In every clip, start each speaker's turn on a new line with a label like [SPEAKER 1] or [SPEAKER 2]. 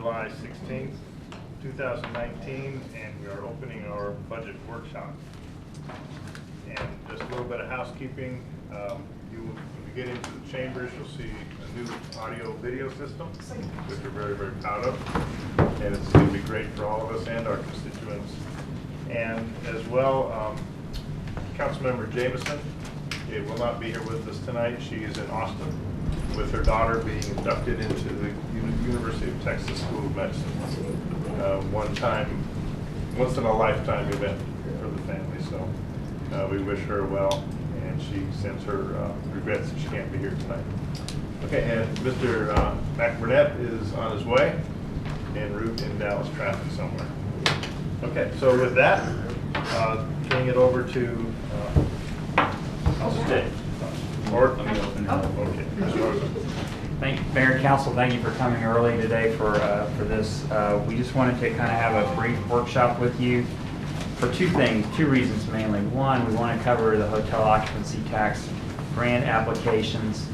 [SPEAKER 1] July 16th, 2019, and we are opening our budget workshop. And just a little bit of housekeeping. When you get into the chambers, you'll see a new audio-video system, which we're very, very proud of. And it's going to be great for all of us and our constituents. And as well, Councilmember Jameson will not be here with us tonight. She is in Austin with her daughter being inducted into the University of Texas School of Medicine. Once in a lifetime event for the family. So we wish her well, and she sends her regrets that she can't be here tonight. Okay, and Mr. McBurnett is on his way en route in Dallas traffic somewhere. Okay, so with that, turning it over to Council Jay. Or let me open it up. Okay.
[SPEAKER 2] Thank you, Mayor and Council. Thank you for coming early today for this. We just wanted to kind of have a brief workshop with you for two reasons mainly. One, we want to cover the hotel occupancy tax grant applications.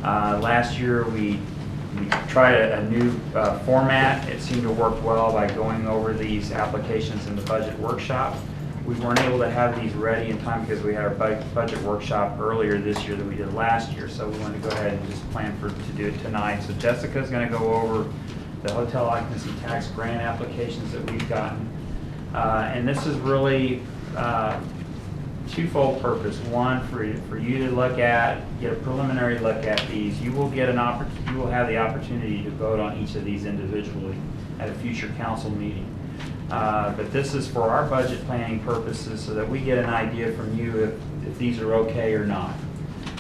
[SPEAKER 2] Last year we tried a new format. It seemed to work well by going over these applications in the budget workshop. We weren't able to have these ready in time because we had our budget workshop earlier this year than we did last year. So we wanted to go ahead and just plan to do it tonight. So Jessica's going to go over the hotel occupancy tax grant applications that we've gotten. And this is really twofold purpose. One, for you to look at, get a preliminary look at these. You will get you will have the opportunity to vote on each of these individually at a future council meeting. But this is for our budget planning purposes so that we get an idea from you if these are okay or not.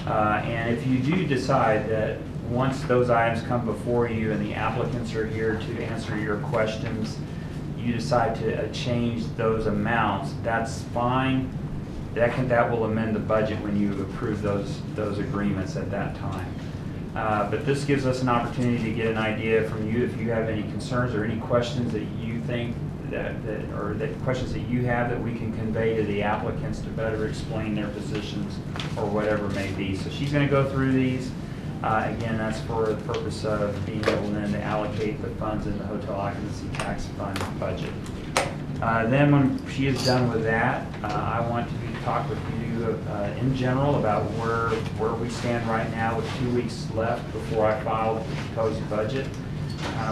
[SPEAKER 2] And if you do decide that once those items come before you and the applicants are here to answer your questions, you decide to change those amounts, that's fine. That will amend the budget when you approve those agreements at that time. But this gives us an opportunity to get an idea from you if you have any concerns or any questions that you think or questions that you have that we can convey to the applicants to better explain their positions or whatever may be. So she's going to go through these. Again, that's for the purpose of being able then to allocate the funds in the hotel occupancy tax fund budget. Then when she is done with that, I want to talk with you in general about where we stand right now with 2 weeks left before I file the proposed budget.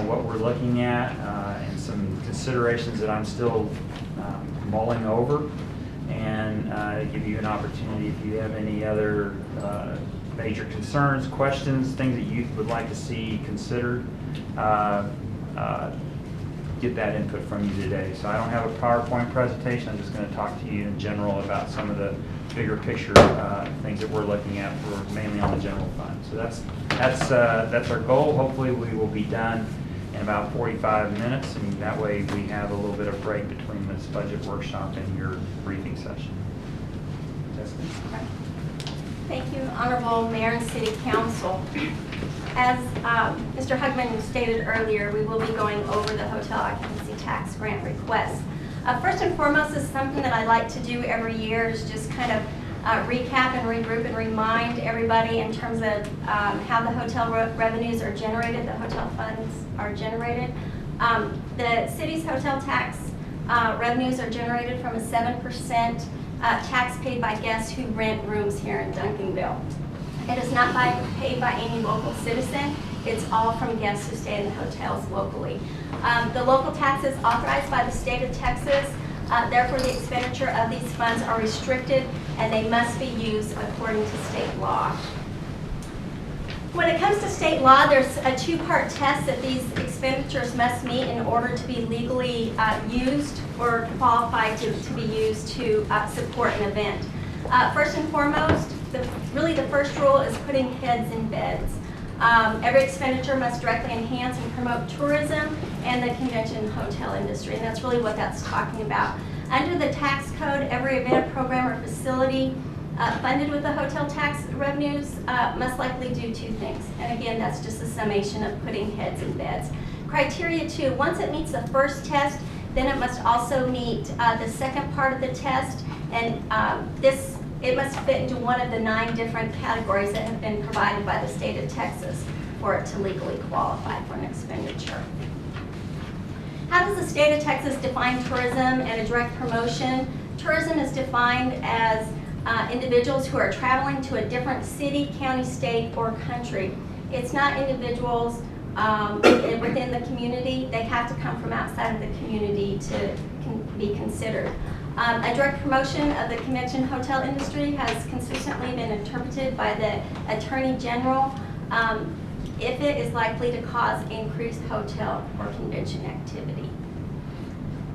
[SPEAKER 2] What we're looking at and some considerations that I'm still mulling over, and give you an opportunity if you have any other major concerns, questions, things that you would like to see considered, get that input from you today. So I don't have a PowerPoint presentation. I'm just going to talk to you in general about some of the bigger picture things that we're looking at for mainly on the general fund. So that's our goal. Hopefully we will be done in about 45 minutes, and that way we have a little bit of break between this budget workshop and your briefing session. Jessica?
[SPEAKER 3] Thank you, Honorable Mayor and City Council. As Mr. Hugman stated earlier, we will be going over the hotel occupancy tax grant request. First and foremost, is something that I like to do every year is just kind of recap and regroup and remind everybody in terms of how the hotel revenues are generated, the hotel funds are generated. The city's hotel tax revenues are generated from a 7% tax paid by guests who rent rooms here in Duncanville. It is not paid by any local citizen. It's all from guests who stay in the hotels locally. The local tax is authorized by the state of Texas. Therefore, the expenditure of these funds are restricted and they must be used according to state law. When it comes to state law, there's a two-part test that these expenditures must meet in order to be legally used or qualified to be used to support an event. First and foremost, really the first rule is putting heads in beds. Every expenditure must directly enhance and promote tourism and the convention and hotel industry, and that's really what that's talking about. Under the tax code, every event, program, or facility funded with the hotel tax revenues must likely do two things. And again, that's just a summation of putting heads in beds. Criteria 2, once it meets the first test, then it must also meet the second part of the test, and it must fit into one of the 9 different categories that have been provided by the state of Texas for it to legally qualify for an expenditure. How does the state of Texas define tourism and a direct promotion? Tourism is defined as individuals who are traveling to a different city, county, state, or country. It's not individuals within the community. They have to come from outside of the community to be considered. A direct promotion of the convention hotel industry has consistently been interpreted by the Attorney General if it is likely to cause increased hotel or convention activity.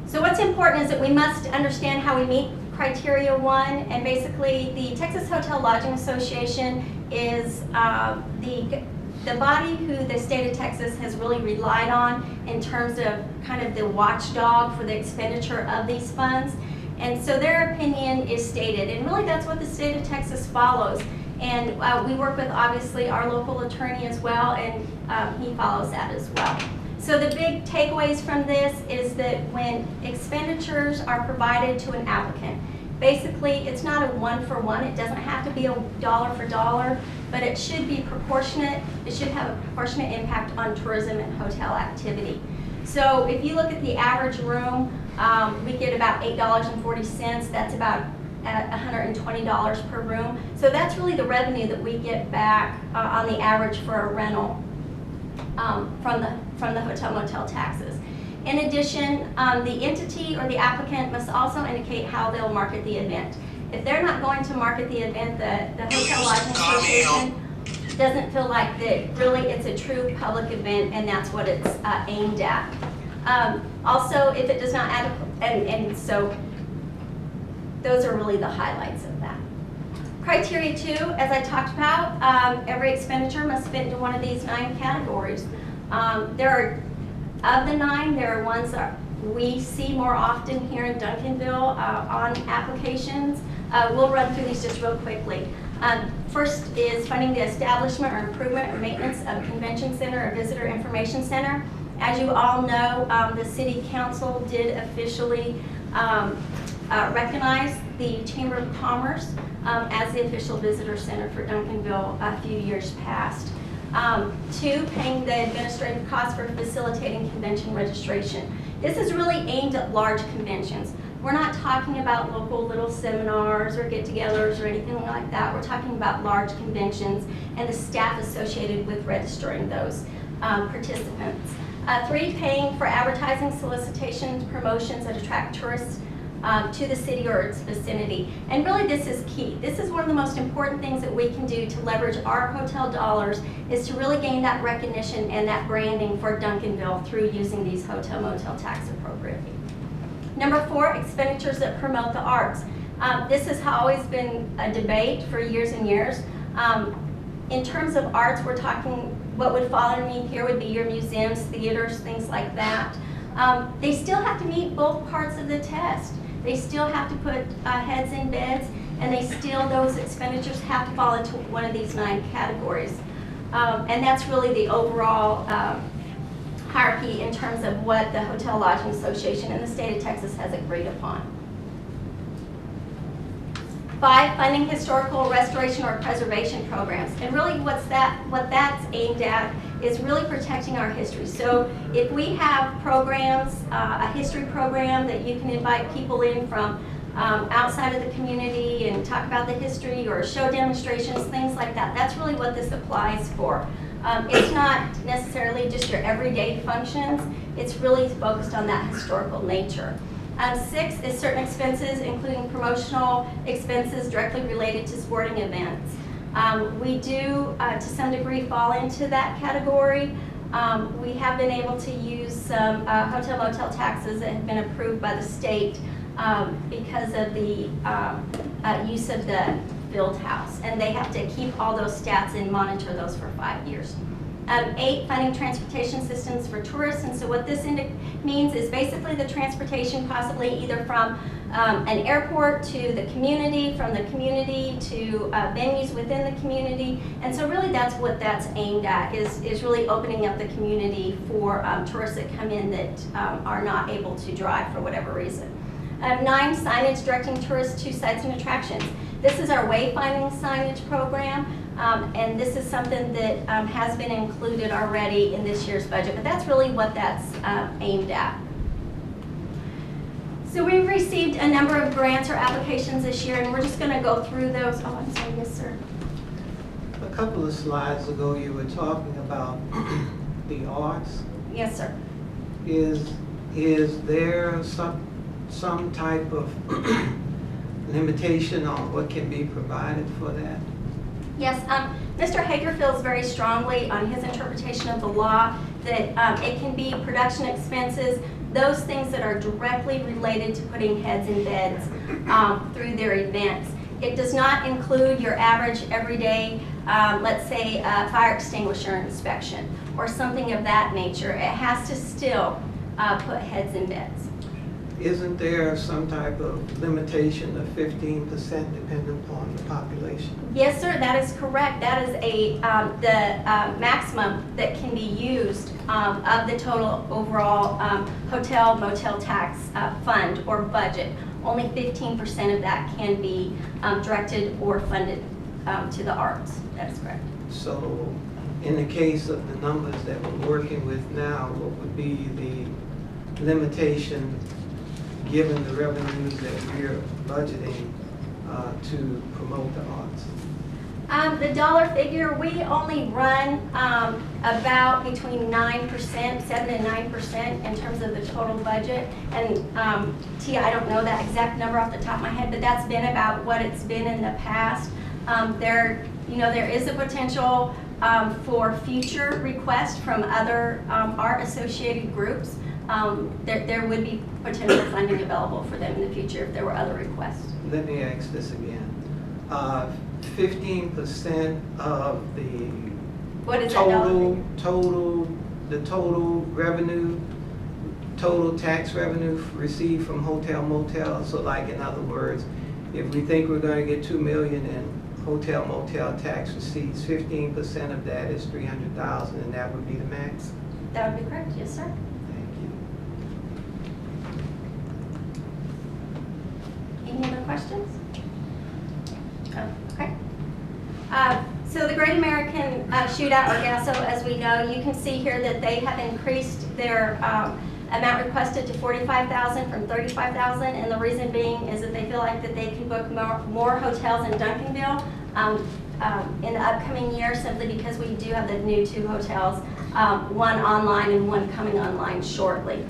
[SPEAKER 3] So what's important is that we must understand how we meet criteria 1, and basically the Texas Hotel Lodging Association is the body who the state of Texas has really relied on in terms of kind of the watchdog for the expenditure of these funds. And so their opinion is stated, and really that's what the state of Texas follows. And we work with, obviously, our local attorney as well, and he follows that as well. So the big takeaways from this is that when expenditures are provided to an applicant, basically it's not a one-for-one. It doesn't have to be a dollar for dollar, but it should be proportionate. It should have a proportionate impact on tourism and hotel activity. So if you look at the average room, we get about $8.40. That's about $120 per room. So that's really the revenue that we get back on the average for a rental from the hotel motel taxes. In addition, the entity or the applicant must also indicate how they'll market the event. If they're not going to market the event, the Hotel Lodging Association doesn't feel like that really it's a true public event, and that's what it's aimed at. Also, if it does not add, and so those are really the highlights of that. Criteria 2, as I talked about, every expenditure must fit into one of these 9 categories. Of the 9, there are ones that we see more often here in Duncanville on applications. We'll run through these just real quickly. First is funding the establishment or improvement or maintenance of a convention center or visitor information center. As you all know, the City Council did officially recognize the Chamber of Commerce as the official visitor center for Duncanville a few years past. 2, paying the administrative costs for facilitating convention registration. This is really aimed at large conventions. We're not talking about local little seminars or get-togethers or anything like that. We're talking about large conventions and the staff associated with registering those participants. 3, paying for advertising, solicitations, promotions that attract tourists to the city or its vicinity. And really this is key. This is one of the most important things that we can do to leverage our hotel dollars, is to really gain that recognition and that branding for Duncanville through using these hotel motel tax appropriately. Number 4, expenditures that promote the arts. This has always been a debate for years and years. In terms of arts, we're talking, what would fall underneath here would be your museums, theaters, things like that. They still have to meet both parts of the test. They still have to put heads in beds, and those expenditures have to fall into one of these 9 categories. And that's really the overall hierarchy in terms of what the Hotel Lodging Association in the state of Texas has agreed upon. 5, funding historical restoration or preservation programs. And really what that's aimed at is really protecting our history. So if we have programs, a history program that you can invite people in from outside of the community and talk about the history, or show demonstrations, things like that, that's really what this applies for. It's not necessarily just your everyday functions. It's really focused on that historical nature. 6 is certain expenses, including promotional expenses directly related to sporting events. We do, to some degree, fall into that category. We have been able to use some hotel motel taxes that have been approved by the state because of the use of the field house, and they have to keep all those stats and monitor those for 5 years. 8, funding transportation systems for tourists. And so what this means is basically the transportation possibly either from an airport to the community, from the community to venues within the community. And so really that's what that's aimed at, is really opening up the community for tourists that come in that are not able to drive for whatever reason. 9, signage directing tourists to sites and attractions. This is our wayfinding signage program. And this is something that has been included already in this year's budget, but that's really what that's aimed at. So we've received a number of grants or applications this year, and we're just going to go through those. Oh, I'm sorry, yes, sir.
[SPEAKER 4] A couple of slides ago, you were talking about the arts.
[SPEAKER 3] Yes, sir.
[SPEAKER 4] Is there some type of limitation on what can be provided for that?
[SPEAKER 3] Yes, Mr. Hager feels very strongly on his interpretation of the law that it can be production expenses, those things that are directly related to putting heads in beds through their events. It does not include your average everyday, let's say, fire extinguisher inspection or something of that nature. It has to still put heads in beds.
[SPEAKER 4] Isn't there some type of limitation of 15% depending upon the population?
[SPEAKER 3] Yes, sir, that is correct. That is the maximum that can be used of the total overall hotel motel tax fund or budget. Only 15% of that can be directed or funded to the arts. That is correct.
[SPEAKER 4] So in the case of the numbers that we're working with now, what would be the limitation given the revenues that we're budgeting to promote the arts?
[SPEAKER 3] The dollar figure, we only run about between 9%, 7 and 9% in terms of the total budget. And Tia, I don't know that exact number off the top of my head, but that's been about what it's been in the past. There is a potential for future requests from other art associated groups. There would be potential funding available for them in the future if there were other requests.
[SPEAKER 4] Let me ask this again. 15% of the
[SPEAKER 3] What is that dollar
[SPEAKER 4] total revenue, total tax revenue received from hotel motel. So like in other words, if we think we're going to get $2 million in hotel motel tax receipts, 15% of that is $300,000, and that would be the max?
[SPEAKER 3] That would be correct, yes, sir. Any other questions? Oh, okay. So the Great American Shootout, or GASO, as we know, you can see here that they have increased their amount requested to $45,000 from $35,000, and the reason being is that they feel like that they can book more hotels in Duncanville in the upcoming year, simply because we do have the new 2 hotels, one online and one coming online shortly.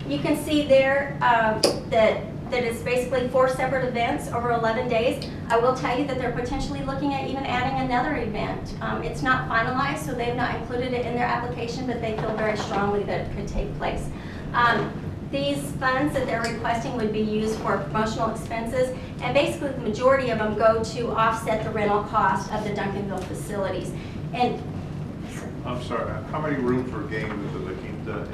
[SPEAKER 3] You can see there that it's basically 4 separate events over 11 days. I will tell you that they're potentially looking at even adding another event. It's not finalized, so they've not included it in their application, but they feel very strongly that it could take place. These funds that they're requesting would be used for promotional expenses, and basically the majority of them go to offset the rental cost of the Duncanville facilities. And
[SPEAKER 1] I'm sorry, how many rooms were gained with the La Quinta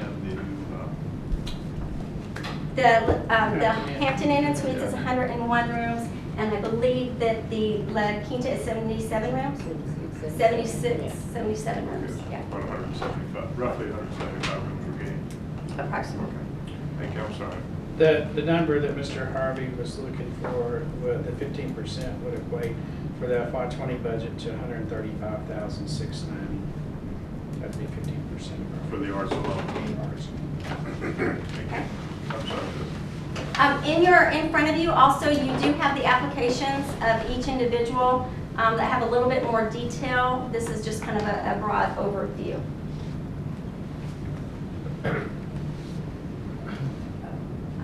[SPEAKER 1] and
[SPEAKER 3] the Hampton Inn and Suites is 101 rooms, and I believe that the La Quinta is 77 rooms? 77 rooms, yeah.
[SPEAKER 1] About 175, roughly 175 rooms were gained.
[SPEAKER 3] Approximately.
[SPEAKER 1] Thank you, I'm sorry.
[SPEAKER 5] The number that Mr. Harvey was looking for, the 15% would equate for the FY20 budget to $135,690. That'd be 15%
[SPEAKER 1] For the arts alone.
[SPEAKER 5] Arts.
[SPEAKER 1] Thank you. I'm sorry.
[SPEAKER 3] In front of you also, you do have the applications of each individual that have a little bit more detail. This is just kind of a broad overview.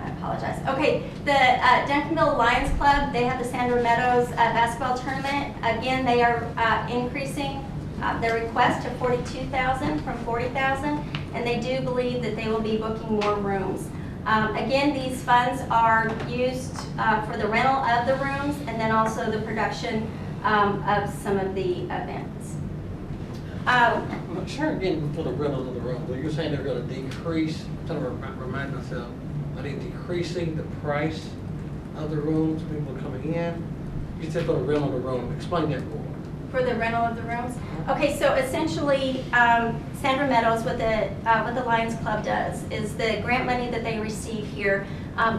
[SPEAKER 3] I apologize. Okay, the Duncanville Lions Club, they have the Sandra Meadows basketball tournament. Again, they are increasing their request to $42,000 from $40,000, and they do believe that they will be booking more rooms. Again, these funds are used for the rental of the rooms and then also the production of some of the events.
[SPEAKER 6] I'm sure again for the rental of the room, but you're saying they're going to decrease, I'm trying to remind myself, are they decreasing the price of the rooms, people coming in? You said for the rental of the room, explain that more.
[SPEAKER 3] For the rental of the rooms? Okay, so essentially, Sandra Meadows, what the Lions Club does is the grant money that they receive here,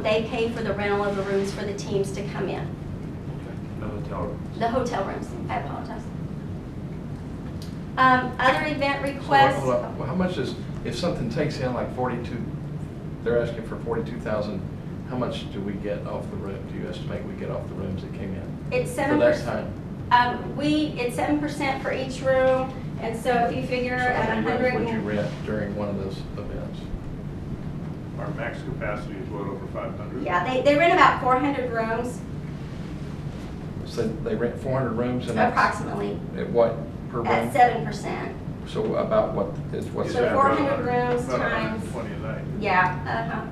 [SPEAKER 3] they pay for the rental of the rooms for the teams to come in.
[SPEAKER 2] The hotel rooms.
[SPEAKER 3] The hotel rooms, I apologize. Other event requests.
[SPEAKER 7] So, how much is, if something takes in like 42 they're asking for 42,000. How much do we get off the room? Do you estimate we get off the rooms that came in?
[SPEAKER 3] It's
[SPEAKER 7] For
[SPEAKER 3] 7%.
[SPEAKER 7] that time?
[SPEAKER 3] It's 7% for each room, and so if you figure
[SPEAKER 7] So
[SPEAKER 3] at
[SPEAKER 7] how many
[SPEAKER 3] 100.
[SPEAKER 7] rooms would you rent during one of those events?
[SPEAKER 1] Our max capacity is what, over 500?
[SPEAKER 3] Yeah, they rent about 400 rooms,
[SPEAKER 7] So they rent 400 rooms and that's
[SPEAKER 3] approximately,
[SPEAKER 7] at what per room?
[SPEAKER 3] at 7%.
[SPEAKER 7] So about what's
[SPEAKER 3] So
[SPEAKER 7] that?
[SPEAKER 3] 400 rooms
[SPEAKER 1] About
[SPEAKER 3] times,
[SPEAKER 1] 120 a night.
[SPEAKER 3] yeah,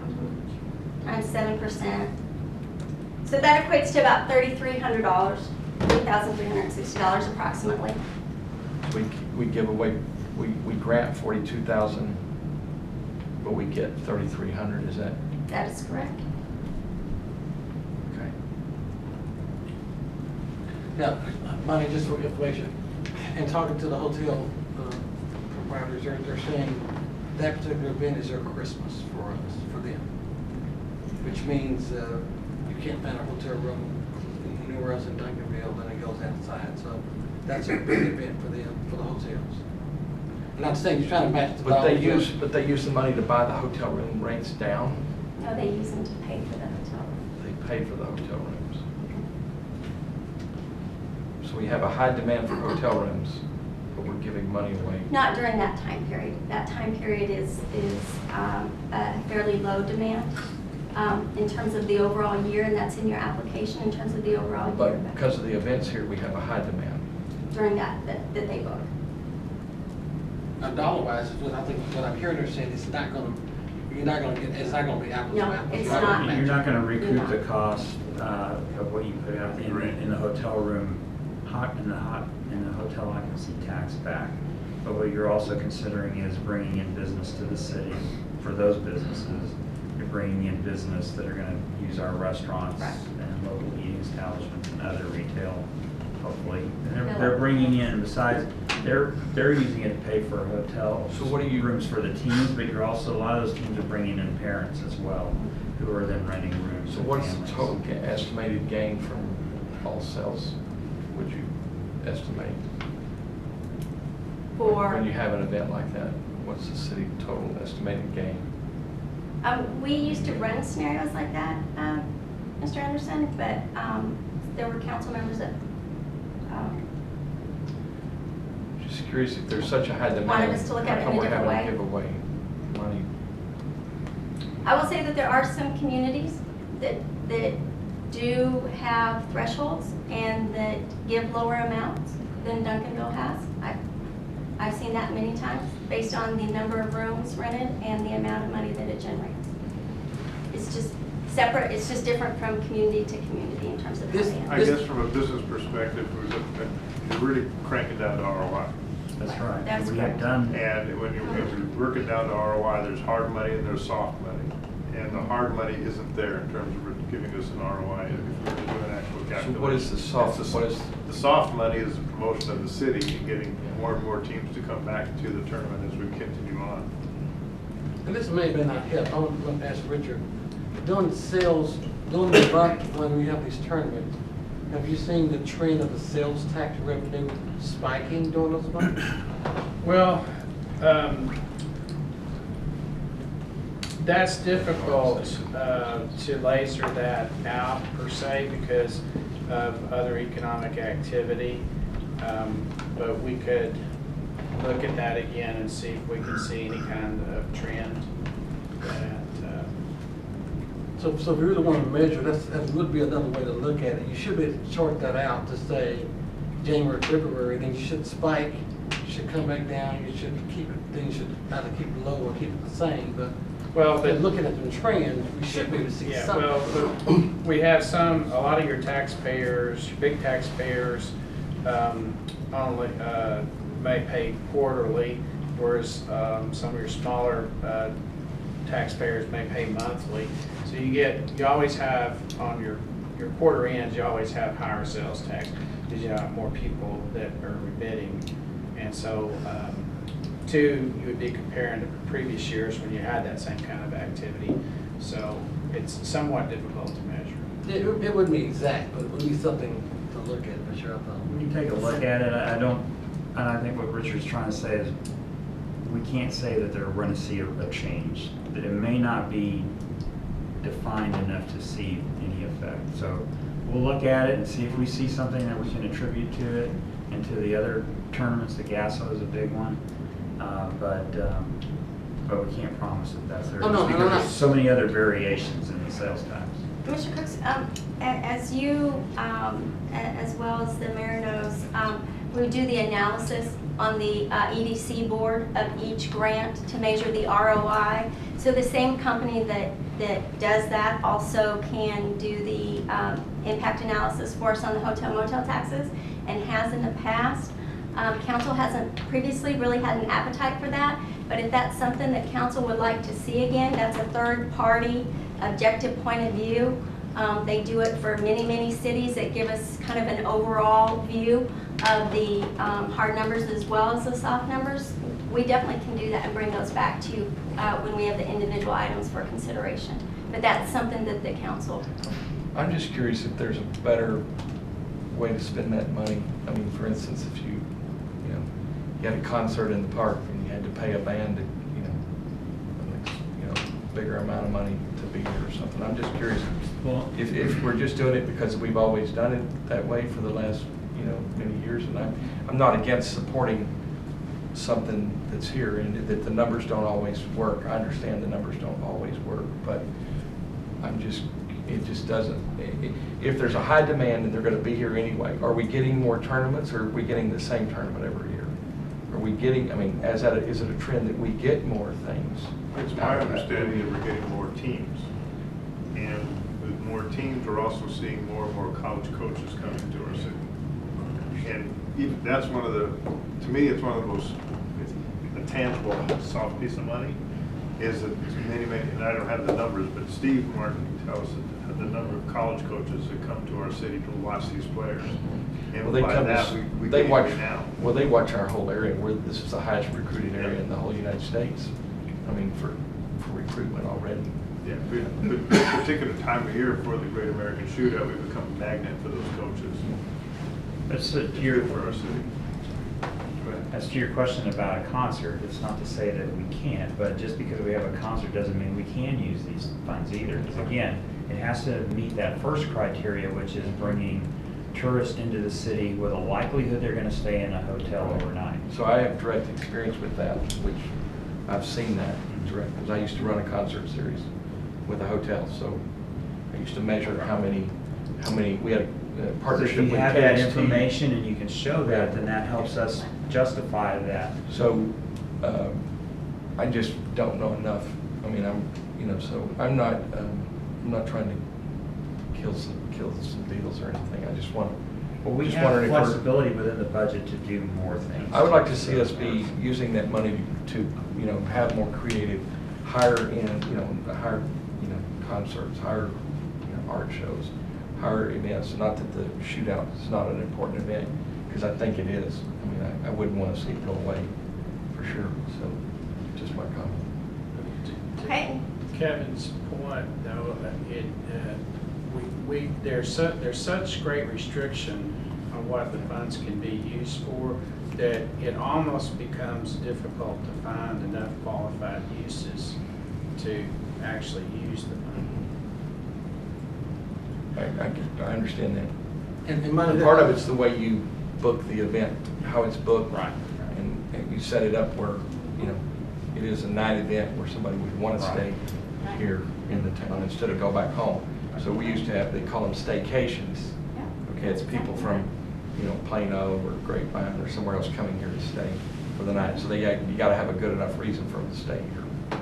[SPEAKER 3] times 7%. So that equates to about $3,300, $3,360 approximately.
[SPEAKER 7] We give away, we grant 42,000, but we get 3,300, is that?
[SPEAKER 3] That is correct.
[SPEAKER 7] Okay.
[SPEAKER 6] Now, Monty, just for information, and talking to the hotel proprietors, they're saying that particular event is their Christmas for us, for them. Which means you can't find a hotel room anywhere else in Duncanville, then it goes outside. So that's a big event for them, for the hotels. And I'm saying you're trying to match the
[SPEAKER 7] But they
[SPEAKER 6] dollars.
[SPEAKER 7] use the money to buy the hotel room rates down.
[SPEAKER 3] No, they use them to pay for the hotel room.
[SPEAKER 7] They pay for the hotel rooms. So we have a high demand for hotel rooms, but we're giving money away.
[SPEAKER 3] Not during that time period. That time period is a fairly low demand in terms of the overall year, and that's in your application in terms of the overall year.
[SPEAKER 7] But because of the events here, we have a high demand.
[SPEAKER 3] During that they book.
[SPEAKER 6] Now, dollar-wise, is what I think, what I'm hearing her saying, it's not gonna, you're not gonna get, it's not gonna be apples to
[SPEAKER 3] No,
[SPEAKER 6] apples.
[SPEAKER 3] it's
[SPEAKER 6] You're gonna
[SPEAKER 3] not.
[SPEAKER 6] match.
[SPEAKER 2] You're not going to
[SPEAKER 3] You're
[SPEAKER 2] recoup
[SPEAKER 3] not.
[SPEAKER 2] the cost of what you put out in the hotel room, in the hotel occupancy tax back. But what you're also considering is bringing in business to the city. For those businesses, you're bringing in business that are going to use our restaurants
[SPEAKER 3] Right.
[SPEAKER 2] and local eating establishments and other retail, hopefully. And they're bringing in, besides, they're using it to pay for hotels.
[SPEAKER 7] So what do you-
[SPEAKER 2] Rooms for the teams, but you're also, a lot of those teams are bringing in parents as well, who are then renting rooms.
[SPEAKER 7] So
[SPEAKER 2] with
[SPEAKER 7] what's the
[SPEAKER 2] families.
[SPEAKER 7] total estimated gain from all sales, would you estimate?
[SPEAKER 3] For
[SPEAKER 7] When you have an event like that, what's the city total estimated gain?
[SPEAKER 3] we used to run scenarios like that, Mr. Anderson, but there were council members that
[SPEAKER 7] Just curious if there's such a high demand.
[SPEAKER 3] Wanted us to look at it in a different
[SPEAKER 7] How come we're having to
[SPEAKER 3] way.
[SPEAKER 7] give away money?
[SPEAKER 3] I will say that there are some communities that do have thresholds and that give lower amounts than Duncanville has. I've seen that many times based on the number of rooms rented and the amount of money that it generates. It's just separate, it's just different from community to community in terms of how they
[SPEAKER 1] I
[SPEAKER 3] handle it.
[SPEAKER 1] guess from a business perspective, you really crank it down to ROI.
[SPEAKER 2] That's right.
[SPEAKER 3] That's
[SPEAKER 2] We have
[SPEAKER 3] correct.
[SPEAKER 2] done.
[SPEAKER 1] And when you work it down to ROI, there's hard money and there's soft money. And the hard money isn't there in terms of giving us an ROI if we were to do an actual
[SPEAKER 7] So
[SPEAKER 1] calculation.
[SPEAKER 7] what is the soft,
[SPEAKER 1] It's
[SPEAKER 7] what is,
[SPEAKER 1] The soft money is the promotion of the city and getting more and more teams to come back to the tournament as we continue on.
[SPEAKER 6] And this may be not help, I want to ask Richard, during the sales, during the month when we have these tournaments, have you seen the trend of the sales tax revenue spiking during those months?
[SPEAKER 5] Well, that's difficult to laser that out per se because of other economic activity. But we could look at that again and see if we can see any kind of trend that,
[SPEAKER 6] So if you really want to measure, that would be another way to look at it. You should be able to chart that out to say January, February, then you should spike, you should come back down, you should keep it, then you should either keep it low or keep it the same, but
[SPEAKER 5] but
[SPEAKER 6] looking at the trend, we should be able to see
[SPEAKER 5] yeah,
[SPEAKER 6] something.
[SPEAKER 5] well, we have a lot of your taxpayers, your big taxpayers, only may pay quarterly, whereas some of your smaller taxpayers may pay monthly. So you always have on your quarter ends, you always have higher sales tax because you have more people that are remitting, and so. Two, you would be comparing to previous years when you had that same kind of activity. So it's somewhat difficult to measure.
[SPEAKER 6] It wouldn't be exact, but it would be something to look at for sure. I thought.
[SPEAKER 2] When you take a look at it, I don't, and I think what Richard's trying to say is, we can't say that they're going to see a change, that it may not be defined enough to see any effect. So we'll look at it and see if we see something that we can attribute to it and to the other tournaments. The Gasso is a big one, but we can't promise that that's there.
[SPEAKER 6] Oh, no,
[SPEAKER 2] because
[SPEAKER 6] no, no.
[SPEAKER 2] there's so many other variations in the sales tax.
[SPEAKER 3] Commissioner Cooks, as you, as well as the mayor knows, we do the analysis on the EDC board of each grant to measure the ROI. So the same company that does that also can do the impact analysis for us on the hotel motel taxes and has in the past. Council hasn't previously really had an appetite for that, but if that's something that council would like to see again, that's a third-party objective point of view. They do it for many, many cities that give us kind of an overall view of the hard numbers as well as the soft numbers. We definitely can do that and bring those back to you when we have the individual items for consideration. But that's something that the council.
[SPEAKER 7] I'm just curious if there's a better way to spend that money. I mean, for instance, if you had a concert in the park and you had to pay a band, bigger amount of money to be here or something. I'm just curious if we're just doing it because we've always done it that way for the last many years, and I'm not against supporting something that's here and that the numbers don't always work. I understand the numbers don't always work, but it just doesn't. If there's a high demand and they're going to be here anyway, are we getting more tournaments or are we getting the same tournament every year? Are we getting, is it a trend that we get more things?
[SPEAKER 1] It's my understanding that we're getting more teams. And with more teams, we're also seeing more and more college coaches coming to our city. And even that's one of the, to me, it's one of the most tangible, soft piece of money, is that many, and I don't have the numbers, but Steve Martin can tell us that the number of college coaches that come to our city to watch these players. And
[SPEAKER 7] Well, they
[SPEAKER 1] by
[SPEAKER 7] come
[SPEAKER 1] that,
[SPEAKER 7] to,
[SPEAKER 1] we
[SPEAKER 7] they
[SPEAKER 1] get
[SPEAKER 7] watch
[SPEAKER 1] it now.
[SPEAKER 7] Well, they watch our whole area. This is the highest recruiting area in the whole United States. I mean, for recruitment already.
[SPEAKER 1] Yeah, but this particular time of year for the Great American Shootout, we become a magnet for those coaches.
[SPEAKER 2] That's
[SPEAKER 1] It's good for our city. Go ahead.
[SPEAKER 2] As to your question about a concert, it's not to say that we can't, but just because we have a concert doesn't mean we can use these funds either. Because again, it has to meet that first criteria, which is bringing tourists into the city with a likelihood they're going to stay in a hotel overnight.
[SPEAKER 7] So I have direct experience with that, which I've seen that direct, because I used to run a concert series with a hotel. So I used to measure how many, we had a partnership
[SPEAKER 2] So if
[SPEAKER 7] with
[SPEAKER 2] you have that
[SPEAKER 7] KXT.
[SPEAKER 2] information and you can show that, then that helps us justify that.
[SPEAKER 7] So I just don't know enough. I mean, so I'm not trying to kill some deals or anything. I just want.
[SPEAKER 2] Well, we
[SPEAKER 7] just
[SPEAKER 2] have
[SPEAKER 7] wondering if we're-
[SPEAKER 2] flexibility within the budget to do more things.
[SPEAKER 7] I would like to see us be using that money to have more creative, higher end, higher, concerts, higher, art shows, higher events. Not that the shootout is not an important event, because I think it is. I mean, I wouldn't want to see it go away, for sure. So, just my comment.
[SPEAKER 3] Okay.
[SPEAKER 5] Kevin's point, though, there's such great restriction on what the funds can be used for that it almost becomes difficult to find enough qualified uses to actually use the money.
[SPEAKER 7] I understand that.
[SPEAKER 6] And money.
[SPEAKER 7] And part of it's the way you book the event, how it's booked.
[SPEAKER 2] Right.
[SPEAKER 7] And you set it up where, it is a night event where somebody would want to stay here in the town instead of go back home. So we used to have, they call them staycations. Okay, it's people from, Plano or Grapevine or somewhere else coming here to stay for the night. So you got to have a good enough reason for them to stay here.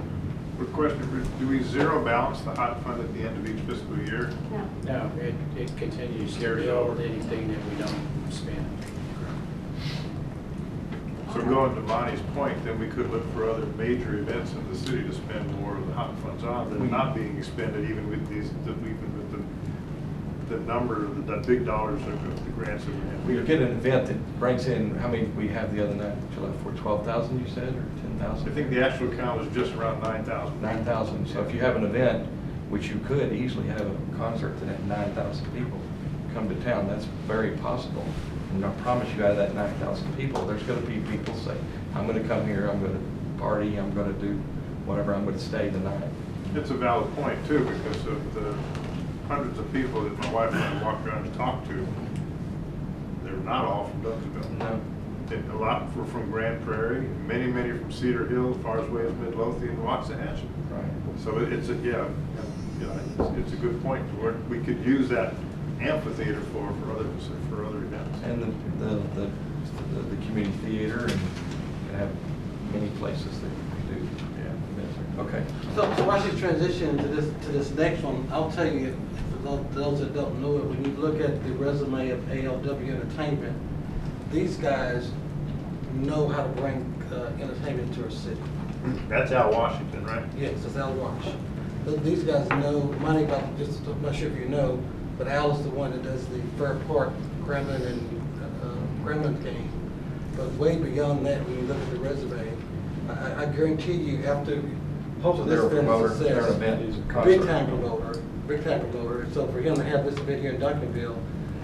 [SPEAKER 1] Quick question, do we zero balance the hot fund at the end of each fiscal year?
[SPEAKER 3] No.
[SPEAKER 5] No, it continues to
[SPEAKER 1] Carries
[SPEAKER 5] build
[SPEAKER 1] over.
[SPEAKER 5] anything that we don't spend.
[SPEAKER 1] So going to Monty's point, then we could look for other major events in the city to spend more of the hot funds on that are not being expended even with these, even with the number, the big dollars of the grants that we have.
[SPEAKER 7] We get an event that brings in, how many we have the other night, July 4, 12,000 you said, or 10,000?
[SPEAKER 1] I think the actual count was just around 9,000.
[SPEAKER 7] 9,000. So if you have an event, which you could easily have a concert that had 9,000 people come to town, that's very possible. And I promise you, out of that 9,000 people, there's going to be people say, I'm going to come here, I'm going to party, I'm gonna do whatever, I'm gonna stay the night.
[SPEAKER 1] It's a valid point too, because of the hundreds of people that my wife and I walked around and talked to, they're not all from Duncanville.
[SPEAKER 7] No.
[SPEAKER 1] A lot were from Grand Prairie, many from Cedar Hill, as far as way as Midlothian and Waxahachie.
[SPEAKER 7] Right.
[SPEAKER 1] So it's a, it's a good point, where we could use that amphitheater for other events.
[SPEAKER 7] And the community theater, and you have many places that you do. Yeah. Okay.
[SPEAKER 6] So as you transition to this next one, I'll tell you, for those that don't know it, when you look at the resume of ALW Entertainment, these guys know how to bring entertainment to our city.
[SPEAKER 1] That's Al Washington, right?
[SPEAKER 6] Yes, it's Al Wash. But these guys know money about, just, I'm not sure if you know, but Al is the one that does the Fair Park Gremlin and Gremlin game. But way beyond that, when you look at the resume, I guarantee you, after hopefully this
[SPEAKER 7] They're a
[SPEAKER 6] event
[SPEAKER 7] promoter,
[SPEAKER 6] is
[SPEAKER 7] they're
[SPEAKER 6] a
[SPEAKER 7] an event, he's a concert.
[SPEAKER 6] big time promoter. So for him to have this event here in Duncanville,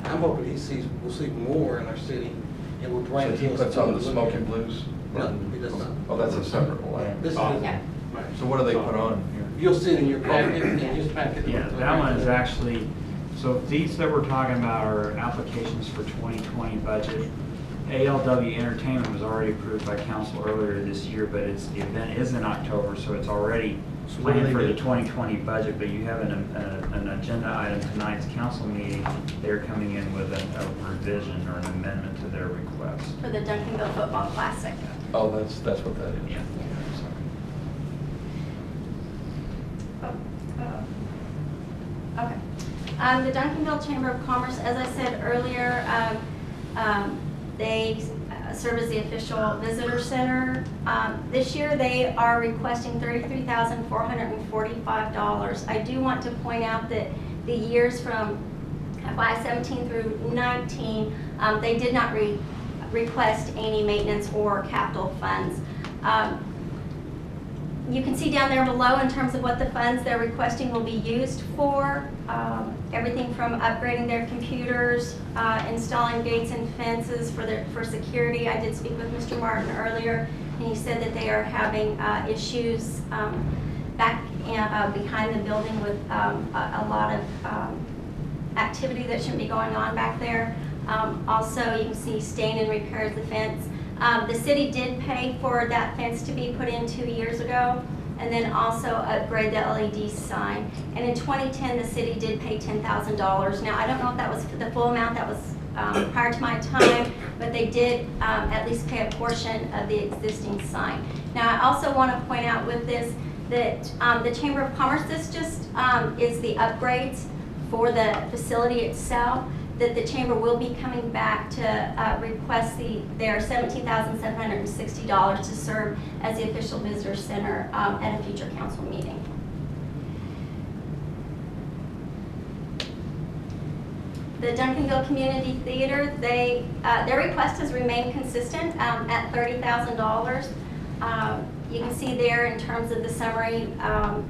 [SPEAKER 6] I'm hoping we'll see more in our city, and we'll bring
[SPEAKER 7] So
[SPEAKER 6] it
[SPEAKER 7] he
[SPEAKER 6] to us.
[SPEAKER 7] puts on the
[SPEAKER 6] to look
[SPEAKER 7] Smoky
[SPEAKER 6] at.
[SPEAKER 7] Blues?
[SPEAKER 6] No, he does not.
[SPEAKER 7] Oh, that's a separate one.
[SPEAKER 6] This is,
[SPEAKER 3] Yeah.
[SPEAKER 7] So what do they put on here?
[SPEAKER 6] you'll see it in your packet, and just packet.
[SPEAKER 2] Yeah, that one is actually, so these that we're talking about are applications for 2020 budget. ALW Entertainment was already approved by council earlier this year, but the event is in October, so it's already
[SPEAKER 7] what do
[SPEAKER 2] planned
[SPEAKER 7] they
[SPEAKER 2] for
[SPEAKER 7] do?
[SPEAKER 2] the 2020 budget, but you have an agenda item tonight's council meeting. They're coming in with a revision or an amendment to their request.
[SPEAKER 3] For the Duncanville Football Classic.
[SPEAKER 7] Oh, that's what that is.
[SPEAKER 2] Yeah.
[SPEAKER 3] Okay. The Duncanville Chamber of Commerce, as I said earlier, they serve as the official visitor center. This year they are requesting $33,445. I do want to point out that the years from FY17 through 19, they did not request any maintenance or capital funds. You can see down there below in terms of what the funds they're requesting will be used for. Everything from upgrading their computers, installing gates and fences for security. I did speak with Mr. Martin earlier, and he said that they are having issues back behind the building with a lot of activity that shouldn't be going on back there. Also, you can see stain and repairs the fence. The city did pay for that fence to be put in 2 years ago, and then also upgrade the LED sign. And in 2010, the city did pay $10,000. Now, I don't know if that was the full amount, that was prior to my time, but they did at least pay a portion of the existing sign. Now, I also want to point out with this that the Chamber of Commerce, this just is the upgrades for the facility itself, that the chamber will be coming back to request their $17,760 to serve as the official visitor center at a future council meeting. The Duncanville Community Theater, their request has remained consistent at $30,000. You can see there in terms of the summary,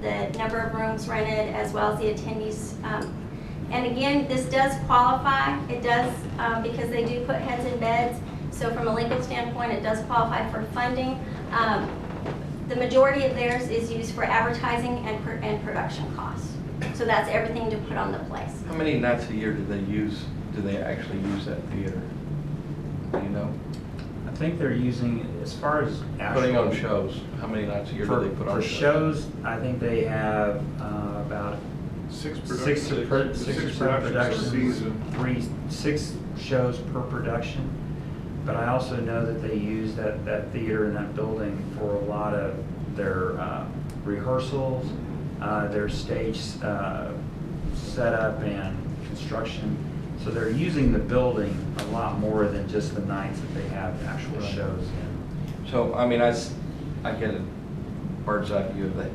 [SPEAKER 3] the number of rooms rented as well as the attendees. And again, this does qualify. It does because they do put heads in beds. So from a legal standpoint, it does qualify for funding. The majority of theirs is used for advertising and production costs. So that's everything to put on the place.
[SPEAKER 7] How many nights a year do they actually use that theater? Do you know?
[SPEAKER 2] I think they're using, as far as
[SPEAKER 7] Putting on shows, how many nights a year do they put on
[SPEAKER 2] for shows? I think they have about
[SPEAKER 1] Six
[SPEAKER 2] six or seven productions,
[SPEAKER 1] season.
[SPEAKER 2] 6 shows per production. But I also know that they use that theater and that building for a lot of their rehearsals, their stage setup and construction. So they're using the building a lot more than just the nights that they have actual
[SPEAKER 7] Right.
[SPEAKER 2] shows in.
[SPEAKER 7] So, I mean, I get a bird's eye view of that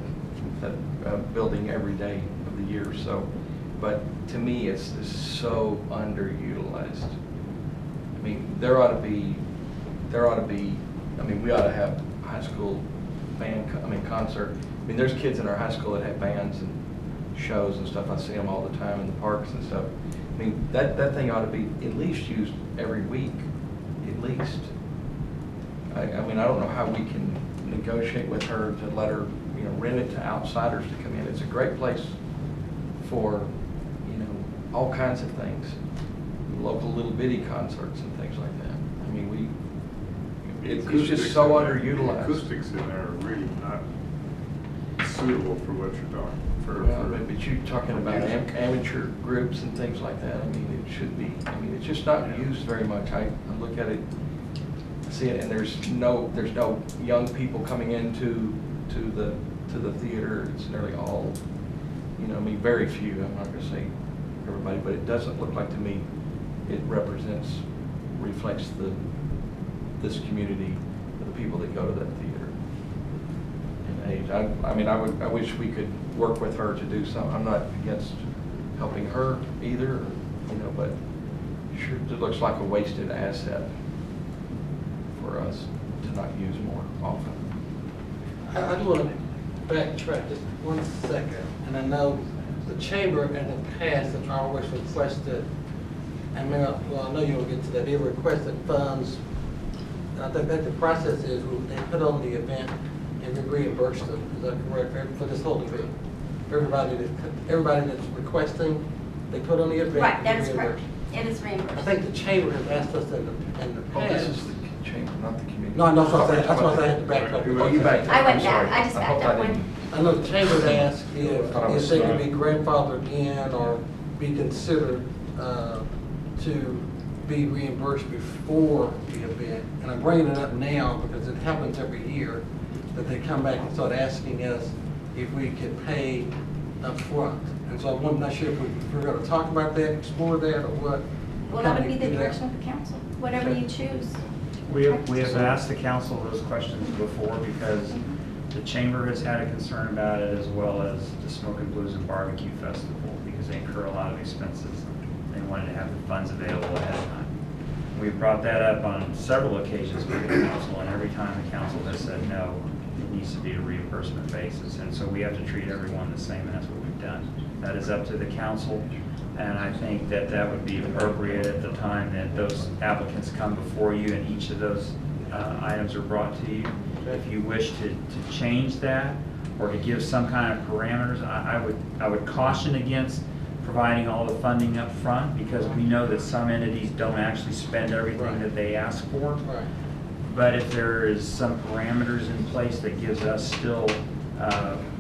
[SPEAKER 7] building every day of the year, so, but to me, it's so underutilized. I mean, there ought to be, I mean, we ought to have high school concert. I mean, there's kids in our high school that have bands and shows and stuff. I see them all the time in the parks and stuff. I mean, that thing ought to be at least used every week, at least. I mean, I don't know how we can negotiate with her to let her, you know, rent it to outsiders to come in. It's a great place for, you know, all kinds of things, local little bitty concerts and things like that. I mean, it's just so underutilized.
[SPEAKER 8] Acoustics in there are really not suitable for what you're talking,
[SPEAKER 7] But you're talking about amateur groups and things like that. I mean, it should be, I mean, it's just not used very much. I look at it, see it, and there's no young people coming into the theater. It's nearly all, you know, I mean, very few. I'm not gonna say everybody, but it doesn't look like to me it reflects this community, the people that go to that theater and age. I mean, I wish we could work with her to do some. I'm not against helping her either, you know, but sure, it looks like a wasted asset for us to not use more often.
[SPEAKER 6] I just want to backtrack just 1 second, and I know the chamber in the past have always requested, and well, I know you'll get to that, they requested funds. And I think that the process is they put on the event and we reimburse them. Is that correct? For this whole event, everybody that's requesting, they put on the event.
[SPEAKER 3] Right,
[SPEAKER 6] and
[SPEAKER 3] that is
[SPEAKER 6] reimburse.
[SPEAKER 3] correct. It is reimbursed.
[SPEAKER 6] I think the chamber has asked us in the
[SPEAKER 7] Oh,
[SPEAKER 6] past.
[SPEAKER 7] this is the chamber, not the community.
[SPEAKER 6] No, that's what I had to back up.
[SPEAKER 7] Oh, you backed up.
[SPEAKER 3] I went
[SPEAKER 7] I'm sorry.
[SPEAKER 3] back. I just
[SPEAKER 7] hope
[SPEAKER 3] backed up
[SPEAKER 7] didn't-
[SPEAKER 6] I know the chamber asked
[SPEAKER 7] Thought I was
[SPEAKER 6] if they could
[SPEAKER 7] smart.
[SPEAKER 6] be grandfathered in or be considered to be reimbursed before the event. And I'm bringing it up now because it happens every year that they come back and start asking us if we could pay up front. And so I'm not sure if we're going to talk about that, explore that, or what.
[SPEAKER 3] Well, that would be the
[SPEAKER 6] Kinda do that.
[SPEAKER 3] direction of the council, whatever you choose.
[SPEAKER 2] We have asked the council those questions before because the chamber has had a concern about it, as well as the Smoke and Blues and Barbecue Festival, because they incur a lot of expenses. They wanted to have the funds available ahead of time. We've brought that up on several occasions with the council, and every time the council has said no, it needs to be a reimbursement basis. And so we have to treat everyone the same, and that's what we've done. That is up to the council, and I think that that would be appropriate at the time that those applicants come before you and each of those items are brought to you. If you wish to change that or to give some kind of parameters, I would caution against providing all the funding up front, because we know that some entities don't actually spend everything
[SPEAKER 6] Right.
[SPEAKER 2] that they ask for.
[SPEAKER 6] Right.
[SPEAKER 2] But if there is some parameters in place that gives us still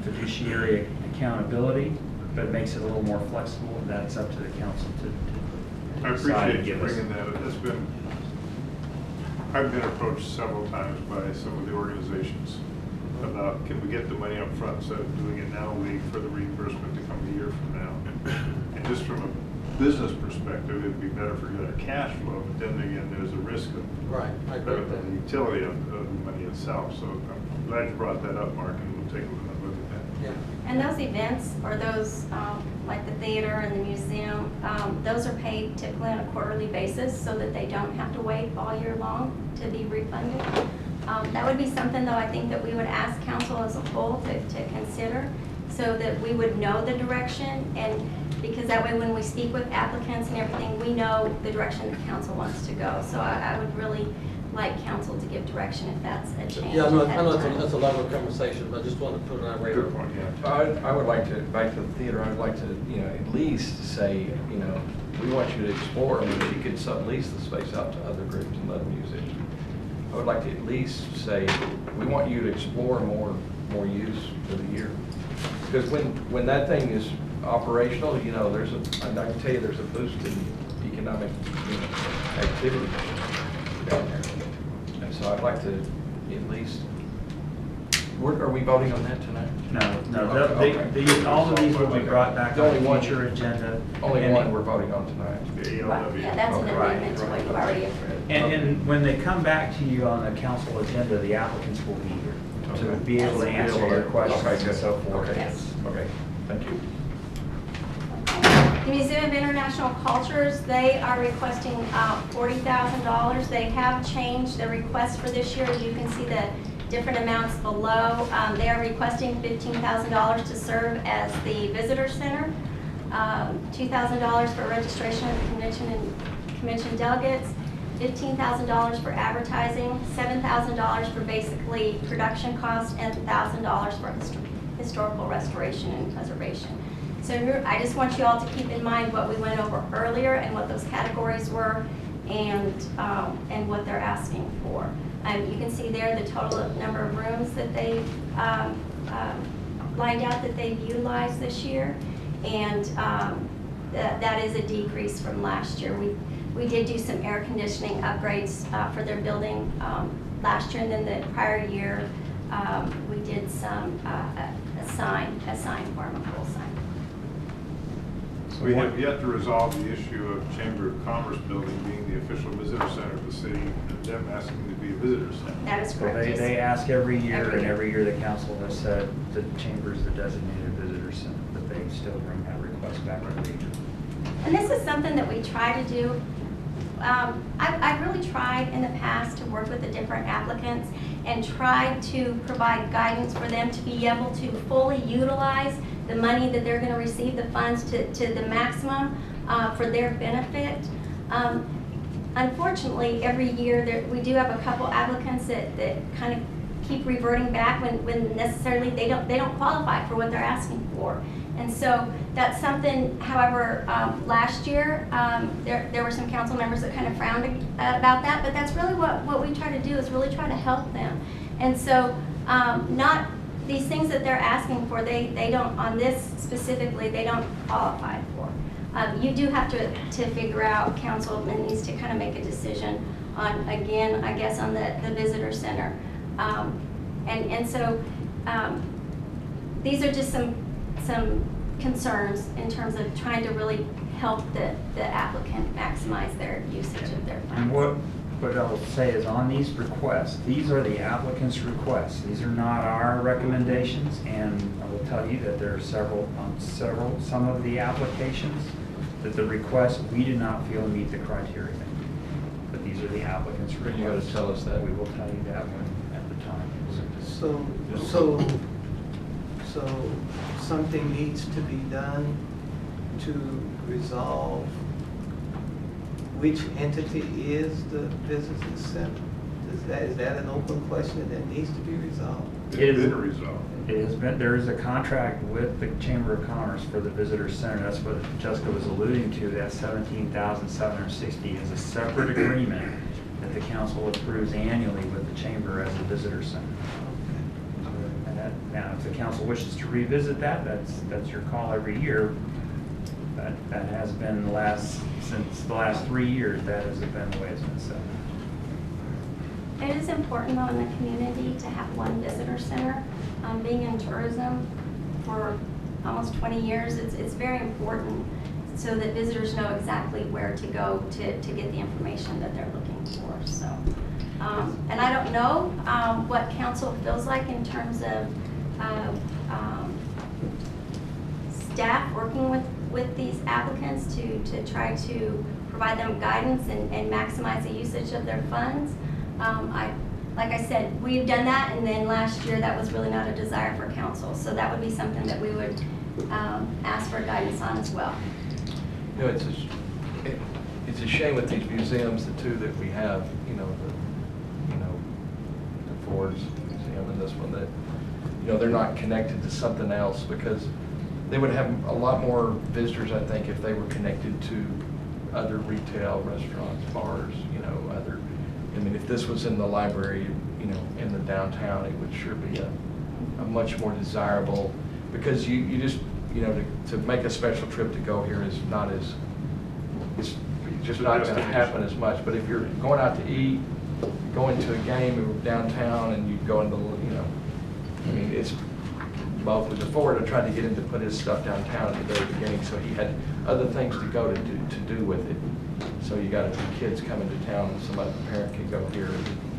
[SPEAKER 2] fiduciary accountability, but it makes it a little more flexible, that's up to the council to
[SPEAKER 8] I
[SPEAKER 2] decide and
[SPEAKER 8] appreciate you
[SPEAKER 2] give us.
[SPEAKER 8] bringing that up. I've been approached several times by some of the organizations about, can we get the money up front instead of doing it now, waiting for the reimbursement to come a year from now? And just from a business perspective, it'd be better for their cash flow, but then again, there's a risk of
[SPEAKER 6] Right, I agree with
[SPEAKER 8] the
[SPEAKER 6] that.
[SPEAKER 8] utility of the money itself. So I'm glad you brought that up, Mark, and we'll take a look at that.
[SPEAKER 6] Yeah.
[SPEAKER 3] And those events, or those, like the theater and the museum, those are paid typically on a quarterly basis so that they don't have to wait all year long to be refunded. That would be something, though, I think that we would ask council as a whole to consider, so that we would know the direction, and because that way when we speak with applicants and everything, we know the direction the council wants to go. So I would really like council to give direction if that's a change.
[SPEAKER 6] Yeah, I know
[SPEAKER 3] ahead of time.
[SPEAKER 6] that's a longer conversation, but I just wanted to put it on our radar.
[SPEAKER 8] Good point, yeah.
[SPEAKER 7] I would like to, back to the theater, I'd like to, you know, at least say, you know, we want you to explore, I mean, if you could sublease the space out to other groups and other musicians. I would like to at least say, we want you to explore more use for the year. Because when that thing is operational, you know, I can tell you there's a boost in economic, you know, activity down there. And so I'd like to at least, are we voting on that tonight?
[SPEAKER 2] No,
[SPEAKER 7] Okay.
[SPEAKER 2] all of these will be brought back
[SPEAKER 7] The
[SPEAKER 2] on
[SPEAKER 7] only
[SPEAKER 2] the
[SPEAKER 7] one-
[SPEAKER 2] future agenda.
[SPEAKER 7] Only
[SPEAKER 2] And-
[SPEAKER 7] one we're voting on tonight.
[SPEAKER 8] The
[SPEAKER 3] Right,
[SPEAKER 8] ALW.
[SPEAKER 3] yeah, that's an
[SPEAKER 7] Okay.
[SPEAKER 3] amendment to what you've already approved.
[SPEAKER 2] And when they come back to you on the council agenda, the applicants will be here to
[SPEAKER 7] Okay.
[SPEAKER 2] be able to answer your questions
[SPEAKER 7] Okay,
[SPEAKER 2] and
[SPEAKER 7] good.
[SPEAKER 2] so forth.
[SPEAKER 7] Okay.
[SPEAKER 3] Yes.
[SPEAKER 7] Okay, thank you.
[SPEAKER 3] The Museum of International Cultures, they are requesting $40,000. They have changed the request for this year. You can see the different amounts below. They are requesting $15,000 to serve as the visitor center, $2,000 for registration of the convention and convention delegates, $15,000 for advertising, $7,000 for basically production costs, and $1,000 for historical restoration and preservation. So I just want you all to keep in mind what we went over earlier and what those categories were, and what they're asking for. You can see there the total number of rooms that they lined out that they've utilized this year, and that is a decrease from last year. We did do some air conditioning upgrades for their building last year, and then the prior year we did some a sign for them, a full sign.
[SPEAKER 8] We have yet to resolve the issue of Chamber of Commerce building being the official visitor center of the city, and them asking to be a visitor center.
[SPEAKER 3] That is
[SPEAKER 2] Well,
[SPEAKER 3] correct.
[SPEAKER 2] they ask every year,
[SPEAKER 3] Every
[SPEAKER 2] and
[SPEAKER 3] year.
[SPEAKER 2] every year the council has said the chamber is the designated visitor center, but they still bring that request back every year.
[SPEAKER 3] And this is something that we try to do. I've really tried in the past to work with the different applicants and tried to provide guidance for them to be able to fully utilize the money that they're going to receive, the funds to the maximum for their benefit. Unfortunately, every year we do have a couple applicants that kind of keep reverting back when necessarily they don't qualify for what they're asking for. And so that's something, however, last year, there were some council members that kind of frowned about that, but that's really what we try to do, is really try to help them. And so not these things that they're asking for, they don't, on this specifically, they don't qualify for. You do have to figure out, councilman needs to kind of make a decision on, again, I guess, on the visitor center. And so these are just some concerns in terms of trying to really help the applicant maximize their usage of their funds.
[SPEAKER 2] And what I'll say is, on these requests, these are the applicant's requests. These are not our recommendations, and I will tell you that there are some of the applications that the requests we do not feel meet the criteria. But these are the applicant's requests.
[SPEAKER 7] You gotta tell us that.
[SPEAKER 2] We will tell you that one at the time.
[SPEAKER 4] So something needs to be done to resolve which entity is the visitor center? Is that an open question that needs to be resolved?
[SPEAKER 8] It's been resolved.
[SPEAKER 2] It has been, there is a contract with the Chamber of Commerce for the visitor center. That's what Jessica was alluding to. That $17,760 is a separate agreement that the council approves annually with the chamber as a visitor center. And that, now, if the council wishes to revisit that, that's your call every year. That has been since the last 3 years, that has been the way it's been set.
[SPEAKER 3] It is important, though, in the community to have one visitor center. Being in tourism for almost 20 years, it's very important so that visitors know exactly where to go to get the information that they're looking for. So, and I don't know what council feels like in terms of staff working with these applicants to try to provide them guidance and maximize the usage of their funds. Like I said, we've done that, and then last year that was really not a desire for council. So that would be something that we would ask for guidance on as well.
[SPEAKER 7] You know, it's a shame with these museums, the two that we have, the Ford's Museum and this one, that, they're not connected to something else, because they would have a lot more visitors, I think, if they were connected to other retail, restaurants, bars, other. I mean, if this was in the library, in the downtown, it would sure be a much more desirable, because you just, to make a special trip to go here is not as, it's just not going to happen as much. But if you're going out to eat, going to a game downtown, and you go into, I mean, it's both with the Ford. I tried to get him to put his stuff downtown at the very beginning, so he had other things to go to do with it. So you got a few kids coming to town, and some other parent can go here.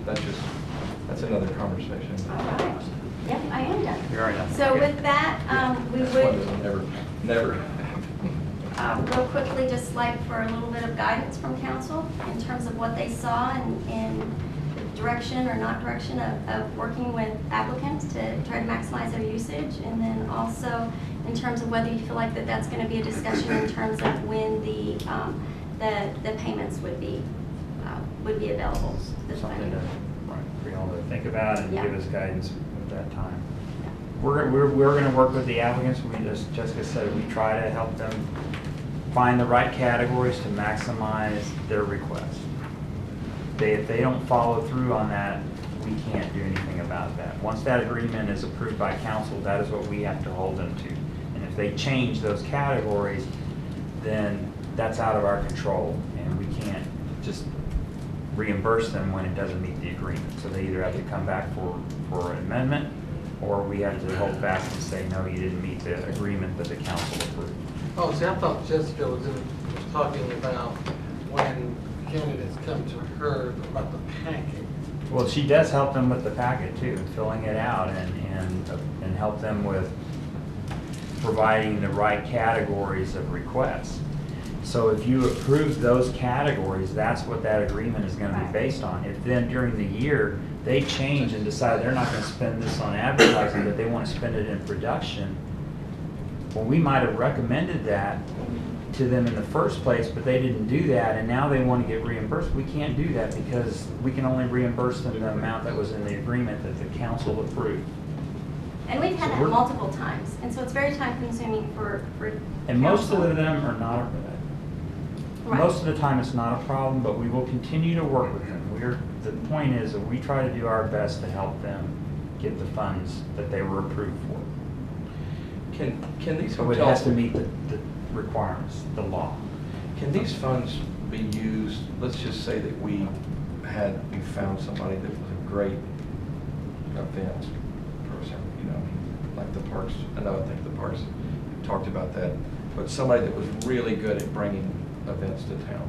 [SPEAKER 7] That's another conversation.
[SPEAKER 3] All right. Yep, I am done.
[SPEAKER 2] You're all right now.
[SPEAKER 3] So
[SPEAKER 2] Okay.
[SPEAKER 3] with that, we
[SPEAKER 7] That's
[SPEAKER 3] would
[SPEAKER 7] one that'll never happen.
[SPEAKER 3] real quickly just like for a little bit of guidance from council in terms of what they saw and direction or not direction of working with applicants to try to maximize their usage, and then also in terms of whether you feel like that's going to be a discussion in terms of when the payments would be would be available to the
[SPEAKER 2] Something to,
[SPEAKER 3] planning.
[SPEAKER 2] right, for y'all to think about and
[SPEAKER 3] Yeah.
[SPEAKER 2] give us guidance at that time.
[SPEAKER 3] Yeah.
[SPEAKER 2] We're gonna work with the applicants, as Jessica said, we try to help them find the right categories to maximize their request. If they don't follow through on that, we can't do anything about that. Once that agreement is approved by council, that is what we have to hold them to. And if they change those categories, then that's out of our control, and we can't just reimburse them when it doesn't meet the agreement. So they either have to come back for an amendment, or we have to hold fast and say, no, you didn't meet the agreement that the council approved.
[SPEAKER 6] Oh, see, I thought Jessica was talking about when candidates come to her about the packet.
[SPEAKER 2] Well, she does help them with the packet too, filling it out and help them with providing the right categories of requests. So if you approve those categories, that's what that agreement is gonna be
[SPEAKER 3] Right.
[SPEAKER 2] based on. If then during the year, they change and decide they're not gonna spend this on advertising, but they wanna spend it in production, well, we might have recommended that to them in the first place, but they didn't do that, and now they want to get reimbursed. We can't do that because we can only reimburse them the amount that was in the agreement that the council approved.
[SPEAKER 3] And we've had
[SPEAKER 2] So
[SPEAKER 3] that
[SPEAKER 2] we're-
[SPEAKER 3] multiple times, and so it's very time consuming for
[SPEAKER 2] And most of
[SPEAKER 3] council.
[SPEAKER 2] them are not,
[SPEAKER 3] Right.
[SPEAKER 2] most of the time it's not a problem, but we will continue to work with them. The point is that we try to do our best to help them get the funds that they were approved for.
[SPEAKER 7] Can these
[SPEAKER 2] So it has
[SPEAKER 7] hotels,
[SPEAKER 2] to meet the requirements, the law.
[SPEAKER 7] can these funds be used, let's just say that we found somebody that was a great event person, you know, like the parks, I think the parks talked about that, but somebody that was really good at bringing events to town.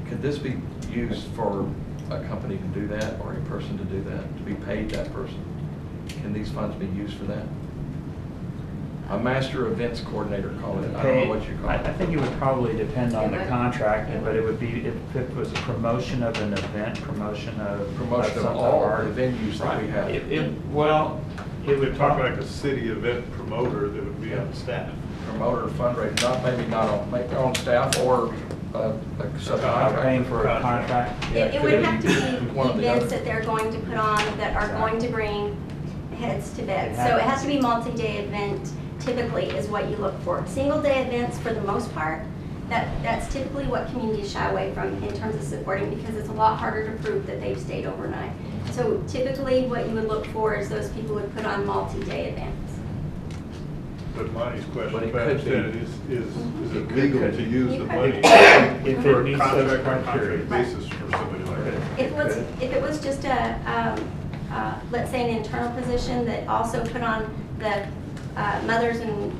[SPEAKER 7] Could this be used for a company to do that, or a person to do that, to be paid that person? Can these funds be used for that? A master events coordinator, call it, I don't know what you call
[SPEAKER 2] I
[SPEAKER 7] it.
[SPEAKER 2] think it would probably depend on
[SPEAKER 3] It
[SPEAKER 2] the
[SPEAKER 3] would.
[SPEAKER 2] contract, but it would be, if it was a promotion of an event, promotion of.
[SPEAKER 7] Promotion of
[SPEAKER 2] some
[SPEAKER 7] all
[SPEAKER 2] art.
[SPEAKER 7] the venues that we
[SPEAKER 2] Right.
[SPEAKER 7] have.
[SPEAKER 2] Well, it would
[SPEAKER 8] Talk
[SPEAKER 2] probably.
[SPEAKER 8] like a city event promoter that would be on staff.
[SPEAKER 7] Promoter, fundraiser, maybe not on staff, or like subcontract.
[SPEAKER 2] Paying for a contract.
[SPEAKER 7] Yeah,
[SPEAKER 3] It
[SPEAKER 7] could
[SPEAKER 3] would
[SPEAKER 7] it
[SPEAKER 3] have to
[SPEAKER 7] be
[SPEAKER 3] be
[SPEAKER 7] one or the
[SPEAKER 3] events
[SPEAKER 7] other?
[SPEAKER 3] that they're going to put on that are going to bring heads to bed.
[SPEAKER 2] It
[SPEAKER 3] So it has to be multi-day event typically is what you look for. Single day events for the most part, that's typically what communities shy away from in terms of supporting because it's a lot harder to prove that they've stayed overnight. So typically what you would look for is those people would put on multi-day events.
[SPEAKER 8] But Monty's
[SPEAKER 7] But
[SPEAKER 8] question,
[SPEAKER 7] it
[SPEAKER 8] if I
[SPEAKER 7] could
[SPEAKER 8] understand
[SPEAKER 7] be.
[SPEAKER 8] it, is it legal to use
[SPEAKER 3] You
[SPEAKER 8] the
[SPEAKER 3] could.
[SPEAKER 8] money
[SPEAKER 2] If
[SPEAKER 8] for
[SPEAKER 2] it
[SPEAKER 8] a
[SPEAKER 2] meets those
[SPEAKER 8] contract on
[SPEAKER 2] criteria.
[SPEAKER 8] contract basis for somebody like that?
[SPEAKER 3] If it was just a, let's say an internal position that also put on the mothers and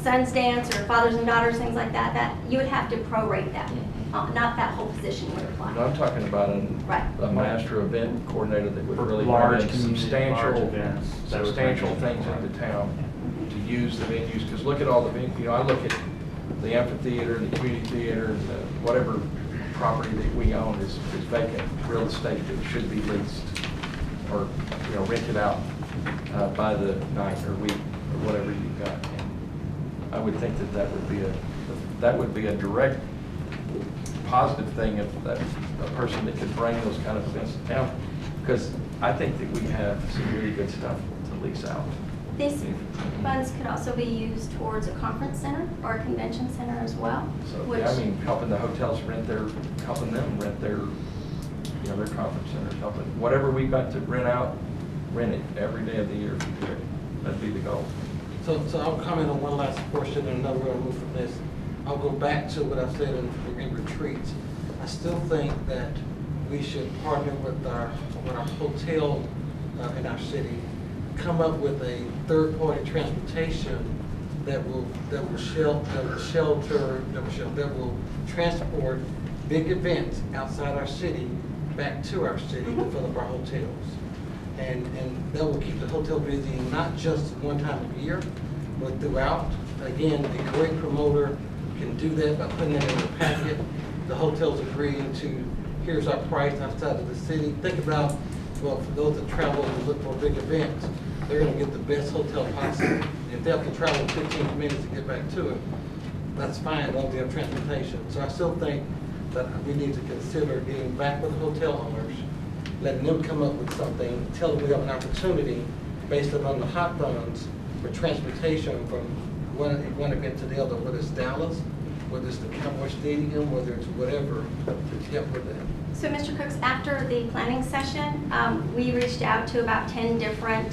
[SPEAKER 3] sons dance or fathers and daughters, things like that, that you would have to prorate that. Not that whole position would apply.
[SPEAKER 7] No, I'm talking about
[SPEAKER 3] Right.
[SPEAKER 7] a master event coordinator that would
[SPEAKER 2] For
[SPEAKER 7] really
[SPEAKER 2] large
[SPEAKER 7] bring in
[SPEAKER 2] community, large
[SPEAKER 7] substantial,
[SPEAKER 2] events that would
[SPEAKER 7] substantial
[SPEAKER 2] bring in-
[SPEAKER 7] things into town to use the venues, because look at all the venues, you know, I look at the amphitheater, the community theater, and whatever property that we own is vacant real estate that should be leased or, you know, rented out by the night or week or whatever you've got. And I would think that that would be a direct positive thing if that a person that could bring those kind of events to town, because I think that we have some really good stuff to lease out.
[SPEAKER 3] These funds could also be used towards a conference center or a convention center as well,
[SPEAKER 7] So,
[SPEAKER 3] which,
[SPEAKER 7] yeah, I mean, helping the hotels helping them rent their, you know, their conference centers, helping, whatever we've got to rent it every day of the year if we could. That'd be the goal.
[SPEAKER 6] So I'll comment on one last portion, and then we're gonna move from this. I'll go back to what I said in retreats. I still think that we should partner with our hotel in our city, come up with a third-party transportation that will transport big events outside our city back to our city to fill up our hotels. And that will keep the hotel busy, not just one time a year, but throughout. Again, a great promoter can do that by putting it in the packet. The hotel's agreeing to, here's our price outside of the city. Think about, well, for those that travel and look for big events, they're gonna get the best hotel possible. If they have to travel 15 minutes to get back to it, that's fine, as long as they have transportation. So I still think that we need to consider getting back with the hotel owners, letting them come up with something, tell them we have an opportunity based upon the hot funds for transportation from one event to the other, whether it's Dallas, whether it's the Cowboy Stadium, whether it's whatever, to help with that.
[SPEAKER 3] So, Mr. Cooks, after the planning session, we reached out to about 10 different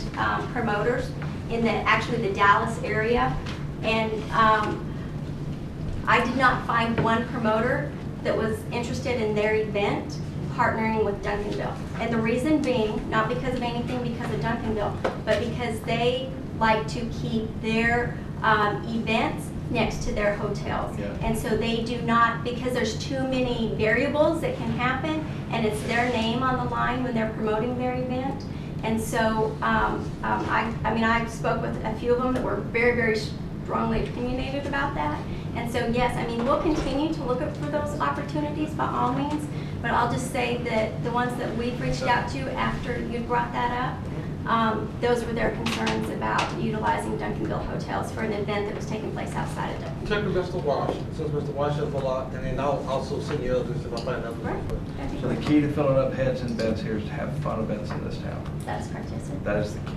[SPEAKER 3] promoters in actually the Dallas area, and I did not find one promoter that was interested in their event partnering with Duncanville. And the reason being, not because of anything because of Duncanville, but because they like to keep their events next to their hotels.
[SPEAKER 7] Yeah.
[SPEAKER 3] And so they do not, because there's too many variables that can happen, and it's their name on the line when they're promoting their event. And so, I spoke with a few of them that were very, very strongly opinionated about that. And so, yes, we'll continue to look for those opportunities by all means, but I'll just say that the ones that we've reached out to after you brought that up, those were their concerns about utilizing Duncanville hotels for an event that was taking place outside of Duncanville.
[SPEAKER 6] Check with Mr. Wash, since Mr. Wash has a lot, and then I'll also send you others if I find out.
[SPEAKER 3] Right.
[SPEAKER 7] So the key to filling up heads and beds here is to have fun events in this town.
[SPEAKER 3] That's participant.
[SPEAKER 7] That is the key.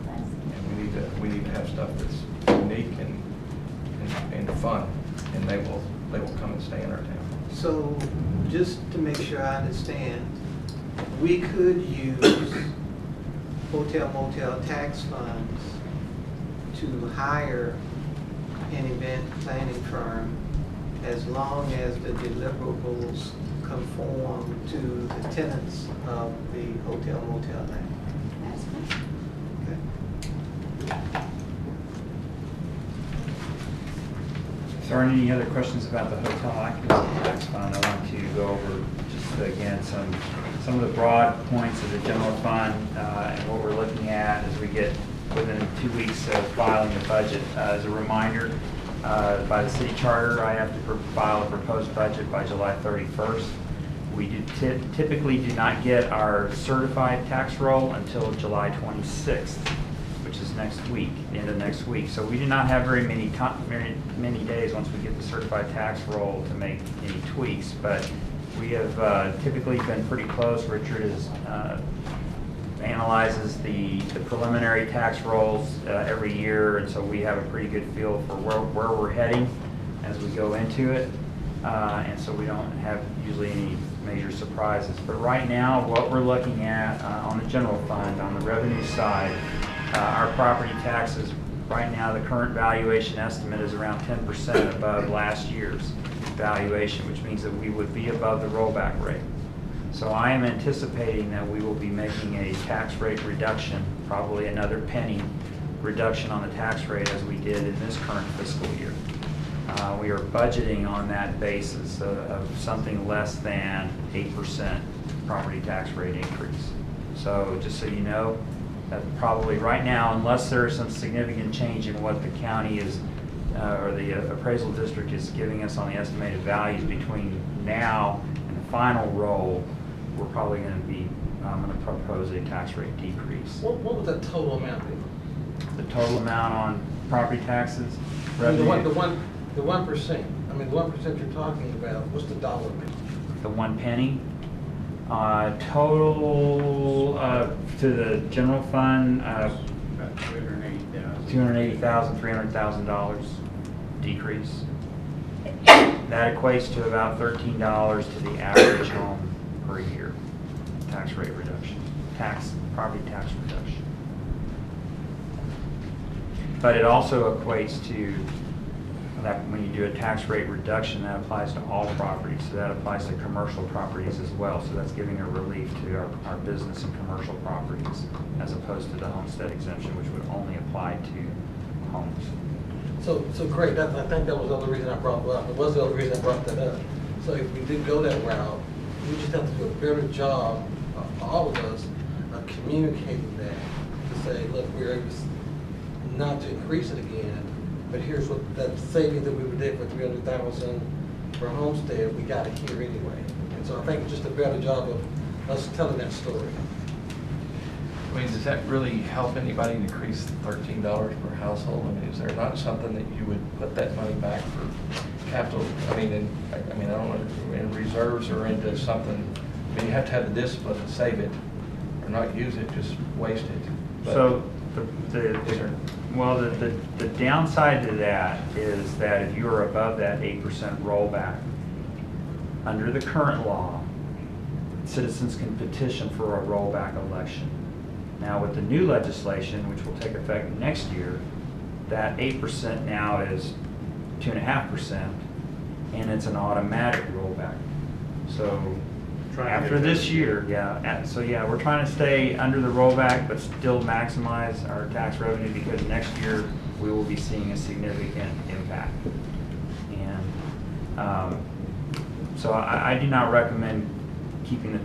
[SPEAKER 7] And we need to have stuff that's unique and fun, and they will come and stay in our town.
[SPEAKER 4] So, just to make sure I understand, we could use hotel motel tax funds to hire an event planning firm as long as the deliverables conform to the tenets of the hotel motel act.
[SPEAKER 3] That's good.
[SPEAKER 4] Okay.
[SPEAKER 2] If there aren't any other questions about the hotel occupancy tax fund, I want to go over just again some of the broad points of the general fund and what we're looking at as we get within 2 weeks of filing the budget. As a reminder, by the city charter, I have to file a proposed budget by July 31st. We typically do not get our certified tax roll until July 26th, which is next week, the end of next week. So we do not have very many days once we get the certified tax roll to make any tweaks, but we have typically been pretty close. Richard analyzes the preliminary tax rolls every year, and so we have a pretty good feel for where we're heading as we go into it, and so we don't have usually any major surprises. But right now, what we're looking at on the general fund, on the revenue side, our property taxes, right now the current valuation estimate is around 10% above last year's valuation, which means that we would be above the rollback rate. So I am anticipating that we will be making a tax rate reduction, probably another penny reduction on the tax rate as we did in this current fiscal year. We are budgeting on that basis of something less than 8% property tax rate increase. So just so you know, that probably right now, unless there is some significant change in what the county is or the appraisal district is giving us on the estimated values between now and the final roll, we're probably going to be, I'm going to propose a tax rate decrease.
[SPEAKER 6] What would that total amount be?
[SPEAKER 2] The total amount on property taxes,
[SPEAKER 6] The
[SPEAKER 2] revenue,
[SPEAKER 6] 1%. The 1% you're talking about, what's the dollar amount?
[SPEAKER 2] the 1 penny. Total to the general fund,
[SPEAKER 5] About $280,000.
[SPEAKER 2] $280,000, $300,000 decrease. That equates to about $13 to the average home per year. Tax rate reduction, property tax reduction. But it also equates to that when you do a tax rate reduction, that applies to all properties. So that applies to commercial properties as well. So that's giving a relief to our business and commercial properties as opposed to the homestead exemption, which would only apply to homes.
[SPEAKER 6] So great, I think that was the other reason I brought it up. It was the other reason I brought that up. So if we did go that route, we just have to do a better job, all of us, of communicating that to say, look, we're able not to increase it again, but here's what that savings that we would get for $300,000 for homestead, we got it here anyway. And so I think it's just a better job of us telling that story.
[SPEAKER 7] I mean, does that really help anybody decrease $13 per household? I mean, is there not something that you would put that money back for capital, I mean, I don't know, in reserves or into something. I mean, you have to have the discipline to save it, or not use it, just waste it. But
[SPEAKER 2] So
[SPEAKER 7] is there-
[SPEAKER 2] well, the downside to that is that if you are above that 8% rollback, under the current law, citizens can petition for a rollback election. Now, with the new legislation, which will take effect next year, that 8% now is 2.5%, and it's an automatic rollback. So
[SPEAKER 1] Trying to
[SPEAKER 2] after
[SPEAKER 1] get
[SPEAKER 2] this
[SPEAKER 1] that.
[SPEAKER 2] year, so we're trying to stay under the rollback, but still maximize our tax revenue, because next year we will be seeing a significant impact. And so I do not recommend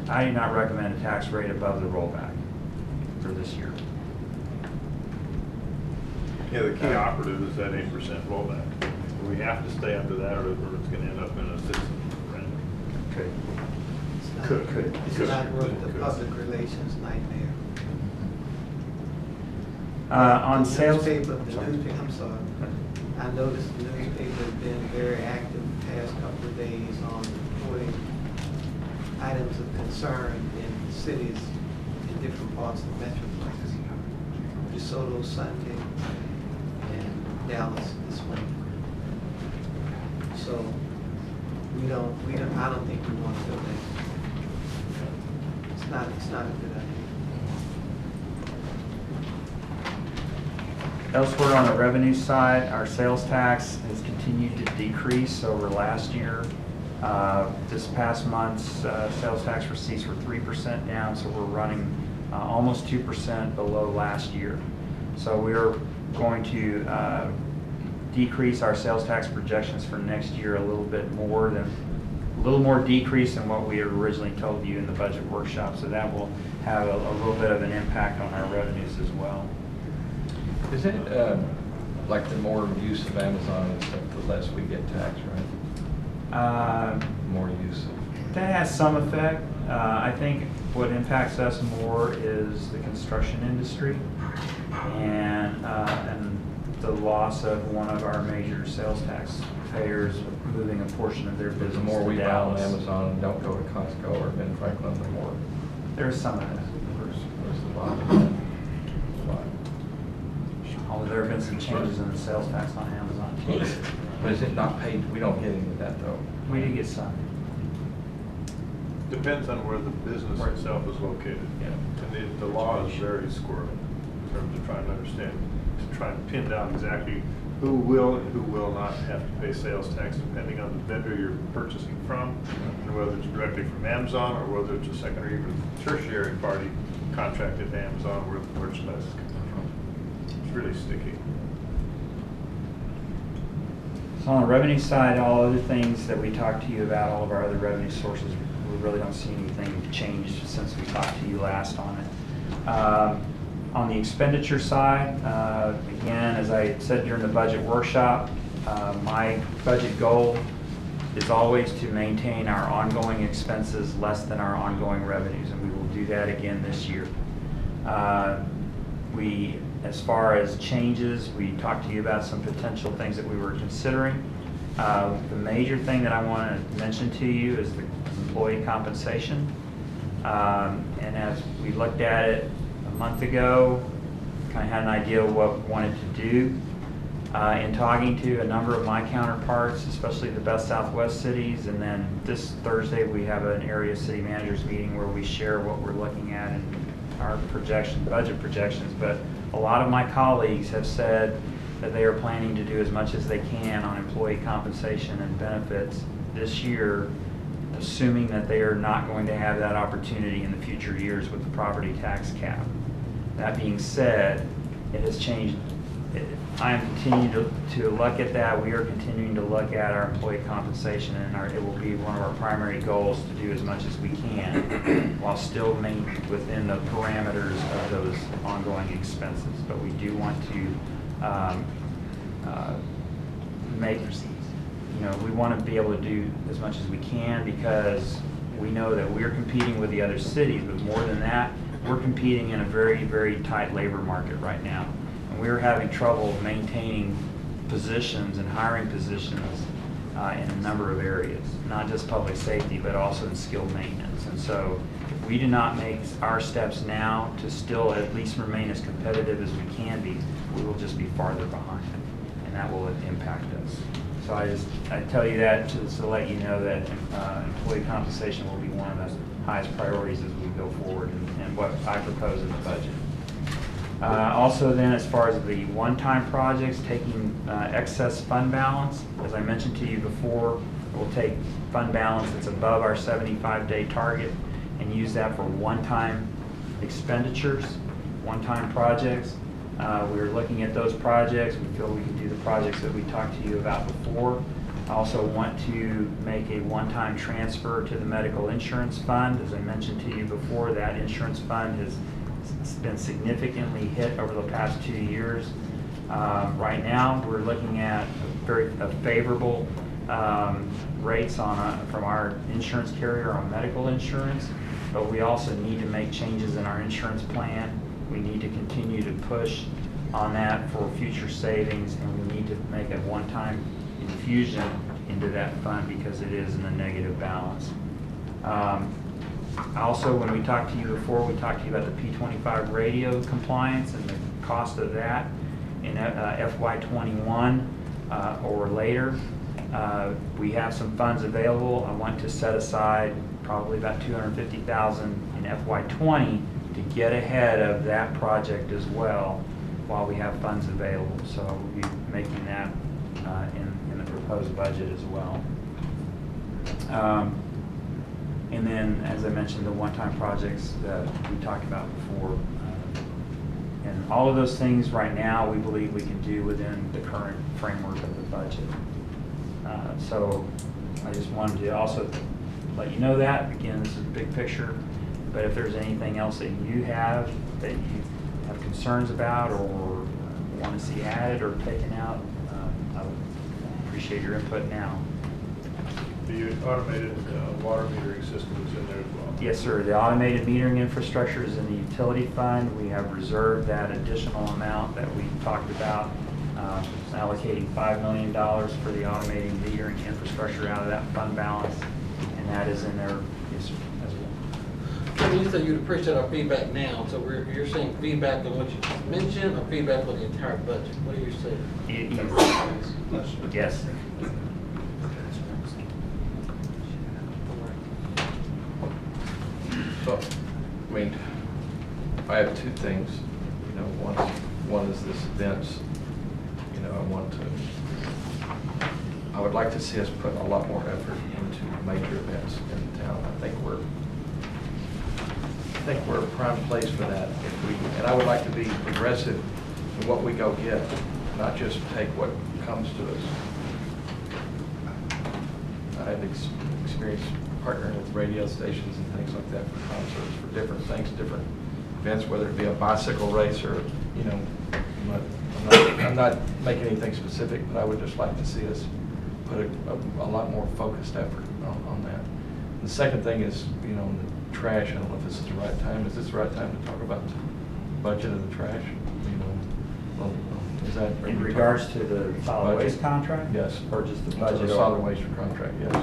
[SPEAKER 2] I do not recommend a tax rate above the rollback for this year.
[SPEAKER 1] Yeah, the key operative is that 8% rollback. We have to stay under that, or it's gonna end up in a citizen referendum.
[SPEAKER 2] Okay.
[SPEAKER 4] It's not-
[SPEAKER 2] Could.
[SPEAKER 4] It's not worth the public relations nightmare.
[SPEAKER 2] On
[SPEAKER 4] The
[SPEAKER 2] sales.
[SPEAKER 4] newspaper,
[SPEAKER 2] Sorry.
[SPEAKER 4] I'm sorry. I noticed the newspaper has been very active the past couple of days on reporting items of concern in cities in different parts of the metroplex. DeSoto Sunday and Dallas this week. So I don't think we want to do that. It's not a good idea.
[SPEAKER 2] Elsewhere on the revenue side, our sales tax has continued to decrease over last year. This past month's sales tax receipts were 3% down, so we're running almost 2% below last year. So we're going to decrease our sales tax projections for next year a little more decrease than what we had originally told you in the budget workshop. So that will have a little bit of an impact on our revenues as well.
[SPEAKER 7] Is it, like the more use of Amazon and stuff, the less we get taxed, right? More use of.
[SPEAKER 2] That has some effect. I think what impacts us more is the construction industry and the loss of one of our major sales tax payers moving a portion of their business
[SPEAKER 7] The more
[SPEAKER 2] to
[SPEAKER 7] we buy on
[SPEAKER 2] Dallas.
[SPEAKER 7] Amazon and don't go to Costco or Ben Franklin, the more.
[SPEAKER 2] There's some of that.
[SPEAKER 7] Where's the bottom?
[SPEAKER 2] Although there have been some changes in the sales tax on Amazon too.
[SPEAKER 7] But is it not paid? We don't get any of that though.
[SPEAKER 2] We do get some.
[SPEAKER 1] Depends on where the business itself is located.
[SPEAKER 7] Yeah.
[SPEAKER 1] And the law is very squirrely in terms of trying to understand, to try and pin down exactly who will and who will not have to pay sales tax depending on the vendor you're purchasing from, and whether it's directly from Amazon or whether it's a secondary, even tertiary party contracted to Amazon where the merchandise is coming from. It's really sticky.
[SPEAKER 2] So on the revenue side, all other things that we talked to you about, all of our other revenue sources, we really don't see anything changed since we talked to you last on it. On the expenditure side, again, as I said during the budget workshop, my budget goal is always to maintain our ongoing expenses less than our ongoing revenues, and we will do that again this year. As far as changes, we talked to you about some potential things that we were considering. The major thing that I want to mention to you is the employee compensation. And as we looked at it a month ago, kind of had an idea of what we wanted to do. In talking to a number of my counterparts, especially the best Southwest cities, and then this Thursday we have an area city managers meeting where we share what we're looking at and our budget projections. But a lot of my colleagues have said that they are planning to do as much as they can on employee compensation and benefits this year, assuming that they are not going to have that opportunity in the future years with the property tax cap. That being said, it has changed. I am continuing to look at that. We are continuing to look at our employee compensation, and it will be one of our primary goals to do as much as we can while still maintaining within the parameters of those ongoing expenses. But we do want to we want to be able to do as much as we can, because we know that we're competing with the other cities, but more than that, we're competing in a very, very tight labor market right now. And we're having trouble maintaining positions and hiring positions in a number of areas, not just public safety, but also in skilled maintenance. And so if we do not make our steps now to still at least remain as competitive as we can be, we will just be farther behind, and that will impact us. So I tell you that to let you know that employee compensation will be one of the highest priorities as we go forward and what I propose in the budget. Also then, as far as the one-time projects, taking excess fund balance, as I mentioned to you before, we'll take fund balance that's above our 75-day target and use that for one-time expenditures, one-time projects. We're looking at those projects. We feel we can do the projects that we talked to you about before. I also want to make a one-time transfer to the medical insurance fund. As I mentioned to you before, that insurance fund has been significantly hit over the past 2 years. Right now, we're looking at very favorable rates from our insurance carrier on medical insurance, but we also need to make changes in our insurance plan. We need to continue to push on that for future savings, and we need to make a one-time infusion into that fund because it is in a negative balance. Also, when we talked to you before, we talked to you about the P25 radio compliance and the cost of that in FY21 or later. We have some funds available. I want to set aside probably about $250,000 in FY20 to get ahead of that project as well while we have funds available. So we'll be making that in the proposed budget as well. And then, as I mentioned, the one-time projects that we talked about before. And all of those things right now we believe we can do within the current framework of the budget. So I just wanted to also let you know that. Again, this is a big picture, but if there's anything else that you have concerns about or want to see added or taken out, I would appreciate your input now.
[SPEAKER 8] The automated water metering system is in there as well?
[SPEAKER 2] Yes, sir. The automated metering infrastructure is in the utility fund. We have reserved that additional amount that we talked about, allocating $5 million for the automated metering infrastructure out of that fund balance, and that is in there as well.
[SPEAKER 6] So you said you'd appreciate our feedback now, so you're saying feedback on what you just mentioned or feedback on the entire budget? What are you saying?
[SPEAKER 2] Yes.
[SPEAKER 7] So, I mean, I have two things. You know, one is this events. You know, I would like to see us put a lot more effort into major events in town. I think we're a prime place for that. And I would like to be progressive in what we go get, not just take what comes to us. I have experience partnering with radio stations and things like that for concerts, for different things, different events, whether it be a bicycle race or, you know, I'm not making anything specific, but I would just like to see us put a lot more focused effort on that. And the second thing is, you know, the trash. I don't know if this is the right time. Is this the right time to talk about the budget of the trash? You know, well, is that
[SPEAKER 2] In regards to the solid waste contract?
[SPEAKER 7] Yes.
[SPEAKER 2] Or just the
[SPEAKER 7] To
[SPEAKER 2] budget?
[SPEAKER 7] the solid waste contract, yes.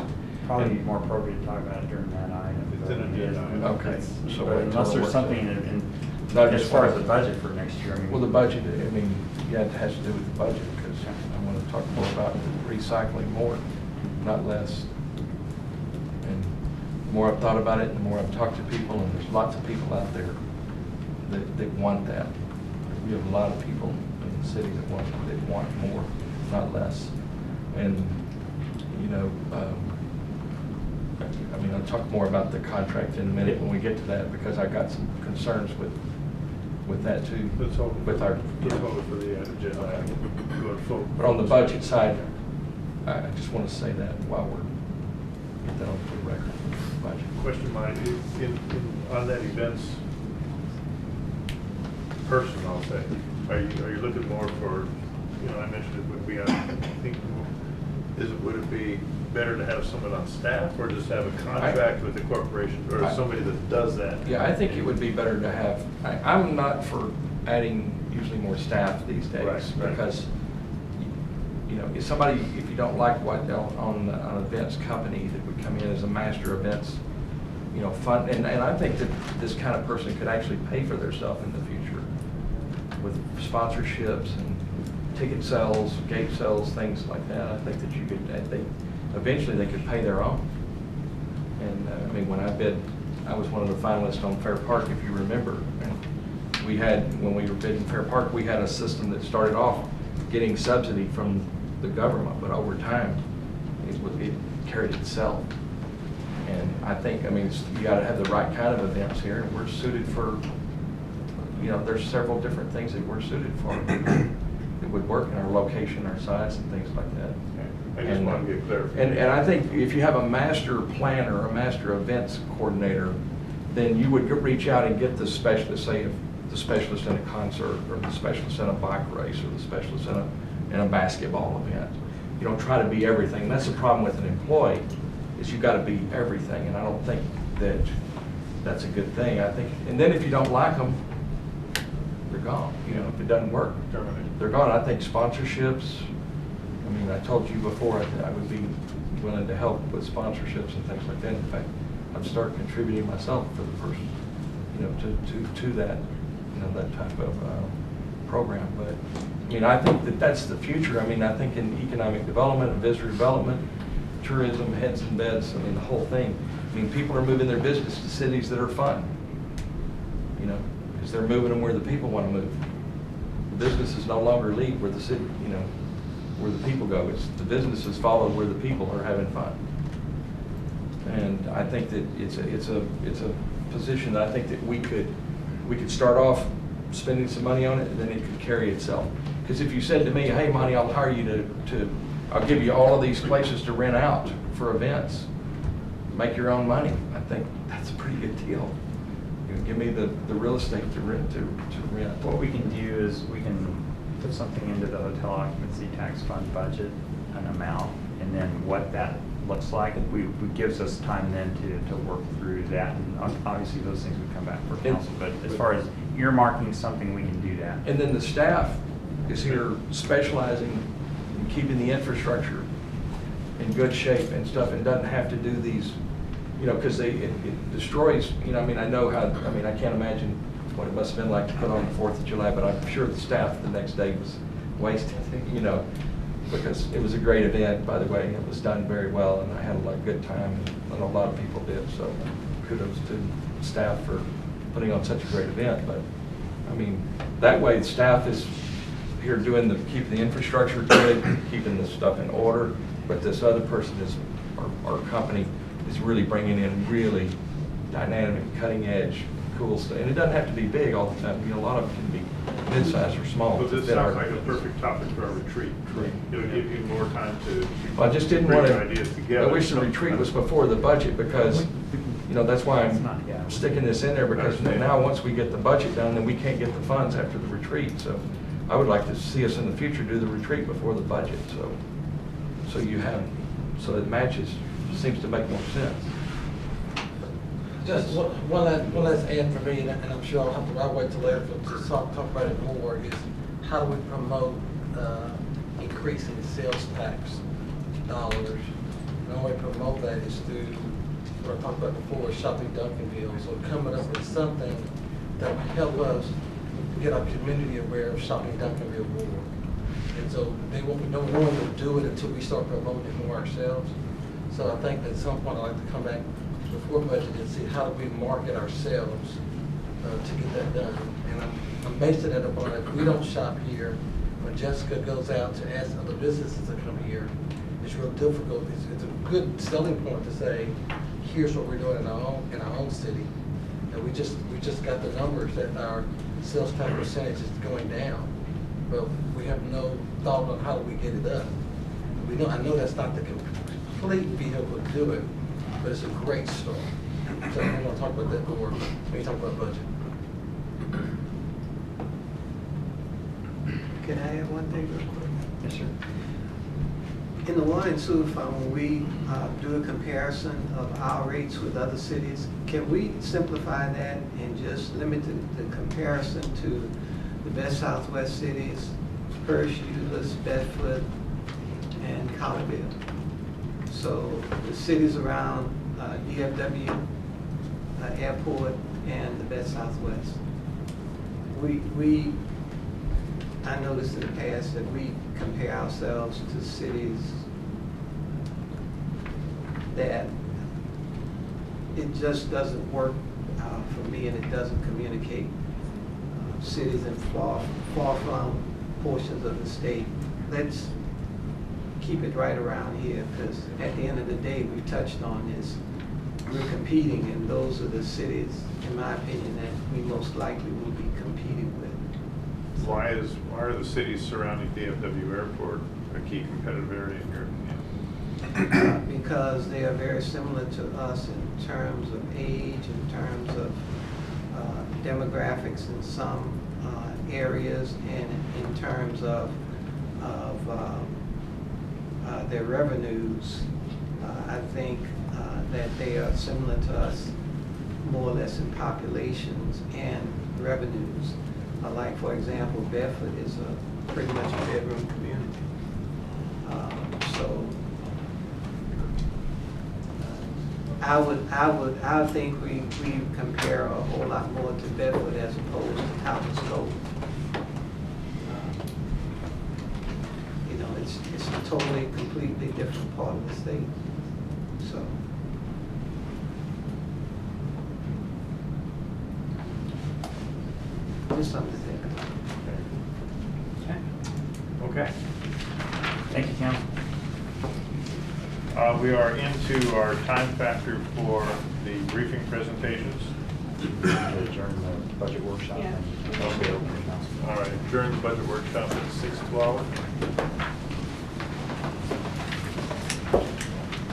[SPEAKER 2] Probably more appropriate to talk about it during that item.
[SPEAKER 8] It's in an agenda item.
[SPEAKER 7] Okay. So
[SPEAKER 2] But
[SPEAKER 7] wait
[SPEAKER 2] unless
[SPEAKER 7] till
[SPEAKER 2] there's
[SPEAKER 7] the
[SPEAKER 2] something
[SPEAKER 7] No,
[SPEAKER 2] as
[SPEAKER 7] just
[SPEAKER 2] far as
[SPEAKER 7] wanted-
[SPEAKER 2] the budget for next year, I mean.
[SPEAKER 7] Well, the budget, I mean, yeah, it has to do with the budget, because I want to talk more about recycling more, not less. And the more I've thought about it, the more I've talked to people, and there's lots of people out there that want that. We have a lot of people in the city that want more, not less. And, you know, I mean, I'll talk more about the contract in a minute when we get to that, because I've got some concerns with that too.
[SPEAKER 8] Let's hold it
[SPEAKER 7] With our,
[SPEAKER 8] for the agenda item going forward.
[SPEAKER 7] but on the budget side, I just want to say that while we're, get that on the record, budget.
[SPEAKER 8] Question mine, on that events person, I'll say, are you looking more for, you know, I mentioned it would be, I think, would it be better to have someone on staff or just have a contract with the corporation or somebody that does that?
[SPEAKER 7] Yeah, I think it would be better to have, I'm not for adding usually more staff these days,
[SPEAKER 8] Right.
[SPEAKER 7] because you know, if somebody, if you don't like what, on an events company that would come in as a master events, you know, fund, and I think that this kind of person could actually pay for their stuff in the future with sponsorships and ticket sales, gate sales, things like that. I think that you could, eventually they could pay their own. And I mean, when I bid, I was one of the finalists on Fair Park, if you remember. And we had, when we were bidding Fair Park, we had a system that started off getting subsidy from the government, but over time, it carried itself. And I think, I mean, you gotta have the right kind of events here, and we're suited for, you know, there's several different things that we're suited for. It would work in our location, our size, and things like that.
[SPEAKER 8] I just want to get clarification.
[SPEAKER 7] And I think if you have a master planner, a master events coordinator, then you would reach out and get the specialist, say if the specialist in a concert, or the specialist in a bike race, or the specialist in a basketball event. You don't try to be everything. And that's the problem with an employee, is you've got to be everything, and I don't think that that's a good thing. I think, and then if you don't like them, they're gone. You know, if it doesn't work, they're gone. I think sponsorships, I mean, I told you before, I would be willing to help with sponsorships and things like that. In fact, I'd start contributing myself for the first, you know, to that, you know, that type of program. But I mean, I think that that's the future. I mean, I think in economic development and visitor development, tourism, heads and beds, I mean, the whole thing. I mean, people are moving their business to cities that are fun, you know, because they're moving them where the people want to move. The businesses no longer lead where the city, you know, where the people go. It's the businesses follow where the people are having fun. And I think that it's a position that I think that we could start off spending some money on it, and then it could carry itself. Because if you said to me, hey, Monty, I'll hire you I'll give you all of these places to rent out for events, make your own money, I think that's a pretty good deal. You know, give me the real estate to rent.
[SPEAKER 2] What we can do is we can put something into the hotel occupancy tax fund budget, an amount, and then what that looks like. It gives us time then to work through that, and obviously those things would come back for council, but as far as earmarking something, we can do that.
[SPEAKER 7] And then the staff is here specializing in keeping the infrastructure in good shape and stuff, and doesn't have to do these, you know, because it destroys, you know, I mean, I know how, I mean, I can't imagine what it must have been like to put on the 4th of July, but I'm sure the staff the next day was wasted, you know, because it was a great event, by the way. It was done very well, and I had a lot of good time, and a lot of people did, so kudos to staff for putting on such a great event. But I mean, that way the staff is here doing keeping the infrastructure good, keeping the stuff in order, but this other person is, our company is really bringing in really dynamic, cutting edge, cool stuff. And it doesn't have to be big all the time. You know, a lot of it can be mid-size or small.
[SPEAKER 8] Well, this sounds like a perfect topic for our retreat. It'll give you more time to
[SPEAKER 7] well, I just didn't
[SPEAKER 8] bring
[SPEAKER 7] want
[SPEAKER 8] your ideas
[SPEAKER 7] to,
[SPEAKER 8] together.
[SPEAKER 7] I wish the retreat was before the budget, because, you know, that's why I'm sticking this in there, because now once we get the budget done, then we can't get the funds after the retreat. So I would like to see us in the future do the retreat before the budget, so you have, so it matches, seems to make more sense.
[SPEAKER 6] Just one last add for me, and I'm sure I'll wait till later to talk about it more, is how do we promote increasing sales tax dollars? The only way to promote that is through what I talked about before, shopping Duncanville. So coming up with something that will help us get our community aware of shopping Duncanville more. And so they won't be no willing to do it until we start promoting it more ourselves. So I think that at some point I'd like to come back before budget and see how do we market ourselves to get that done. And I'm basing it upon if we don't shop here, when Jessica goes out to ask other businesses to come here, it's real difficult. It's a good selling point to say, here's what we're doing in our own city. And we just got the numbers that our sales tax percentage is going down, but we have no thought on how do we get it up. I know that's not the complete vehicle to do it, but it's a great start. So I want to talk about that more when we talk about budget.
[SPEAKER 4] Can I add one thing real quick?
[SPEAKER 2] Yes, sir.
[SPEAKER 4] In the 1 and 2 fund, when we do a comparison of our rates with other cities, can we simplify that and just limit the comparison to the best Southwest cities, Perth, Euless, Bedford, and Colleyville. So the cities around DFW Airport and the Best Southwest. I noticed in the past that we compare ourselves to cities that it just doesn't work for me, and it doesn't communicate. Cities in far-flung portions of the state. Let's keep it right around here, because at the end of the day, we touched on this. We're competing, and those are the cities, in my opinion, that we most likely will be competing with.
[SPEAKER 8] Why are the cities surrounding DFW Airport a key competitive area in your opinion?
[SPEAKER 4] Because they are very similar to us in terms of age, in terms of demographics in some areas, and in terms of their revenues. I think that they are similar to us more or less in populations and revenues. Like, for example, Bedford is pretty much a bedroom community. So I would think we compare a whole lot more to Bedford as opposed to Taos Cove. You know, it's a totally, completely different part of the state. So. Just something to think about.
[SPEAKER 2] Okay. Thank you, Council.
[SPEAKER 8] We are into our time factor for the briefing presentations.
[SPEAKER 2] Adjourn the budget workshop.
[SPEAKER 3] Yeah.
[SPEAKER 2] Okay, open the council.
[SPEAKER 8] All right, during the budget workshop at 6:12.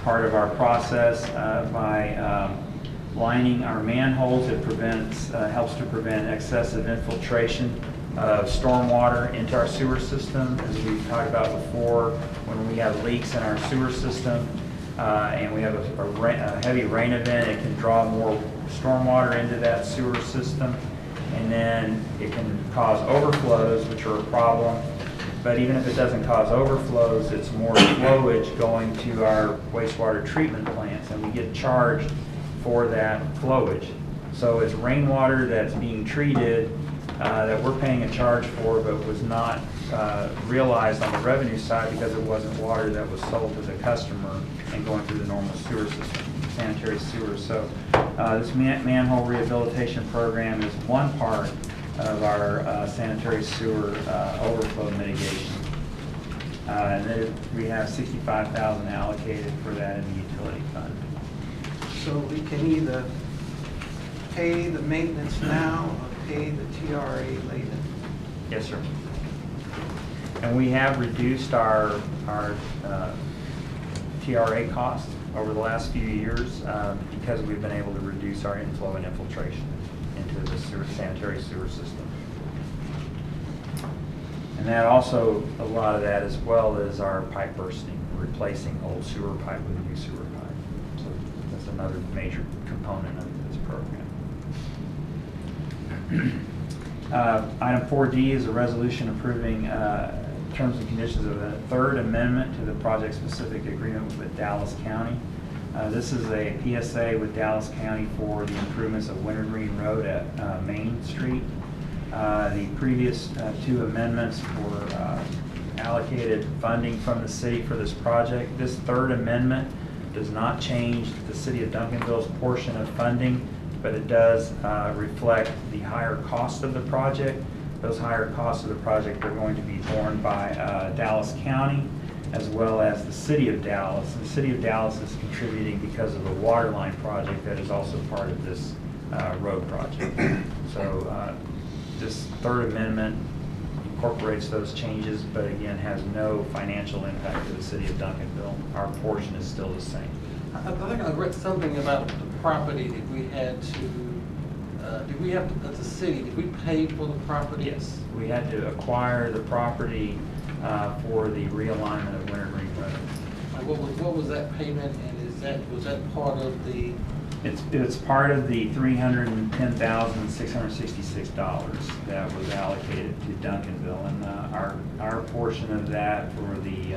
[SPEAKER 2] Part of our process by lining our manholes, it helps to prevent excessive infiltration of stormwater into our sewer system. As we've talked about before, when we have leaks in our sewer system and we have a heavy rain event, it can draw more stormwater into that sewer system, and then it can cause overflows, which are a problem. But even if it doesn't cause overflows, it's more flowage going to our wastewater treatment plants, and we get charged for that flowage. So it's rainwater that's being treated that we're paying a charge for, but was not realized on the revenue side because it wasn't water that was sold to the customer and going through the normal sewer system, sanitary sewer. So this manhole rehabilitation program is one part of our sanitary sewer overflow mitigation. And then we have $65,000 allocated for that in the utility fund.
[SPEAKER 4] So we can either pay the maintenance now or pay the TRA later.
[SPEAKER 2] Yes, sir. And we have reduced our TRA cost over the last few years because we've been able to reduce our inflow and infiltration into the sanitary sewer system. And that also, a lot of that as well is our pipe bursting, replacing old sewer pipe with new sewer pipe. So that's another major component of this program. Item 4D is a resolution approving terms and conditions of a third amendment to the project-specific agreement with Dallas County. This is a PSA with Dallas County for the improvements of Wintergreen Road at Main Street. The previous two amendments were allocated funding from the city for this project. This third amendment does not change the city of Duncanville's portion of funding, but it does reflect the higher cost of the project. Those higher costs of the project are going to be borne by Dallas County as well as the city of Dallas. And the city of Dallas is contributing because of the water line project that is also part of this road project. So this third amendment incorporates those changes, but again has no financial impact to the city of Duncanville. Our portion is still the same.
[SPEAKER 6] I think I read something about the property that we had to, did we have to, as a city, did we pay for the property?
[SPEAKER 2] Yes, we had to acquire the property for the realignment of Wintergreen Road.
[SPEAKER 6] What was that payment, and was that part of the?
[SPEAKER 2] It's part of the $310,666 that was allocated to Duncanville, and our portion of that for the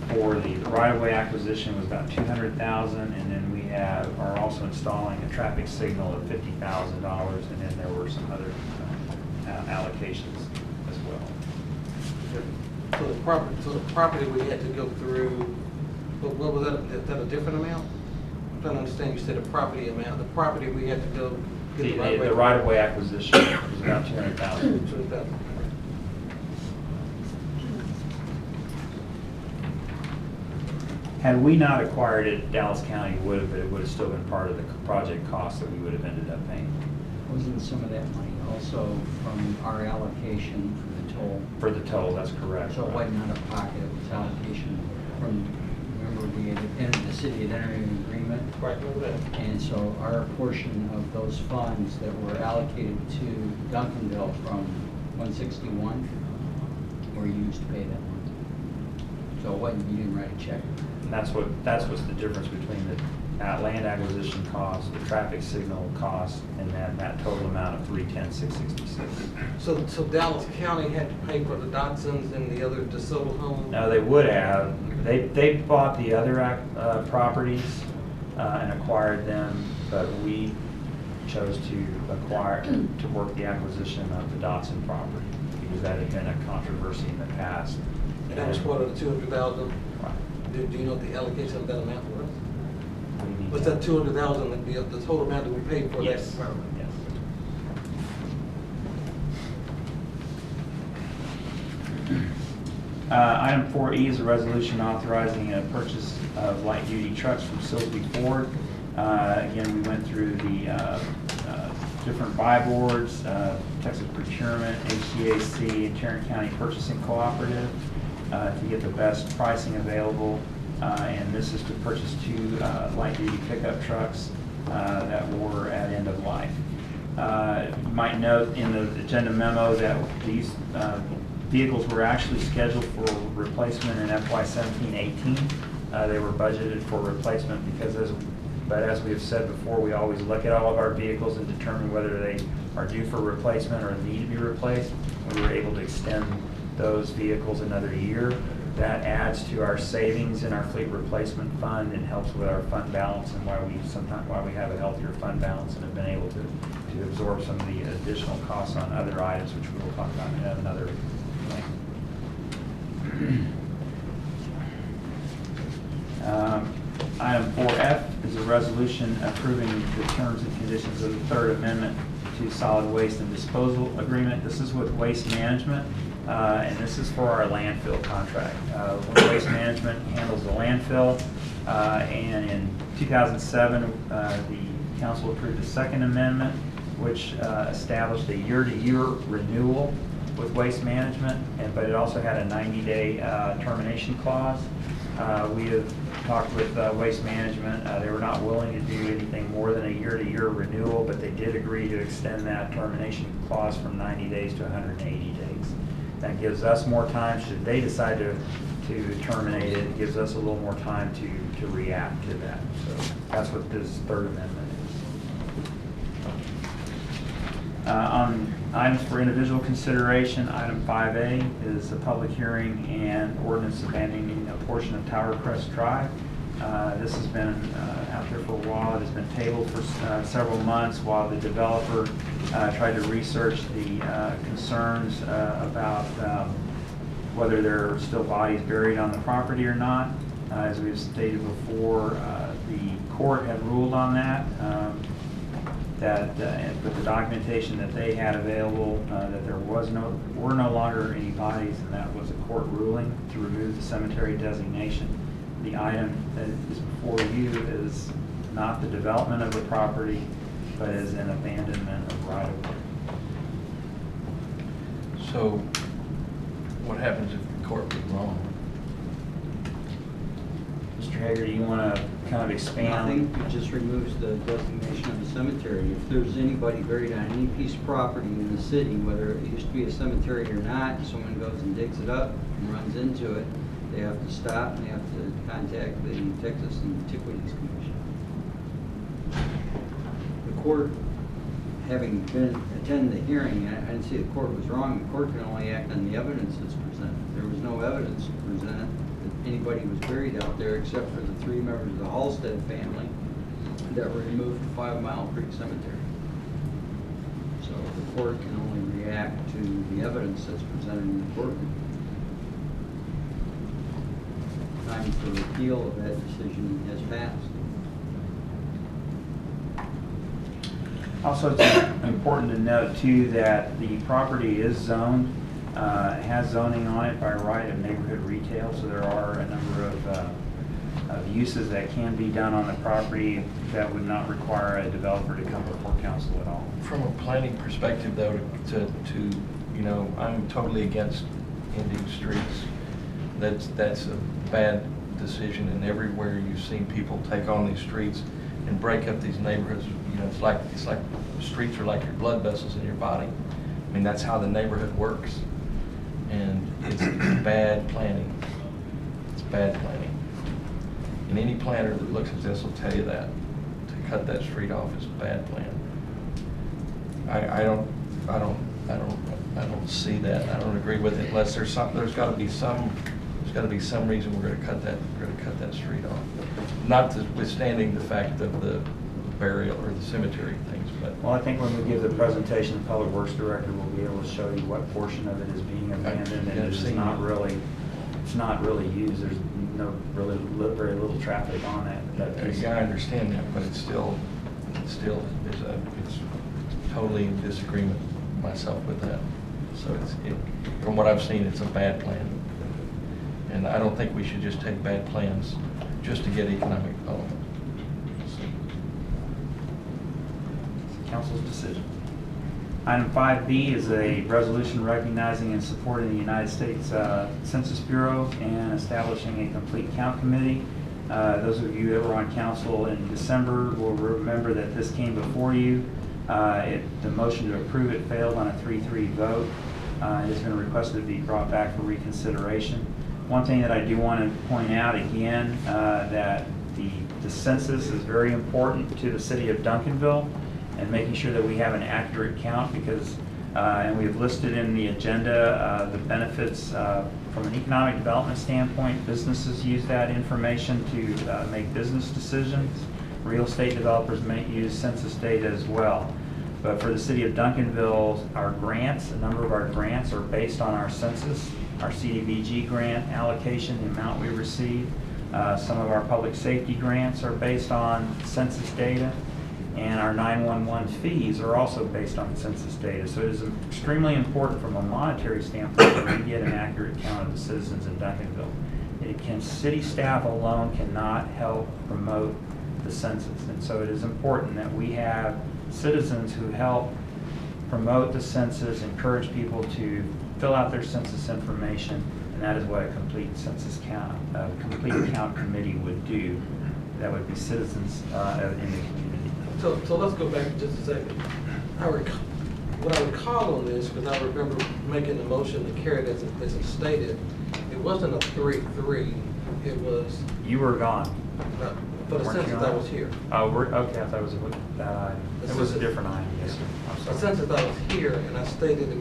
[SPEAKER 2] For the right-of-way acquisition was about $200,000, and then we are also installing a traffic signal of $50,000, and then there were some other allocations as well.
[SPEAKER 6] So the property we had to go through, what was that, is that a different amount? I'm trying to understand, you said a property amount, the property we had to go get
[SPEAKER 2] The right-of-way acquisition was about $200,000. Had we not acquired it, Dallas County would have, but it would have still been part of the project cost that we would have ended up paying.
[SPEAKER 9] Wasn't some of that money also from our allocation for the toll?
[SPEAKER 2] For the toll, that's correct.
[SPEAKER 9] So it wasn't out of pocket, it was allocation from, remember we had entered, the city had entered an agreement?
[SPEAKER 5] Right, remember that.
[SPEAKER 9] And so our portion of those funds that were allocated to Duncanville from 161 were used to pay that money. So it wasn't, you didn't write a check.
[SPEAKER 2] And that's what's the difference between the land acquisition cost, the traffic signal cost, and then that total amount of $310,666.
[SPEAKER 6] So Dallas County had to pay for the Dotsons and the other DeSoto homes?
[SPEAKER 2] Now, they would have, they bought the other properties and acquired them, but we chose to work the acquisition of the Dotson property, because that had been a controversy in the past.
[SPEAKER 6] And that was part of the 200,000?
[SPEAKER 2] Right.
[SPEAKER 6] Do you know what the allocation of that amount was?
[SPEAKER 2] We need
[SPEAKER 6] Was
[SPEAKER 2] to-
[SPEAKER 6] that 200,000, the total amount that we paid for that?
[SPEAKER 2] Yes.
[SPEAKER 6] property?
[SPEAKER 2] Yes. Item 4E is a resolution authorizing a purchase of light-duty trucks from Silsby Ford. Again, we went through the different buy boards, Texas Procurement, HCAC, and Tarrant County Purchasing Cooperative to get the best pricing available. And this is to purchase 2 light-duty pickup trucks that were at end of life. You might note in the agenda memo that these vehicles were actually scheduled for replacement in FY 17-18. They were budgeted for replacement because, as we have said before, we always look at all of our vehicles and determine whether they are due for replacement or need to be replaced. We were able to extend those vehicles another year. That adds to our savings in our fleet replacement fund and helps with our fund balance, and why we have a healthier fund balance and have been able to absorb some of the additional costs on other items, which we will talk about in another thing. Item 4F is a resolution approving the terms and conditions of the Third Amendment to Solid Waste and Disposal Agreement. This is with Waste Management, and this is for our landfill contract. Waste Management handles the landfill, and in 2007, the council approved the Second Amendment, which established a year-to-year renewal with Waste Management, but it also had a 90-day termination clause. We have talked with Waste Management. They were not willing to do anything more than a year-to-year renewal, but they did agree to extend that termination clause from 90 days to 180 days. That gives us more time, should they decide to terminate it, it gives us a little more time to react to that. So that's what this Third Amendment is. On items for individual consideration, item 5A is a public hearing and ordinance abandoning a portion of Tower Crest Drive. This has been out there for a while. It has been tabled for several months while the developer tried to research the concerns about whether there are still bodies buried on the property or not. As we've stated before, the court had ruled on that. With the documentation that they had available, that there were no longer any bodies, and that was a court ruling to remove the cemetery designation. The item that is before you is not the development of the property, but is an abandonment of right-of-way.
[SPEAKER 7] So what happens if the court was wrong?
[SPEAKER 2] Mr. Hager, do you want to kind of expand?
[SPEAKER 9] I think it just removes the designation of the cemetery. If there's anybody buried on any piece of property in the city, whether it used to be a cemetery or not, someone goes and digs it up and runs into it, they have to stop and they have to contact the Texas Antiquities Commission. The court having attended the hearing, I didn't see the court was wrong. The court can only act on the evidence that's presented. There was no evidence presented that anybody was buried out there except for the 3 members of the Halstead family that were removed to 5 Mile Creek Cemetery. So the court can only react to the evidence that's presented in the court. Time for appeal of that decision has passed.
[SPEAKER 2] Also, it's important to note too that the property is zoned, has zoning on it by right of neighborhood retail, so there are a number of uses that can be done on the property that would not require a developer to come before council at all.
[SPEAKER 7] From a planning perspective, though, you know, I'm totally against ending streets. That's a bad decision, and everywhere you've seen people take on these streets and break up these neighborhoods, you know, it's like streets are like your blood vessels in your body. I mean, that's how the neighborhood works, and it's bad planning. It's bad planning. And any planner that looks at this will tell you that to cut that street off is a bad plan. I don't see that. I don't agree with it unless there's got to be some reason we're going to cut that street off. Notwithstanding the fact of the burial or the cemetery things, but.
[SPEAKER 2] Well, I think when we give the presentation, the Public Works Director will be able to show you what portion of it is being abandoned and it's not really used. There's very little traffic on that piece.
[SPEAKER 7] Yeah, I understand that, but it's still it's totally in disagreement myself with that. So from what I've seen, it's a bad plan. And I don't think we should just take bad plans just to get economic development.
[SPEAKER 2] Council's decision. Item 5B is a resolution recognizing and supporting the United States Census Bureau and establishing a complete count committee. Those of you that were on council in December will remember that this came before you. The motion to approve it failed on a 3-3 vote. It has been requested to be brought back for reconsideration. One thing that I do want to point out again, that the census is very important to the city of Duncanville, and making sure that we have an accurate count because, and we've listed in the agenda the benefits from an economic development standpoint. Businesses use that information to make business decisions. Real estate developers may use census data as well. But for the city of Duncanville, our grants, a number of our grants are based on our census, our CDBG grant allocation, the amount we receive. Some of our public safety grants are based on census data. And our 911 fees are also based on census data. So it is extremely important from a monetary standpoint that we get an accurate count of the citizens in Duncanville. City staff alone cannot help promote the census. And so it is important that we have citizens who help promote the census, encourage people to fill out their census information, and that is what a complete census count, complete count committee would do. That would be citizens in the community.
[SPEAKER 6] So let's go back just a second. What I recall on this, because I remember making the motion to carry it as it stated, it wasn't a 3-3, it was.
[SPEAKER 2] You were gone.
[SPEAKER 6] For the census I was here.
[SPEAKER 2] Oh, okay, I thought it was that item. It was a different item, yes, sir. I'm
[SPEAKER 6] The
[SPEAKER 2] sorry.
[SPEAKER 6] census I was here, and I stated that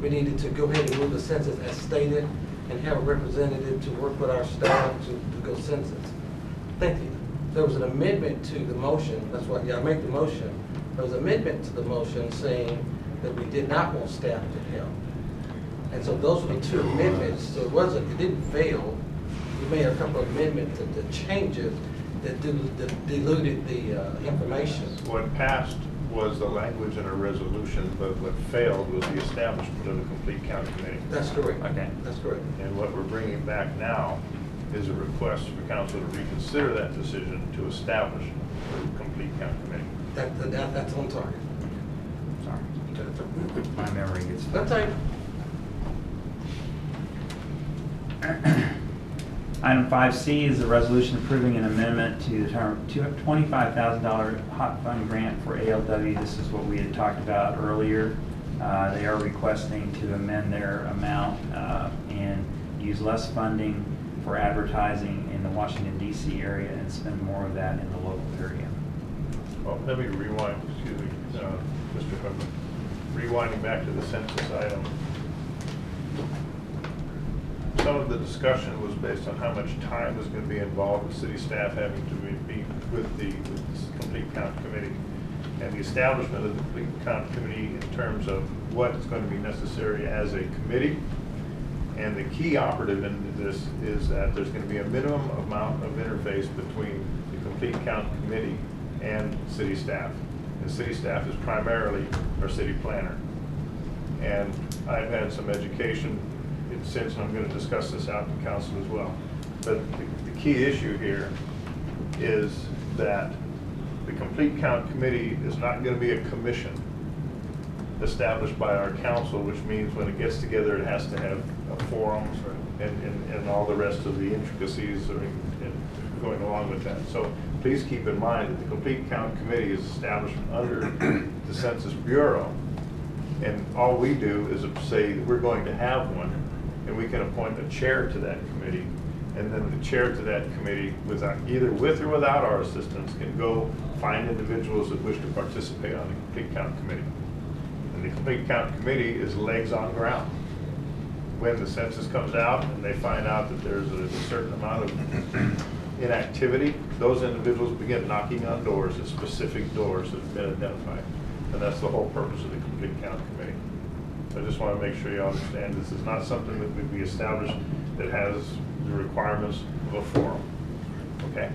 [SPEAKER 6] we needed to go ahead and move the census as stated and have a representative to work with our staff to go census. Thank you. There was an amendment to the motion, that's why, yeah, I make the motion. There was an amendment to the motion saying that we did not want staff to help. And so those were the 2 amendments, so it didn't fail. We made a couple of amendments to change it that diluted the information.
[SPEAKER 8] What passed was the language in a resolution, but what failed was the establishment of a complete count committee.
[SPEAKER 6] That's correct.
[SPEAKER 2] Okay.
[SPEAKER 6] That's correct.
[SPEAKER 8] And what we're bringing back now is a request for council to reconsider that decision to establish a complete count committee.
[SPEAKER 6] That's on target.
[SPEAKER 2] Sorry. My memory gets.
[SPEAKER 6] That's right.
[SPEAKER 2] Item 5C is a resolution approving an amendment to the term $25,000 hot fund grant for ALW. This is what we had talked about earlier. They are requesting to amend their amount and use less funding for advertising in the Washington, D.C. area and spend more of that in the local area.
[SPEAKER 1] Well, let me rewind, excuse me, Mr. Hubbard. Rewinding back to the census item. Some of the discussion was based on how much time was going to be involved with city staff having to be with the complete count committee. And the establishment of the complete count committee in terms of what is going to be necessary as a committee. And the key operative in this is that there's going to be a minimum amount of interface between the complete count committee and city staff. And city staff is primarily our city planner. And I've had some education since, and I'm going to discuss this out in council as well. But the key issue here is that the complete count committee is not going to be a commission established by our council, which means when it gets together, it has to have a forum and all the rest of the intricacies going along with that. So please keep in mind that the complete count committee is established under the Census Bureau. And all we do is say that we're going to have one, and we can appoint a chair to that committee. And then the chair to that committee, either with or without our assistance, can go find individuals that wish to participate on the complete count committee. And the complete count committee is legs on ground. When the census comes out and they find out that there's a certain amount of inactivity, those individuals begin knocking on doors, at specific doors that have been identified. And that's the whole purpose of the complete count committee. So I just want to make sure you understand this is not something that would be established that has the requirements of a forum. Okay?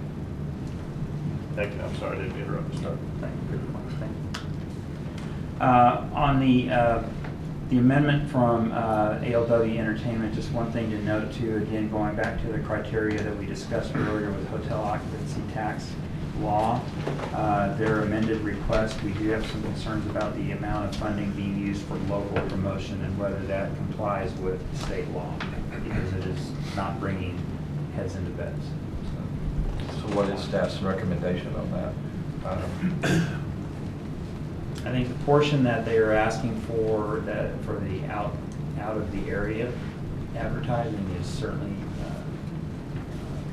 [SPEAKER 1] Thank you. I'm sorry I didn't interrupt the start.
[SPEAKER 2] Thank you very much. Thank you. On the amendment from ALW Entertainment, just one thing to note too, again, going back to the criteria that we discussed earlier with hotel occupancy tax law, their amended request, we do have some concerns about the amount of funding being used for local promotion and whether that complies with state law, because it is not bringing heads into beds.
[SPEAKER 7] So what is staff's recommendation on that?
[SPEAKER 2] I think the portion that they are asking for the out of the area advertising is certainly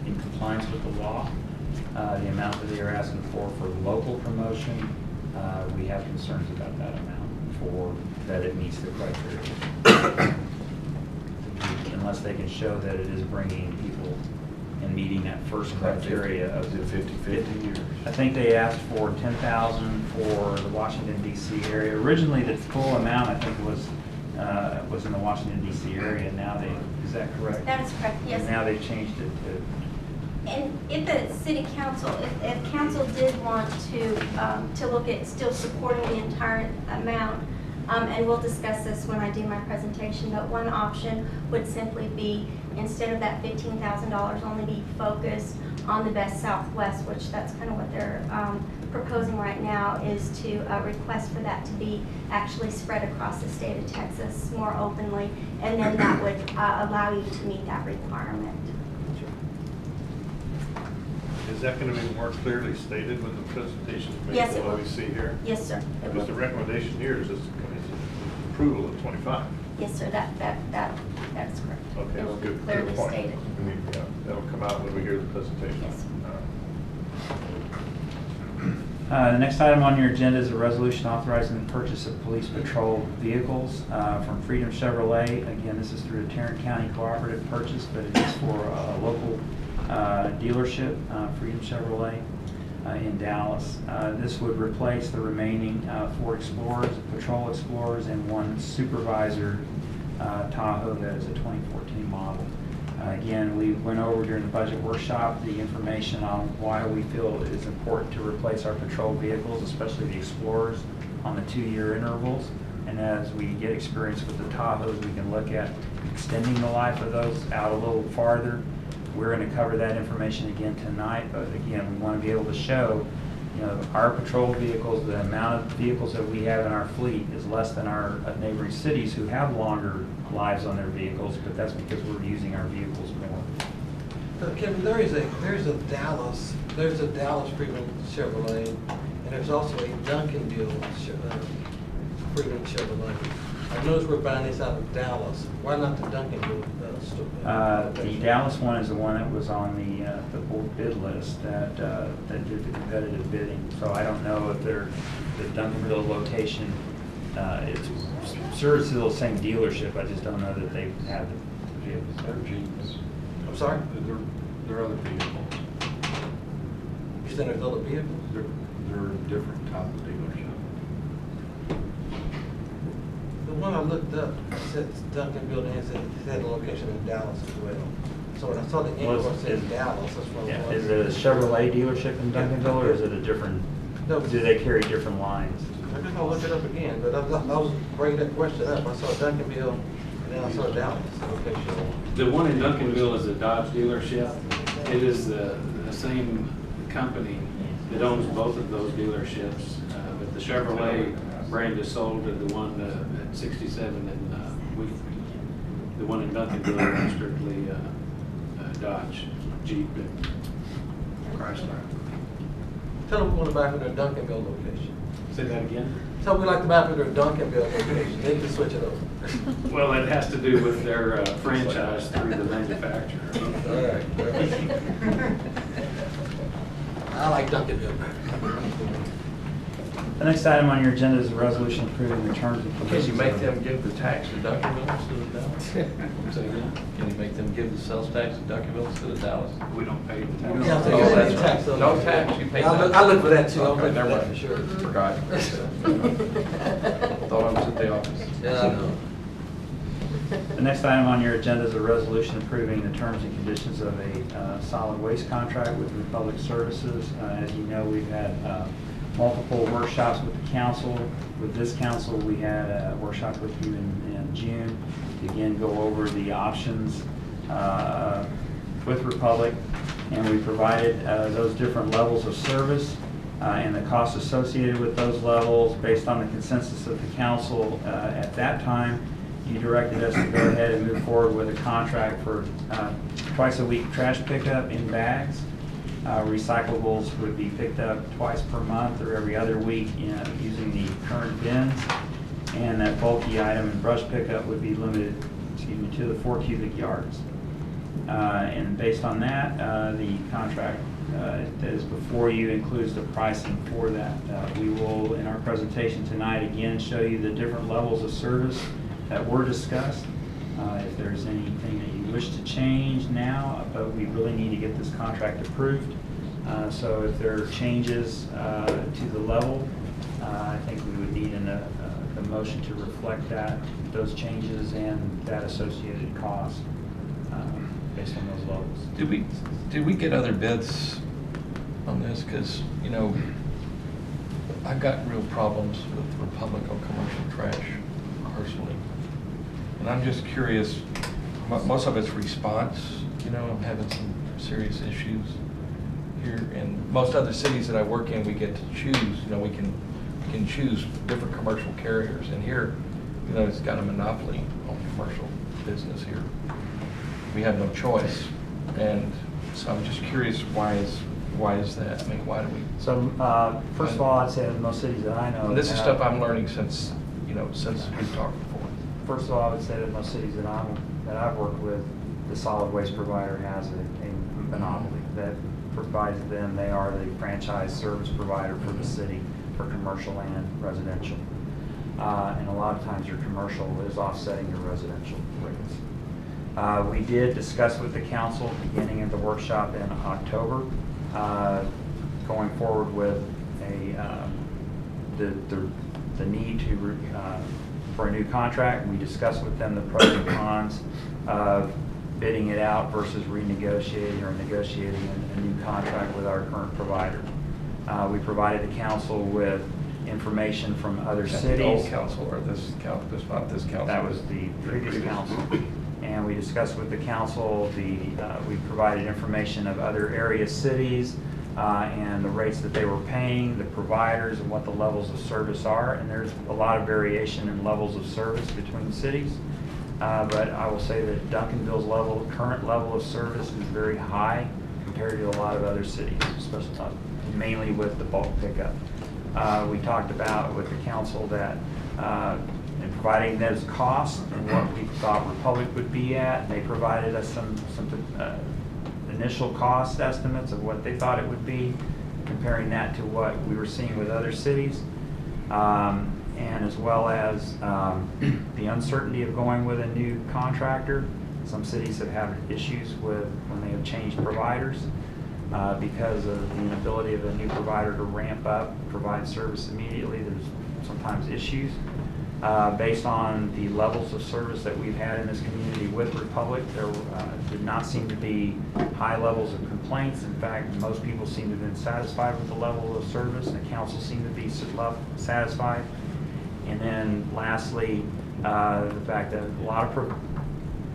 [SPEAKER 2] in compliance with the law. The amount that they are asking for local promotion, we have concerns about that amount that it meets the criteria. Unless they can show that it is bringing people and meeting that first criteria of the
[SPEAKER 7] 50 years.
[SPEAKER 2] I think they asked for 10,000 for the Washington D.C. area. Originally, the full amount I think was in the Washington D.C. area. Now is that correct?
[SPEAKER 3] That is correct, yes.
[SPEAKER 2] And now they've changed it to.
[SPEAKER 3] And if the city council, if council did want to look at still supporting the entire amount, and we'll discuss this when I do my presentation, but one option would simply be, instead of that $15,000, only be focused on the Best Southwest, which that's kind of what they're proposing right now, is to request for that to be actually spread across the state of Texas more openly, and then that would allow you to meet that requirement.
[SPEAKER 1] Is that going to be more clearly stated when the presentation is made?
[SPEAKER 3] Yes, it will.
[SPEAKER 1] We see here?
[SPEAKER 3] Yes, sir. It
[SPEAKER 1] Because the
[SPEAKER 3] will.
[SPEAKER 1] recommendation here is approval of 25.
[SPEAKER 3] Yes, sir, that is correct.
[SPEAKER 1] Okay,
[SPEAKER 3] It will be
[SPEAKER 1] good
[SPEAKER 3] clearly
[SPEAKER 1] point.
[SPEAKER 3] stated.
[SPEAKER 1] Yeah, that'll come out when we hear the presentation.
[SPEAKER 3] Yes.
[SPEAKER 2] The next item on your agenda is a resolution authorizing the purchase of police patrol vehicles from Freedom Chevrolet. Again, this is through a Tarrant County cooperative purchase, but it is for a local dealership, Freedom Chevrolet in Dallas. This would replace the remaining 4 Explorers, Patrol Explorers, and 1 Supervisor Tahoe that is a 2014 model. Again, we went over during the budget workshop the information on why we feel it is important to replace our patrol vehicles, especially the Explorers, on the 2-year intervals. And as we get experience with the Tahoes, we can look at extending the life of those out a little farther. We're going to cover that information again tonight, but again, we want to be able to show, our patrol vehicles, the amount of vehicles that we have in our fleet is less than our neighboring cities who have longer lives on their vehicles, but that's because we're using our vehicles more.
[SPEAKER 6] Kevin, there's a Dallas Freedom Chevrolet, and there's also a Duncanville Freedom Chevrolet. I noticed we're buying this out of Dallas. Why not the Duncanville store?
[SPEAKER 2] The Dallas one is the one that was on the board bid list that did the competitive bidding. So I don't know if the Duncanville location, it's sure it's still the same dealership. I just don't know that they have the vehicles.
[SPEAKER 7] They're Jeeps.
[SPEAKER 6] I'm sorry?
[SPEAKER 7] They're other vehicles.
[SPEAKER 6] You said there's other vehicles?
[SPEAKER 7] They're a different type of dealership.
[SPEAKER 6] The one I looked up said Duncanville and it had a location in Dallas as well. So when I saw the invoice said Dallas, that's what I
[SPEAKER 2] Yeah,
[SPEAKER 6] was
[SPEAKER 2] is it a Chevrolet dealership in Duncanville, or is it a different,
[SPEAKER 6] No.
[SPEAKER 2] do they carry different lines?
[SPEAKER 6] I'm just gonna look it up again, but I was bringing that question up. I saw Duncanville and then I saw Dallas location.
[SPEAKER 10] The one in Duncanville is a Dodge dealership. It is the same company that owns both of those dealerships. But the Chevrolet brand is sold to the one at 67, and the one in Duncanville is strictly Dodge, Jeep, and Chrysler.
[SPEAKER 6] Tell them we want to buy from their Duncanville location.
[SPEAKER 10] Say that again?
[SPEAKER 6] Tell them we like to buy from their Duncanville location. They can switch it over.
[SPEAKER 10] Well, it has to do with their franchise through the manufacturer.
[SPEAKER 6] All right. I like Duncanville.
[SPEAKER 2] The next item on your agenda is a resolution approving the terms and
[SPEAKER 7] Can
[SPEAKER 2] conditions.
[SPEAKER 7] you make
[SPEAKER 2] of-
[SPEAKER 7] them give the tax to Duncanville instead of Dallas?
[SPEAKER 10] Say again?
[SPEAKER 7] Can you make them give the sales tax to Duncanville instead of Dallas?
[SPEAKER 10] We don't pay the
[SPEAKER 6] You
[SPEAKER 10] tax.
[SPEAKER 6] have to
[SPEAKER 7] Oh,
[SPEAKER 6] pay
[SPEAKER 7] that's
[SPEAKER 6] any
[SPEAKER 7] right.
[SPEAKER 6] tax on
[SPEAKER 7] No
[SPEAKER 6] it.
[SPEAKER 7] tax, you pay
[SPEAKER 6] I
[SPEAKER 7] nothing.
[SPEAKER 6] look for that too. I'm
[SPEAKER 7] Okay,
[SPEAKER 6] looking for
[SPEAKER 7] never
[SPEAKER 6] that
[SPEAKER 7] mind.
[SPEAKER 6] for sure.
[SPEAKER 7] Forgot. Thought I was at the office.
[SPEAKER 6] Yeah, I know.
[SPEAKER 2] The next item on your agenda is a resolution approving the terms and conditions of a solid waste contract with Republic Services. As you know, we've had multiple workshops with the council. With this council, we had a workshop with you in June to again go over the options with Republic, and we provided those different levels of service and the costs associated with those levels based on the consensus of the council at that time. You directed us to go ahead and move forward with a contract for twice a week trash pickup in bags. Recyclables would be picked up twice per month or every other week using the current bins. And that bulky item and brush pickup would be limited, to the 4 cubic yards. And based on that, the contract that is before you includes the pricing for that. We will, in our presentation tonight, again show you the different levels of service that were discussed. If there's anything that you wish to change now, but we really need to get this contract approved. So if there are changes to the level, I think we would need a motion to reflect those changes and that associated cost based on those levels.
[SPEAKER 7] Did we get other bids on this? Because, you know, I've got real problems with Republic on commercial trash personally. And I'm just curious, most of it's response, you know, I'm having some serious issues here. And most other cities that I work in, we get to choose, you know, we can choose different commercial carriers. And here, you know, it's got a monopoly on commercial business here. We have no choice. And so I'm just curious, why is that? I mean, why do we?
[SPEAKER 2] So first of all, I'd say that most cities that I know.
[SPEAKER 7] And this is
[SPEAKER 2] have-
[SPEAKER 7] stuff I'm learning since we've talked before.
[SPEAKER 2] First of all, I would say that most cities that I've worked with, the solid waste provider has a monopoly that provides them. They are the franchise service provider for the city for commercial and residential. And a lot of times your commercial is offsetting your residential rates. We did discuss with the council beginning of the workshop in October, going forward with the need for a new contract. We discussed with them the pros and cons of bidding it out versus renegotiating or negotiating a new contract with our current provider. We provided the council with information from other cities.
[SPEAKER 7] The old council or this council, not this council.
[SPEAKER 2] That was the previous council. And we discussed with the council, we provided information of other area cities and the rates that they were paying, the providers, and what the levels of service are. And there's a lot of variation in levels of service between cities. But I will say that Duncanville's current level of service is very high compared to a lot of other cities, especially mainly with the bulk pickup. We talked about with the council that in providing those costs and what we thought Republic would be at. They provided us some initial cost estimates of what they thought it would be, comparing that to what we were seeing with other cities. And as well as the uncertainty of going with a new contractor. Some cities have had issues with when they have changed providers because of the inability of a new provider to ramp up, provide service immediately. There's sometimes issues. Based on the levels of service that we've had in this community with Republic, there did not seem to be high levels of complaints. In fact, most people seem to have been satisfied with the level of service, and the council seemed to be satisfied. And then lastly, the fact that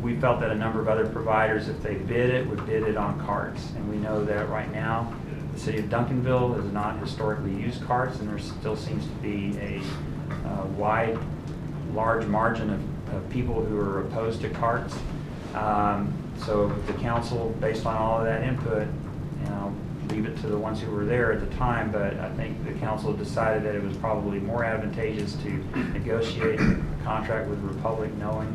[SPEAKER 2] we felt that a number of other providers, if they bid it, would bid it on carts. And we know that right now, the city of Duncanville has not historically used carts, and there still seems to be a large margin of people who are opposed to carts. So the council, based on all of that input, leave it to the ones who were there at the time, but I think the council decided that it was probably more advantageous to negotiate a contract with Republic, knowing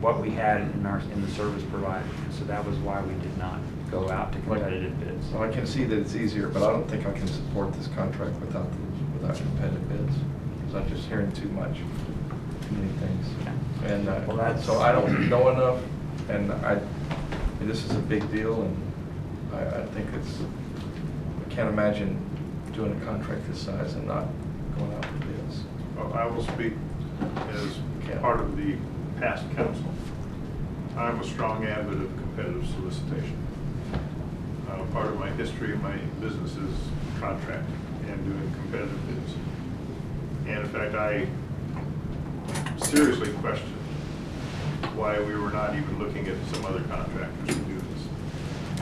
[SPEAKER 2] what we had in the service provided. So that was why we did not go out to competitive bids.
[SPEAKER 7] So I can see that it's easier, but I don't think I can support this contract without competitive bids, because I'm just hearing too many things.
[SPEAKER 2] Yeah.
[SPEAKER 7] And
[SPEAKER 2] Well,
[SPEAKER 7] so I don't know enough, and this is a big deal, and I think I can't imagine doing a contract this size and not going out for bids.
[SPEAKER 8] Well, I will speak as part of the past council. I'm a strong advocate of competitive solicitation. Part of my history of my business is contracting and doing competitive bids. And in fact, I seriously question why we were not even looking at some other contractors to do this.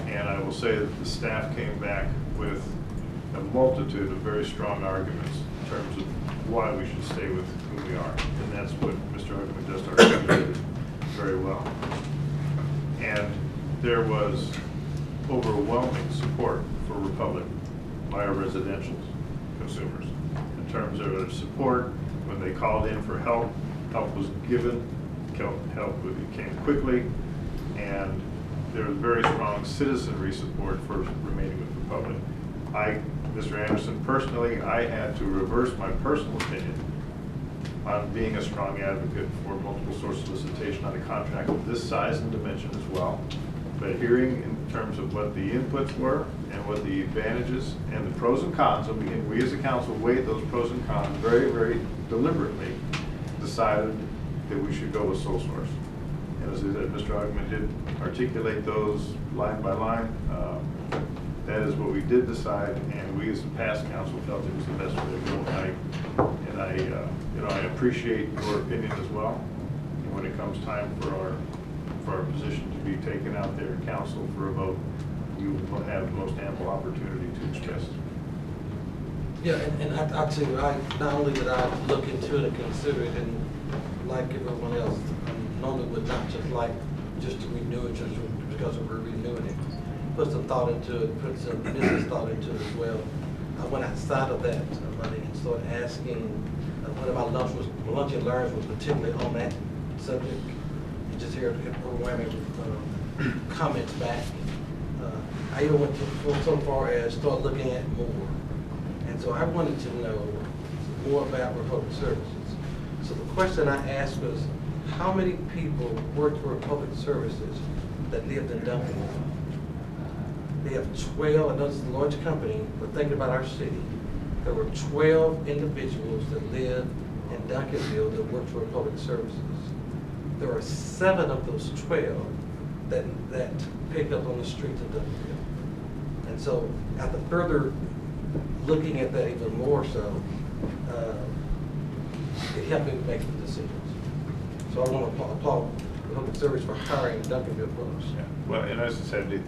[SPEAKER 8] And I will say that the staff came back with a multitude of very strong arguments in terms of why we should stay with who we are. And that's what Mr. Huckman just articulated very well. And there was overwhelming support for Republic by our residential consumers. In terms of their support, when they called in for help was given, help came quickly, and there was very strong citizenry support for remaining with Republic. Mr. Anderson, personally, I had to reverse my personal opinion on being a strong advocate for multiple source solicitation on a contract of this size and dimension as well. But hearing in terms of what the inputs were and what the advantages and the pros and cons, and we as a council weighed those pros and cons very, very deliberately, decided that we should go with sole source. And as I said, Mr. Augman did articulate those line by line. That is what we did decide, and we as the past council felt it was the best way to go. And I appreciate your opinion as well. And when it comes time for our position to be taken out there in council for a vote, you will have the most ample opportunity to express it.
[SPEAKER 6] Yeah, and I'd say, not only did I look into it and consider it, and like everyone else, normally would not just to renew it just because we're renewing it. Put some thought into it, put some business thought into it as well. I went outside of that money and started asking, one of my lunch and learns was particularly on that subject. And just hear overwhelming comments back. I even went so far as start looking at more. And so I wanted to know more about Republic Services. So the question I asked was, how many people worked for Republic Services that lived in Duncanville? They have 12, I know it's a large company, but thinking about our city, there were 12 individuals that lived in Duncanville that worked for Republic Services. There are 7 of those 12 that pick up on the streets of Duncanville. And so after further looking at that even more so, it helped me make the decisions. So I want to applaud the Public Service for hiring Duncanville folks.
[SPEAKER 8] Yeah. Well, and as I said,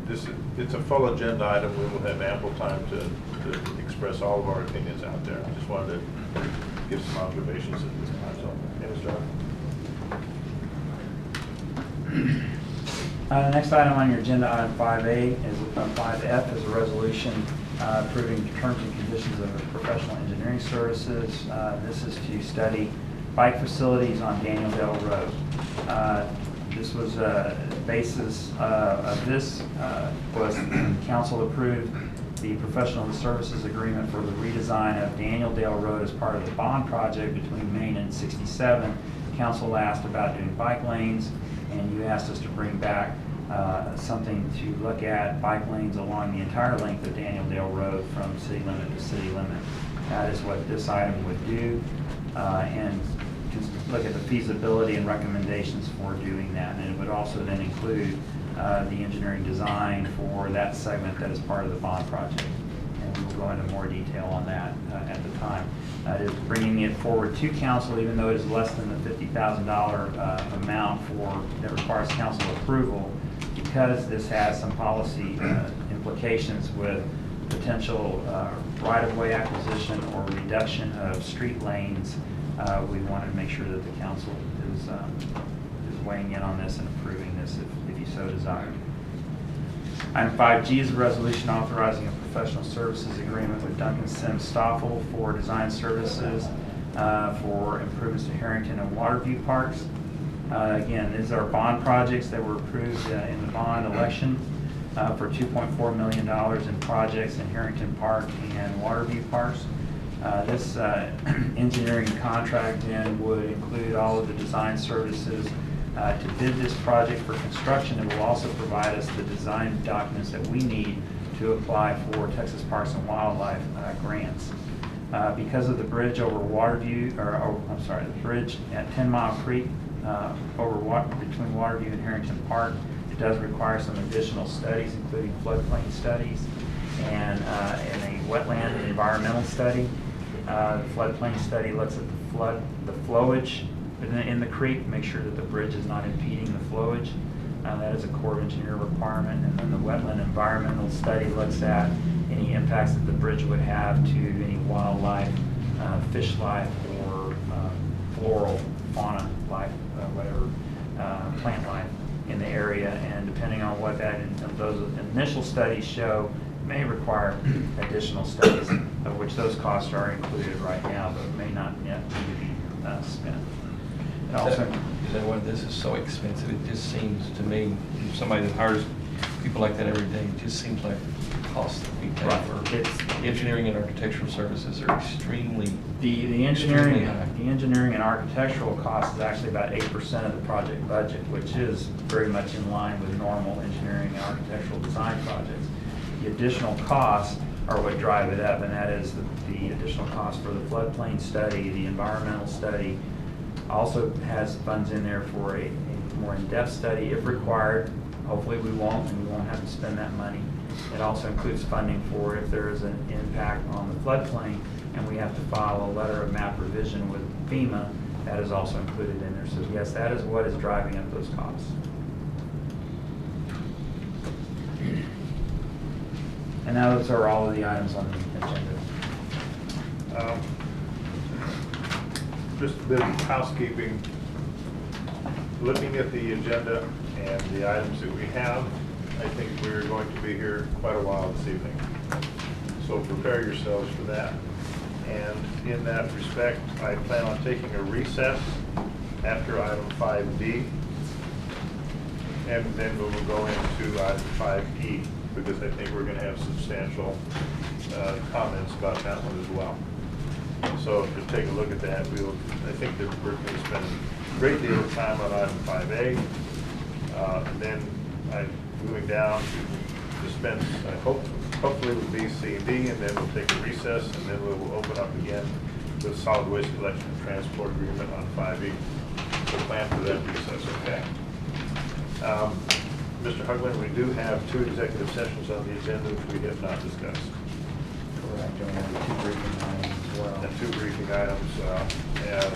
[SPEAKER 8] it's a full agenda item. We will have ample time to express all of our opinions out there. I just wanted to give some observations at this time. So, Mr.
[SPEAKER 2] Next item on your agenda, item 5A, is 5F, is a resolution approving terms and conditions conditions of professional engineering services. This is to study bike facilities on Daniel Dale Road. This was basis of this was council approved the professional services agreement for the redesign of Daniel Dale Road as part of the bond project between Main and 67. Council asked about doing bike lanes, and you asked us to bring back something to look at bike lanes along the entire length of Daniel Dale Road from city limit to city limit. That is what this item would do, and just look at the feasibility and recommendations for doing that. And it would also then include the engineering design for that segment that is part of the bond project. And we will go into more detail on that at the time. It is bringing it forward to council, even though it is less than the $50,000 amount that requires council approval, because this has some policy implications with potential right-of-way acquisition or reduction of street lanes. We wanted to make sure that the council is weighing in on this and approving this if you so desire. Item 5G is a resolution authorizing a professional services agreement with Duncan Stoffel for design services for improvements to Harrington and Waterview parks. Again, these are bond projects that were approved in the bond election for $2.4 million in projects in Harrington Park and Waterview parks. This engineering contract then would include all of the design services to bid this project for construction. It will also provide us the design documents that we need to apply for Texas Parks and Wildlife grants. Because of the bridge over Waterview, the bridge at 10 Mile Creek between Waterview and Harrington Park, it does require some additional studies, including floodplain studies and a wetland and environmental study. The floodplain study looks at the flowage in the creek, make sure that the bridge is not impeding the flowage. That is a Corps of Engineer requirement. And then the wetland environmental study looks at any impacts that the bridge would have to any wildlife, fish life, or floral, fauna life, whatever, plant life in the area. And depending on what those initial studies show, may require additional studies, of which those costs are included right now, but may not yet need to be spent. And also,
[SPEAKER 7] Is that why this is so expensive? It just seems to me, somebody that hires people like that every day, it just seems like the costs that we pay for engineering and architectural services are extremely
[SPEAKER 2] the engineering and architectural cost is actually about 8% of the project budget, which is very much in line with normal engineering and architectural design projects. The additional costs are what drive it up, and that is the additional cost for the floodplain study, the environmental study. Also has funds in there for a more in-depth study if required. Hopefully we won't, and we won't have to spend that money. It also includes funding for if there is an impact on the floodplain and we have to file a letter of map revision with FEMA. That is also included in there. So yes, that is what is driving up those costs. And now those are all of the items on the agenda.
[SPEAKER 1] Just a bit of housekeeping. Looking at the agenda and the items that we have, I think we're going to be here quite a while this evening. So prepare yourselves for that. And in that respect, I plan on taking a recess after item 5D. And then we will go into item 5E, because I think we're going to have substantial comments about that one as well. So if you take a look at that, I think that we're going to spend a great deal of time on item 5A. Then moving down to dispense, hopefully with B, C, and D, and then we'll take a recess, and then we will open up again with solid waste collection and transport agreement on 5E. So plan for that recess, okay? Mr. Hugland, we do have 2 executive sessions on the agenda which we have not discussed.
[SPEAKER 2] Correct. And we have 2 briefing items as well.
[SPEAKER 1] And 2 briefing items, and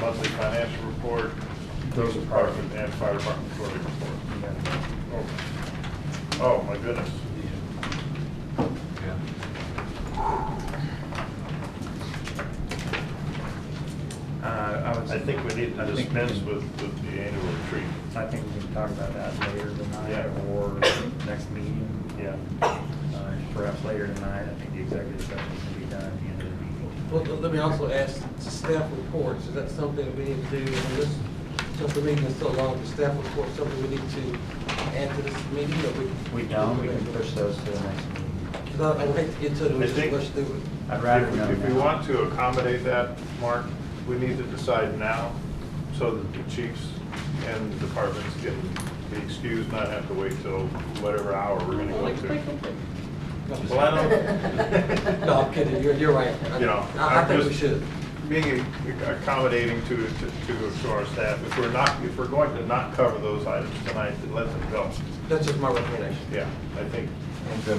[SPEAKER 1] monthly financial report,
[SPEAKER 2] Those are
[SPEAKER 1] department, and fire department quarterly report. Oh, my goodness. I think we need to dispense with the annual retreat.
[SPEAKER 2] I think we can talk about that later tonight
[SPEAKER 1] Yeah.
[SPEAKER 2] or next meeting.
[SPEAKER 1] Yeah.
[SPEAKER 2] perhaps later tonight. I think the executive session can be done at the end of the meeting.
[SPEAKER 6] Well, let me also ask, staff reports, is that something that we need to do, and this, since the meeting is so long, the staff report, something we need to add to this meeting, or
[SPEAKER 2] We don't, we can push those to the next meeting.
[SPEAKER 6] Because I hate to get to it, and we
[SPEAKER 1] I think-
[SPEAKER 6] just rush through it.
[SPEAKER 2] I'd rather know
[SPEAKER 1] If we
[SPEAKER 2] now.
[SPEAKER 1] want to accommodate that, Mark, we need to decide now so that the chiefs and the departments can be excused, not have to wait till whatever hour we're gonna go to. Well, I don't.
[SPEAKER 6] No, I'm kidding, you're right.
[SPEAKER 1] You know,
[SPEAKER 6] I
[SPEAKER 1] I'm
[SPEAKER 6] think we
[SPEAKER 1] just
[SPEAKER 6] should.
[SPEAKER 1] being accommodating to our staff. If we're going to not cover those items tonight, then let them go.
[SPEAKER 6] That's just my recommendation.
[SPEAKER 1] Yeah, I think,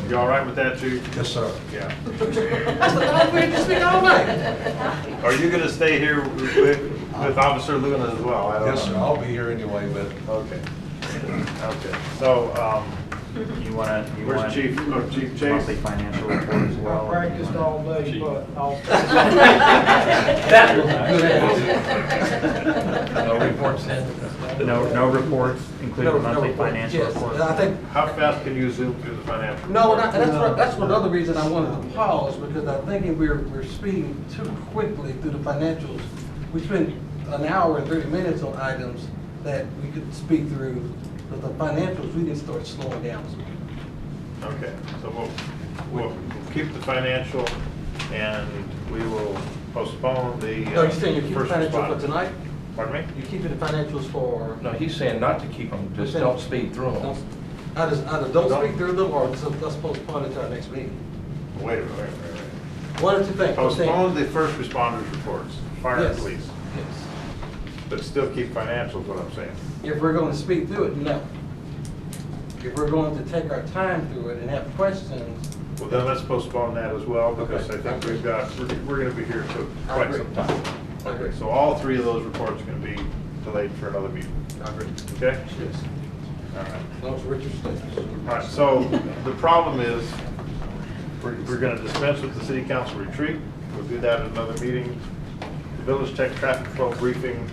[SPEAKER 1] you all right with that, Chief?
[SPEAKER 8] Yes, sir.
[SPEAKER 1] Yeah.
[SPEAKER 6] That's the only way to speak all night.
[SPEAKER 1] Are you gonna stay here with Officer Luna as well? I don't
[SPEAKER 8] Yes, sir,
[SPEAKER 1] know.
[SPEAKER 8] I'll be here anyway, but
[SPEAKER 1] Okay. Okay, so,
[SPEAKER 2] You want to,
[SPEAKER 1] where's Chief, Chief Chase?
[SPEAKER 2] monthly financial report as well?
[SPEAKER 11] I practiced all day, but I'll.
[SPEAKER 7] No reports then?
[SPEAKER 2] No reports, including
[SPEAKER 6] No
[SPEAKER 2] monthly
[SPEAKER 6] report.
[SPEAKER 2] financial
[SPEAKER 6] Yes,
[SPEAKER 2] report?
[SPEAKER 6] and I think,
[SPEAKER 1] How fast can you zoom through the financial?
[SPEAKER 6] no,
[SPEAKER 1] report?
[SPEAKER 6] that's another reason I wanted to pause, because I'm thinking we're speeding too quickly through the financials. We spend an hour and 30 minutes on items that we could speed through, but the financials, we need to start slowing down.
[SPEAKER 1] Okay, so we'll keep the financial and we will postpone the.
[SPEAKER 6] No, you're saying you're keeping
[SPEAKER 1] first
[SPEAKER 6] financials for
[SPEAKER 1] responder.
[SPEAKER 6] tonight?
[SPEAKER 1] Pardon me?
[SPEAKER 6] You're keeping the financials for?
[SPEAKER 7] No, he's saying not to keep them, just don't speed through them.
[SPEAKER 6] Either don't speak through them, or let's postpone it to our next meeting.
[SPEAKER 1] Wait a minute.
[SPEAKER 6] One or two things. I'm saying-
[SPEAKER 1] Postpone the first responders reports, fire and
[SPEAKER 6] Yes.
[SPEAKER 1] police,
[SPEAKER 6] Yes.
[SPEAKER 1] but still keep financials, what I'm saying.
[SPEAKER 6] If we're going to speak through it, no. If we're going to take our time through it and have questions,
[SPEAKER 1] Well, then let's postpone that as well, because I
[SPEAKER 6] Okay.
[SPEAKER 1] think we're gonna be here for quite some time.
[SPEAKER 6] I agree.
[SPEAKER 1] Okay, so all three of those reports are gonna be delayed for another meeting,
[SPEAKER 6] I agree.
[SPEAKER 1] okay?
[SPEAKER 6] Yes.
[SPEAKER 1] All right.
[SPEAKER 6] As long as Richard stays.
[SPEAKER 1] All right, so the problem is, we're gonna dispense with the city council retreat. We'll do that at another meeting. The Village Tech traffic flow briefing,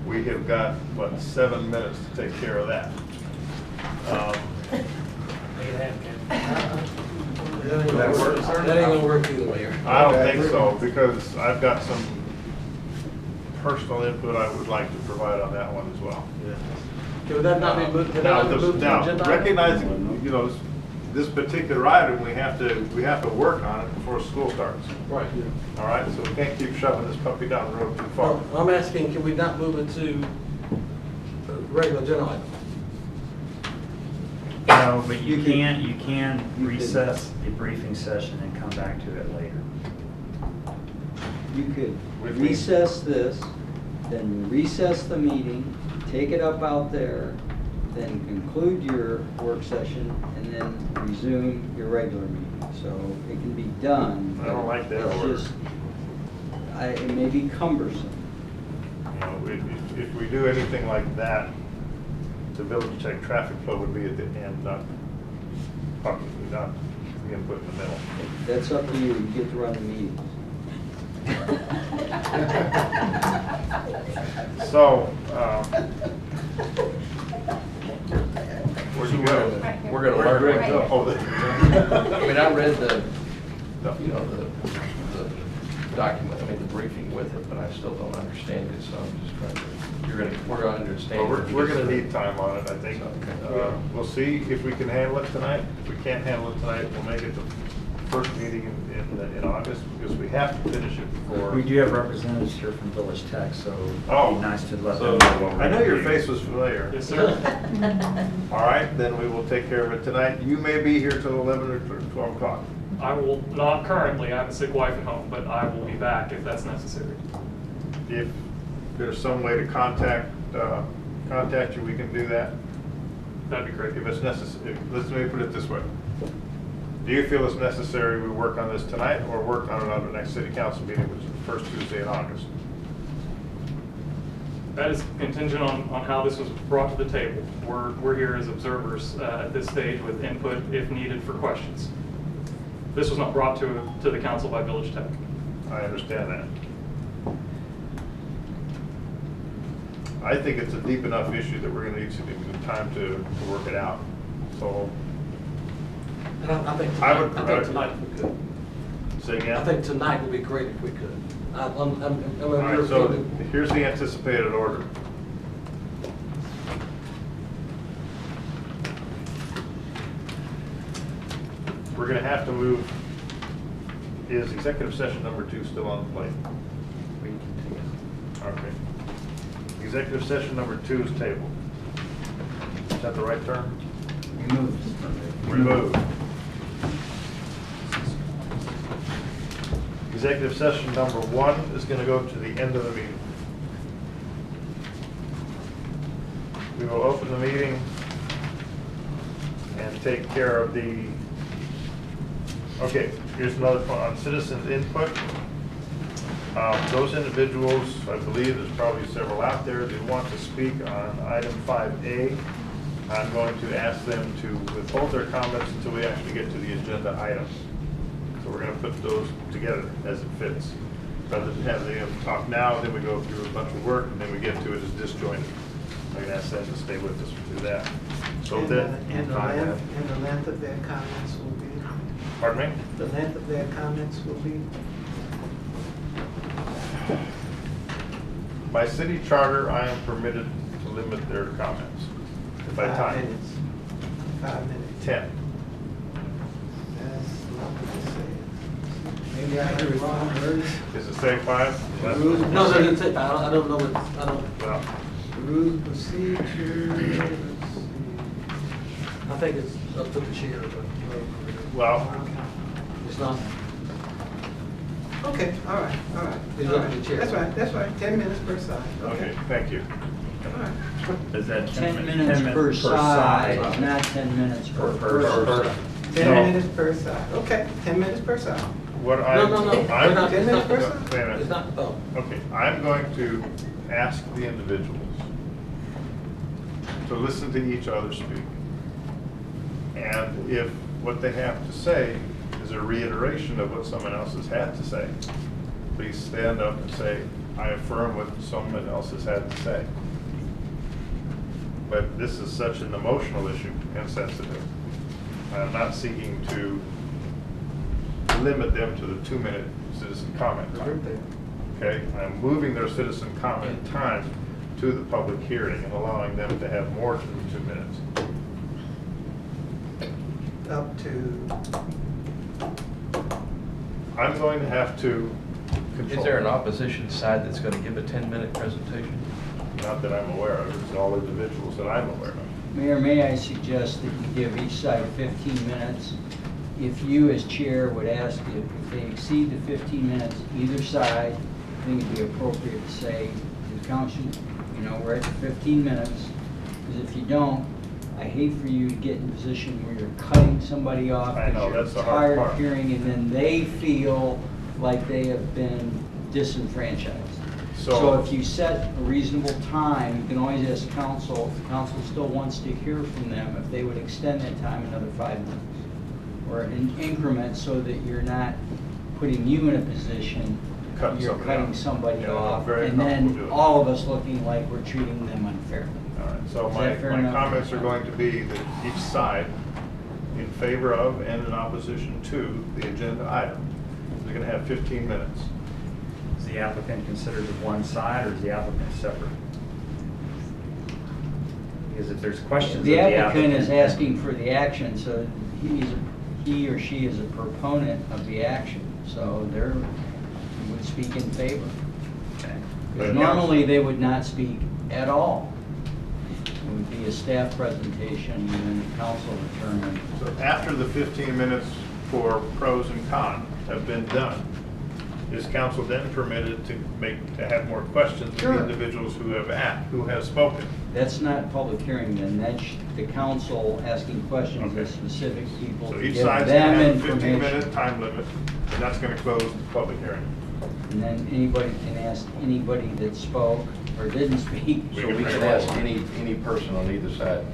[SPEAKER 1] we have got, what, 7 minutes to take care of that.
[SPEAKER 6] That ain't
[SPEAKER 1] That work?
[SPEAKER 6] gonna work either way.
[SPEAKER 1] I don't think so, because I've got some personal input I would like to provide on that one as well.
[SPEAKER 6] Could that not be moved, could
[SPEAKER 1] Now,
[SPEAKER 6] that not be moved to
[SPEAKER 1] now,
[SPEAKER 6] agenda? item?
[SPEAKER 1] recognizing, you know, this particular item, we have to work on it before school starts.
[SPEAKER 6] Right.
[SPEAKER 1] All right, so we can't keep shoving this puppy down the road too far.
[SPEAKER 6] No, I'm asking, can we not move it to regular agenda item?
[SPEAKER 2] No, but you can recess the briefing session and come back to it later.
[SPEAKER 9] You could
[SPEAKER 1] What do you mean?
[SPEAKER 9] recess this, then recess the meeting, take it up out there, then conclude your work session, and then resume your regular meeting. So it can be done.
[SPEAKER 1] I don't like that
[SPEAKER 9] It's
[SPEAKER 1] order.
[SPEAKER 9] just, it may be cumbersome.
[SPEAKER 1] You know, if we do anything like that, the Village Tech traffic flow would be at the end, not the input in the middle.
[SPEAKER 9] That's up to you, you get to run the meetings.
[SPEAKER 1] So, where'd you go?
[SPEAKER 7] We're gonna learn.
[SPEAKER 1] Where'd Greg go? Oh,
[SPEAKER 7] I mean, I read the document, I mean, the briefing with it, but I still don't understand it, so I'm just trying to, we're gonna understand.
[SPEAKER 1] Well,
[SPEAKER 7] it.
[SPEAKER 1] we're gonna need time on it, I think.
[SPEAKER 7] Okay.
[SPEAKER 1] We'll see if we can handle it tonight. If we can't handle it tonight, we'll make it the first meeting in August, because we have to finish it before.
[SPEAKER 2] We do have representatives here from Village Tech, so
[SPEAKER 1] Oh.
[SPEAKER 2] it'd be nice to let
[SPEAKER 1] So,
[SPEAKER 2] them know.
[SPEAKER 1] I know your face was familiar.
[SPEAKER 11] Yes, sir.
[SPEAKER 1] All right, then we will take care of it tonight. You may be here till 11 or 12 o'clock.
[SPEAKER 11] I will, not currently, I have a sick wife at home, but I will be back if that's necessary.
[SPEAKER 1] If there's some way to contact you, we can do that.
[SPEAKER 11] That'd be great.
[SPEAKER 1] If it's necessary, let me put it this way. Do you feel it's necessary we work on this tonight, or work on it on the next city council meeting, which is the first Tuesday in August?
[SPEAKER 11] That is contingent on how this was brought to the table. We're here as observers at this stage with input if needed for questions. This was not brought to the council by Village Tech.
[SPEAKER 1] I understand that. I think it's a deep enough issue that we're gonna need some time to work it out. So
[SPEAKER 6] And I think
[SPEAKER 1] I would-
[SPEAKER 6] tonight we could.
[SPEAKER 1] Say again?
[SPEAKER 6] I think tonight would be great if we could. I'm
[SPEAKER 1] All right, so here's the anticipated order. We're gonna have to move, is executive session number 2 still on the plate?
[SPEAKER 2] We can continue.
[SPEAKER 1] Okay. Executive session number 2 is tabled. Is that the right term?
[SPEAKER 9] Removed.
[SPEAKER 1] Removed. Executive session number 1 is going to go to the end of the meeting. We will open the meeting and take care of the, okay, here's another point on citizens input. Those individuals, I believe there's probably several out there that want to speak on item 5A. I'm going to ask them to withhold their comments until we actually get to the agenda item. So we're going to put those together as it fits. Rather than have them talk now, then we go through a bunch of work, and then we get to it as disjointed. I'm going to ask them to stay with us through that. So
[SPEAKER 4] And
[SPEAKER 1] then,
[SPEAKER 4] the length of their comments will be,
[SPEAKER 1] pardon me?
[SPEAKER 4] the length of their comments will be?
[SPEAKER 1] By city charter, I am permitted to limit their comments by
[SPEAKER 4] 5
[SPEAKER 1] time.
[SPEAKER 4] minutes. 5 minutes.
[SPEAKER 1] 10.
[SPEAKER 4] That's not what it says. Maybe I heard it wrong, Bruce.
[SPEAKER 1] Does it say 5? That's-
[SPEAKER 4] Rules-
[SPEAKER 6] No, they didn't say, I don't know what, I don't,
[SPEAKER 1] Well,
[SPEAKER 4] Rules of procedure, let's see.
[SPEAKER 6] I think it's up to the chair, but
[SPEAKER 1] well,
[SPEAKER 6] it's not.
[SPEAKER 4] Okay, all right.
[SPEAKER 6] It's
[SPEAKER 4] All
[SPEAKER 6] up to the chair.
[SPEAKER 4] That's right, 10 minutes per side.
[SPEAKER 1] okay, thank you.
[SPEAKER 4] All right.
[SPEAKER 2] Is that
[SPEAKER 9] 10 minutes per side, not 10 minutes per person.
[SPEAKER 4] 10
[SPEAKER 1] No.
[SPEAKER 4] minutes per side, okay, 10 minutes per side.
[SPEAKER 1] What I,
[SPEAKER 6] No, no, no,
[SPEAKER 1] I'm,
[SPEAKER 6] we're not,
[SPEAKER 4] 10
[SPEAKER 6] it's
[SPEAKER 4] minutes
[SPEAKER 6] not,
[SPEAKER 4] per
[SPEAKER 1] wait a
[SPEAKER 4] side?
[SPEAKER 1] minute.
[SPEAKER 6] it's not, oh.
[SPEAKER 1] Okay, I'm going to ask the individuals to listen to each other speak. And if what they have to say is a reiteration of what someone else has had to say, please stand up and say, I affirm what someone else has had to say. But this is such an emotional issue and sensitive. I'm not seeking to limit them to the 2-minute citizen comment time. Okay, I'm moving their citizen comment time to the public hearing and allowing them to have more than 2 minutes.
[SPEAKER 4] Up to,
[SPEAKER 1] I'm going to have to control.
[SPEAKER 7] Is there an opposition side that's going to give a 10-minute presentation?
[SPEAKER 1] Not that I'm aware of, it's all individuals that I'm aware of.
[SPEAKER 9] Mayor, may I suggest that you give each side 15 minutes? If you as chair would ask if they exceed the 15 minutes either side, I think it'd be appropriate to say to the council, you know, we're at the 15 minutes. Because if you don't, I hate for you to get in a position where you're cutting somebody off
[SPEAKER 1] I know,
[SPEAKER 9] because
[SPEAKER 1] that's
[SPEAKER 9] you're
[SPEAKER 1] the hard
[SPEAKER 9] tired of
[SPEAKER 1] part.
[SPEAKER 9] hearing, and then they feel like they have been disenfranchised. So if you set a reasonable time, you can always ask council, if the council still wants to hear from them, if they would extend that time another 5 minutes. Or in increments so that you're not putting you in a position,
[SPEAKER 1] Cutting
[SPEAKER 9] you're
[SPEAKER 1] somebody
[SPEAKER 9] cutting
[SPEAKER 1] off.
[SPEAKER 9] somebody
[SPEAKER 1] Yeah, I'm
[SPEAKER 9] off,
[SPEAKER 1] very
[SPEAKER 9] and then
[SPEAKER 1] comfortable doing
[SPEAKER 9] all of us looking like we're treating them unfairly.
[SPEAKER 1] All right, so
[SPEAKER 9] Is
[SPEAKER 1] my
[SPEAKER 9] that fair enough?
[SPEAKER 1] comments are going to be that each side in favor of and in opposition to the agenda item. They're going to have 15 minutes.
[SPEAKER 2] Is the applicant considered of one side, or is the applicant separate? Because if there's questions of
[SPEAKER 9] The
[SPEAKER 2] the
[SPEAKER 9] applicant is
[SPEAKER 2] then-
[SPEAKER 9] asking for the action, so he or she is a proponent of the action, so they would speak in favor.
[SPEAKER 2] Okay.
[SPEAKER 9] Because normally they would not speak at all. It would be a staff presentation and then the council determine.
[SPEAKER 1] So after the 15 minutes for pros and cons have been done, is council then permitted to have more questions of
[SPEAKER 9] Sure.
[SPEAKER 1] the individuals who have spoken?
[SPEAKER 9] That's not public hearing then, that's the council asking questions
[SPEAKER 1] Okay.
[SPEAKER 9] of specific people
[SPEAKER 1] So
[SPEAKER 9] to
[SPEAKER 1] each
[SPEAKER 9] give
[SPEAKER 1] side's going to
[SPEAKER 9] them
[SPEAKER 1] have a 15-minute
[SPEAKER 9] information.
[SPEAKER 1] time limit, and that's going to close the public hearing.
[SPEAKER 9] And then anybody can ask anybody that spoke or didn't speak.
[SPEAKER 7] So we can ask any person on either side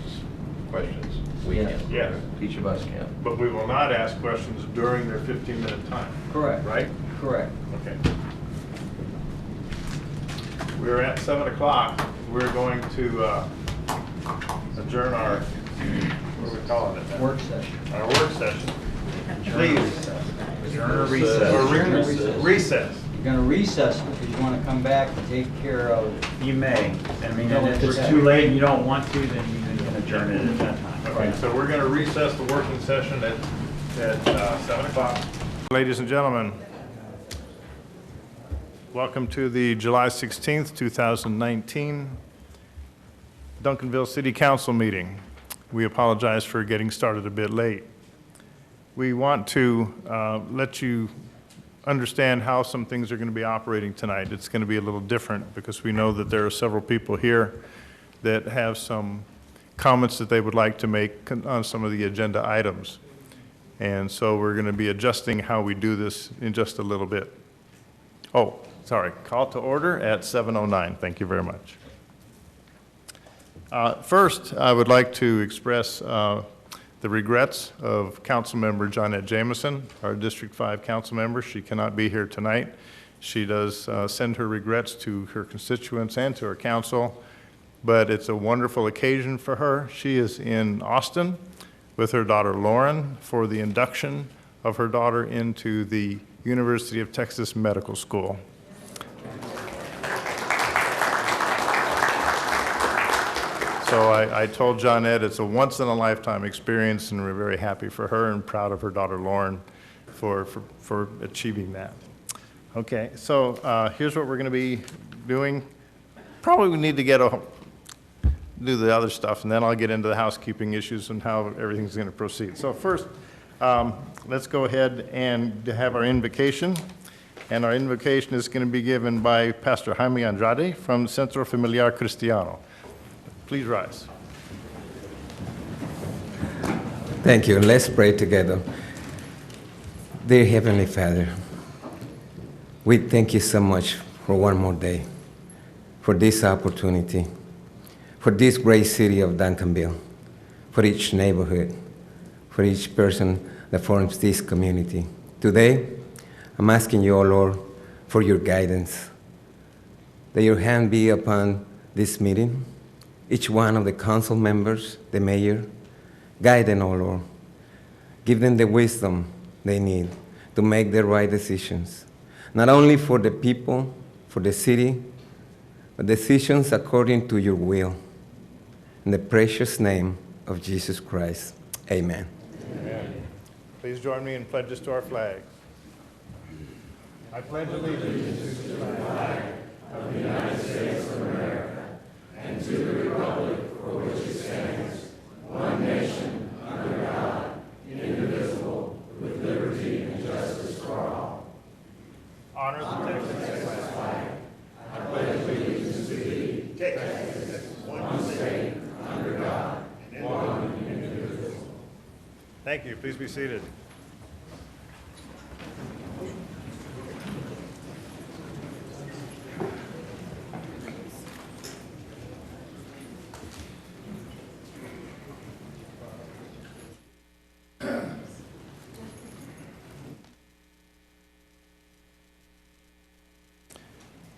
[SPEAKER 7] questions. We
[SPEAKER 9] Yes.
[SPEAKER 7] can.
[SPEAKER 1] Yes.
[SPEAKER 7] Each of us can.
[SPEAKER 1] But we will not ask questions during their 15-minute time.
[SPEAKER 9] Correct.
[SPEAKER 1] Right?
[SPEAKER 9] Correct.
[SPEAKER 1] Okay. We're at 7 o'clock. We're going to adjourn our What are we calling it then?
[SPEAKER 9] Work session.
[SPEAKER 1] Our work session. Please.
[SPEAKER 2] Adjourn or recess?
[SPEAKER 1] Recess.
[SPEAKER 9] You're gonna recess because you wanna come back and take care of.
[SPEAKER 2] You may. I mean, and if it's too late and you don't want to, then you can adjourn it at that time.
[SPEAKER 1] Okay, so we're going to recess the working session at 7 o'clock. Ladies and gentlemen, welcome to the July 16th, 2019 Duncanville City Council meeting. We apologize for getting started a bit late. We want to let you understand how some things are going to be operating tonight. It's going to be a little different because we know that there are several people here that have some comments that they would like to make on some of the agenda items. And so we're going to be adjusting how we do this in just a little bit. Oh, sorry, call to order at 7:09. Thank you very much. First, I would like to express the regrets of Councilmember Johnette Jameson, our District 5 council member. She cannot be here tonight. She does send her regrets to her constituents and to her council, but it's a wonderful occasion for her. She is in Austin with her daughter Lauren for the induction of her daughter into the University of Texas Medical School. So I told Johnette it's a once-in-a-lifetime experience, and we're very happy for her and proud of her daughter Lauren for achieving that. Okay, so here's what we're going to be doing. Probably we need to do the other stuff, and then I'll get into the housekeeping issues and how everything's going to proceed. So first, let's go ahead and have our invocation. And our invocation is going to be given by Pastor Jaime Andrade from Centro Familiar Cristiano. Please rise.
[SPEAKER 12] Thank you. Let's pray together. Dear Heavenly Father, we thank you so much for one more day, for this opportunity, for this great city of Duncanville, for each neighborhood, for each person that forms this community. Today, I'm asking you, O Lord, for your guidance, that your hand be upon this meeting, each one of the council members, the mayor. Guide them, O Lord. Give them the wisdom they need to make the right decisions, not only for the people, for the city, but decisions according to your will. In the precious name of Jesus Christ, amen.
[SPEAKER 1] Amen. Please join me in pledges to our flag. I pledge allegiance to the flag of the United States of America and to the republic for which it stands, one nation, under God, indivisible, with liberty and justice for all. Honor the Texas flag. I pledge allegiance to thee, Texas, one state, under God, one indivisible. Thank you. Please be seated.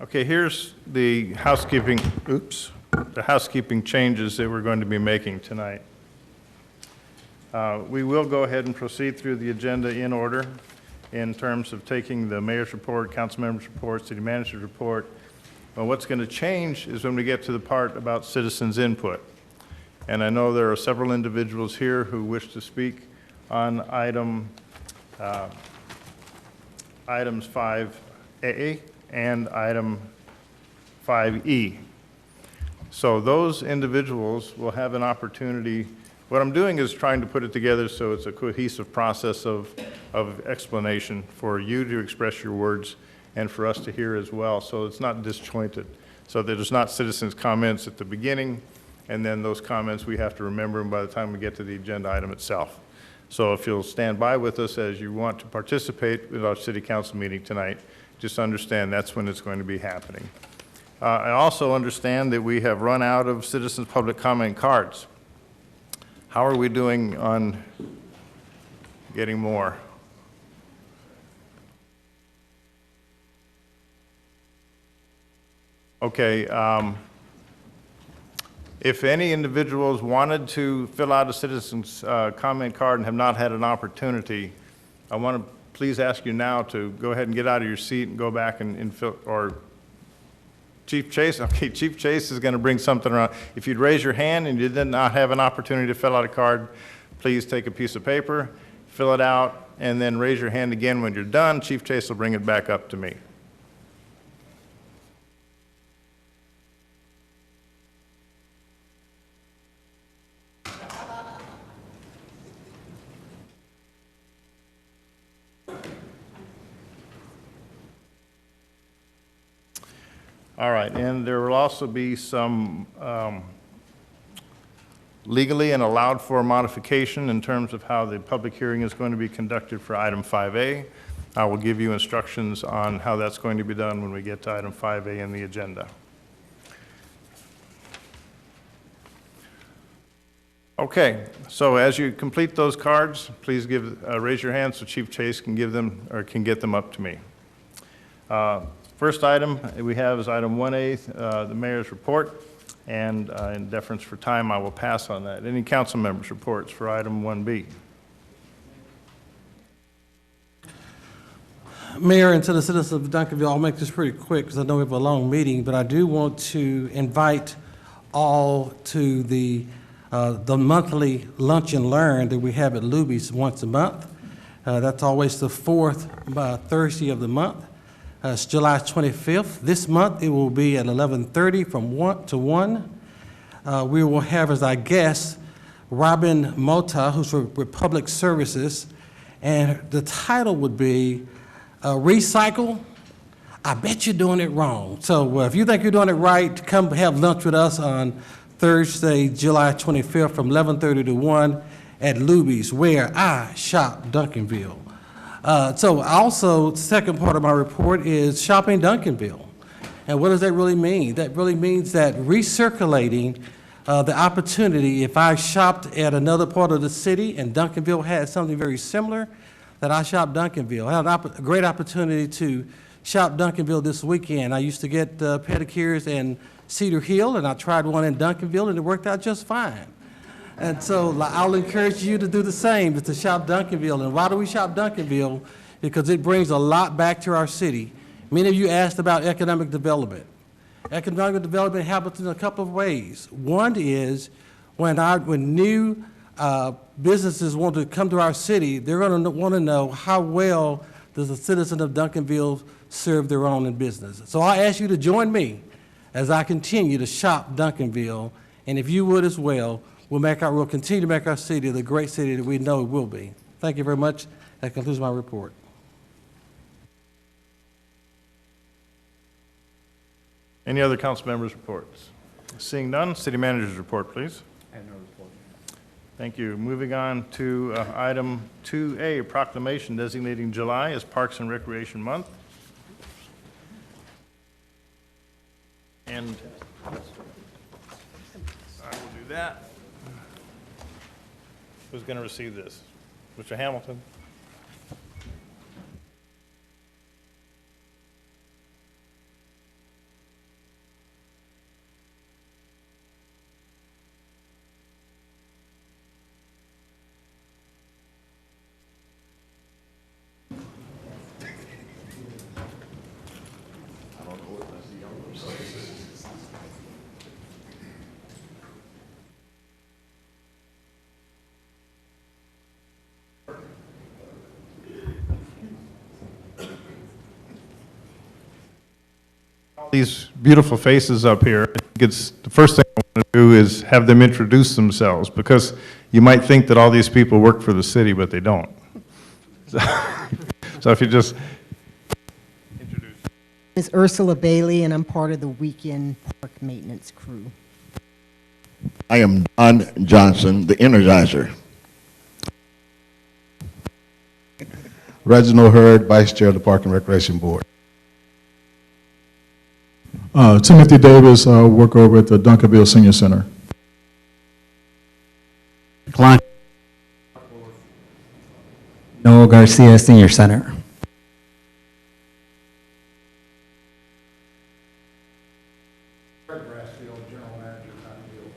[SPEAKER 1] Okay, here's the housekeeping changes that we're going to be making tonight. We will go ahead and proceed through the agenda in order in terms of taking the mayor's report, council members' report, city manager's report. Well, what's going to change is when we get to the part about citizens' input. And I know there are several individuals here who wish to speak on items 5A and item 5E. So those individuals will have an opportunity. What I'm doing is trying to put it together so it's a cohesive process of explanation for you to express your words and for us to hear as well, so it's not disjointed. So there's not citizens' comments at the beginning, and then those comments we have to remember them by the time we get to the agenda item itself. So if you'll stand by with us as you want to participate with our city council meeting tonight, just understand that's when it's going to be happening. I also understand that we have run out of citizens' public comment cards. How are we doing on getting more? Okay. If any individuals wanted to fill out a citizen's comment card and have not had an opportunity, I want to please ask you now to go ahead and get out of your seat and go back and fill, or Chief Chase, okay, Chief Chase is going to bring something around. If you'd raise your hand and you did not have an opportunity to fill out a card, please take a piece of paper, fill it out, and then raise your hand again when you're done. Chief Chase will bring it back up to me. All right, and there will also be some legally and allowed for modification in terms of how the public hearing is going to be conducted for item 5A. I will give you instructions on how that's going to be done when we get to item 5A in the agenda. Okay, so as you complete those cards, please raise your hand so Chief Chase can give them, or can get them up to me. First item we have is item 1A, the mayor's report, and in deference for time, I will pass on that. Any council members' reports for item 1B?
[SPEAKER 6] Mayor, and to the citizens of Duncanville, I'll make this pretty quick because I know we have a long meeting, but I do want to invite all to the monthly lunch and learn that we have at Luby's once a month. That's always the fourth Thursday of the month. It's July 25th. This month, it will be at 11:30 from 1 to 1. We will have as our guest Robin Mota, who's with Public Services, and the title would be Recycle, I Bet You're Doing It Wrong. So if you think you're doing it right, come have lunch with us on Thursday, July 25th from 11:30 to 1 at Luby's, where I shop Duncanville. So also, second part of my report is shopping Duncanville. And what does that really mean? That really means that recirculating the opportunity, if I shopped at another part of the city and Duncanville had something very similar, that I shop Duncanville. I had a great opportunity to shop Duncanville this weekend. I used to get pedicures in Cedar Hill, and I tried one in Duncanville, and it worked out just fine. And so I'll encourage you to do the same, is to shop Duncanville. And why do we shop Duncanville? Because it brings a lot back to our city. Many of you asked about economic development. Economic development happens in a couple of ways. One is when new businesses want to come to our city, they're going to want to know how well does a citizen of Duncanville serve their own in business. So I ask you to join me as I continue to shop Duncanville, and if you would as well, we'll continue to make our city the great city that we know it will be. Thank you very much. That concludes my report.
[SPEAKER 1] Any other council members' reports? Seeing none, city manager's report, please.
[SPEAKER 9] I have no report.
[SPEAKER 1] Thank you. Moving on to item 2A, proclamation designating July as Parks and Recreation Month. And I will do that. Who's going to receive this? Mr. Hamilton? These beautiful faces up here, it's the first thing I want to do is have them introduce themselves, because you might think that all these people work for the city, but they don't. So if you just introduce.
[SPEAKER 13] Is Ursula Bailey, and I'm part of the weekend park maintenance crew.
[SPEAKER 14] I am Don Johnson, the Energizer. Reginald Hurd, Vice Chair of the Park and Recreation Board.
[SPEAKER 15] Timothy Davis, work over at the Duncanville Senior Center.
[SPEAKER 16] Noel Garcia, Senior Center.
[SPEAKER 17] Fred Grassfield, General Manager, Duncanville.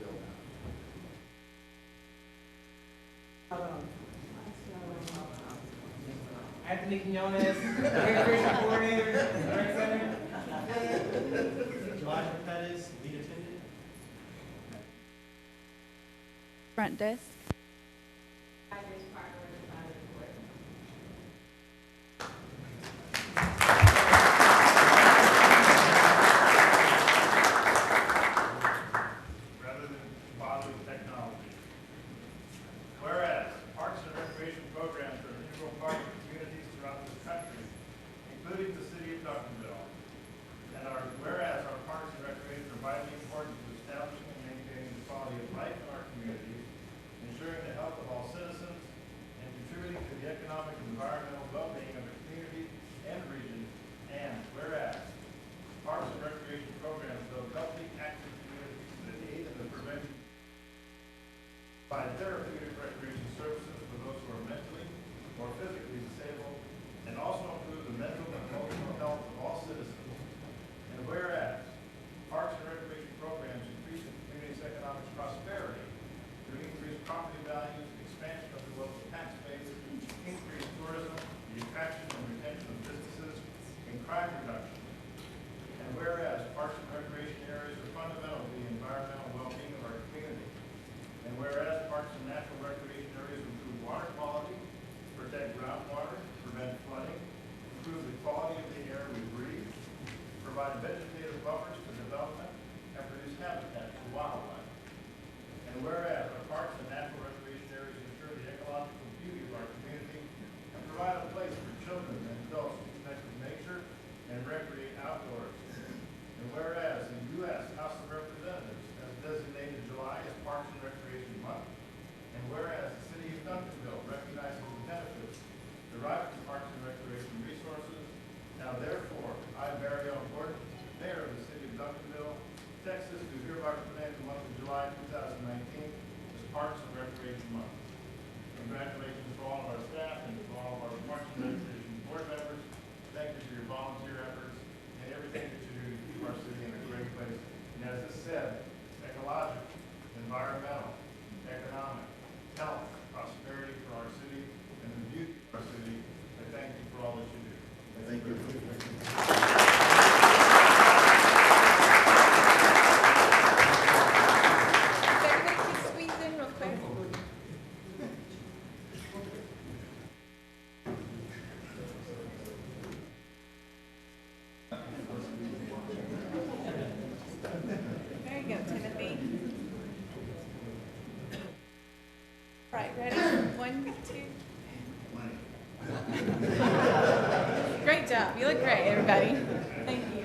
[SPEAKER 4] Anthony Quinones, Recreation Coordinator, Rec Center.
[SPEAKER 18] Elijah Pettis, lead attendant.
[SPEAKER 19] Front desk.
[SPEAKER 1] Rather than bother with technology. Whereas parks and recreation programs are an integral part of communities throughout this country, including the city of Duncanville. And whereas our parks and recreation are vitally important to establishing and maintaining the quality of life in our communities, ensuring the health of all citizens, and contributing to the economic and environmental well-being of the community and region. And whereas parks and recreation programs build healthy, active communities that aid in the prevention, provide therapeutic recreation services for those who are mentally or physically disabled, and also improve the mental and emotional health of all citizens. And whereas parks and recreation programs increase the community's economic prosperity through increased property values, expansion of the local tax base, increased tourism, the attraction and retention of businesses, and crime reduction. And whereas parks and recreation areas are fundamental to the environmental well-being of our community. And whereas parks and natural recreation areas improve water quality, protect groundwater, prevent flooding, improve the quality of the air we breathe, provide vegetative buffers to development, and produce habitat for wildlife. And whereas our parks and natural recreation areas ensure the ecological beauty of our community and provide a place for children and adults to connect with nature and recreate outdoors. And whereas the U.S. House of Representatives has designated July as Parks and Recreation Month, and whereas the city of Duncanville recognizes the benefits derived from parks and recreation resources, now therefore, I, Barry L. Gordon, Mayor of the city of Duncanville, Texas, do hereby proclaim the month of July 2019 as Parks and Recreation Month. Congratulations to all of our staff and to all of our Parks and Recreation board members. Thank you for your volunteer efforts and everything that you do to keep our city in a great place. And as this said, ecological, environmental, economic, health, prosperity for our city, and the beauty of our city. I thank you for all that you do. Thank you.
[SPEAKER 19] There you go, Timothy. Right, ready? 1, 2. Great job. You look great, everybody. Thank you.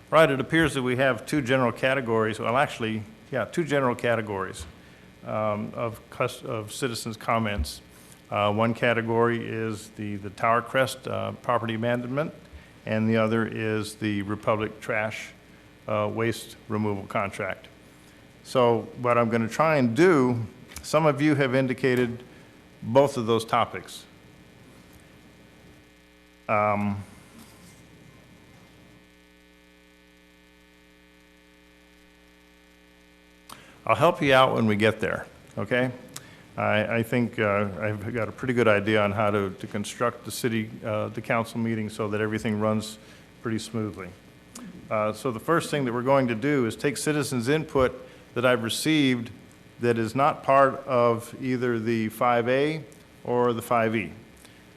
[SPEAKER 1] Right, it appears that we have two general categories, well, actually, yeah, two general categories of citizens' comments. One category is the Tower Crest property abandonment, and the other is the Republic trash waste removal contract. So what I'm going to try and do, some of you have indicated both of those topics. I'll help you out when we get there, okay? I think I've got a pretty good idea on how to construct the council meeting so that everything runs pretty smoothly. So the first thing that we're going to do is take citizens' input that I've received that is not part of either the 5A or the 5E.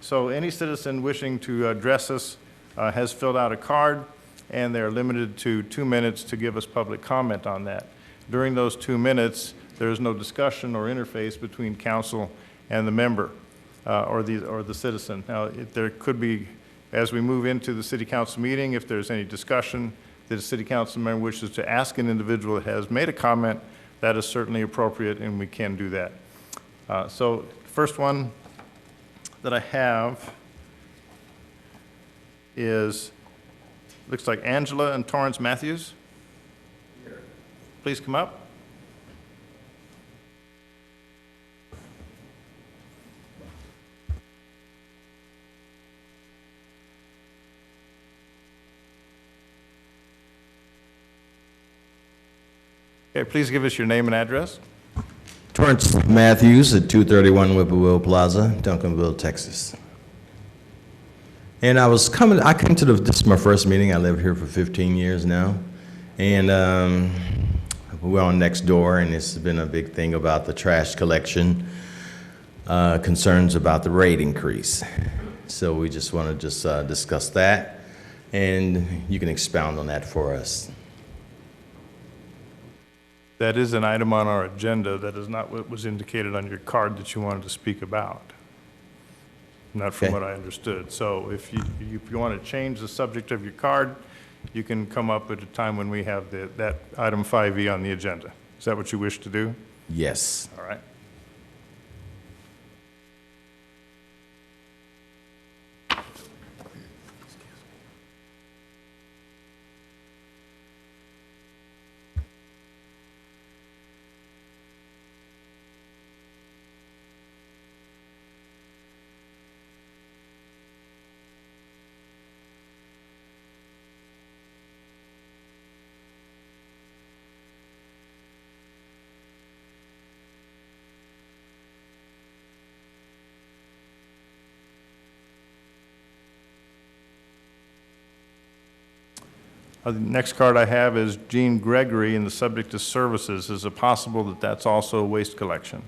[SPEAKER 1] So any citizen wishing to address us has filled out a card, and they're limited to 2 minutes to give us public comment on that. During those 2 minutes, there is no discussion or interface between council and the member or the citizen. Now, there could be, as we move into the city council meeting, if there's any discussion that a city council member wishes to ask an individual that has made a comment, that is certainly appropriate, and we can do that. So first one that I have is, looks like Angela and Torrance Matthews. Please come up. Okay, please give us your name and address.
[SPEAKER 20] Torrance Matthews at 231 Whippoorwill Plaza, Duncanville, Texas. And I came to this is my first meeting. I lived here for 15 years now. And we're on next door, and this has been a big thing about the trash collection, concerns about the rate increase. So we just want to discuss that, and you can expound on that for us.
[SPEAKER 1] That is an item on our agenda. That is not what was indicated on your card that you wanted to speak about. Not from what I understood. So if you want to change the subject of your card, you can come up at a time when we have that item 5E on the agenda. Is that what you wish to do?
[SPEAKER 20] Yes.
[SPEAKER 1] All right. The next card I have is Jean Gregory, and the subject is services. Is it possible that that's also waste collection?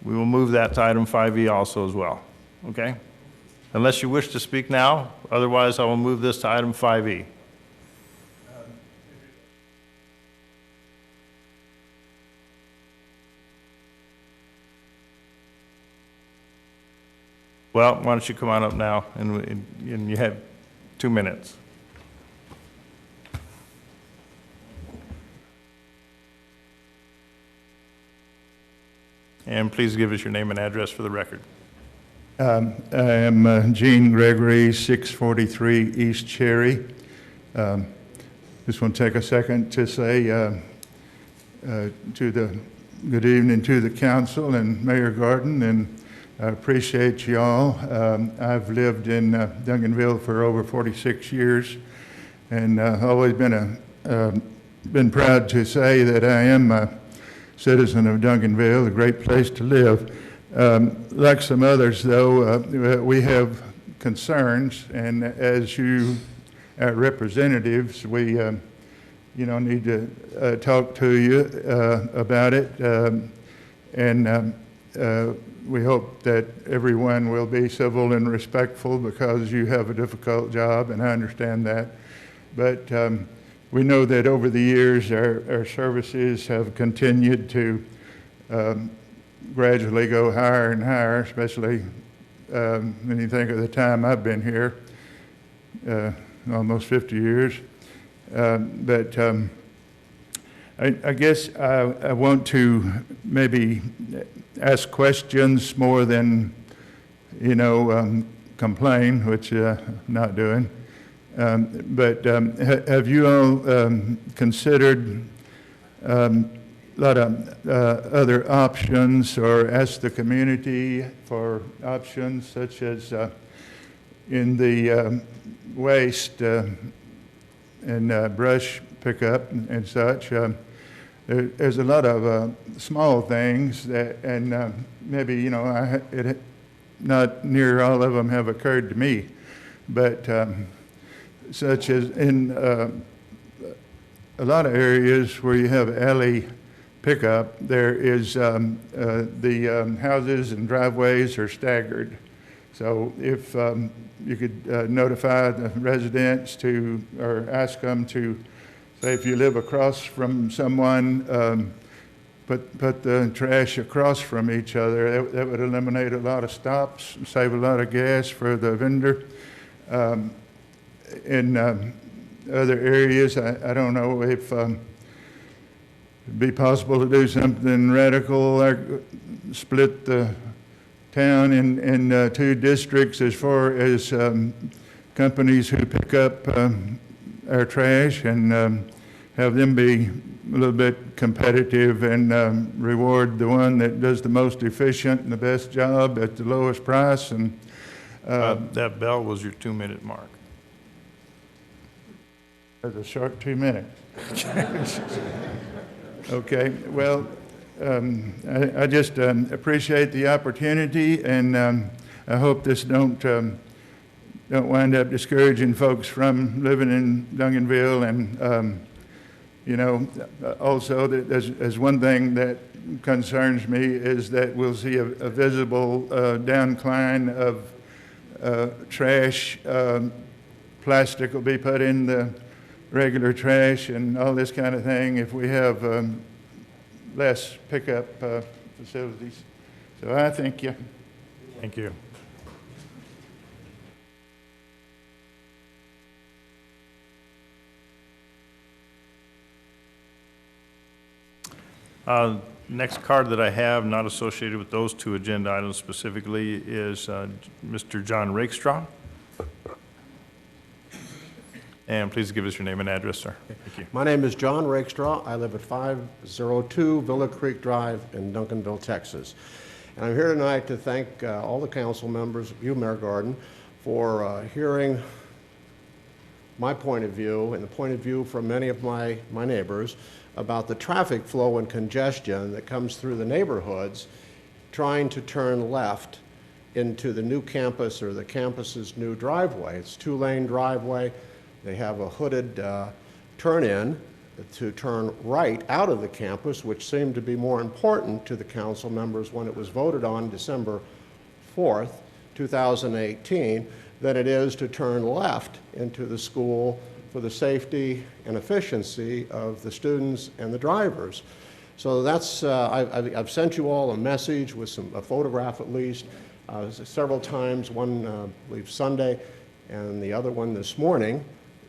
[SPEAKER 1] We will move that to item 5E also as well, okay? Unless you wish to speak now, otherwise I will move this to item 5E. Well, why don't you come on up now, and you have 2 minutes. And please give us your name and address for the record.
[SPEAKER 21] I am Gene Gregory, 643 East Cherry. Just want to take a second to say good evening to the council and Mayor Garden, and I appreciate you all. I've lived in Duncanville for over 46 years, and always been proud to say that I am a citizen of Duncanville, a great place to live. Like some others, though, we have concerns, and as you representatives, we need to talk to you about it, and we hope that everyone will be civil and respectful because you have a difficult job, and I understand that. But we know that over the years, our services have continued to gradually go higher and higher, especially when you think of the time I've been here, almost 50 years. I guess I want to maybe ask questions more than, complain, which I'm not doing. Have you all considered a lot of other options, or asked the community for options such as in the waste and brush pickup and such? There's a lot of small things that, and maybe, not near all of them have occurred to me, but such as in a lot of areas where you have alley pickup, there is the houses and driveways are staggered. So if you could notify the residents to, or ask them to, say if you live across from someone, put the trash across from each other. That would eliminate a lot of stops, save a lot of gas for the vendor. In other areas, I don't know if it'd be possible to do something radical, like split the town in two districts as far as companies who pick up our trash, and have them be a little bit competitive and reward the one that does the most efficient and the best job at the lowest price. And
[SPEAKER 8] that bell was your 2-minute mark.
[SPEAKER 21] That's a short 2 minutes. Okay, well, I just appreciate the opportunity, and I hope this don't wind up discouraging folks from living in Duncanville. And also, there's one thing that concerns me is that we'll see a visible downcline of trash. Plastic will be put in the regular trash and all this kind of thing if we have less pickup facilities. So I thank you.
[SPEAKER 8] Thank you. Next card that I have, not associated with those two agenda items specifically, is Mr. John Rakestraw. And please give us your name and address, sir. Thank you.
[SPEAKER 5] My name is John Rakestraw. I live at 502 Villa Creek Drive in Duncanville, Texas. And I'm here tonight to thank all the council members, you, Mayor Garden, for hearing my point of view and the point of view from many of my neighbors about the traffic flow and congestion that comes through the neighborhoods trying to turn left into the new campus or the campus's new driveway. It's a 2-lane driveway. They have a hooded turn-in to turn right out of the campus, which seemed to be more important to the council members when it was voted on December 4th, 2018, than it is to turn left into the school for the safety and efficiency of the students and the drivers. So that's, I've sent you all a message with a photograph at least, several times, one I believe Sunday and the other one this morning,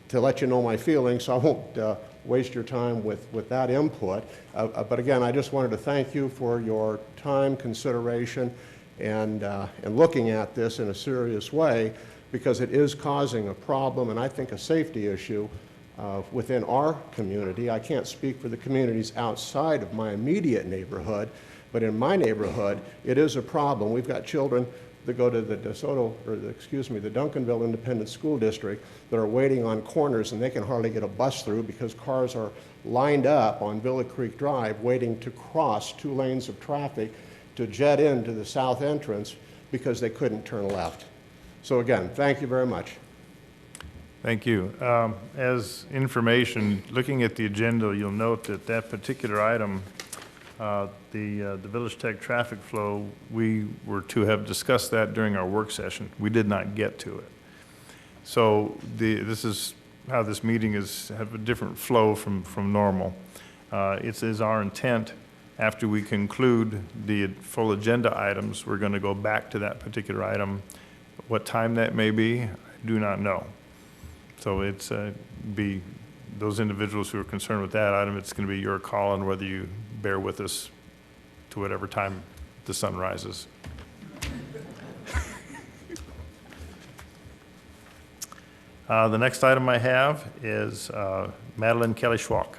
[SPEAKER 5] to let you know my feelings, so I won't waste your time with that input. But again, I just wanted to thank you for your time, consideration, and looking at this in a serious way, because it is causing a problem and I think a safety issue within our community. I can't speak for the communities outside of my immediate neighborhood, but in my neighborhood, it is a problem. We've got children that go to the the Duncanville Independent School District that are waiting on corners, and they can hardly get a bus through because cars are lined up on Villa Creek Drive waiting to cross 2 lanes of traffic to jet into the south entrance because they couldn't turn left. So again, thank you very much.
[SPEAKER 8] Thank you. As information, looking at the agenda, you'll note that that particular item, the Village Tech traffic flow, we were to have discussed that during our work session. We did not get to it. So this is how this meeting have a different flow from normal. It is our intent, after we conclude the full agenda items, we're going to go back to that particular item. What time that may be, I do not know. So it's be those individuals who are concerned with that item, it's going to be your call on whether you bear with us to whatever time the sun rises. The next item I have is Madeline Kelly Schwalk.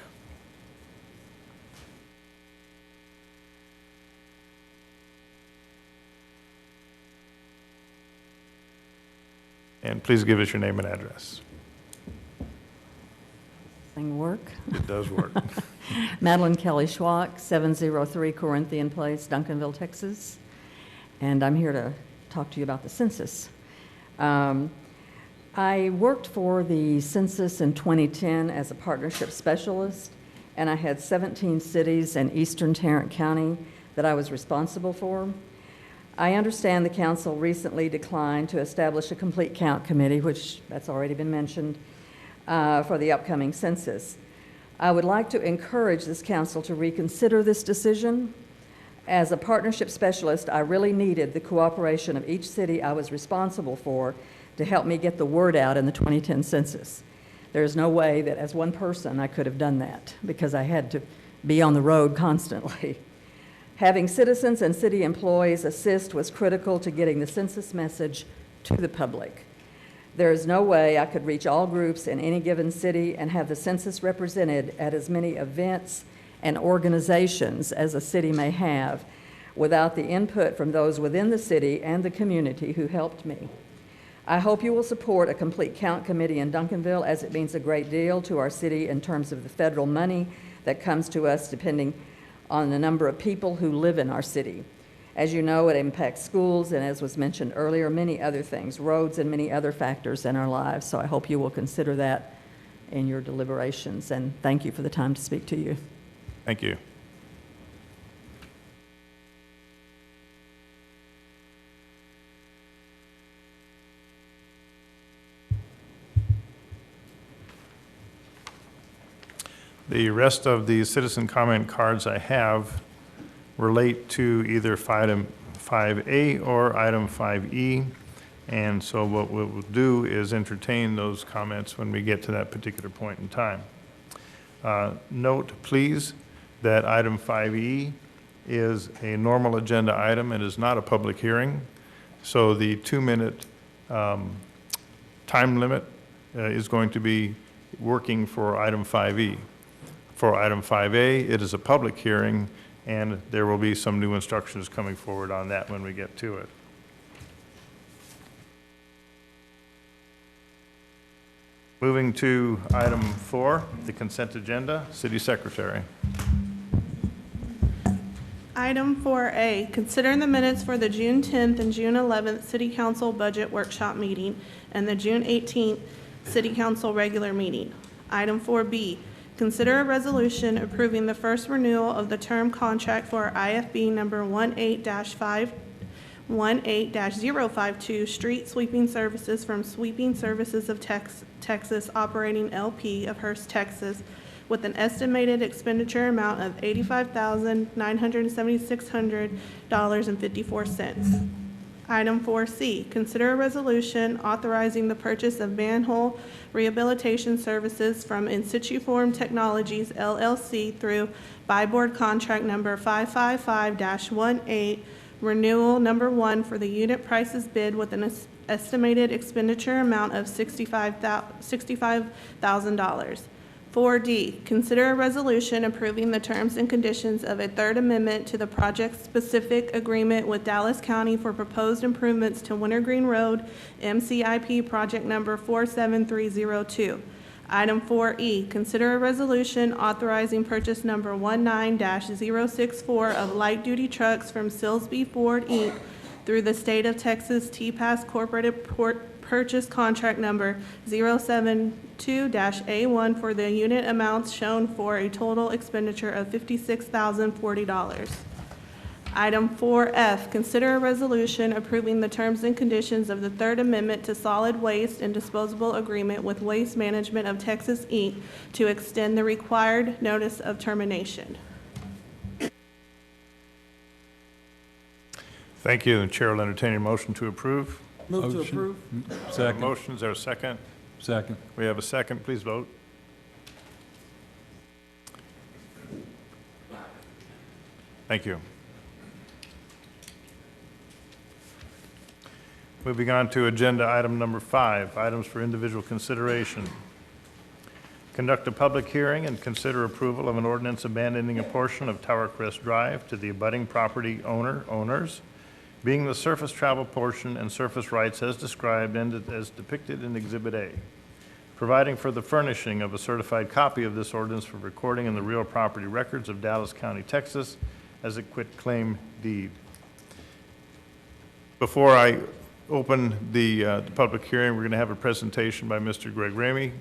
[SPEAKER 8] And please give us your name and address.
[SPEAKER 3] Thing work?
[SPEAKER 8] It does work.
[SPEAKER 3] Madeline Kelly Schwalk, 703 Corinthian Place, Duncanville, Texas. And I'm here to talk to you about the census. I worked for the census in 2010 as a partnership specialist, and I had 17 cities in eastern Tarrant County that I was responsible for. I understand the council recently declined to establish a complete count committee, which that's already been mentioned, for the upcoming census. I would like to encourage this council to reconsider this decision. As a partnership specialist, I really needed the cooperation of each city I was responsible for to help me get the word out in the 2010 census. There's no way that as one person I could have done that because I had to be on the road constantly. Having citizens and city employees assist was critical to getting the census message to the public. There is no way I could reach all groups in any given city and have the census represented at as many events and organizations as a city may have without the input from those within the city and the community who helped me. I hope you will support a complete count committee in Duncanville, as it means a great deal to our city in terms of the federal money that comes to us depending on the number of people who live in our city. As you know, it impacts schools and, as was mentioned earlier, many other things, roads and many other factors in our lives. So I hope you will consider that in your deliberations, and thank you for the time to speak to you.
[SPEAKER 8] Thank you. The rest of the citizen comment cards I have relate to either item 5A or item 5E. And so what we'll do is entertain those comments when we get to that particular point in time. Note, please, that item 5E is a normal agenda item. It is not a public hearing. So the 2-minute time limit is going to be working for item 5E. For item 5A, it is a public hearing, and there will be some new instructions coming forward on that when we get to it. Moving to item 4, the consent agenda, City Secretary.
[SPEAKER 22] Item 4A, consider the minutes for the June 10th and June 11th City Council Budget Workshop Meeting and the June 18th City Council Regular Meeting. Item 4B, consider a resolution approving the first renewal of the term contract for IFB number 18-052 Street Sweeping Services from Sweeping Services of Texas Operating LP of Hurst, Texas, with an estimated expenditure amount of $85,976.54. Item 4C, consider a resolution authorizing the purchase of manhole rehabilitation services from In Situ Form Technologies, LLC through buy board contract number 555-18, renewal number 1 for the unit prices bid with an estimated expenditure amount of $65,000. 4D, consider a resolution approving the terms and conditions of a third amendment to the project-specific agreement with Dallas County for proposed improvements to Wintergreen Road, MCIP project number 47302. Item 4E, consider a resolution authorizing purchase number 19-064 of light-duty trucks from Silsby Ford, Inc. through the State of Texas T-Pass Corporate Purchase Contract Number 072-A1 for the unit amounts shown for a total expenditure of $56,040. Item 4F, consider a resolution approving the terms and conditions of the Third Amendment to Solid Waste and Disposable Agreement with Waste Management of Texas, Inc. to extend the required notice of termination.
[SPEAKER 8] Thank you. The chair will entertain a motion to approve.
[SPEAKER 6] Move to approve.
[SPEAKER 8] Second. Motions, there a second?
[SPEAKER 15] Second.
[SPEAKER 8] We have a second. Please vote.
[SPEAKER 1] Thank you. Moving on to agenda item number 5, items for individual consideration. Conduct a public hearing and consider approval of an ordinance abandoning a portion of Tower Crest Drive to the abutting property owners, being the surface travel portion and surface rights as described and as depicted in Exhibit A, providing for the furnishing of a certified copy of this ordinance for recording in the real property records of Dallas County, Texas, as a quitclaim deed. Before I open the public hearing, we're going to have a presentation by Mr. Greg Ramey,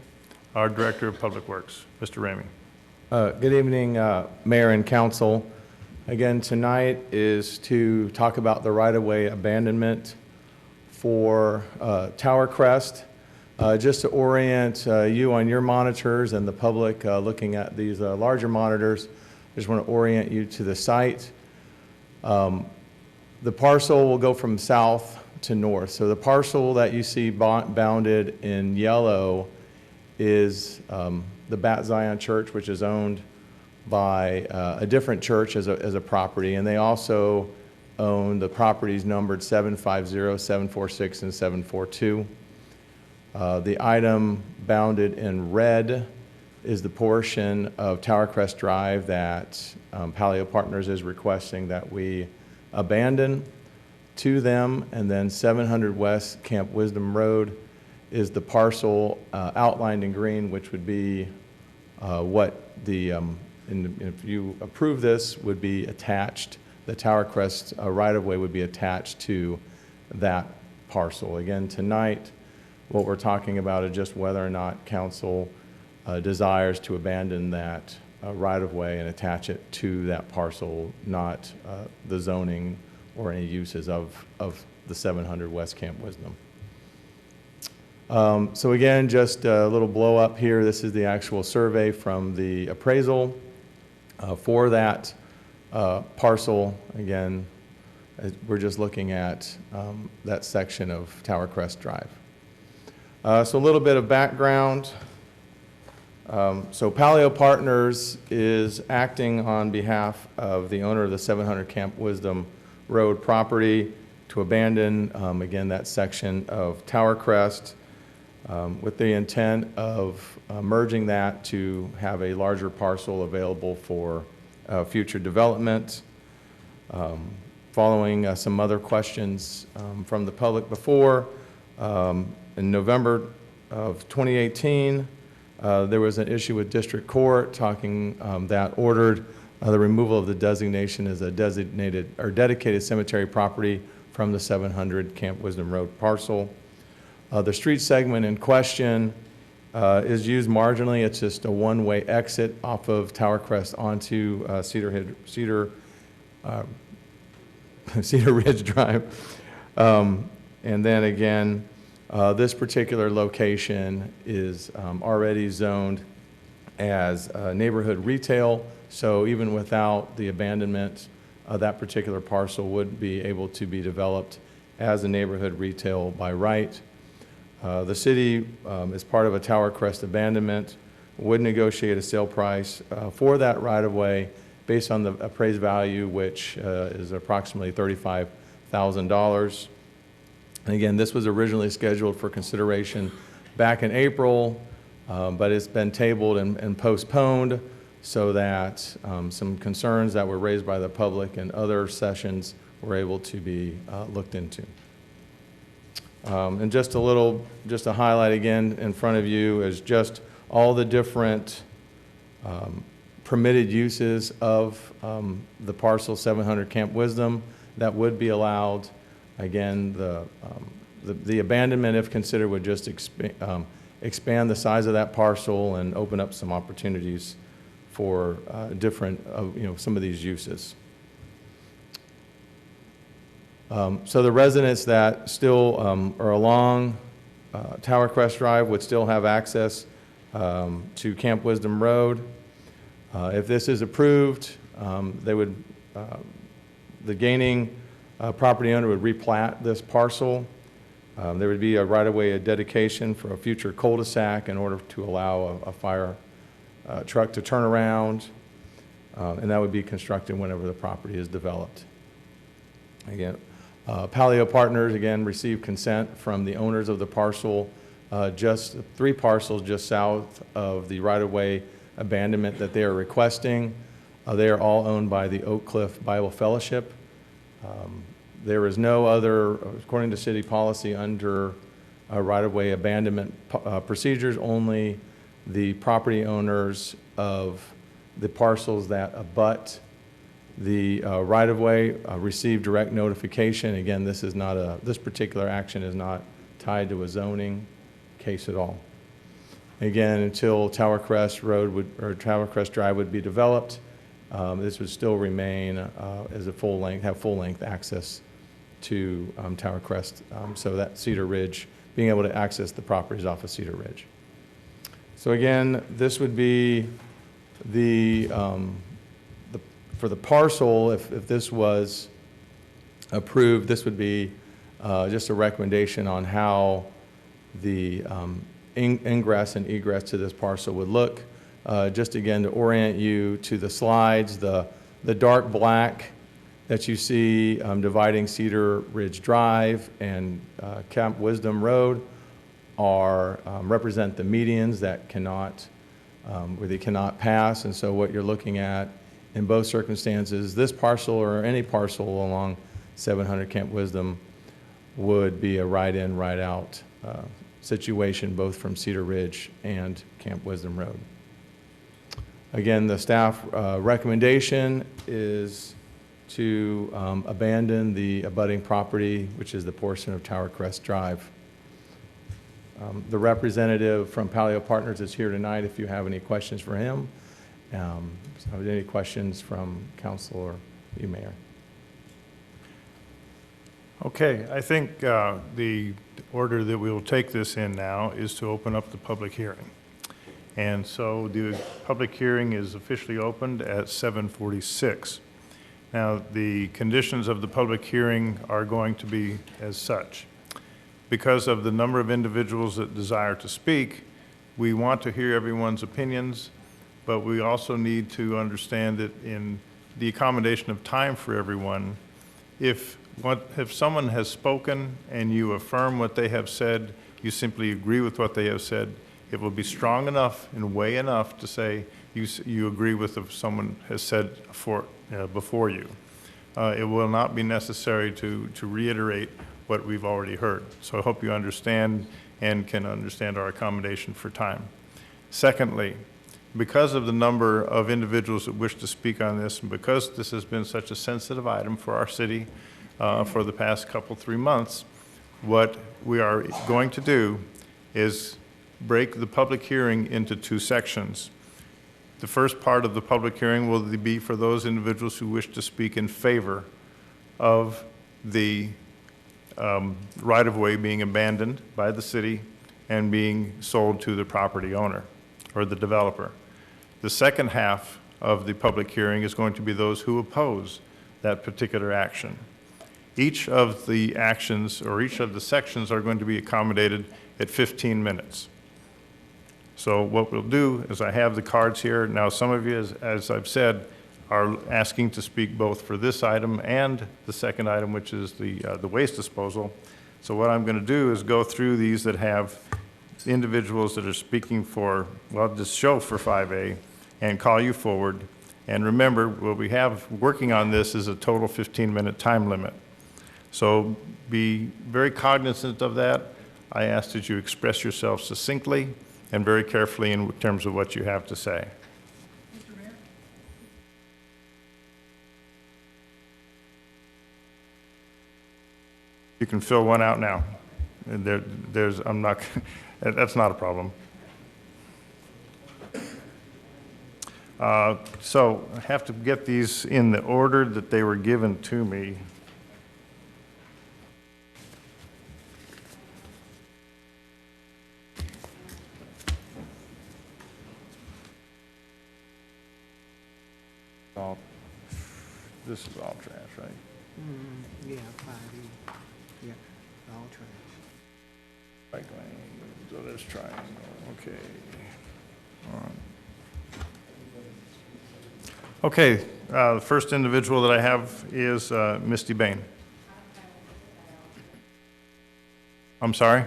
[SPEAKER 1] our Director of Public Works. Mr. Ramey.
[SPEAKER 10] Good evening, Mayor and Council. Again, tonight is to talk about the right-of-way abandonment for Tower Crest. Just to orient you on your monitors and the public looking at these larger monitors, I just want to orient you to the site. The parcel will go from south to north. So the parcel that you see bounded in yellow is the Bat Zion Church, which is owned by a different church as a property, and they also own the properties numbered 750, 746, and 742. The item bounded in red is the portion of Tower Crest Drive that Palio Partners is requesting that we abandon to them, and then 700 West Camp Wisdom Road is the parcel outlined in green, which would be what the, if you approve this, would be attached. The Tower Crest right-of-way would be attached to that parcel. Again, tonight, what we're talking about is just whether or not council desires to abandon that right-of-way and attach it to that parcel, not the zoning or any uses of the 700 West Camp Wisdom. So again, just a little blow up here. This is the actual survey from the appraisal for that parcel. Again, we're just looking at that section of Tower Crest Drive. So a little bit of background. So Palio Partners is acting on behalf of the owner of the 700 Camp Wisdom Road property to abandon, again, that section of Tower Crest with the intent of merging that to have a larger parcel available for future development. Following some other questions from the public before, in November of 2018, there was an issue with district court talking that ordered the removal of the designation as a designated or dedicated cemetery property from the 700 Camp Wisdom Road parcel. The street segment in question is used marginally. It's just a one-way exit off of Tower Crest onto Cedar Ridge Drive. And then again, this particular location is already zoned as neighborhood retail. So even without the abandonment, that particular parcel would be able to be developed as a neighborhood retail by right. The city, as part of a Tower Crest abandonment, would negotiate a sale price for that right-of-way based on the appraised value, which is approximately $35,000. And again, this was originally scheduled for consideration back in April, but it's been tabled and postponed so that some concerns that were raised by the public in other sessions were able to be looked into. And just a highlight again in front of you is just all the different permitted uses of the parcel 700 Camp Wisdom that would be allowed. Again, the abandonment, if considered, would just expand the size of that parcel and open up some opportunities for different, some of these uses. So the residents that still are along Tower Crest Drive would still have access to Camp Wisdom Road. If this is approved, they would, the gaining property owner would replat this parcel. There would be a right-of-way dedication for a future cul-de-sac in order to allow a fire truck to turn around. And that would be constructed whenever the property is developed. Again, Palio Partners, again, received consent from the owners of the parcel, just 3 parcels just south of the right-of-way abandonment that they are requesting. They are all owned by the Oak Cliff Bible Fellowship. There is no other, according to city policy, under right-of-way abandonment procedures, only the property owners of the parcels that abut the right-of-way receive direct notification. Again, this is not this particular action is not tied to a zoning case at all. Again, until Tower Crest Road or Tower Crest Drive would be developed, this would still remain as a full-length access to Tower Crest, so that Cedar Ridge, being able to access the properties off of Cedar Ridge. So again, this would be for the parcel, if this was approved, this would be just a recommendation on how the ingress and egress to this parcel would look. Just again, to orient you to the slides, the dark black that you see dividing Cedar Ridge Drive and Camp Wisdom Road represent the medians that cannot, where they cannot pass. And so what you're looking at in both circumstances, this parcel or any parcel along 700 Camp Wisdom would be a right-in, right-out situation, both from Cedar Ridge and Camp Wisdom Road. Again, the staff recommendation is to abandon the abutting property, which is the portion of Tower Crest Drive. The representative from Palio Partners is here tonight if you have any questions for him. So any questions from council or you, Mayor?
[SPEAKER 8] Okay, I think the order that we will take this in now is to open up the public hearing. And so the public hearing is officially opened at 7:46. Now, the conditions of the public hearing are going to be as such. Because of the number of individuals that desire to speak, we want to hear everyone's opinions, but we also need to understand that in the accommodation of time for everyone, if someone has spoken and you affirm what they have said, you simply agree with what they have said, it will be strong enough and weigh enough to say you agree with what someone has said before you. It will not be necessary to reiterate what we've already heard. So I hope you understand and can understand our accommodation for time. Secondly, because of the number of individuals that wish to speak on this, and because this has been such a sensitive item for our city for the past 3 months, what we are going to do is break the public hearing into 2 sections. The first part of the public hearing will be for those individuals who wish to speak in favor of the right-of-way being abandoned by the city and being sold to the property owner or the developer. The second half of the public hearing is going to be those who oppose that particular action. Each of the actions or each of the sections are going to be accommodated at 15 minutes. So what we'll do is I have the cards here. Now, some of you, as I've said, are asking to speak both for this item and the second item, which is the waste disposal. So what I'm going to do is go through these that have individuals that are speaking for, well, this show for 5A and call you forward. And remember, what we have working on this is a total 15-minute time limit. So be very cognizant of that. I ask that you express yourself succinctly and very carefully in terms of what you have to say.
[SPEAKER 17] Mr. Mayor?
[SPEAKER 8] You can fill one out now. I'm not, that's not a problem. So I have to get these in the order that they were given to me. This is all trash, right?
[SPEAKER 4] Yeah, 5E. Yeah, all trash.
[SPEAKER 8] Right lane, so there's triangle, okay. All right. Okay, the first individual that I have is Misty Bain. I'm sorry?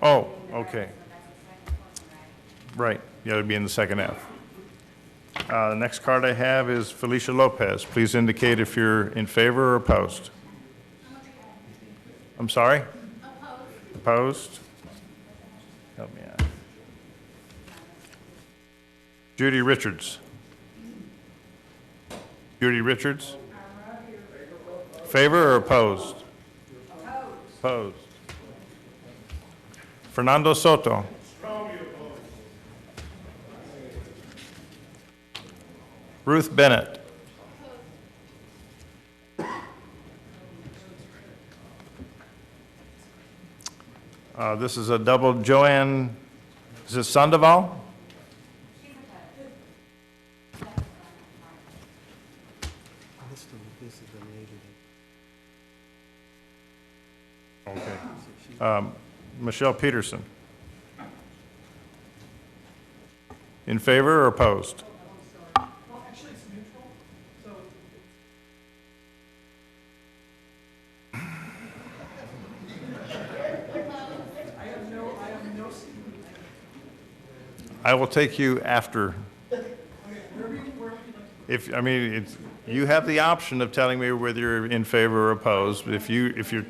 [SPEAKER 8] Oh, okay. Right, yeah, it'd be in the second F. The next card I have is Felicia Lopez. Please indicate if you're in favor or opposed. I'm sorry? Opposed? Help me out. Judy Richards. Judy Richards? Favor or opposed? Opposed. Fernando Soto. Ruth Bennett. This is a double. Joanne, is it Sandoval? Okay. Michelle Peterson. In favor or opposed? I will take you after. If, I mean, you have the option of telling me whether you're in favor or opposed. If you're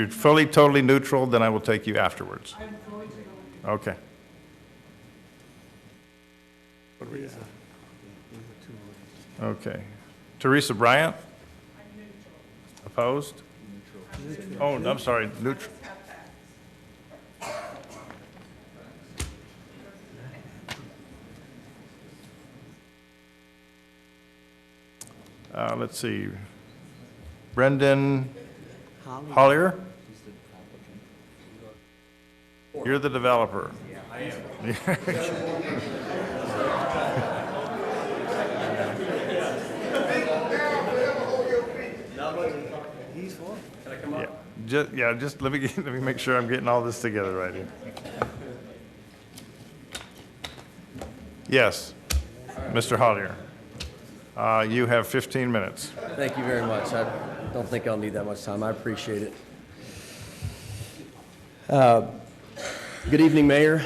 [SPEAKER 8] fully, totally neutral, then I will take you afterwards. Okay. What do we have? Okay. Teresa Bryant? Opposed? Oh, I'm sorry, neutral. Let's see. Brendan Hollier? You're the developer.
[SPEAKER 18] Yeah, I am. He's full. Can I come up?
[SPEAKER 8] Just let me make sure I'm getting all this together right here. Yes, Mr. Hollier. You have 15 minutes.
[SPEAKER 7] Thank you very much. I don't think I'll need that much time. I appreciate it. Good evening, Mayor.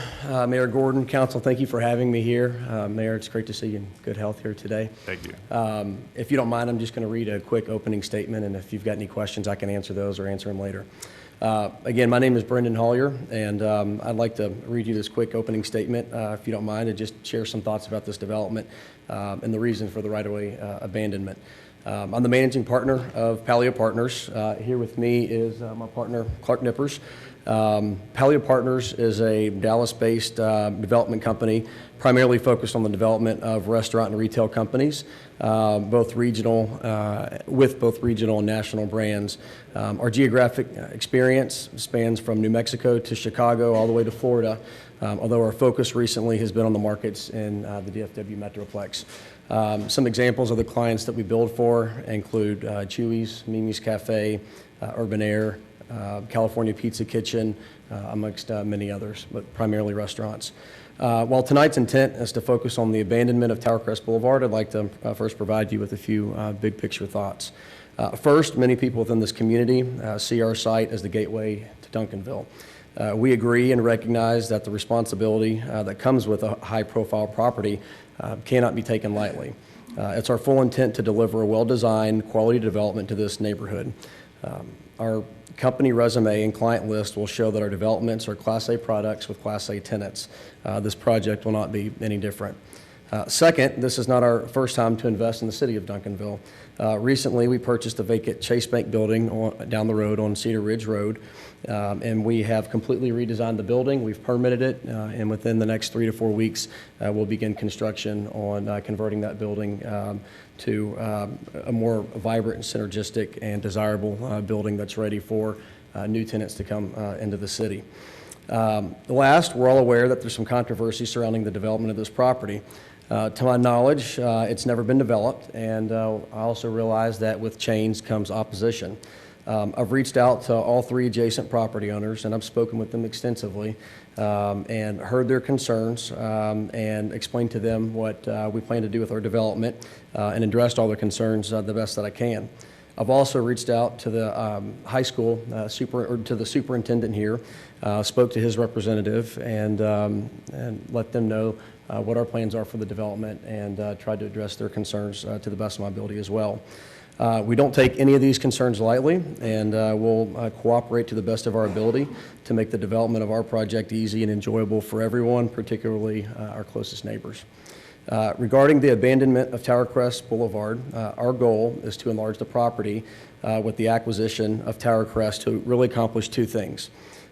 [SPEAKER 7] Mayor Gordon, Council, thank you for having me here. Mayor, it's great to see you in good health here today.
[SPEAKER 8] Thank you.
[SPEAKER 7] If you don't mind, I'm just going to read a quick opening statement, and if you've got any questions, I can answer those or answer them later. Again, my name is Brendan Hollier, and I'd like to read you this quick opening statement, if you don't mind, and just share some thoughts about this development and the reason for the right-of-way abandonment. I'm the managing partner of Palio Partners. Here with me is my partner, Clark Nippers. Palio Partners is a Dallas-based development company primarily focused on the development of restaurant and retail companies, with both regional and national brands. Our geographic experience spans from New Mexico to Chicago all the way to Florida, although our focus recently has been on the markets in the DFW Metroplex. Some examples of the clients that we build for include Chuy's, Mimi's Cafe, Urban Air, California Pizza Kitchen, amongst many others, but primarily restaurants. While tonight's intent is to focus on the abandonment of Tower Crest Boulevard, I'd like to first provide you with a few big picture thoughts. First, many people within this community see our site as the gateway to Duncanville. We agree and recognize that the responsibility that comes with a high-profile property cannot be taken lightly. It's our full intent to deliver a well-designed, quality development to this neighborhood. Our company resume and client list will show that our developments are Class A products with Class A tenants. This project will not be any different. Second, this is not our first time to invest in the city of Duncanville. Recently, we purchased a vacant Chase Bank building down the road on Cedar Ridge Road, and we have completely redesigned the building. We've permitted it, and within the next 3 to 4 weeks, we'll begin construction on converting that building to a more vibrant and synergistic and desirable building that's ready for new tenants to come into the city. Last, we're all aware that there's some controversy surrounding the development of this property. To my knowledge, it's never been developed, and I also realize that with change comes opposition. I've reached out to all 3 adjacent property owners, and I've spoken with them extensively, and heard their concerns and explained to them what we plan to do with our development and addressed all their concerns the best that I can. I've also reached out to the high school to the superintendent here, spoke to his representative, and let them know what our plans are for the development, and tried to address their concerns to the best of my ability as well. We don't take any of these concerns lightly, and we'll cooperate to the best of our ability to make the development of our project easy and enjoyable for everyone, particularly our closest neighbors. Regarding the abandonment of Tower Crest Boulevard, our goal is to enlarge the property with the acquisition of Tower Crest to really accomplish two things.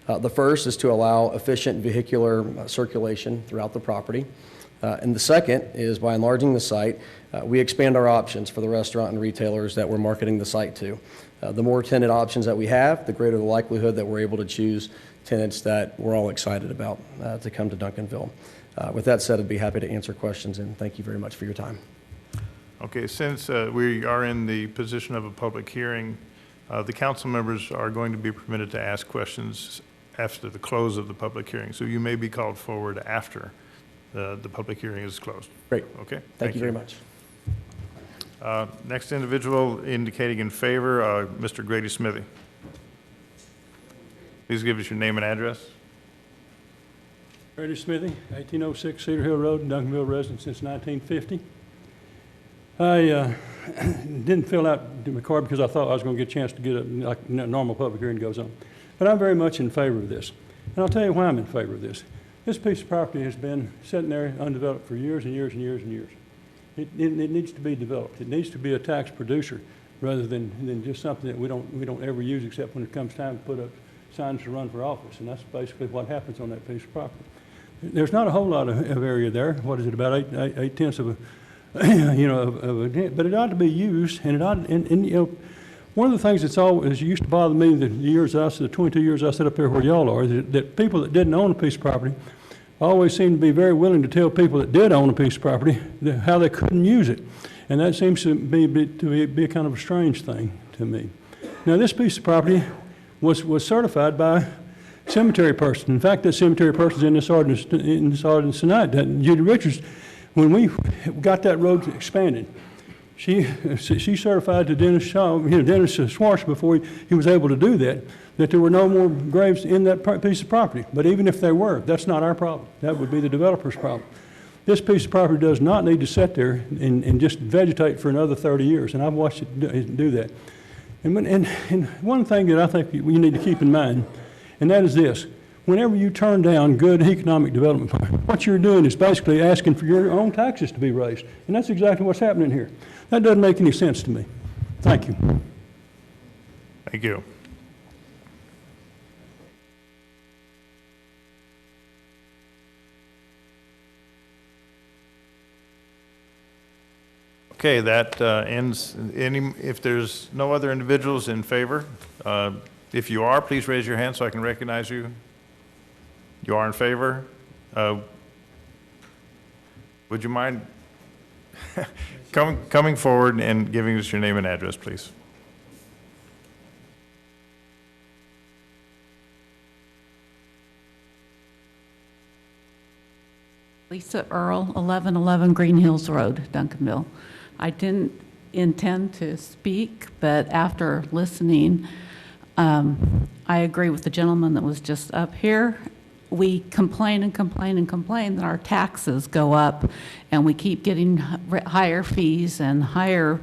[SPEAKER 7] The first is to allow efficient vehicular circulation throughout the property. And the second is by enlarging the site, we expand our options for the restaurant and retailers that we're marketing the site to. The more tenant options that we have, the greater the likelihood that we're able to choose tenants that we're all excited about to come to Duncanville. With that said, I'd be happy to answer questions, and thank you very much for your time.
[SPEAKER 8] Okay, since we are in the position of a public hearing, the council members are going to be permitted to ask questions after the close of the public hearing. So you may be called forward after the public hearing is closed.
[SPEAKER 7] Great.
[SPEAKER 8] Okay.
[SPEAKER 7] Thank you very much.
[SPEAKER 8] Next individual indicating in favor, Mr. Grady Smithy. Please give us your name and address.
[SPEAKER 2] Grady Smithy, 1806 Cedar Hill Road, Duncanville resident since 1950. I didn't fill out my card because I thought I was going to get a chance to get like normal public hearing goes on. But I'm very much in favor of this. And I'll tell you why I'm in favor of this. This piece of property has been sitting there undeveloped for years and years and years and years. It needs to be developed. It needs to be a tax producer rather than just something that we don't ever use except when it comes time to put up signs to run for office. And that's basically what happens on that piece of property. There's not a whole lot of area there. What is it, about eight tenths of a, but it ought to be used, and it ought, and one of the things that's always used to bother me the 22 years I sat up there where y'all are, is that people that didn't own a piece of property always seem to be very willing to tell people that did own a piece of property how they couldn't use it. And that seems to be a kind of a strange thing to me. Now, this piece of property was certified by cemetery person. In fact, that cemetery person's in this ordinance tonight. Judy Richards, when we got that road expanded, she certified to Dennis Shaw, Dennis Schwartz, before he was able to do that there were no more graves in that piece of property. But even if there were, that's not our problem. That would be the developer's problem. This piece of property does not need to sit there and just vegetate for another 30 years, and I've watched it do that. And one thing that I think we need to keep in mind, and that is this: whenever you turn down good economic development, what you're doing is basically asking for your own taxes to be raised. And that's exactly what's happening here. That doesn't make any sense to me. Thank you.
[SPEAKER 8] Thank you. Okay, that ends. If there's no other individuals in favor, if you are, please raise your hand so I can recognize you. You are in favor? Would you mind coming forward and giving us your name and address, please?
[SPEAKER 11] Lisa Earl, 1111 Green Hills Road, Duncanville. I didn't intend to speak, but after listening, I agree with the gentleman that was just up here. We complain and complain and complain that our taxes go up, and we keep getting higher fees and higher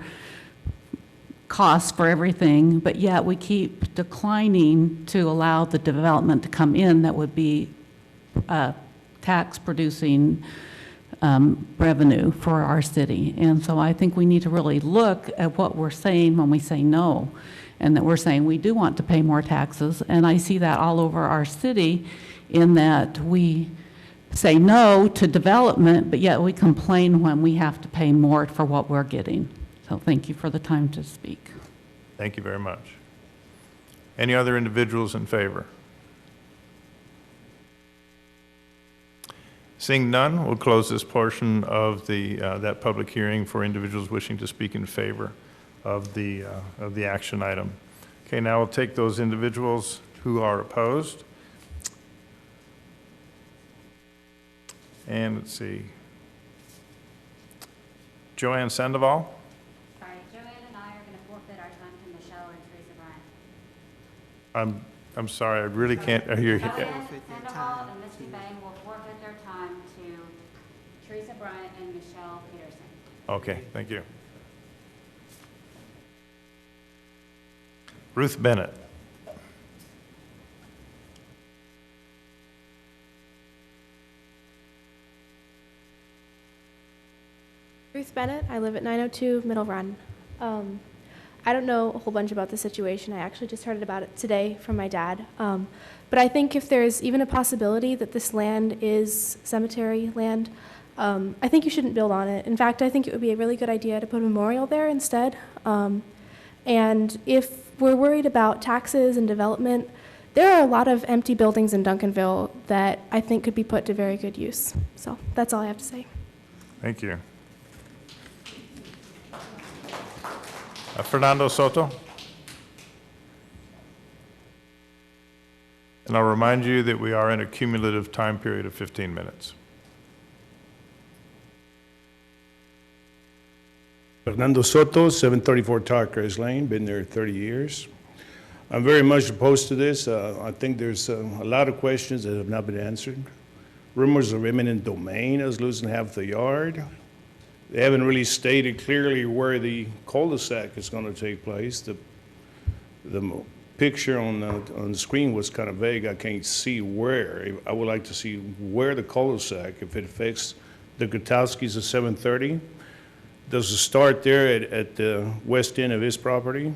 [SPEAKER 11] costs for everything, but yet we keep declining to allow the development to come in that would be tax producing revenue for our city. And so I think we need to really look at what we're saying when we say no, and that we're saying we do want to pay more taxes. And I see that all over our city, in that we say no to development, but yet we complain when we have to pay more for what we're getting. So thank you for the time to speak.
[SPEAKER 8] Thank you very much. Any other individuals in favor? Seeing none, we'll close this portion of that public hearing for individuals wishing to speak in favor of the action item. Okay, now we'll take those individuals who are opposed. And let's see. Joanne Sandoval?
[SPEAKER 9] Sorry, Joanne and I are going to forfeit our time to Michelle and Teresa Bryant.
[SPEAKER 8] I'm sorry, I really can't hear you.
[SPEAKER 9] Joanne Sandoval and Misty Bang will forfeit their time to Teresa Bryant and Michelle Peterson.
[SPEAKER 8] Okay, thank you. Ruth Bennett.
[SPEAKER 12] Ruth Bennett. I live at 902 Middle Run. I don't know a whole bunch about the situation. I actually just heard about it today from my dad. But I think if there's even a possibility that this land is cemetery land, I think you shouldn't build on it. In fact, I think it would be a really good idea to put a memorial there instead. And if we're worried about taxes and development, there are a lot of empty buildings in Duncanville that I think could be put to very good use. So that's all I have to say.
[SPEAKER 8] Thank you. Fernando Soto. And I'll remind you that we are in a cumulative time period of 15 minutes.
[SPEAKER 23] Fernando Soto, 734 Tarcres Lane, been there 30 years. I'm very much opposed to this. I think there's a lot of questions that have not been answered. Rumors of eminent domain, us losing half the yard. They haven't really stated clearly where the cul-de-sac is going to take place. The picture on the screen was kind of vague. I can't see where. I would like to see where the cul-de-sac, if it affects the Gutowskis at 730. Does it start there at the west end of his property?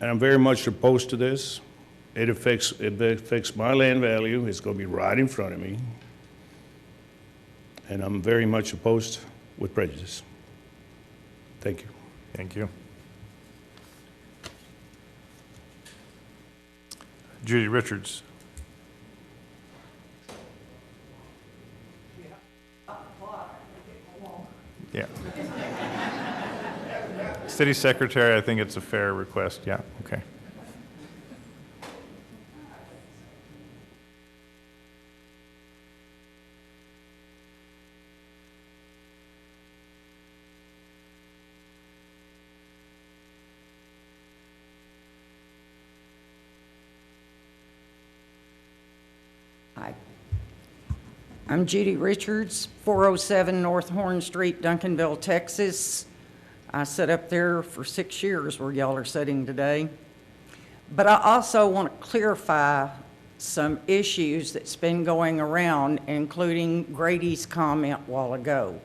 [SPEAKER 23] And I'm very much opposed to this. It affects my land value. It's going to be right in front of me. And I'm very much opposed with prejudice. Thank you.
[SPEAKER 8] Thank you. Judy Richards. Yeah. City Secretary, I think it's a fair request. Yeah, okay.
[SPEAKER 24] Hi. I'm Judy Richards, 407 North Horn Street, Duncanville, Texas. I sat up there for 6 years where y'all are sitting today. But I also want to clarify some issues that's been going around, including Grady's comment a while ago.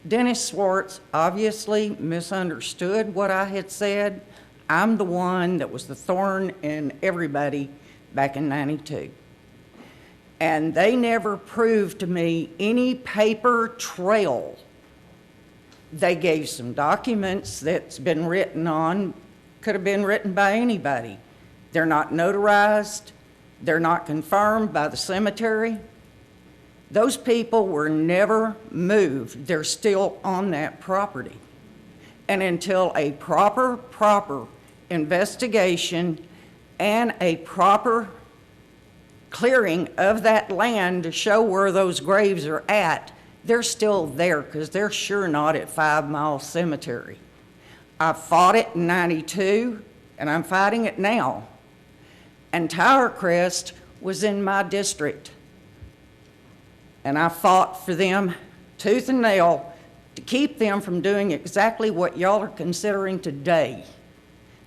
[SPEAKER 24] Dennis Swartz obviously misunderstood what I had said. I'm the one that was the thorn in everybody back in '92. And they never proved to me any paper trail. They gave some documents that's been written on, could have been written by anybody. They're not notarized. They're not confirmed by the cemetery. Those people were never moved. They're still on that property. And until a proper investigation and a proper clearing of that land to show where those graves are at, they're still there because they're sure not at 5 Mile Cemetery. I fought it in '92 and I'm fighting it now. And Tower Crest was in my district. And I fought for them tooth and nail to keep them from doing exactly what y'all are considering today.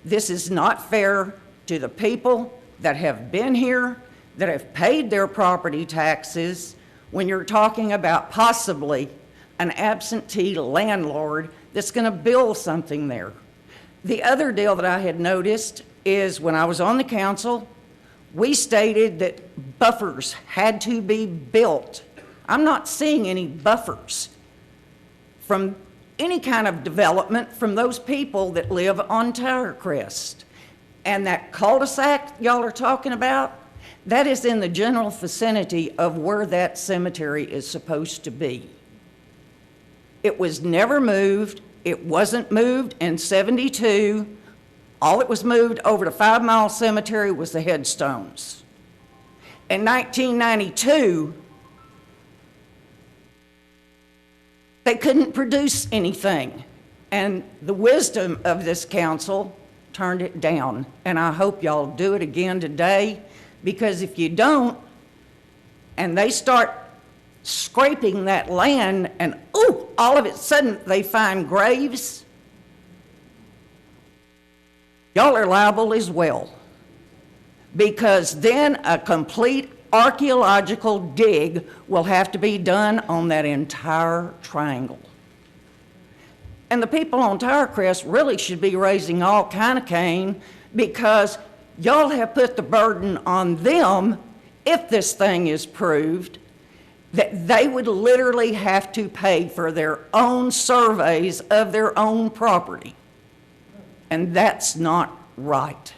[SPEAKER 24] This is not fair to the people that have been here, that have paid their property taxes, when you're talking about possibly an absentee landlord that's going to build something there. The other deal that I had noticed is when I was on the council, we stated that buffers had to be built. I'm not seeing any buffers from any kind of development from those people that live on Tower Crest. And that cul-de-sac y'all are talking about, that is in the general vicinity of where that cemetery is supposed to be. It was never moved. It wasn't moved in '72. All that was moved over to 5 Mile Cemetery was the headstones. In 1992, They couldn't produce anything. And the wisdom of this council turned it down. And I hope y'all do it again today, because if you don't, and they start scraping that land and, ooh, all of a sudden they find graves, y'all are liable as well. Because then a complete archaeological dig will have to be done on that entire triangle. And the people on Tower Crest really should be raising all kind of cane, because y'all have put the burden on them, if this thing is proved, that they would literally have to pay for their own surveys of their own property. And that's not right.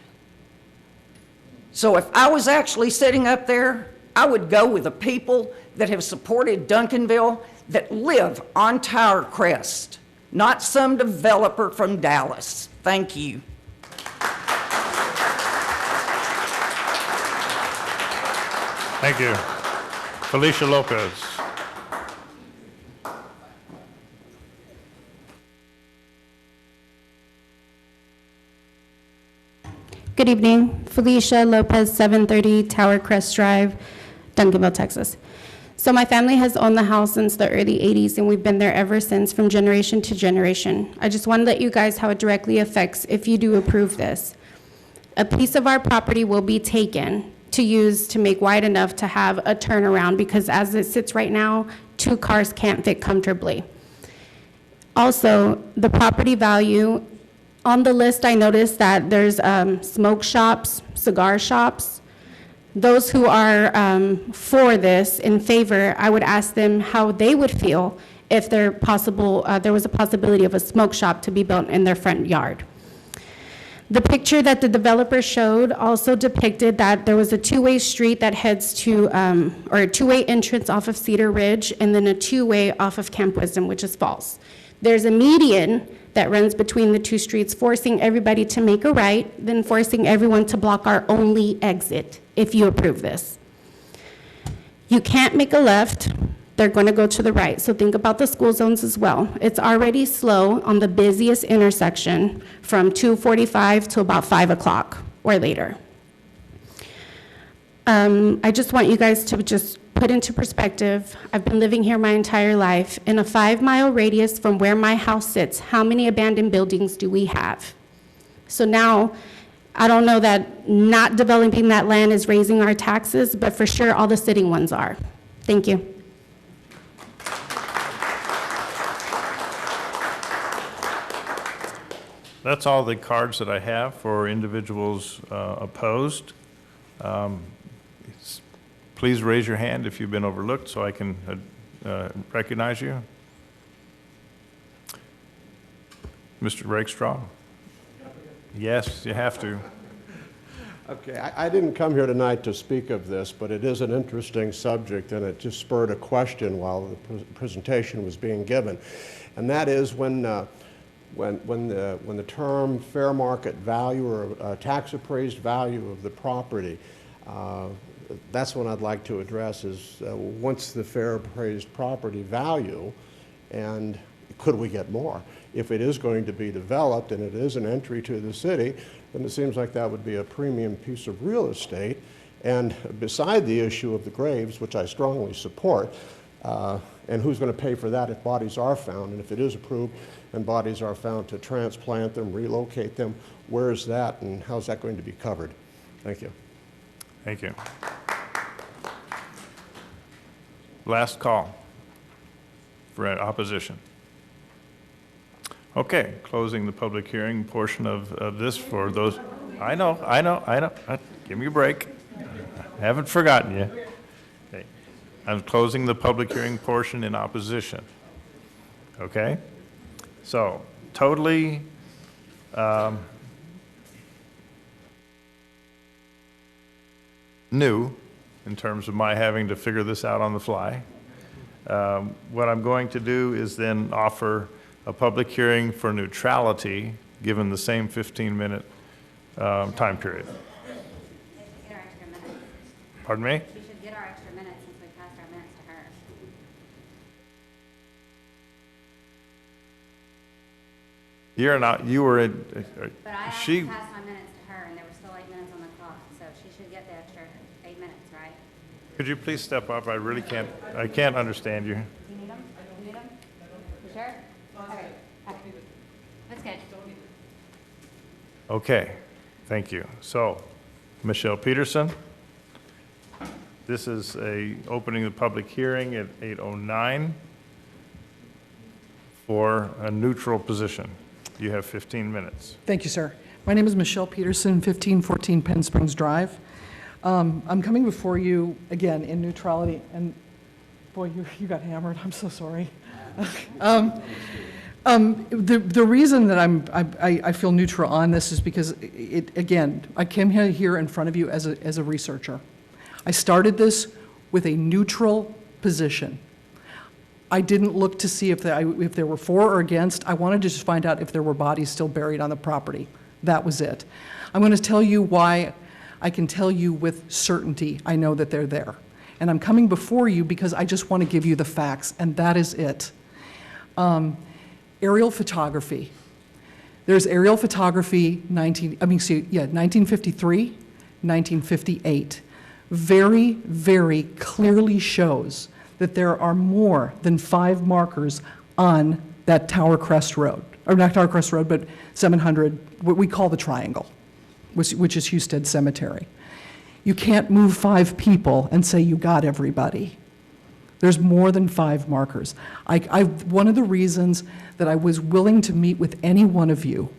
[SPEAKER 24] So if I was actually sitting up there, I would go with the people that have supported Duncanville, that live on Tower Crest, not some developer from Dallas. Thank you.
[SPEAKER 8] Thank you. Felicia Lopez.
[SPEAKER 13] Good evening, Felicia Lopez, 730 Tower Crest Drive, Duncanville, Texas. So my family has owned the house since the early 80s, and we've been there ever since, from generation to generation. I just want to let you guys how it directly affects if you do approve this. A piece of our property will be taken to use to make wide enough to have a turnaround, because as it sits right now, 2 cars can't fit comfortably. Also, the property value, on the list I noticed that there's smoke shops, cigar shops. Those who are for this, in favor, I would ask them how they would feel if there was a possibility of a smoke shop to be built in their front yard. The picture that the developer showed also depicted that there was a 2-way street that heads to, or a 2-way entrance off of Cedar Ridge, and then a 2-way off of Camp Wisdom, which is false. There's a median that runs between the 2 streets, forcing everybody to make a right, then forcing everyone to block our only exit if you approve this. You can't make a left, they're going to go to the right. So think about the school zones as well. It's already slow on the busiest intersection from 2:45 to about 5 o'clock or later. I just want you guys to just put into perspective, I've been living here my entire life. In a 5-mile radius from where my house sits, how many abandoned buildings do we have? So now, I don't know that not developing that land is raising our taxes, but for sure all the sitting ones are. Thank you.
[SPEAKER 8] That's all the cards that I have for individuals opposed. Please raise your hand if you've been overlooked so I can recognize you. Mr. Rakestraw? Yes, you have to.
[SPEAKER 5] Okay, I didn't come here tonight to speak of this, but it is an interesting subject, and it just spurred a question while the presentation was being given. And that is when the term fair market value or tax appraised value of the property, that's what I'd like to address is what's the fair appraised property value, and could we get more? If it is going to be developed and it is an entry to the city, then it seems like that would be a premium piece of real estate. And beside the issue of the graves, which I strongly support, and who's going to pay for that if bodies are found, and if it is approved and bodies are found, to transplant them, relocate them, where is that and how's that going to be covered? Thank you.
[SPEAKER 8] Thank you. Last call for opposition. Okay, closing the public hearing portion of this for those. I know. Give me a break. I haven't forgotten you. Okay. I'm closing the public hearing portion in opposition. Okay? So, totally new in terms of my having to figure this out on the fly. What I'm going to do is then offer a public hearing for neutrality given the same 15-minute time period.
[SPEAKER 9] Get our extra minutes.
[SPEAKER 8] Pardon me?
[SPEAKER 9] We should get our extra minutes since we passed our minutes to her.
[SPEAKER 14] You're not, you were in,
[SPEAKER 9] But I asked
[SPEAKER 14] she,
[SPEAKER 9] to pass my minutes to her, and there were still 8 minutes on the clock, so she should get the extra 8 minutes, right?
[SPEAKER 14] could you please step up? I really can't, I can't understand you.
[SPEAKER 9] Do you need them? You need them? You sure? Okay. Okay. That's good.
[SPEAKER 14] Okay, thank you. So, Michelle Peterson, this is a opening the public hearing at 8:09 for a neutral position. You have 15 minutes.
[SPEAKER 16] Thank you, sir. My name is Michelle Peterson, 1514 Penn Springs Drive. I'm coming before you, again, in neutrality, and boy, you got hammered. I'm so sorry. The reason that I feel neutral on this is because, again, I came here in front of you as a researcher. I started this with a neutral position. I didn't look to see if there were for or against. I wanted to just find out if there were bodies still buried on the property. That was it. I'm going to tell you why I can tell you with certainty I know that they're there. And I'm coming before you because I just want to give you the facts, and that is it. Aerial photography. There's aerial photography 1953, 1958. Very, very clearly shows that there are more than 5 markers on that Tower Crest Road, or not Tower Crest Road, but 700, what we call the triangle, which is Hewstead Cemetery. You can't move 5 people and say you got everybody. There's more than 5 markers. One of the reasons that I was willing to meet with any one of you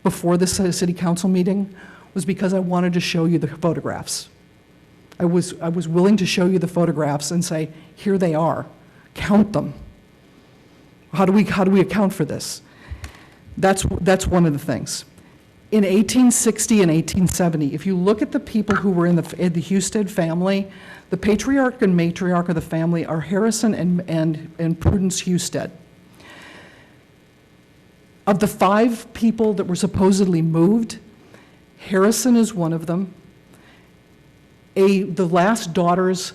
[SPEAKER 16] before the city council meeting was because I wanted to show you the photographs. I was willing to show you the photographs and say, here they are, count them. How do we account for this? That's one of the things. In 1860 and 1870, if you look at the people who were in the Hewstead family, the patriarch and matriarch of the family are Harrison and Prudence Hewstead. Of the 5 people that were supposedly moved, Harrison is one of them. The last daughter's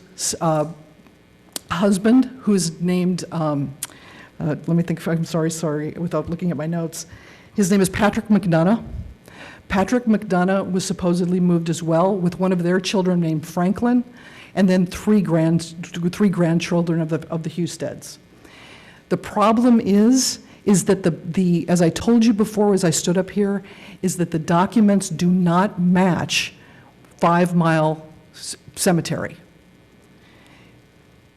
[SPEAKER 16] husband, who's named, let me think, I'm sorry, without looking at my notes. His name is Patrick McDonough. Patrick McDonough was supposedly moved as well, with one of their children named Franklin, and then 3 grandchildren of the Hewsteads. The problem is that as I told you before as I stood up here, is that the documents do not match 5 Mile Cemetery.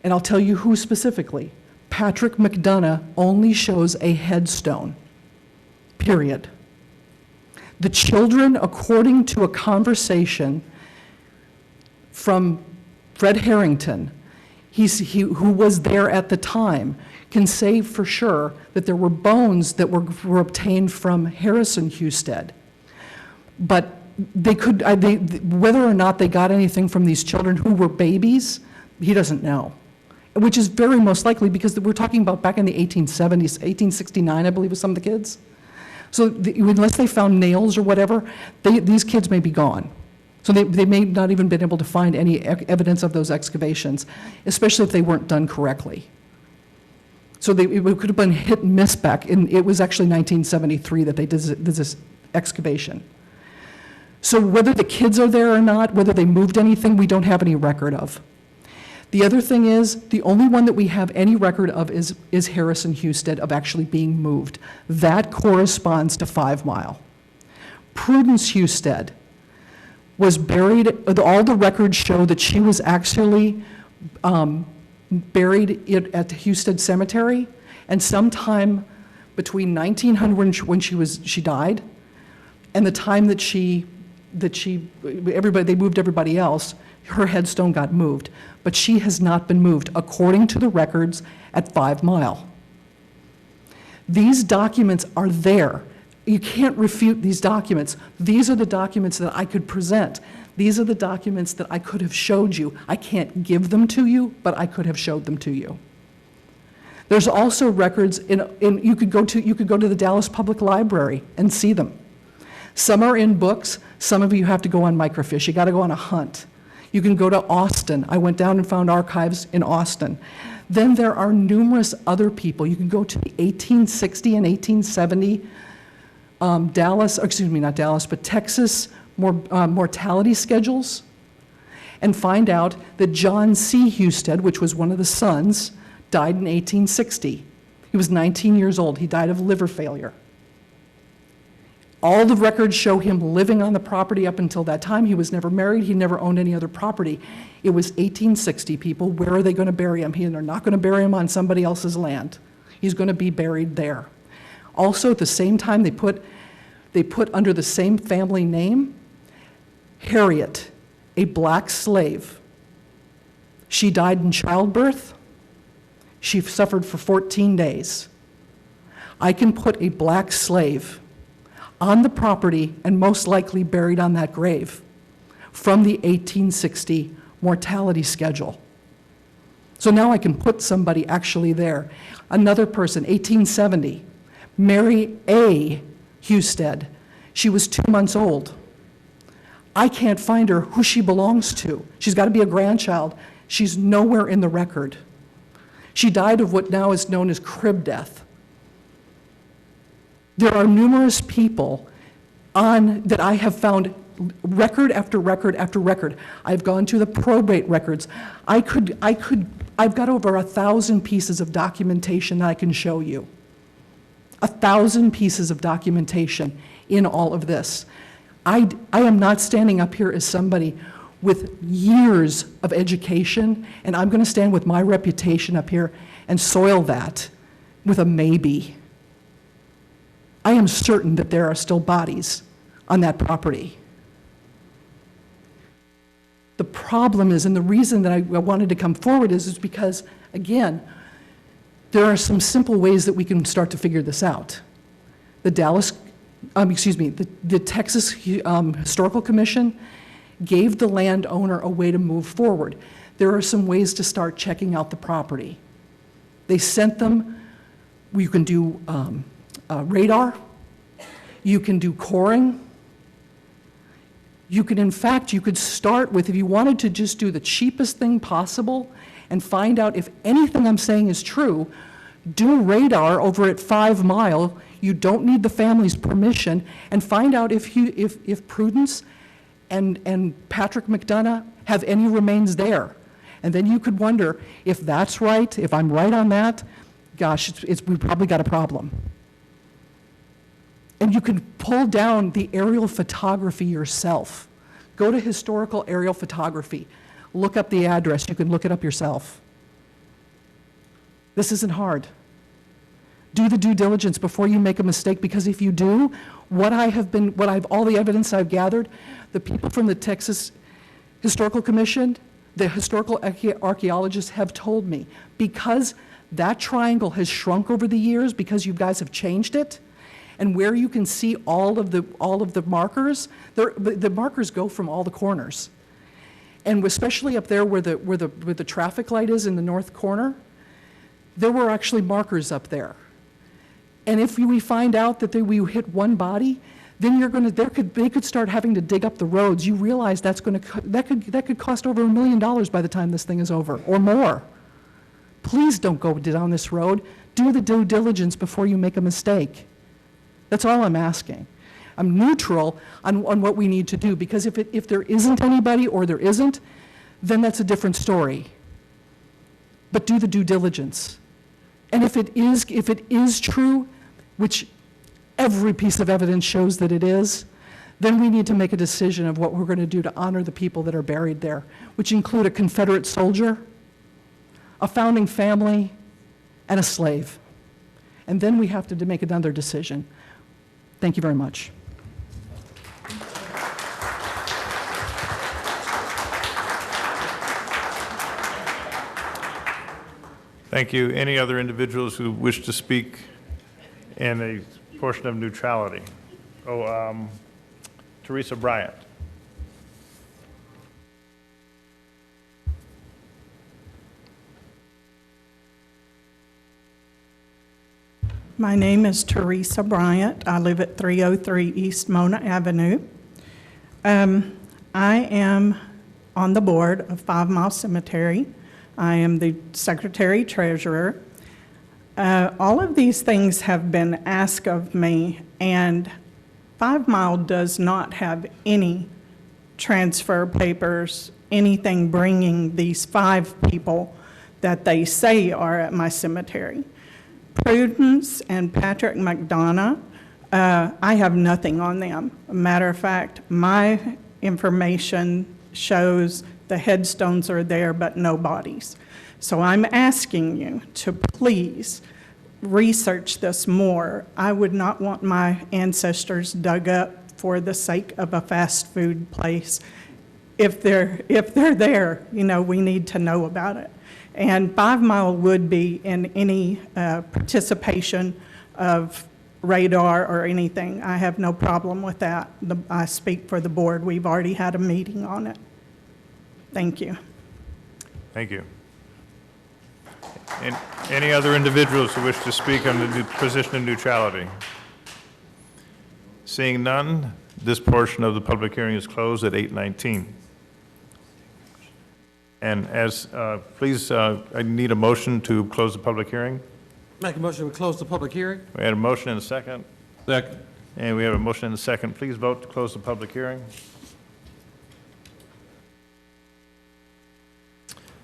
[SPEAKER 16] And I'll tell you who specifically. Patrick McDonough only shows a headstone, period. The children, according to a conversation from Fred Harrington, who was there at the time, can say for sure that there were bones that were obtained from Harrison Hewstead. But whether or not they got anything from these children who were babies, he doesn't know. Which is very most likely because we're talking about back in the 1870s, 1869, I believe, with some of the kids. So unless they found nails or whatever, these kids may be gone. So they may not even been able to find any evidence of those excavations, especially if they weren't done correctly. So it could have been hit and miss back in, it was actually 1973 that they did this excavation. So whether the kids are there or not, whether they moved anything, we don't have any record of. The other thing is, the only one that we have any record of is Harrison Hewstead of actually being moved. That corresponds to 5 Mile. Prudence Hewstead was buried, all the records show that she was actually buried at the Hewstead Cemetery, and sometime between 1900 when she died, and the time that they moved everybody else, her headstone got moved, but she has not been moved according to the records at 5 Mile. These documents are there. You can't refute these documents. These are the documents that I could present. These are the documents that I could have showed you. I can't give them to you, but I could have showed them to you. There's also records you could go to the Dallas Public Library and see them. Some are in books, some of you have to go on microfiche. You got to go on a hunt. You can go to Austin. I went down and found archives in Austin. Then there are numerous other people. You can go to the 1860 and 1870 Texas mortality schedules and find out that John C. Husted, which was one of the sons, died in 1860. He was 19 years old. He died of liver failure. All the records show him living on the property up until that time. He was never married. He never owned any other property. It was 1860, people. Where are they going to bury him? They're not going to bury him on somebody else's land. He's going to be buried there. Also, at the same time, they put under the same family name, Harriet, a black slave. She died in childbirth. She suffered for 14 days. I can put a black slave on the property and most likely buried on that grave from the 1860 mortality schedule. So now I can put somebody actually there. Another person, 1870, Mary A. Husted. She was 2 months old. I can't find her, who she belongs to. She's got to be a grandchild. She's nowhere in the record. She died of what now is known as crib death. There are numerous people that I have found record after record after record. I've gone to the probate records. I've got over 1,000 pieces of documentation that I can show you. 1,000 pieces of documentation in all of this. I am not standing up here as somebody with years of education, and I'm going to stand with my reputation up here and soil that with a maybe. I am certain that there are still bodies on that property. The problem is, and the reason that I wanted to come forward is because, again, there are some simple ways that we can start to figure this out. The Texas Historical Commission gave the landowner a way to move forward. There are some ways to start checking out the property. They sent them, you can do radar, you can do coring. You could, in fact, you could start with, if you wanted to just do the cheapest thing possible and find out if anything I'm saying is true, do radar over at 5 Mile. You don't need the family's permission, and find out if Prudence and Patrick McDonough have any remains there. And then you could wonder if that's right, if I'm right on that, gosh, we've probably got a problem. And you can pull down the aerial photography yourself. Go to historical aerial photography. Look up the address. You can look it up yourself. This isn't hard. Do the due diligence before you make a mistake, because if you do, all the evidence I've gathered, the people from the Texas Historical Commission, the historical archaeologists have told me, because that triangle has shrunk over the years, because you guys have changed it, and where you can see all of the markers, the markers go from all the corners. And especially up there where the traffic light is in the north corner, there were actually markers up there. And if we find out that we hit one body, then they could start having to dig up the roads. You realize that could cost over $1 million by the time this thing is over, or more. Please don't go down this road. Do the due diligence before you make a mistake. That's all I'm asking. I'm neutral on what we need to do, because if there isn't anybody or there isn't, then that's a different story. But do the due diligence. And if it is true, which every piece of evidence shows that it is, then we need to make a decision of what we're going to do to honor the people that are buried there, which include a Confederate soldier, a founding family, and a slave. And then we have to make another decision. Thank you very much.
[SPEAKER 14] Thank you. Any other individuals who wish to speak in a portion of neutrality? Teresa Bryant.
[SPEAKER 3] My name is Teresa Bryant. I live at 303 East Mona Avenue. I am on the board of 5 Mile Cemetery. I am the secretary treasurer. All of these things have been asked of me, and 5 Mile does not have any transfer papers, anything bringing these 5 people that they say are at my cemetery. Prudence and Patrick McDonough, I have nothing on them. A matter of fact, my information shows the headstones are there, but no bodies. So I'm asking you to please research this more. I would not want my ancestors dug up for the sake of a fast food place. If they're there, you know, we need to know about it. And 5 Mile would be in any participation of radar or anything. I have no problem with that. I speak for the board. We've already had a meeting on it. Thank you.
[SPEAKER 14] Thank you. And any other individuals who wish to speak on the position of neutrality? Seeing none, this portion of the public hearing is closed at 8:19. And as, please, I need a motion to close the public hearing.
[SPEAKER 6] Make a motion to close the public hearing?
[SPEAKER 14] We had a motion and a second.
[SPEAKER 6] Second.
[SPEAKER 14] And we have a motion and a second. Please vote to close the public hearing.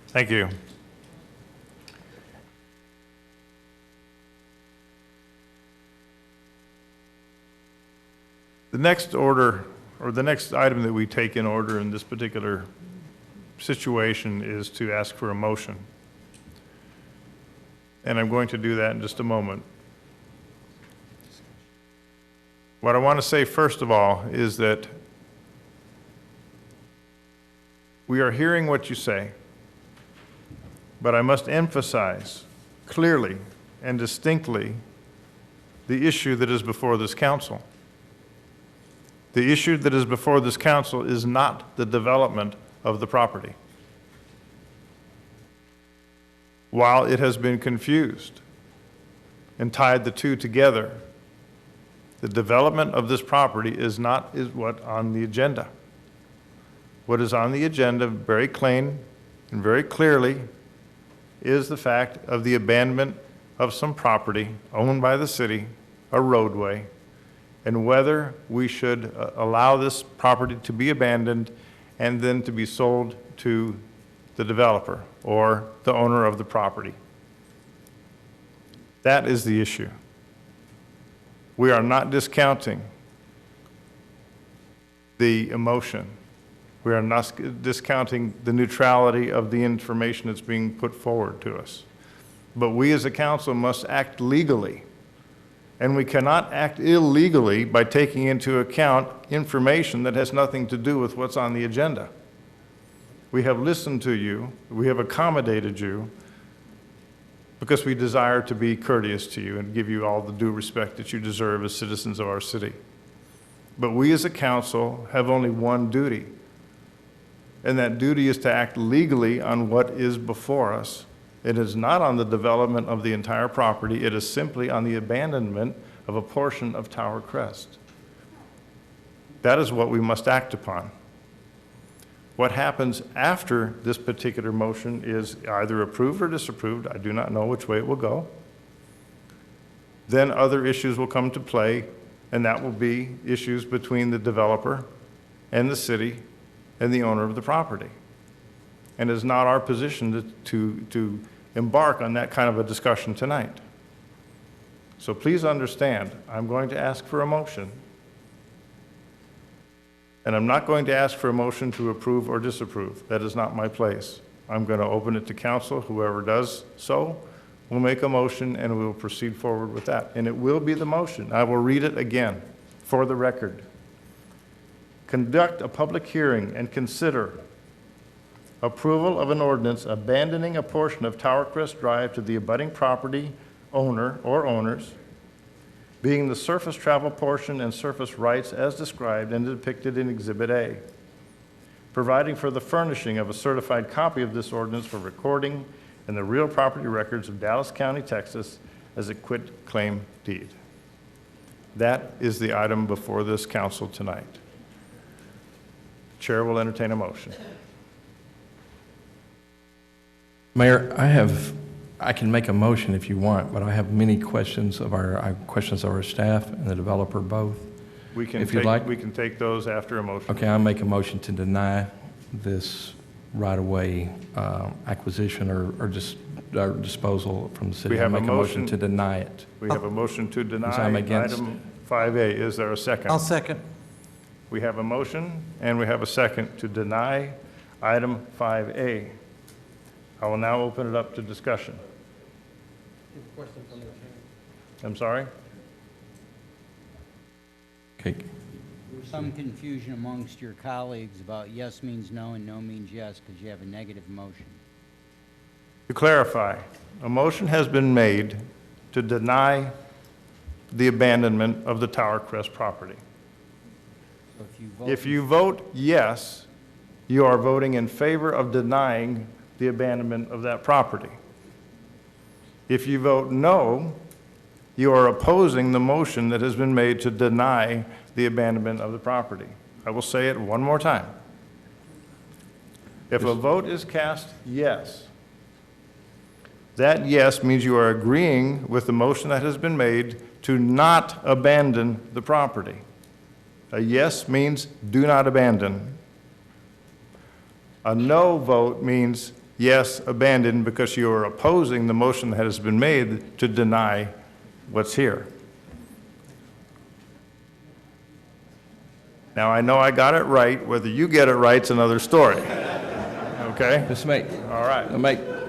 [SPEAKER 14] Thank you. The next order, or the next item that we take in order in this particular situation is to ask for a motion. And I'm going to do that in just a moment. What I want to say first of all is that we are hearing what you say, but I must emphasize clearly and distinctly the issue that is before this council. The issue that is before this council is not the development of the property. While it has been confused and tied the two together, the development of this property is what on the agenda. What is on the agenda very plain and very clearly is the fact of the abandonment of some property owned by the city, a roadway, and whether we should allow this property to be abandoned and then to be sold to the developer or the owner of the property. That is the issue. We are not discounting the emotion. We are not discounting the neutrality of the information that's being put forward to us. But we as a council must act legally. And we cannot act illegally by taking into account information that has nothing to do with what's on the agenda. We have listened to you, we have accommodated you, because we desire to be courteous to you and give you all the due respect that you deserve as citizens of our city. But we as a council have only one duty, and that duty is to act legally on what is before us. It is not on the development of the entire property. It is simply on the abandonment of a portion of Tower Crest. That is what we must act upon. What happens after this particular motion is either approved or disapproved. I do not know which way it will go. Then other issues will come to play, and that will be issues between the developer and the city and the owner of the property. And it is not our position to embark on that kind of a discussion tonight. So please understand, I'm going to ask for a motion. And I'm not going to ask for a motion to approve or disapprove. That is not my place. I'm going to open it to council. Whoever does so will make a motion and we will proceed forward with that. And it will be the motion. I will read it again for the record. Conduct a public hearing and consider approval of an ordinance abandoning a portion of Tower Crest Drive to the abutting property owner or owners, being the surface travel portion and surface rights as described and depicted in Exhibit A, providing for the furnishing of a certified copy of this ordinance for recording in the real property records of Dallas County, Texas, as a quitclaim deed. That is the item before this council tonight. Chair will entertain a motion.
[SPEAKER 19] Mayor, I can make a motion if you want, but I have many questions of our staff and the developer both.
[SPEAKER 14] We can
[SPEAKER 19] If you'd
[SPEAKER 14] take,
[SPEAKER 19] like.
[SPEAKER 14] we can take those after a motion.
[SPEAKER 19] Okay, I'll make a motion to deny this right-of-way acquisition or just disposal from the city.
[SPEAKER 14] We have
[SPEAKER 19] I'll
[SPEAKER 14] a
[SPEAKER 19] make a motion
[SPEAKER 14] motion.
[SPEAKER 19] to deny it.
[SPEAKER 14] We have a motion to deny
[SPEAKER 19] I'm against
[SPEAKER 14] item 5A. Is there a second?
[SPEAKER 18] I'll second.
[SPEAKER 14] We have a motion and we have a second to deny item 5A. I will now open it up to discussion.
[SPEAKER 6] Question from the chair.
[SPEAKER 14] I'm sorry?
[SPEAKER 19] Okay.
[SPEAKER 15] There was some confusion amongst your colleagues about yes means no and no means yes because you have a negative motion.
[SPEAKER 14] To clarify, a motion has been made to deny the abandonment of the Tower Crest property.
[SPEAKER 15] So if you vote,
[SPEAKER 14] If you vote yes, you are voting in favor of denying the abandonment of that property. If you vote no, you are opposing the motion that has been made to deny the abandonment of the property. I will say it one more time. If a vote is cast yes, that yes means you are agreeing with the motion that has been made to not abandon the property. A yes means do not abandon. A no vote means yes, abandon, because you are opposing the motion that has been made to deny what's here. Now, I know I got it right. Whether you get it right's another story. Okay?
[SPEAKER 19] Just make,
[SPEAKER 14] All right.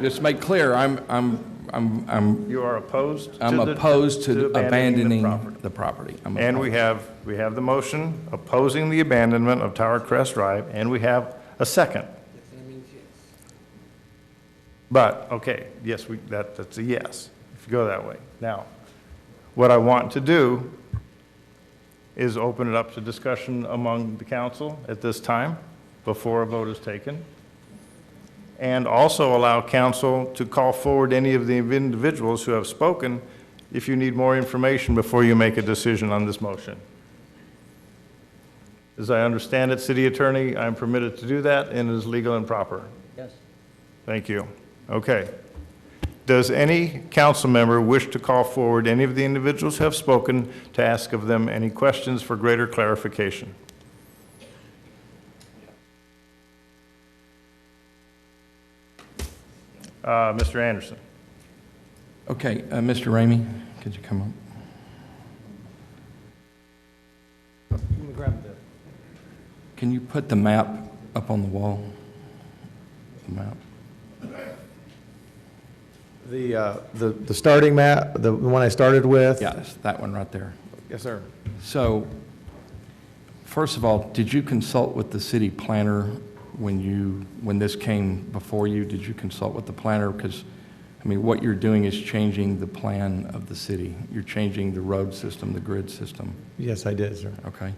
[SPEAKER 19] just make clear,
[SPEAKER 14] You are opposed to
[SPEAKER 19] I'm
[SPEAKER 14] the-
[SPEAKER 19] opposed to abandoning
[SPEAKER 14] property.
[SPEAKER 19] the property. I'm
[SPEAKER 14] And we
[SPEAKER 19] opposed.
[SPEAKER 14] have the motion opposing the abandonment of Tower Crest Drive, and we have a second.
[SPEAKER 6] That means yes.
[SPEAKER 14] But, okay, yes, that's a yes, if you go that way. Now, what I want to do is open it up to discussion among the council at this time, before a vote is taken, and also allow council to call forward any of the individuals who have spoken if you need more information before you make a decision on this motion. As I understand it, City Attorney, I'm permitted to do that, and it is legal and proper.
[SPEAKER 15] yes.
[SPEAKER 14] Thank you. Okay. Does any council member wish to call forward any of the individuals who have spoken to ask of them any questions for greater clarification? Mr. Anderson.
[SPEAKER 19] Okay, Mr. Ramey, could you come up?
[SPEAKER 6] Let me grab the.
[SPEAKER 19] Can you put the map up on the wall? The map.
[SPEAKER 10] The starting map, the one I started with?
[SPEAKER 19] Yes, that one right there.
[SPEAKER 10] Yes, sir.
[SPEAKER 19] So, first of all, did you consult with the city planner when this came before you? Did you consult with the planner? Because, I mean, what you're doing is changing the plan of the city. You're changing the road system, the grid system.
[SPEAKER 10] Yes, I did, sir.
[SPEAKER 19] Okay.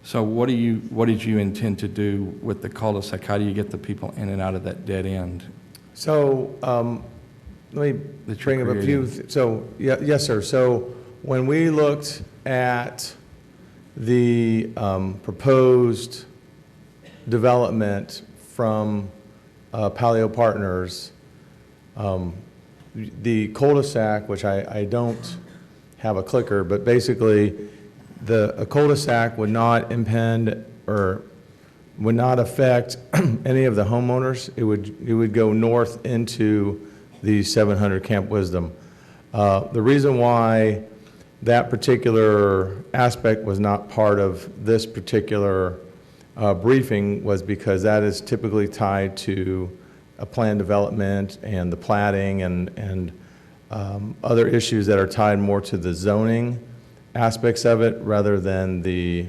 [SPEAKER 19] So what did you intend to do with the cul-de-sac? How do you get the people in and out of that dead end?
[SPEAKER 10] So, let me
[SPEAKER 19] That
[SPEAKER 10] bring
[SPEAKER 19] you're
[SPEAKER 10] up a few,
[SPEAKER 19] creating.
[SPEAKER 10] yes, sir. So when we looked at the proposed development from Paleo Partners, the cul-de-sac, which I don't have a clicker, but basically a cul-de-sac would not impede or would not affect any of the homeowners. It would go north into the 700 Camp Wisdom. The reason why that particular aspect was not part of this particular briefing was because that is typically tied to a plan development and the platting and other issues that are tied more to the zoning aspects of it rather than the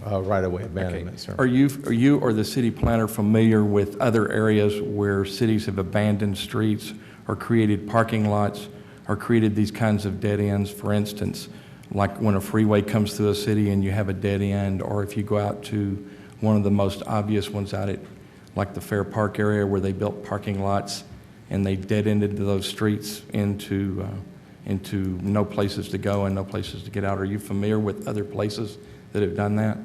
[SPEAKER 10] right-of-way abandonment, sir.
[SPEAKER 19] Are you or the city planner familiar with other areas where cities have abandoned streets or created parking lots or created these kinds of dead ends? For instance, like when a freeway comes through a city and you have a dead end, or if you go out to one of the most obvious ones out at like the Fair Park area where they built parking lots and they dead-ended those streets into no places to go and no places to get out. Are you familiar with other places that have done that?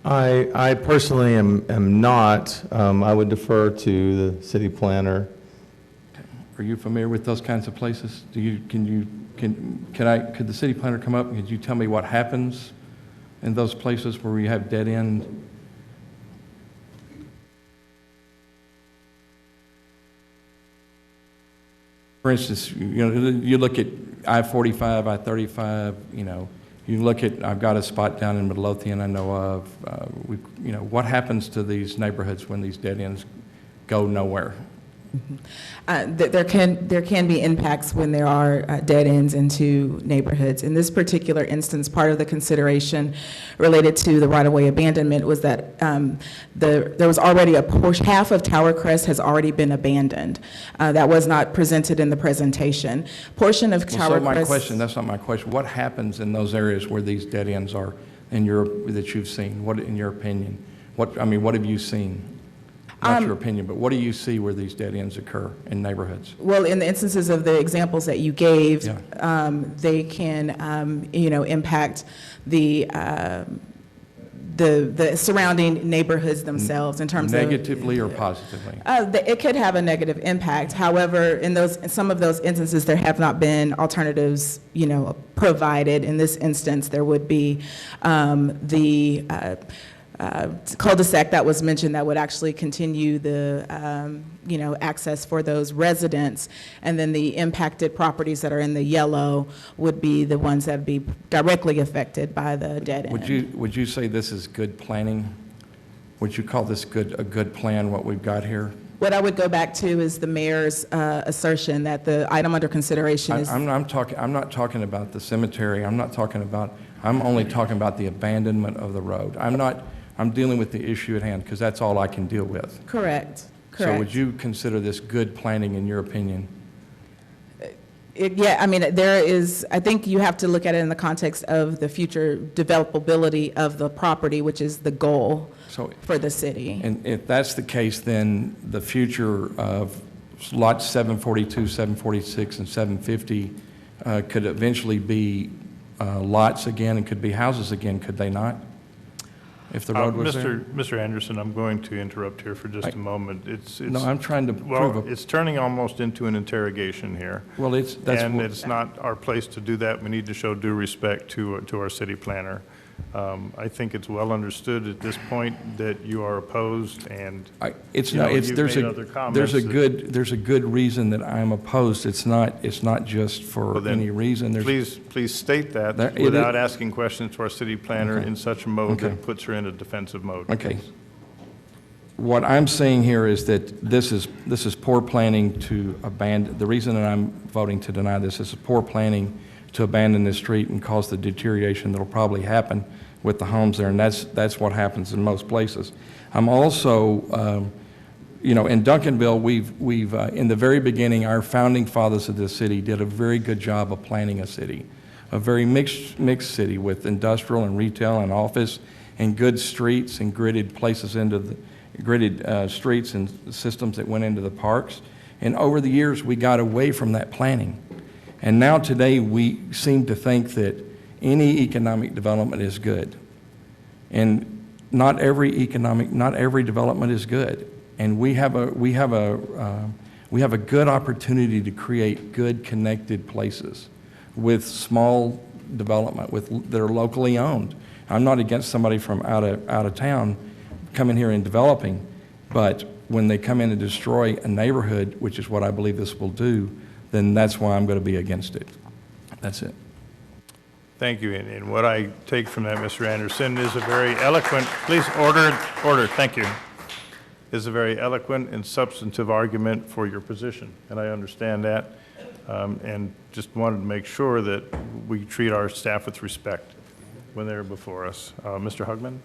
[SPEAKER 10] I personally am not. I would defer to the city planner.
[SPEAKER 19] Are you familiar with those kinds of places? Could the city planner come up and could you tell me what happens in those places where you have dead end? For instance, you look at I-45, I-35, you look at, I've got a spot down in Midlothian I know of. What happens to these neighborhoods when these dead ends go nowhere?
[SPEAKER 1] There can be impacts when there are dead ends into neighborhoods. In this particular instance, part of the consideration related to the right-of-way abandonment was that there was already half of Tower Crest has already been abandoned. That was not presented in the presentation. Portion of Tower Crest.
[SPEAKER 19] That's not my question. What happens in those areas where these dead ends are that you've seen? What, in your opinion? What have you seen? Not your opinion, but what do you see where these dead ends occur in neighborhoods?
[SPEAKER 1] Well, in the instances of the examples that you gave,
[SPEAKER 19] Yeah.
[SPEAKER 1] they can, impact the surrounding neighborhoods themselves in terms
[SPEAKER 19] Negatively or positively?
[SPEAKER 1] It could have a negative impact. However, in some of those instances, there have not been alternatives, provided. In this instance, there would be the cul-de-sac that was mentioned that would actually continue the, access for those residents. And then the impacted properties that are in the yellow would be the ones that would be directly affected by the dead end.
[SPEAKER 19] Would you say this is good planning? Would you call this a good plan, what we've got here?
[SPEAKER 1] What I would go back to is the mayor's assertion that the item under consideration is...
[SPEAKER 19] I'm not talking about the cemetery. I'm only talking about the abandonment of the road. I'm dealing with the issue at hand because that's all I can deal with.
[SPEAKER 1] Correct.
[SPEAKER 19] So would you consider this good planning in your opinion?
[SPEAKER 1] I think you have to look at it in the context of the future developability of the property, which is the goal for the city.
[SPEAKER 19] And if that's the case, then the future of lots 742, 746, and 750 could eventually be lots again and could be houses again, could they not? If the road was there?
[SPEAKER 14] Mr. Anderson, I'm going to interrupt here for just a moment.
[SPEAKER 19] No, I'm trying to prove
[SPEAKER 14] it's turning almost into an interrogation here.
[SPEAKER 19] Well, it's
[SPEAKER 14] not our place to do that. We need to show due respect to our city planner. I think it's well understood at this point that you are opposed, and
[SPEAKER 19] there's a good reason that I'm opposed. It's not just for any reason.
[SPEAKER 14] Please state that without asking questions to our city planner in such a mode that puts her in a defensive mode.
[SPEAKER 19] Okay. What I'm saying here is that this is poor planning to abandon. The reason that I'm voting to deny this is poor planning to abandon this street and cause the deterioration that'll probably happen with the homes there, and that's what happens in most places. I'm also, in Duncanville, we've in the very beginning, our founding fathers of this city did a very good job of planning a city, a very mixed city with industrial and retail and office and good streets and gridded places streets and systems that went into the parks. And over the years, we got away from that planning. And now today, we seem to think that any economic development is good. And not every development is good. And we have a good opportunity to create good connected places with small development that are locally owned. I'm not against somebody from out of town coming here and developing, but when they come in and destroy a neighborhood, which is what I believe this will do, then that's why I'm going to be against it. That's it.
[SPEAKER 14] Thank you. And what I take from that, Mr. Anderson, is a very eloquent, please order, thank you, is a very eloquent and substantive argument for your position. And I understand that. And just wanted to make sure that we treat our staff with respect when they're before us. Mr. Hugman?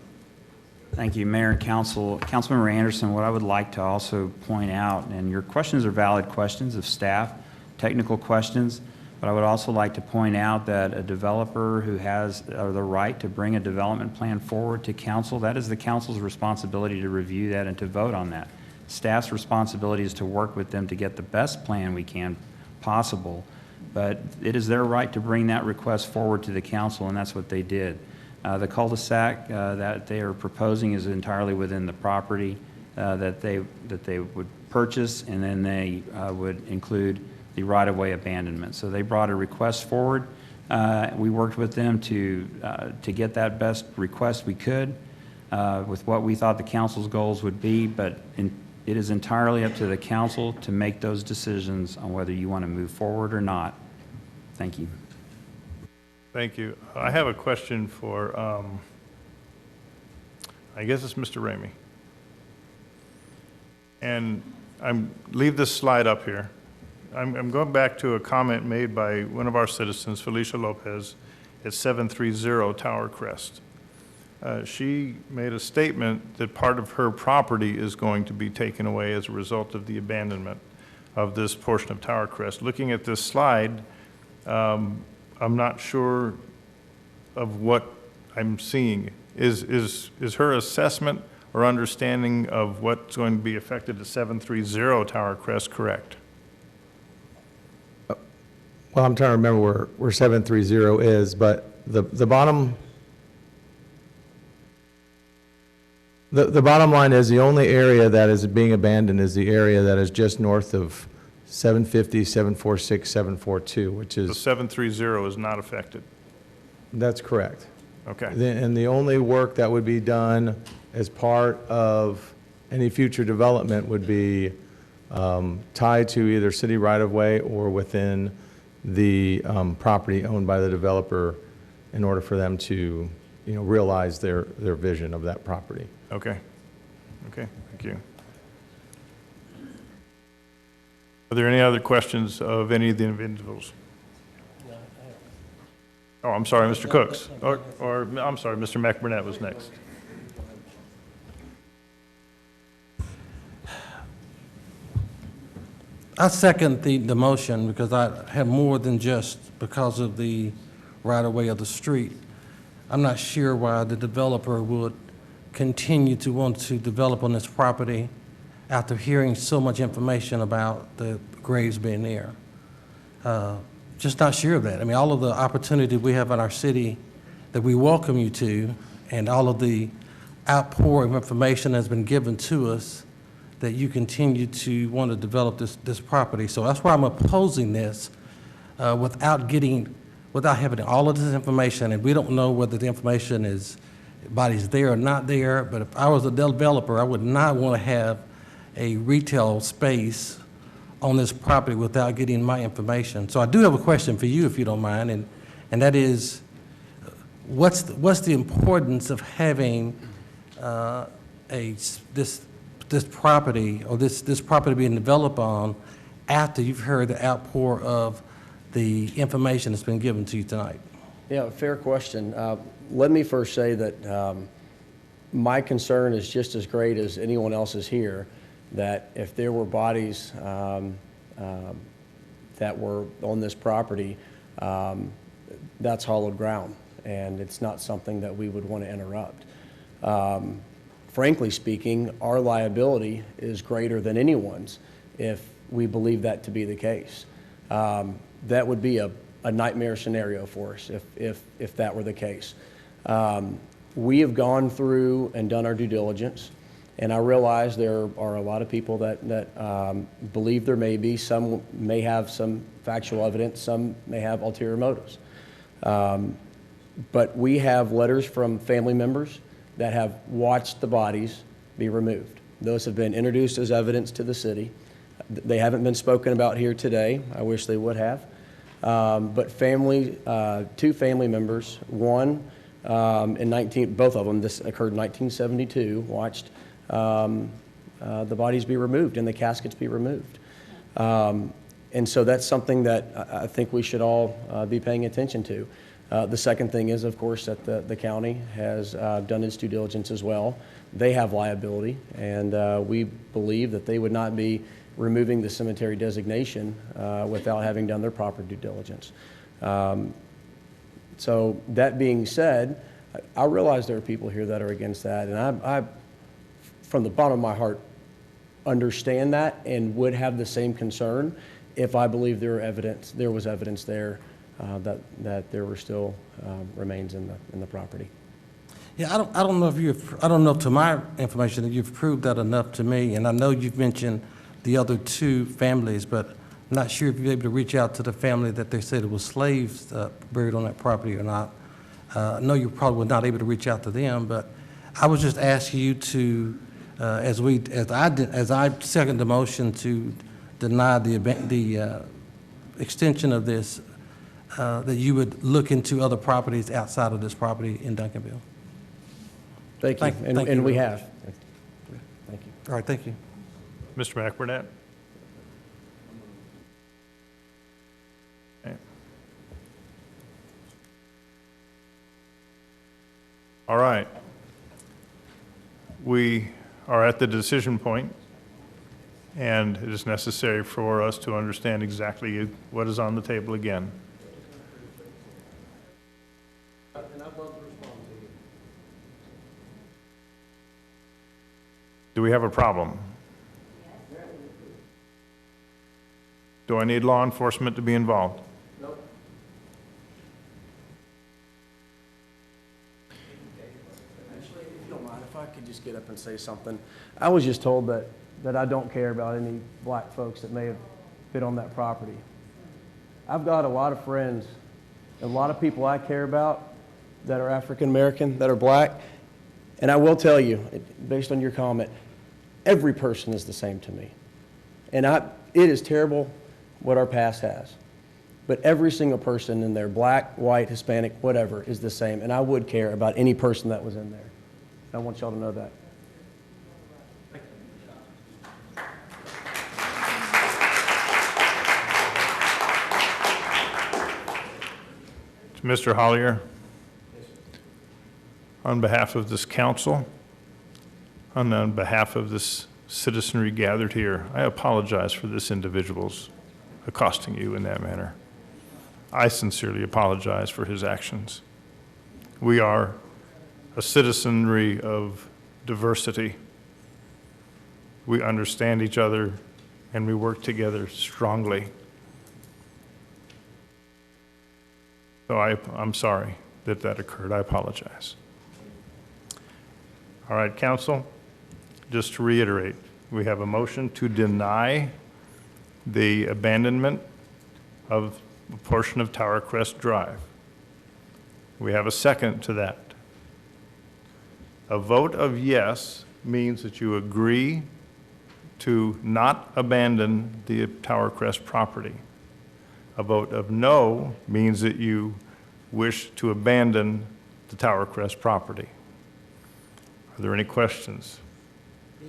[SPEAKER 20] Thank you, Mayor and Council. Councilmember Anderson, what I would like to also point out, and your questions are valid questions of staff, technical questions, but I would also like to point out that a developer who has the right to bring a development plan forward to council, that is the council's responsibility to review that and to vote on that. Staff's responsibility is to work with them to get the best plan we can possible, but it is their right to bring that request forward to the council, and that's what they did. The cul-de-sac that they are proposing is entirely within the property that they would purchase, and then they would include the right-of-way abandonment. So they brought a request forward. We worked with them to get that best request we could with what we thought the council's goals would be, but it is entirely up to the council to make those decisions on whether you want to move forward or not. Thank you.
[SPEAKER 8] Thank you. I have a question for, I guess it's Mr. Ramey. And leave this slide up here. I'm going back to a comment made by one of our citizens, Felicia Lopez, at 730 Tower Crest. She made a statement that part of her property is going to be taken away as a result of the abandonment of this portion of Tower Crest. Looking at this slide, I'm not sure of what I'm seeing. Is her assessment or understanding of what's going to be affected at 730 Tower Crest correct?
[SPEAKER 10] Well, I'm trying to remember where 730 is, but the bottom line is the only area that is being abandoned is the area that is just north of 750, 746, 742, which is...
[SPEAKER 8] The 730 is not affected?
[SPEAKER 10] That's correct.
[SPEAKER 8] Okay.
[SPEAKER 10] And the only work that would be done as part of any future development would be tied to either city right-of-way or within the property owned by the developer in order for them to, realize their vision of that property.
[SPEAKER 8] Okay. Okay, thank you. Are there any other questions of any of the individuals? Oh, I'm sorry, Mr. Cooks. Or I'm sorry, Mr. McBurnett was next.
[SPEAKER 18] I second the motion because I have more than just because of the right-of-way of the street. I'm not sure why the developer would continue to want to develop on this property after hearing so much information about the graves being there. Just not sure of that. I mean, all of the opportunity we have in our city that we welcome you to, and all of the outpour of information that's been given to us, that you continue to want to develop this property. So that's why I'm opposing this without having all of this information, and we don't know whether the information is, body's there or not there, but if I was a developer, I would not want to have a retail space on this property without getting my information. So I do have a question for you, if you don't mind, and that is, what's the importance of having this property, or this property being developed on after you've heard the outpour of the information that's been given to you tonight?
[SPEAKER 7] Yeah, fair question. Let me first say that my concern is just as great as anyone else's here, that if there were bodies that were on this property, that's hollowed ground, and it's not something that we would want to interrupt. Frankly speaking, our liability is greater than anyone's if we believe that to be the case. That would be a nightmare scenario for us if that were the case. We have gone through and done our due diligence, and I realize there are a lot of people that believe there may be. Some may have some factual evidence, some may have ulterior motives. But we have letters from family members that have watched the bodies be removed. Those have been introduced as evidence to the city. They haven't been spoken about here today. I wish they would have. But two family members, one both of them, this occurred in 1972, watched the bodies be removed and the caskets be removed. And so that's something that I think we should all be paying attention to. The second thing is, of course, that the county has done its due diligence as well. They have liability, and we believe that they would not be removing the cemetery designation without having done their proper due diligence. So that being said, I realize there are people here that are against that, and I from the bottom of my heart, understand that and would have the same concern if I believe there was evidence there that there were still remains in the property.
[SPEAKER 18] Yeah, I don't know if to my information that you've proved that enough to me, and I know you've mentioned the other two families, but not sure if you're able to reach out to the family that they said it was slaves buried on that property or not. I know you probably were not able to reach out to them, but I was just asking you to, as I second the motion to deny the extension of this, that you would look into other properties outside of this property in Duncanville.
[SPEAKER 7] Thank you, and we have. Thank you.
[SPEAKER 18] All right, thank you.
[SPEAKER 8] Mr. McBurnett? Okay. All right. We are at the decision point, and it is necessary for us to understand exactly what is on the table again. Do we have a problem? Do I need law enforcement to be involved?
[SPEAKER 7] Nope. Actually, if you don't mind, if I could just get up and say something. I was just told that I don't care about any black folks that may have been on that property. I've got a lot of friends, a lot of people I care about that are African American, that are black, and I will tell you, based on your comment, every person is the same to me. And it is terrible what our past has. But every single person in there, black, white, Hispanic, whatever, is the same. And I would care about any person that was in there. I want y'all to know that.
[SPEAKER 8] To Mr. Hollier, on behalf of this council, and on behalf of this citizenry gathered here, I apologize for this individual's accosting you in that manner. I sincerely apologize for his actions. We are a citizenry of diversity. We understand each other and we work together strongly. So I'm sorry that that occurred. I apologize. All right, council, just to reiterate, we have a motion to deny the abandonment of a portion of Tower Crest Drive. We have a second to that. A vote of yes means that you agree to not abandon the Tower Crest property. A vote of no means that you wish to abandon the Tower Crest property. Are there any questions?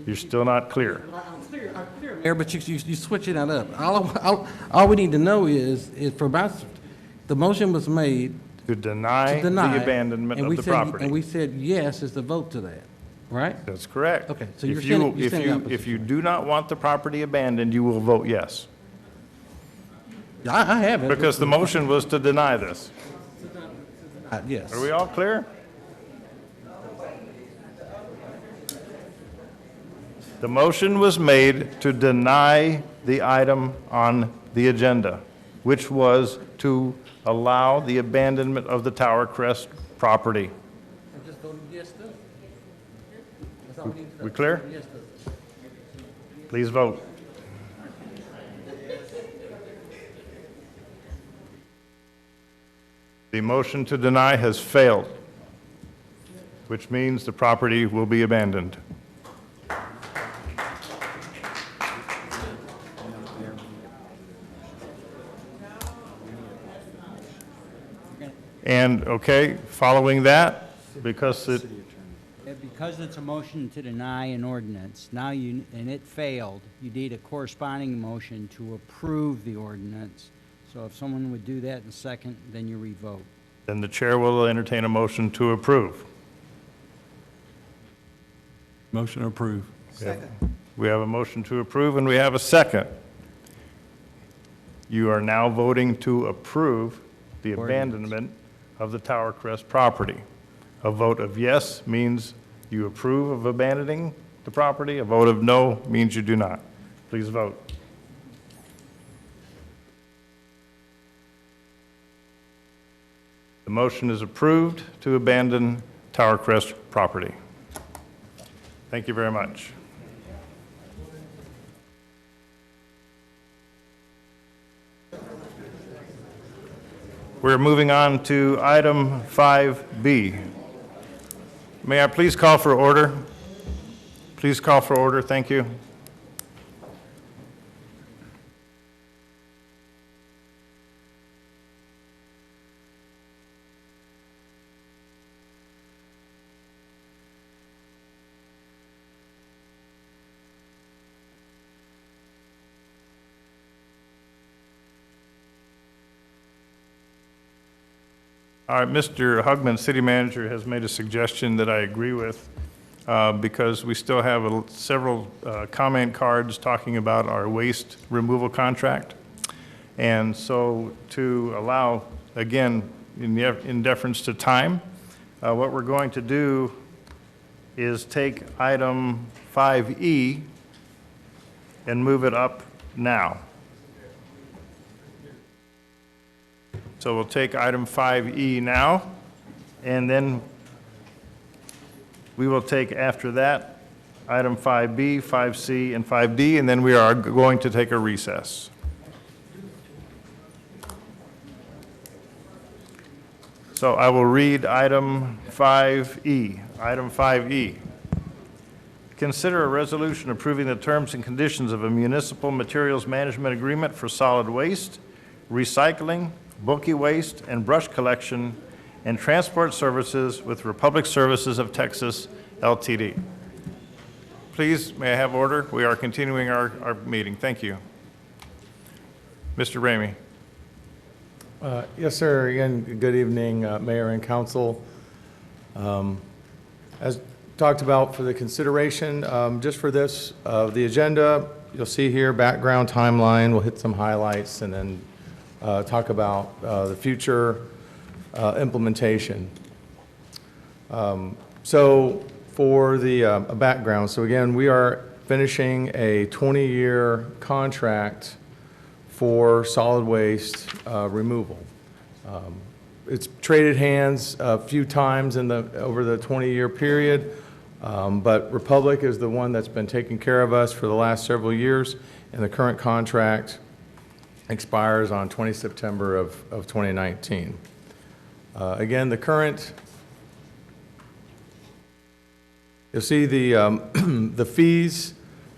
[SPEAKER 8] You're still not clear.
[SPEAKER 18] I'm clear, Mayor, but you switching that up. All we need to know is for the motion was made
[SPEAKER 8] to deny the abandonment of the property.
[SPEAKER 18] And we said yes is the vote to that, right?
[SPEAKER 8] That's correct.
[SPEAKER 18] Okay, so
[SPEAKER 8] if you do not want the property abandoned, you will vote yes.
[SPEAKER 18] I have it.
[SPEAKER 8] Because the motion was to deny this.
[SPEAKER 18] Yes.
[SPEAKER 8] Are we all clear? The motion was made to deny the item on the agenda, which was to allow the abandonment of the Tower Crest property.
[SPEAKER 18] I just voted yes to it.
[SPEAKER 8] We clear? Please vote. The motion to deny has failed, which means the property will be abandoned. And, okay, following that, because
[SPEAKER 15] it's a motion to deny an ordinance, and it failed, you need a corresponding motion to approve the ordinance. So if someone would do that in a second, then you revote.
[SPEAKER 8] then the chair will entertain a motion to approve.
[SPEAKER 19] Motion approved.
[SPEAKER 8] We have a motion to approve, and we have a second. You are now voting to approve the abandonment of the Tower Crest property. A vote of yes means you approve of abandoning the property. A vote of no means you do not. Please vote. The motion is approved to abandon Tower Crest property. Thank you very much.
[SPEAKER 14] We're moving on to item 5B. May I please call for order? Please call for order. Thank you. All right, Mr. Hugman, city manager, has made a suggestion that I agree with because we still have several comment cards talking about our waste removal contract. And so to allow, again, in deference to time, what we're going to do is take item 5E and move it up now. So we'll take item 5E now, and then we will take after that item 5B, 5C, and 5D, and then we are going to take a recess. So I will read item 5E. Item 5E. Consider a resolution approving the terms and conditions of a municipal materials management agreement for solid waste, recycling, bulky waste, and brush collection and transport services with Republic Services of Texas, LTD. Please, may I have order? We are continuing our meeting. Thank you. Mr. Ramey.
[SPEAKER 10] Yes, sir. Again, good evening, Mayor and Council. As talked about for the consideration, just for this, the agenda, you'll see here, background timeline. We'll hit some highlights and then talk about the future implementation. So for the background, so again, we are finishing a 20-year contract for solid waste removal. It's traded hands a few times over the 20-year period, but Republic is the one that's been taking care of us for the last several years, and the current contract expires on 20 September of 2019. Again, the current, you'll see the, the fees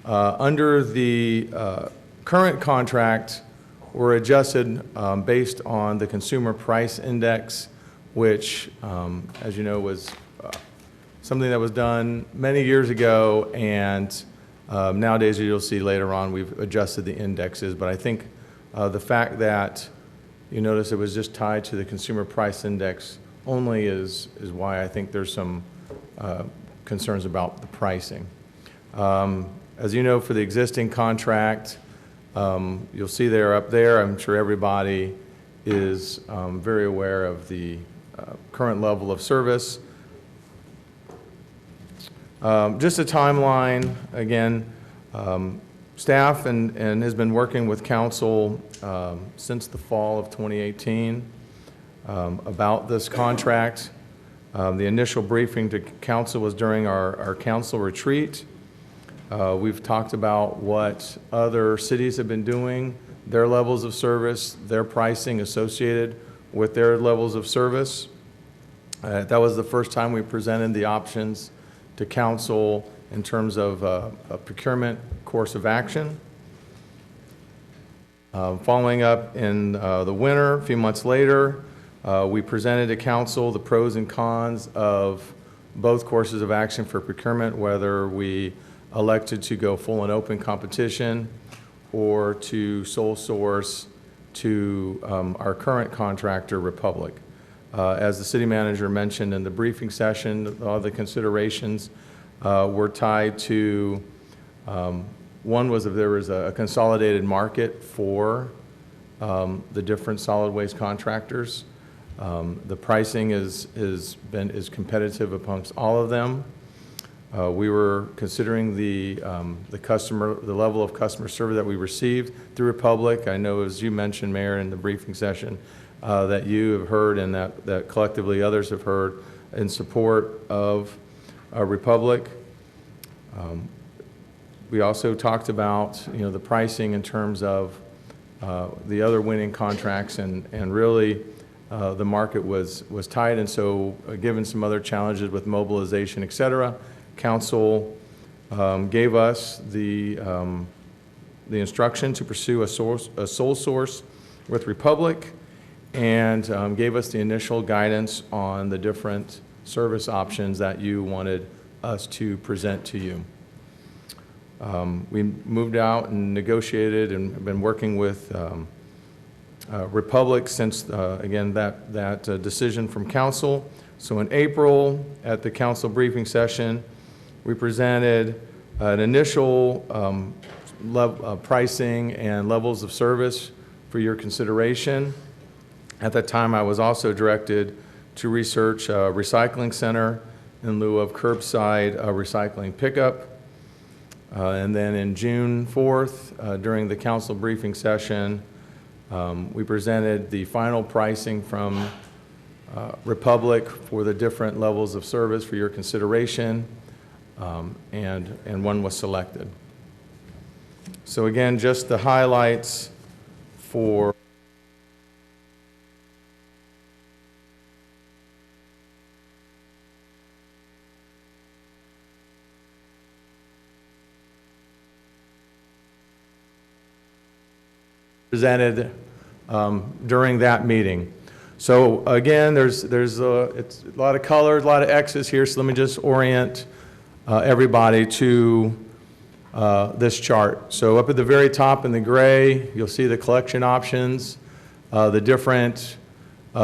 [SPEAKER 10] under the current contract were adjusted based on the Consumer Price Index, which, as you know, was something that was done many years ago, and nowadays, you'll see later on, we've adjusted the indexes, but I think the fact that you notice it was just tied to the Consumer Price Index only is why I think there's some concerns about the pricing. As you know, for the existing contract, you'll see there up there, I'm sure everybody is very aware of the current level of service. Just a timeline, again, staff and has been working with council since the fall of 2018 about this contract. The initial briefing to council was during our council retreat. We've talked about what other cities have been doing, their levels of service, their pricing associated with their levels of service. That was the first time we presented the options to council in terms of a procurement course of action. Following up in the winter, a few months later, we presented to council the pros and cons of both courses of action for procurement, whether we elected to go full and open competition or to sole source to our current contractor, Republic. As the city manager mentioned in the briefing session, all the considerations were tied to, one was if there was a consolidated market for the different solid waste contractors. The pricing is competitive amongst all of them. We were considering the level of customer service that we received through Republic. I know, as you mentioned, Mayor, in the briefing session, that you have heard and that collectively others have heard in support of Republic. We also talked about, the pricing in terms of the other winning contracts, and really the market was tight, and so given some other challenges with mobilization, et cetera, council gave us the instruction to pursue a sole source with Republic, and gave us the initial guidance on the different service options that you wanted us to present to you. We moved out and negotiated and have been working with Republic since, again, that decision from council. So in April, at the council briefing session, we presented an initial pricing and levels of service for your consideration. At that time, I was also directed to research a recycling center in lieu of curbside recycling pickup. And then in June 4th, during the council briefing session, we presented the final pricing from Republic for the different levels of service for your consideration, and one was selected. So again, just the highlights for presented during that meeting. So again, it's a lot of colors, a lot of X's here, so let me just orient everybody to this chart. So up at the very top in the gray, you'll see the collection options, the different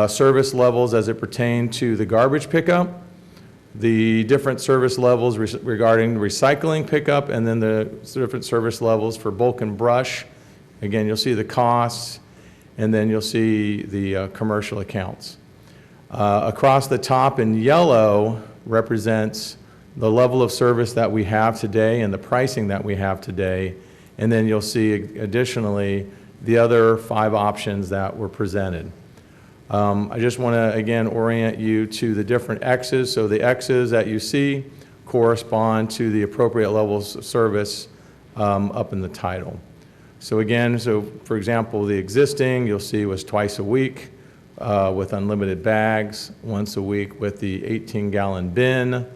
[SPEAKER 10] service levels as it pertains to the garbage pickup, the different service levels regarding recycling pickup, and then the different service levels for bulk and brush. Again, you'll see the costs, and then you'll see the commercial accounts. Across the top in yellow represents the level of service that we have today and the pricing that we have today, and then you'll see additionally the other 5 options that were presented. I just want to again orient you to the different X's. So the X's that you see correspond to the appropriate levels of service up in the title. So again, for example, the existing you'll see was twice a week with unlimited bags, once a week with the 18-gallon bin,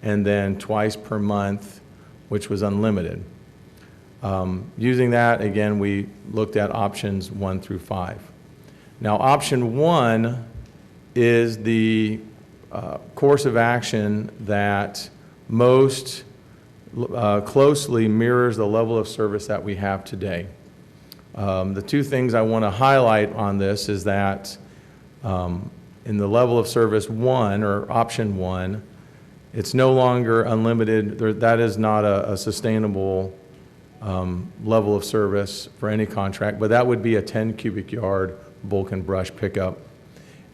[SPEAKER 10] and then twice per month, which was unlimited. Using that, again, we looked at options 1 through 5. Now, option 1 is the course of action that most closely mirrors the level of service that we have today. The 2 things I want to highlight on this is that in the level of service 1, or option 1, it's no longer unlimited. That is not a sustainable level of service for any contract, but that would be a 10 cubic yard bulk and brush pickup.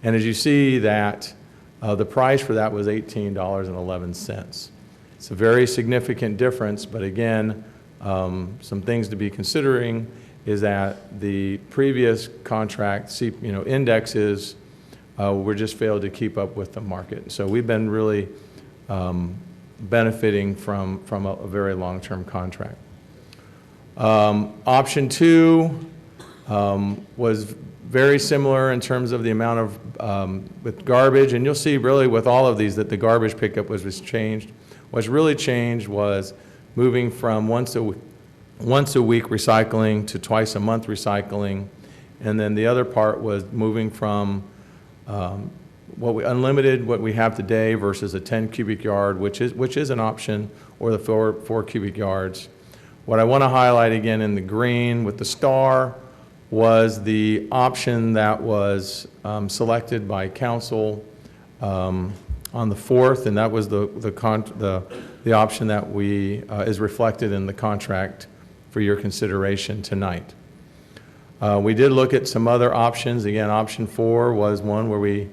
[SPEAKER 10] And as you see that, the price for that was $18.11. It's a very significant difference, but again, some things to be considering is that the previous contract indexes were just failed to keep up with the market. So we've been really benefiting from a very long-term contract. Option 2 was very similar in terms of the amount of with garbage, and you'll see really with all of these that the garbage pickup was changed. What's really changed was moving from once a week recycling to twice a month recycling, and then the other part was moving from unlimited, what we have today, versus a 10 cubic yard, which is an option, or the 4 cubic yards. What I want to highlight again in the green with the star was the option that was selected by council on the 4th, and that was the option that is reflected in the contract for your consideration tonight. We did look at some other options. Again, option 4 was one where we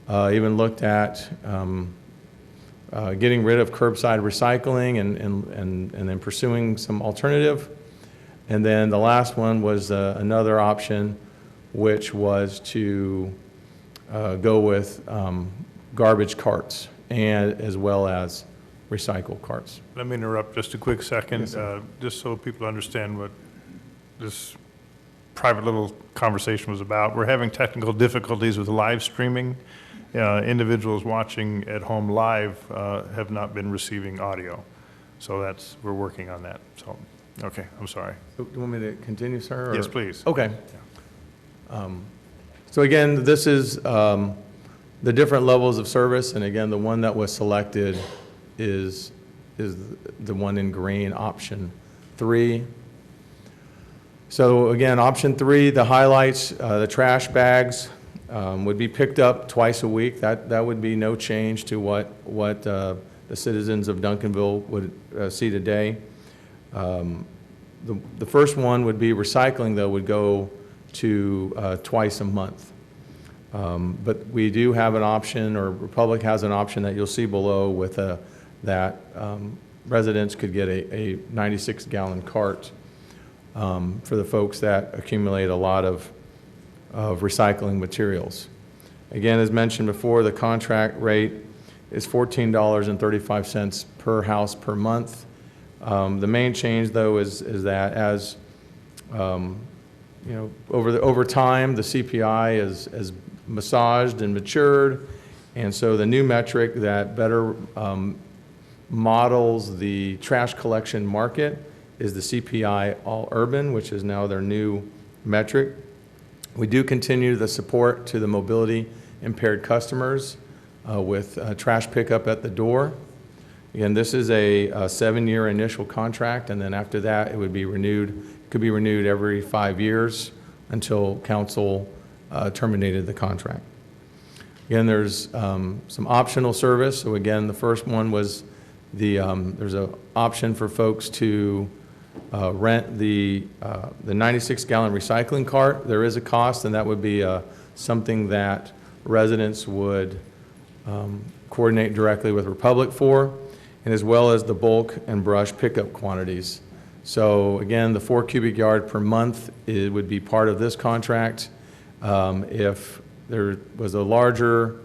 [SPEAKER 10] even looked at getting rid of curbside recycling and then pursuing some alternative. And then the last one was another option, which was to go with garbage carts and as well as recycle carts.
[SPEAKER 8] Let me interrupt just a quick second, just so people understand what this private little conversation was about. We're having technical difficulties with live streaming. Individuals watching at home live have not been receiving audio. So we're working on that. So, okay, I'm sorry.
[SPEAKER 10] So, do you want me to continue, sir?
[SPEAKER 8] Yes, please.
[SPEAKER 10] Okay. So again, this is the different levels of service, and again, the one that was selected is the one in green, option 3. So again, option 3, the highlights, the trash bags would be picked up twice a week. That would be no change to what the citizens of Duncanville would see today. The first one would be recycling, though, would go to twice a month. But we do have an option, or Republic has an option that you'll see below with that residents could get a 96-gallon cart for the folks that accumulate a lot of recycling materials. Again, as mentioned before, the contract rate is $14.35 per house per month. The main change, though, is that as over time, the CPI is massaged and matured, and so the new metric that better models the trash collection market is the CPI All Urban, which is now their new metric. We do continue the support to the mobility impaired customers with trash pickup at the door. Again, this is a 7-year initial contract, and then after that, it would be renewed. It could be renewed every 5 years until council terminated the contract. Again, there's some optional service. So again, the first one was there's an option for folks to rent the 96-gallon recycling cart. There is a cost, and that would be something that residents would coordinate directly with Republic for, and as well as the bulk and brush pickup quantities. So again, the 4 cubic yard per month, it would be part of this contract. If there was a larger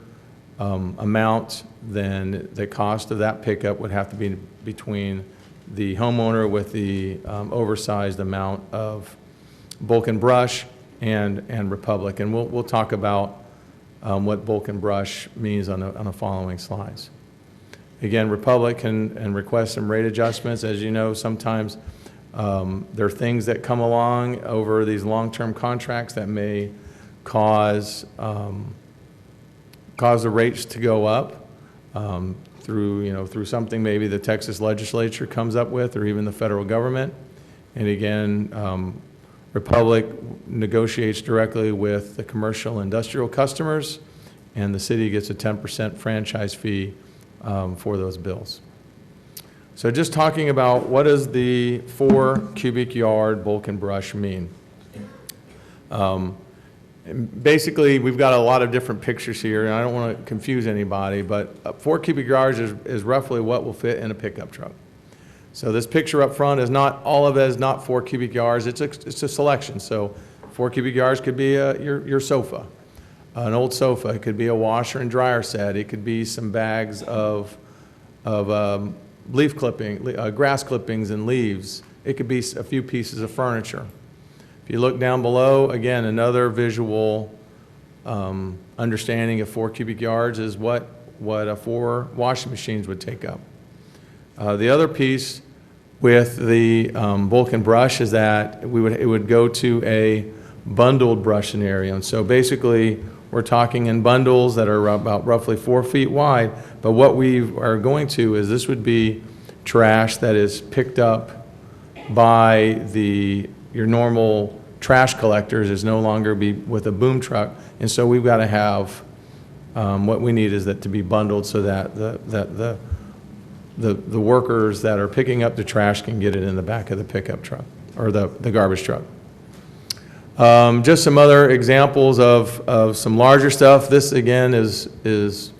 [SPEAKER 10] amount, then the cost of that pickup would have to be between the homeowner with the oversized amount of bulk and brush and Republic. And we'll talk about what bulk and brush means on the following slides. Again, Republic can request some rate adjustments. As you know, sometimes there are things that come along over these long-term contracts that may cause the rates to go up through something maybe the Texas legislature comes up with, or even the federal government. And again, Republic negotiates directly with the commercial industrial customers, and the city gets a 10% franchise fee for those bills. So just talking about what does the 4 cubic yard bulk and brush mean? Basically, we've got a lot of different pictures here, and I don't want to confuse anybody, but 4 cubic yards is roughly what will fit in a pickup truck. So this picture up front is not, all of it is not 4 cubic yards, it's a selection. So 4 cubic yards could be your sofa, an old sofa. It could be a washer and dryer set. It could be some bags of leaf clipping, grass clippings and leaves. It could be a few pieces of furniture. If you look down below, again, another visual understanding of 4 cubic yards is what 4 washing machines would take up. The other piece with the bulk and brush is that it would go to a bundled brush scenario. And so basically, we're talking in bundles that are about roughly 4 feet wide, but what we are going to is this would be trash that is picked up by your normal trash collectors. Is no longer be with a boom truck, and so we've got to have what we need is that to be bundled so that the workers that are picking up the trash can get it in the back of the pickup truck or the garbage truck. Just some other examples of some larger stuff. This again is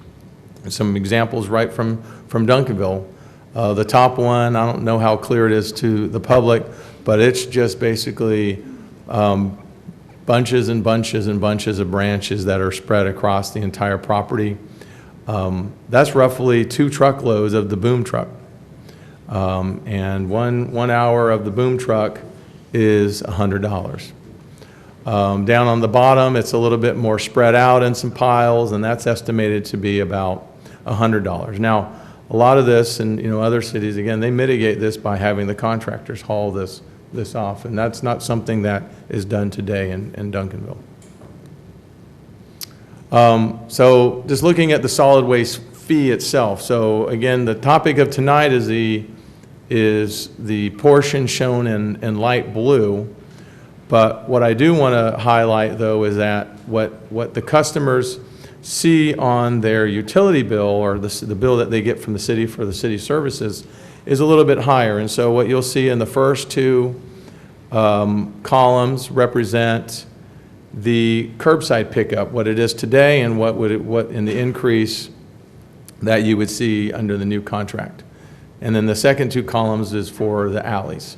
[SPEAKER 10] some examples right from Duncanville. The top one, I don't know how clear it is to the public, but it's just basically bunches and bunches and bunches of branches that are spread across the entire property. That's roughly 2 truckloads of the boom truck. And one hour of the boom truck is $100. Down on the bottom, it's a little bit more spread out in some piles, and that's estimated to be about $100. Now, a lot of this, and other cities, again, they mitigate this by having the contractors haul this off, and that's not something that is done today in Duncanville. So just looking at the solid waste fee itself. So again, the topic of tonight is the portion shown in light blue. But what I do want to highlight, though, is that what the customers see on their utility bill, or the bill that they get from the city for the city services, is a little bit higher. And so what you'll see in the first two columns represent the curbside pickup, what it is today, and what in the increase that you would see under the new contract. And then the second two columns is for the alleys.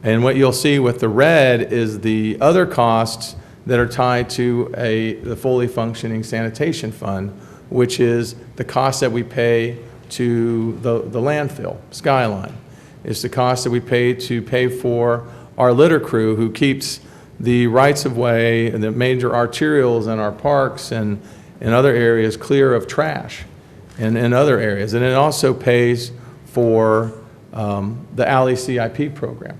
[SPEAKER 10] And what you'll see with the red is the other costs that are tied to the fully functioning sanitation fund, which is the cost that we pay to the landfill, Skyline. It's the cost that we pay for our litter crew, who keeps the rights of way and the major arterials in our parks and in other areas clear of trash and in other areas. And it also pays for the alley CIP program.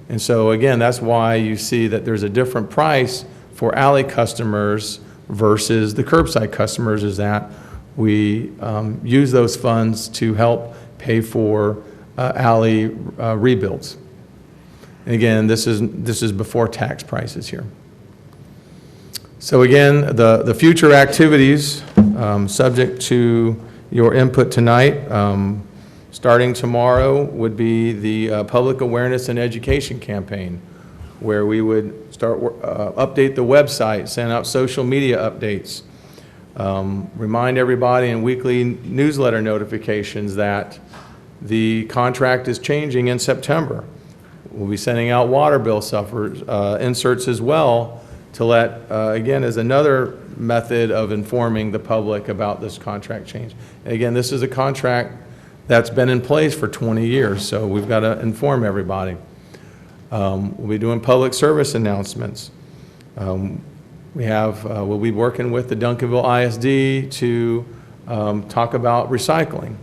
[SPEAKER 10] And so again, that's why you see that there's a different price for alley customers versus the curbside customers, is that we use those funds to help pay for alley rebuilds. And again, this is before tax prices here. So again, the future activities, subject to your input tonight, starting tomorrow would be the public awareness and education campaign, where we would start update the website, send out social media updates, remind everybody in weekly newsletter notifications that the contract is changing in September. We'll be sending out water bill inserts as well, to let, again, as another method of informing the public about this contract change. And again, this is a contract that's been in place for 20 years, so we've got to inform everybody. We'll be doing public service announcements. We'll be working with the Duncanville ISD to talk about recycling.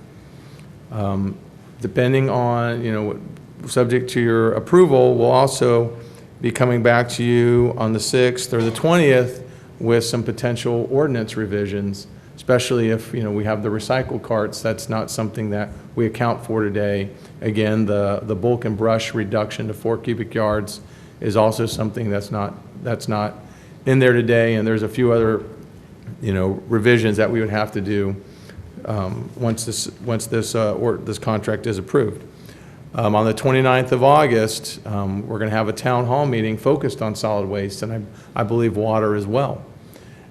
[SPEAKER 10] Depending on, subject to your approval, we'll also be coming back to you on the 6th or the 20th with some potential ordinance revisions, especially if we have the recycle carts. That's not something that we account for today. Again, the bulk and brush reduction to 4 cubic yards is also something that's not in there today, and there's a few other revisions that we would have to do once this contract is approved. On the 29th of August, we're going to have a town hall meeting focused on solid waste, and I believe water as well.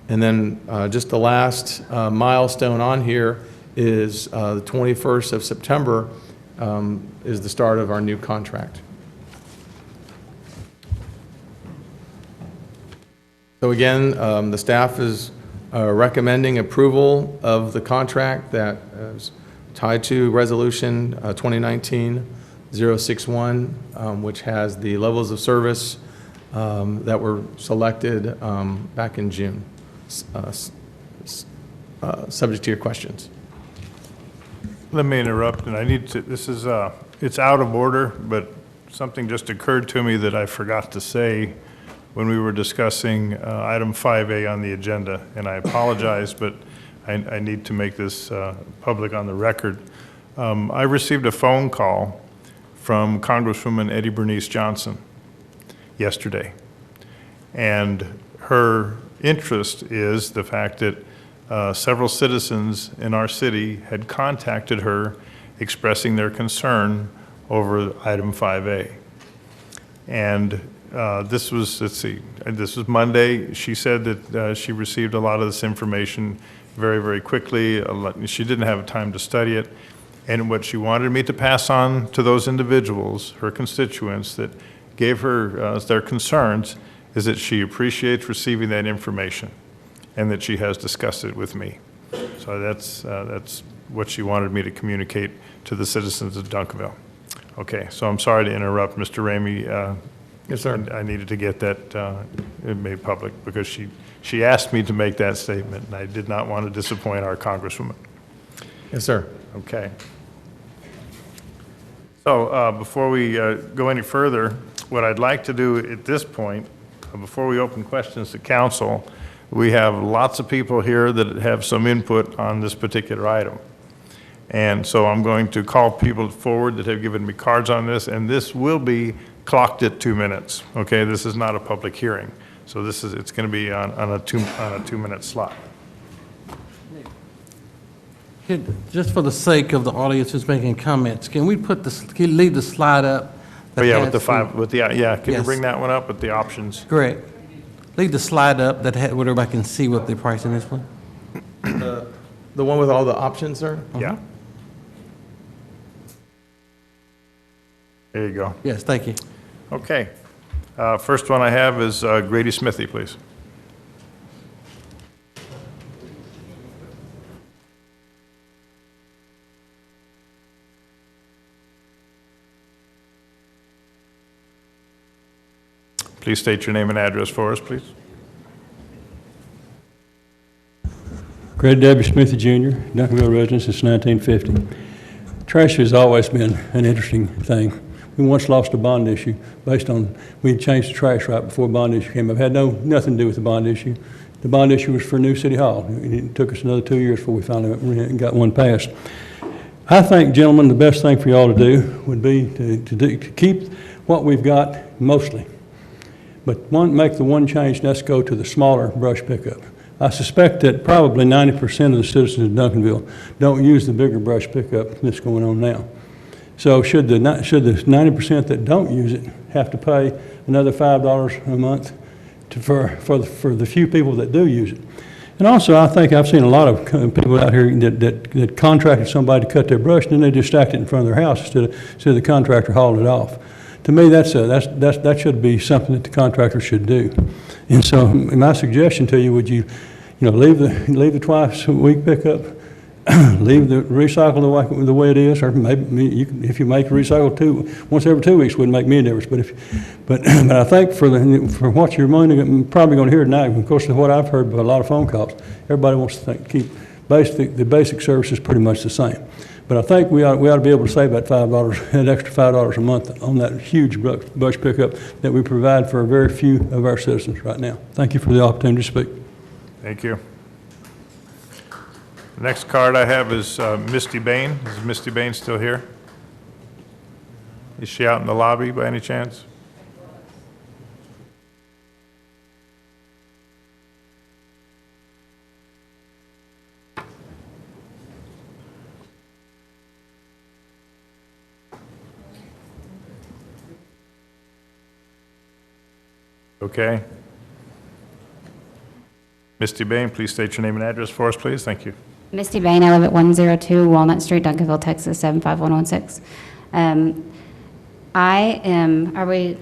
[SPEAKER 10] And then just the last milestone on here is the 21st of September is the start of our new contract. So again, the staff is recommending approval of the contract that is tied to Resolution 2019-061, which has the levels of service that were selected back in June. Subject to your questions.
[SPEAKER 8] Let me interrupt, and this is, it's out of order, but something just occurred to me that I forgot to say when we were discussing item 5A on the agenda, and I apologize, but I need to make this public on the record. I received a phone call from Congresswoman Eddie Bernice Johnson yesterday, and her interest is the fact that several citizens in our city had contacted her expressing their concern over item 5A. And this was, this was Monday. She said that she received a lot of this information very, very quickly. She didn't have time to study it. And what she wanted me to pass on to those individuals, her constituents, that gave her their concerns, is that she appreciates receiving that information and that she has discussed it with me. So that's what she wanted me to communicate to the citizens of Duncanville. Okay, so I'm sorry to interrupt, Mr. Ramey.
[SPEAKER 14] Yes, sir. I needed to get that made public because she asked me to make that statement, and I did not want to disappoint our Congresswoman.
[SPEAKER 10] Yes, sir.
[SPEAKER 14] Okay. So before we go any further, what I'd like to do at this point, before we open questions to council, we have lots of people here that have some input on this particular item. And so I'm going to call people forward that have given me cards on this, and this will be clocked at 2 minutes. Okay, this is not a public hearing. So it's going to be on a 2-minute slot.
[SPEAKER 18] Just for the sake of the audience who's making comments, can we leave the slide up?
[SPEAKER 14] Oh, yeah, with the five, yeah, can you
[SPEAKER 18] Yes.
[SPEAKER 14] bring that one up with the options?
[SPEAKER 18] Correct. Leave the slide up where everybody can see what the pricing is, please.
[SPEAKER 10] The one with all the options, sir?
[SPEAKER 14] Yeah. There you go.
[SPEAKER 18] Yes, thank you.
[SPEAKER 14] Okay. First one I have is Grady Smithy, please. Please state your name and address for us, please.
[SPEAKER 2] Grady W. Smithy Jr., Duncanville resident since 1950. Trash has always been an interesting thing. We once lost a bond issue based on, we changed the trash right before bond issue came up. It had nothing to do with the bond issue. The bond issue was for new city hall. It took us another 2 years before we finally got one passed. I think, gentlemen, the best thing for y'all to do would be to keep what we've got mostly. But make the one change, and let's go to the smaller brush pickup. I suspect that probably 90% of the citizens of Duncanville don't use the bigger brush pickup that's going on now. So should the 90% that don't use it have to pay another $5 a month for the few people that do use it? And also, I think I've seen a lot of people out here that contracted somebody to cut their brush, and then they just stacked it in front of their house instead of the contractor hauling it off. To me, that should be something that the contractor should do. And so, my suggestion to you, would you leave the twice a week pickup, leave the recycle the way it is, or maybe if you make recycle once every 2 weeks, wouldn't make me a difference. But I think for what you're probably going to hear tonight, of course, what I've heard by a lot of phone calls, everybody wants to keep the basic services pretty much the same. But I think we ought to be able to save that an extra $5 a month on that huge brush pickup that we provide for a very few of our citizens right now. Thank you for the opportunity to speak.
[SPEAKER 14] Thank you. The next card I have is Misty Bain. Is Misty Bain still here? Is she out in the lobby by any chance? Okay. Misty Bain, please state your name and address for us, please. Thank you.
[SPEAKER 9] Misty Bain, I live at 102 Walnut Street, Duncanville, Texas, 75116. Are we a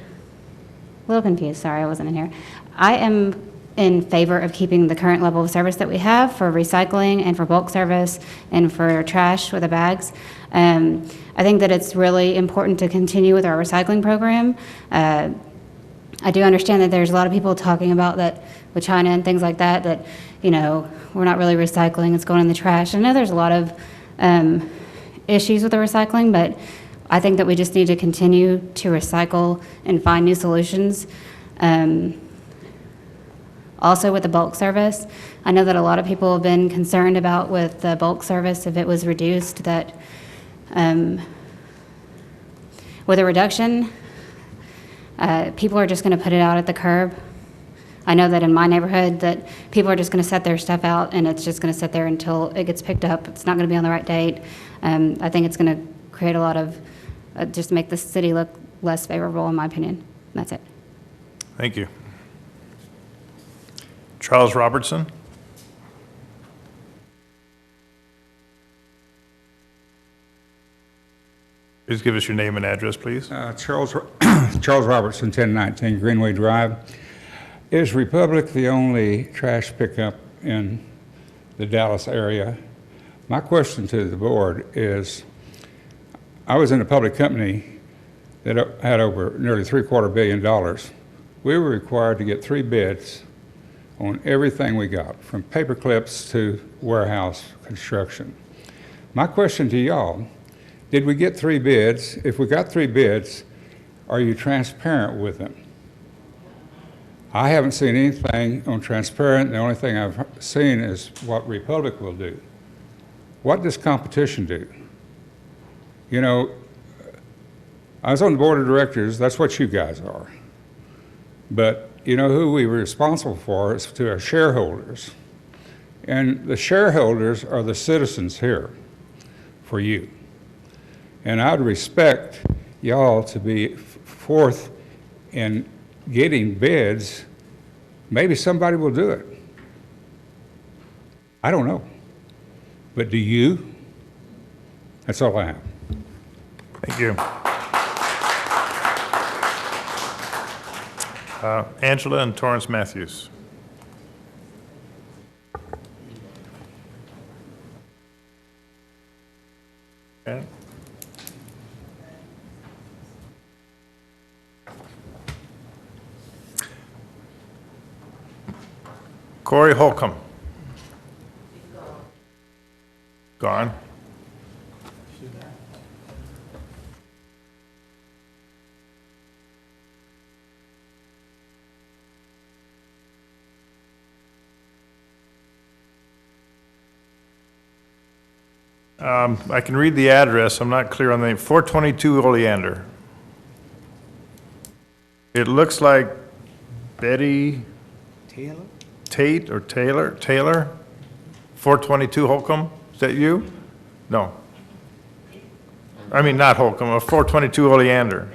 [SPEAKER 9] little confused? Sorry, I wasn't in here. I am in favor of keeping the current level of service that we have for recycling and for bulk service and for trash with the bags. I think that it's really important to continue with our recycling program. I do understand that there's a lot of people talking about that with China and things like that, we're not really recycling, it's going in the trash. I know there's a lot of issues with the recycling, but I think that we just need to continue to recycle and find new solutions. Also with the bulk service, I know that a lot of people have been concerned about with the bulk service, if it was reduced, that with a reduction, people are just going to put it out at the curb. I know that in my neighborhood that people are just going to set their stuff out and it's just going to sit there until it gets picked up. It's not going to be on the right date. I think it's going to create a lot of, just make the city look less favorable in my opinion. That's it.
[SPEAKER 14] Thank you. Charles Robertson. Please give us your name and address, please.
[SPEAKER 4] Charles Robertson, 1019 Greenway Drive. Is Republic the only trash pickup in the Dallas area? My question to the board is, I was in a public company that had over nearly $750 million, we were required to get 3 bids on everything we got, from paper clips to warehouse construction. My question to y'all, did we get 3 bids? If we got 3 bids, are you transparent with them? I haven't seen anything on transparent. The only thing I've seen is what Republic will do. What does competition do? You know, I was on the board of directors. That's what you guys are. But you know who we were responsible for is to our shareholders. And the shareholders are the citizens here for you. And I'd respect y'all to be forth in getting bids. Maybe somebody will do it. I don't know. But do you? That's all I have.
[SPEAKER 8] Thank you. Angela and Torrance Matthews. Okay. Corey Holcomb. Gone. I can read the address. I'm not clear on the name. 422 Oleander. It looks like Betty
[SPEAKER 11] Taylor?
[SPEAKER 8] Tate or Taylor? Taylor? 422 Holcomb? Is that you? No. I mean, not Holcomb, 422 Oleander.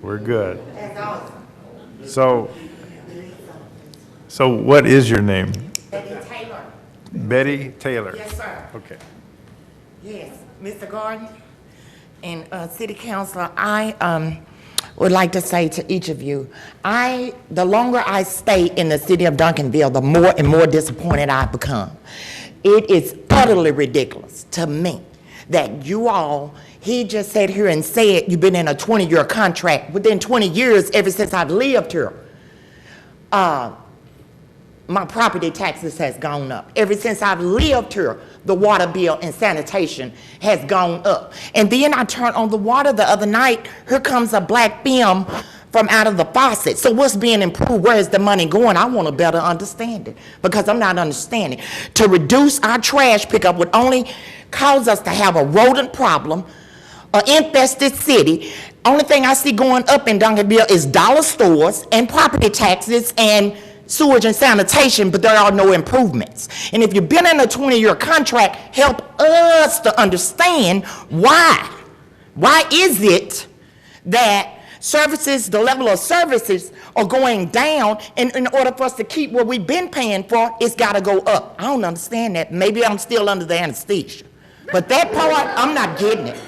[SPEAKER 8] We're good. So what is your name?
[SPEAKER 11] Betty Taylor.
[SPEAKER 8] Betty Taylor?
[SPEAKER 11] Yes, sir.
[SPEAKER 8] Okay.
[SPEAKER 11] Yes, Mr. Gordon and City Councilor, I would like to say to each of you, the longer I stay in the city of Duncanville, the more and more disappointed I become. It is utterly ridiculous to me that you all, he just sat here and said you've been in a 20-year contract. Within 20 years, ever since I've lived here, my property taxes has gone up. Ever since I've lived here, the water bill and sanitation has gone up. And then I turned on the water the other night, here comes a black film from out of the faucet. So what's being improved? Where is the money going? I want a better understanding because I'm not understanding. To reduce our trash pickup would only cause us to have a rodent problem, an infested city. Only thing I see going up in Duncanville is dollar stores and property taxes and sewage and sanitation, but there are no improvements. And if you've been in a 20-year contract, help us to understand why. Why is it that services, the level of services are going down, and in order for us to keep what we've been paying for, it's got to go up? I don't understand that. Maybe I'm still under the anesthesia. But that part, I'm not getting it.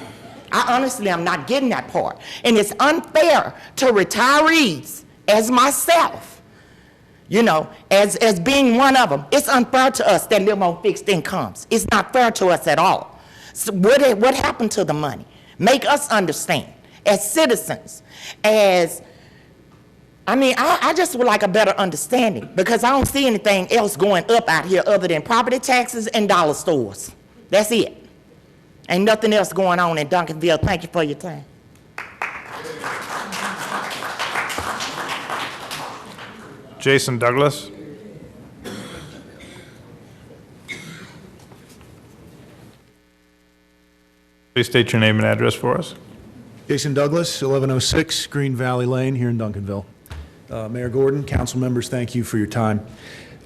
[SPEAKER 11] I'm not getting that part. And it's unfair to retirees as myself, you know, as being one of them. It's unfair to us that live on fixed incomes. It's not fair to us at all. So what happened to the money? Make us understand as citizens, I just would like a better understanding because I don't see anything else going up out here other than property taxes and dollar stores. That's it. Ain't nothing else going on in Duncanville. Thank you for your time.
[SPEAKER 8] Jason Douglas. Please state your name and address for us.
[SPEAKER 17] Jason Douglas, 1106 Green Valley Lane here in Duncanville. Mayor Gordon, council members, thank you for your time.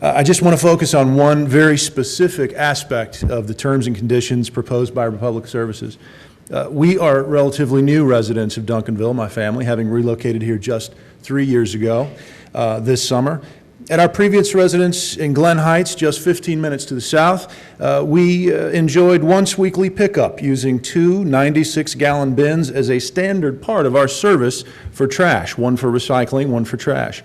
[SPEAKER 17] I just want to focus on one very specific aspect of the terms and conditions proposed by Republic Services. We are relatively new residents of Duncanville, my family, having relocated here just 3 years ago this summer. At our previous residence in Glen Heights, just 15 minutes to the south, we enjoyed once weekly pickup using two 96-gallon bins as a standard part of our service for trash, one for recycling, one for trash.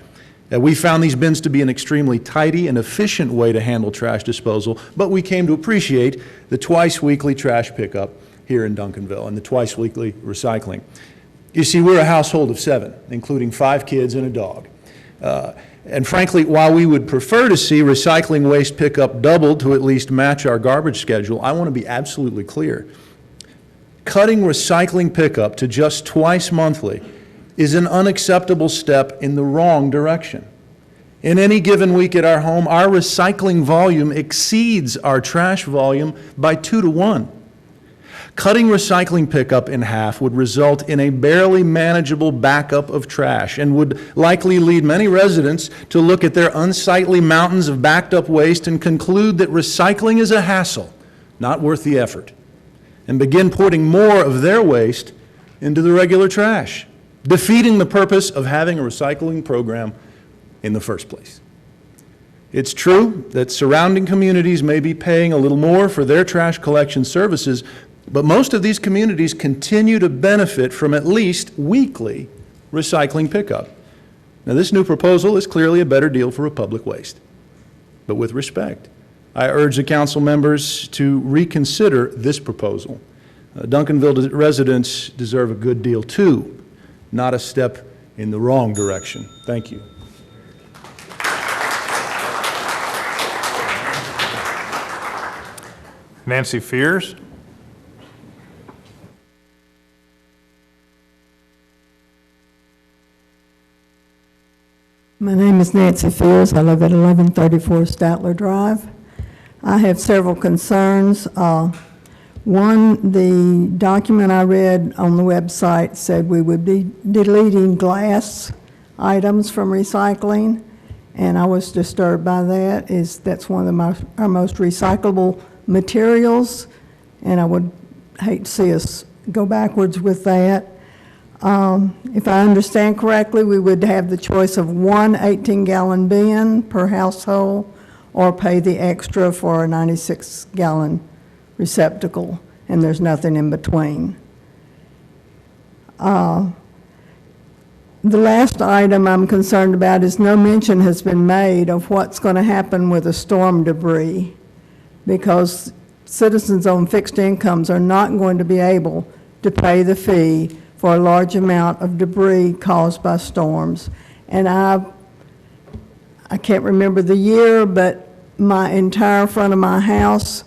[SPEAKER 17] We found these bins to be an extremely tidy and efficient way to handle trash disposal, but we came to appreciate the twice-weekly trash pickup here in Duncanville and the twice-weekly recycling. You see, we're a household of 7, including 5 kids and a dog. And frankly, while we would prefer to see recycling waste pickup doubled to at least match our garbage schedule, I want to be absolutely clear. Cutting recycling pickup to just twice monthly is an unacceptable step in the wrong direction. In any given week at our home, our recycling volume exceeds our trash volume by 2 to 1. Cutting recycling pickup in half would result in a barely manageable backup of trash and would likely lead many residents to look at their unsightly mountains of backed up waste and conclude that recycling is a hassle, not worth the effort, and begin putting more of their waste into the regular trash, defeating the purpose of having a recycling program in the first place. It's true that surrounding communities may be paying a little more for their trash collection services, but most of these communities continue to benefit from at least weekly recycling pickup. Now, this new proposal is clearly a better deal for Republic Waste. But with respect, I urge the council members to reconsider this proposal. Duncanville residents deserve a good deal too, not a step in the wrong direction. Thank you.
[SPEAKER 14] Nancy Fears.
[SPEAKER 12] My name is Nancy Fears. I live at 1134 Statler Drive. I have several concerns. One, the document I read on the website said we would be deleting glass items from recycling, and I was disturbed by that. That's one of our most recyclable materials, and I would hate to see us go backwards with that. If I understand correctly, we would have the choice of one 18-gallon bin per household or pay the extra for a 96-gallon receptacle, and there's nothing in between. The last item I'm concerned about is no mention has been made of what's going to happen with the storm debris, because citizens on fixed incomes are not going to be able to pay the fee for a large amount of debris caused by storms. And I can't remember the year, but my entire front of my house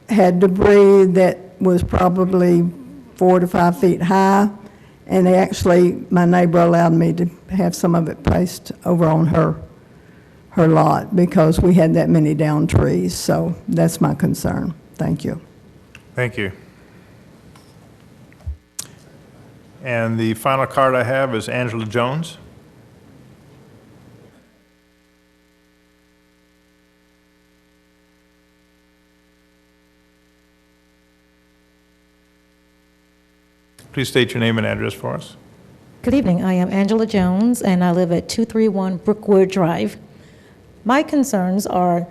[SPEAKER 12] had debris that was probably 4 to 5 feet high, and my neighbor allowed me to have some of it placed over on her lot because we had that many down trees. So that's my concern. Thank you.
[SPEAKER 14] Thank you. And the final card I have is Angela Jones. Please state your name and address for us.
[SPEAKER 21] Good evening. I am Angela Jones, and I live at 231 Brookwood Drive. My concerns are,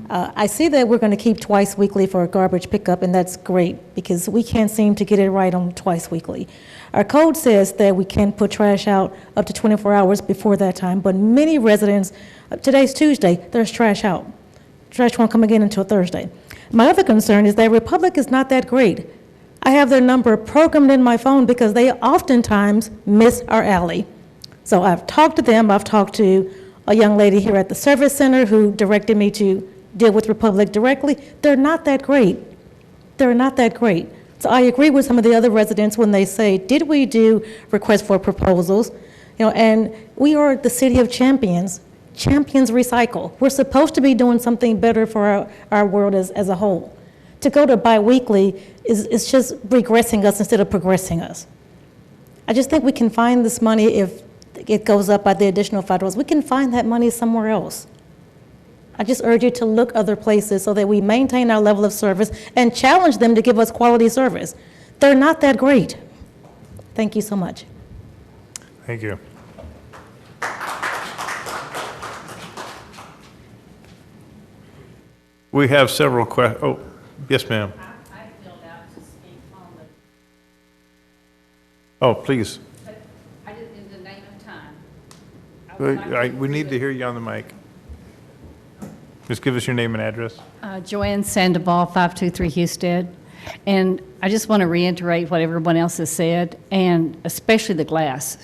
[SPEAKER 21] I see that we're going to keep twice weekly for garbage pickup, and that's great because we can't seem to get it right on twice weekly. Our code says that we can put trash out up to 24 hours before that time, but many residents, today's Tuesday, there's trash out. Trash won't come again until Thursday. My other concern is that Republic is not that great. I have their number programmed in my phone because they oftentimes miss our alley. So I've talked to them. I've talked to a young lady here at the service center who directed me to deal with Republic directly. They're not that great. They're not that great. So I agree with some of the other residents when they say, did we do requests for proposals? And we are the city of champions. Champions recycle. We're supposed to be doing something better for our world as a whole. To go to biweekly is just regressing us instead of progressing us. I just think we can find this money if it goes up by the additional $5. We can find that money somewhere else. I just urge you to look other places so that we maintain our level of service and challenge them to give us quality service. They're not that great. Thank you so much.
[SPEAKER 14] Thank you. We have several oh, yes, ma'am.
[SPEAKER 13] I filled out to speak on
[SPEAKER 14] Oh, please.
[SPEAKER 13] but I didn't, in the name of time. I would like
[SPEAKER 14] We need to hear you on the mic. Just give us your name and address.
[SPEAKER 13] Joanne Sandoval, 523 Husted. And I just want to reiterate what everyone else has said, and especially the glass.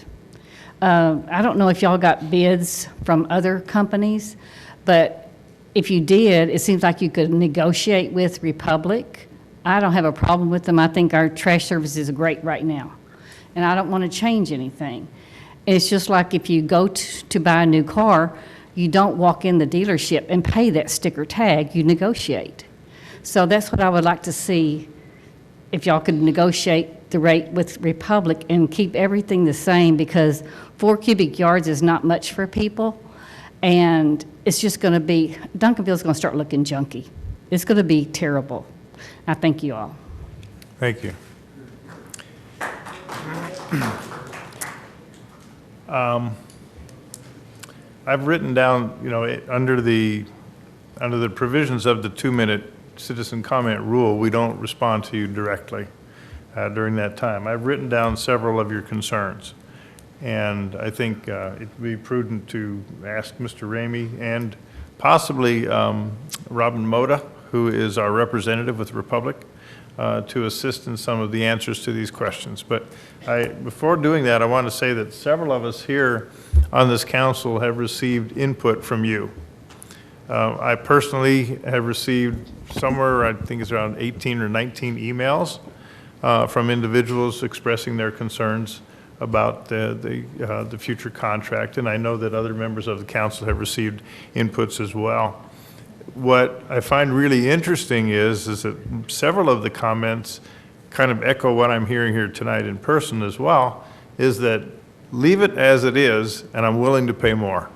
[SPEAKER 13] I don't know if y'all got bids from other companies, but if you did, it seems like you could negotiate with Republic. I don't have a problem with them. I think our trash service is great right now, and I don't want to change anything. It's just like if you go to buy a new car, you don't walk in the dealership and pay that sticker tag, you negotiate. So that's what I would like to see, if y'all could negotiate the rate with Republic and keep everything the same, because 4 cubic yards is not much for people, and it's just going to be, Duncanville's going to start looking junky. It's going to be terrible. I thank you all.
[SPEAKER 14] Thank you. I've written down, you know, under the provisions of the 2-minute citizen comment rule, we don't respond to you directly during that time. I've written down several of your concerns, and I think it'd be prudent to ask Mr. Ramey and possibly Robin Moda, who is our representative with Republic, to assist in some of the answers to these questions. But before doing that, I want to say that several of us here on this council have received input from you. I personally have received somewhere, I think it's around 18 or 19 emails from individuals expressing their concerns about the future contract, and I know that other members of the council have received inputs as well. What I find really interesting is that several of the comments kind of echo what I'm hearing here tonight in person as well, is that leave it as it is, and I'm willing to pay more.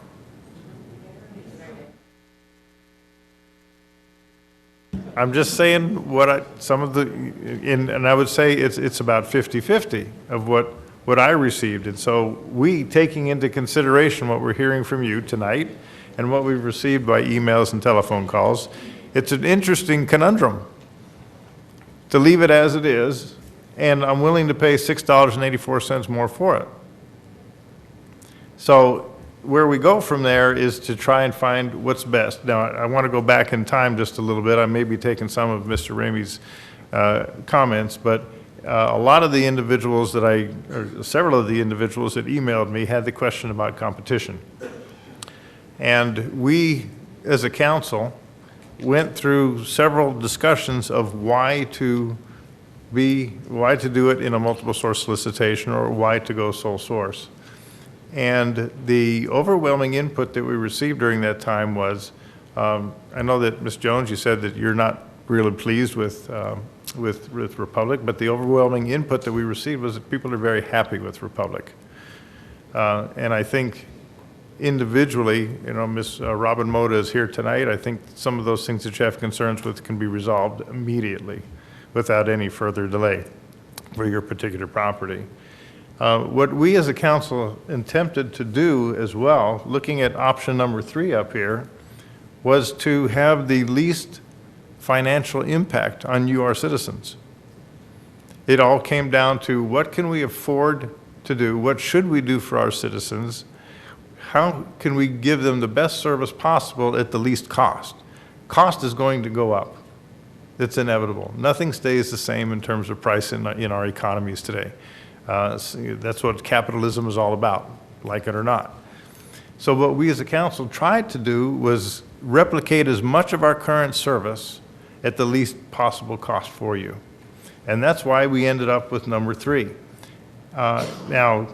[SPEAKER 14] I'm just saying what and I would say it's about 50-50 of what I received. And so we, taking into consideration what we're hearing from you tonight and what we've received by emails and telephone calls, it's an interesting conundrum to leave it as it is, and I'm willing to pay $6.84 more for it. So where we go from there is to try and find what's best. Now, I want to go back in time just a little bit. I may be taking some of Mr. Ramey's comments, but a lot of the individuals several of the individuals that emailed me had the question about competition. And we, as a council, went through several discussions of why to do it in a multiple source solicitation or why to go sole source. And the overwhelming input that we received during that time was, I know that Ms. Jones, you said that you're not really pleased with Republic, but the overwhelming input that we received was that people are very happy with Republic. And I think individually, you know, Ms. Robin Moda is here tonight. I think some of those things that you have concerns with can be resolved immediately without any further delay for your particular property. What we as a council attempted to do as well, looking at option number 3 up here, was to have the least financial impact on you, our citizens. It all came down to what can we afford to do, what should we do for our citizens, how can we give them the best service possible at the least cost. Cost is going to go up. It's inevitable. Nothing stays the same in terms of price in our economies today. That's what capitalism is all about, like it or not. So what we as a council tried to do was replicate as much of our current service at the least possible cost for you. And that's why we ended up with number 3. Now,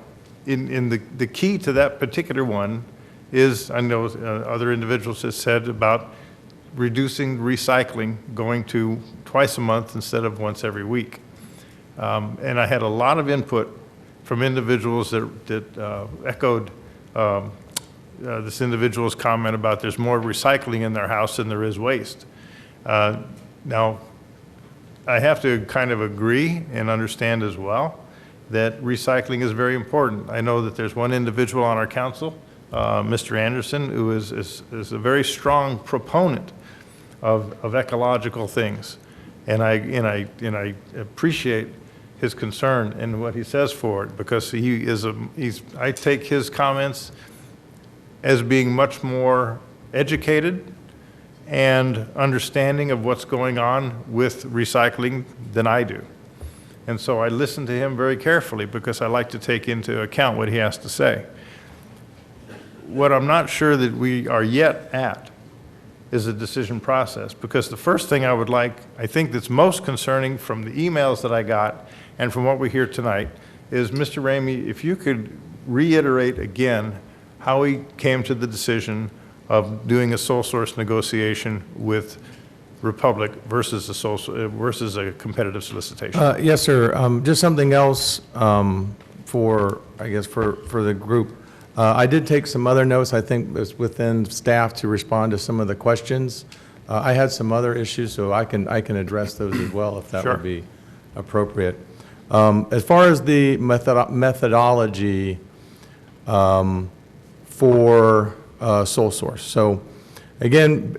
[SPEAKER 14] in the key to that particular one is, I know other individuals have said about reducing recycling, going to twice a month instead of once every week. And I had a lot of input from individuals that echoed this individual's comment about there's more recycling in their house than there is waste. Now, I have to kind of agree and understand as well that recycling is very important. I know that there's one individual on our council, Mr. Anderson, who is a very strong proponent of ecological things. And I appreciate his concern and what he says for it, because I take his comments as being much more educated and understanding of what's going on with recycling than I do. And so I listen to him very carefully because I like to take into account what he has to say. What I'm not sure that we are yet at is a decision process, because the first thing I think that's most concerning from the emails that I got and from what we hear tonight is, Mr. Ramey, if you could reiterate again how he came to the decision of doing a sole source negotiation with Republic versus a competitive solicitation.
[SPEAKER 10] Yes, sir. Just something else for the group. I did take some other notes. I think it's within staff to respond to some of the questions. I had some other issues, so I can address those as well if that
[SPEAKER 14] Sure.
[SPEAKER 10] would be appropriate. As far as the methodology for sole source. So again,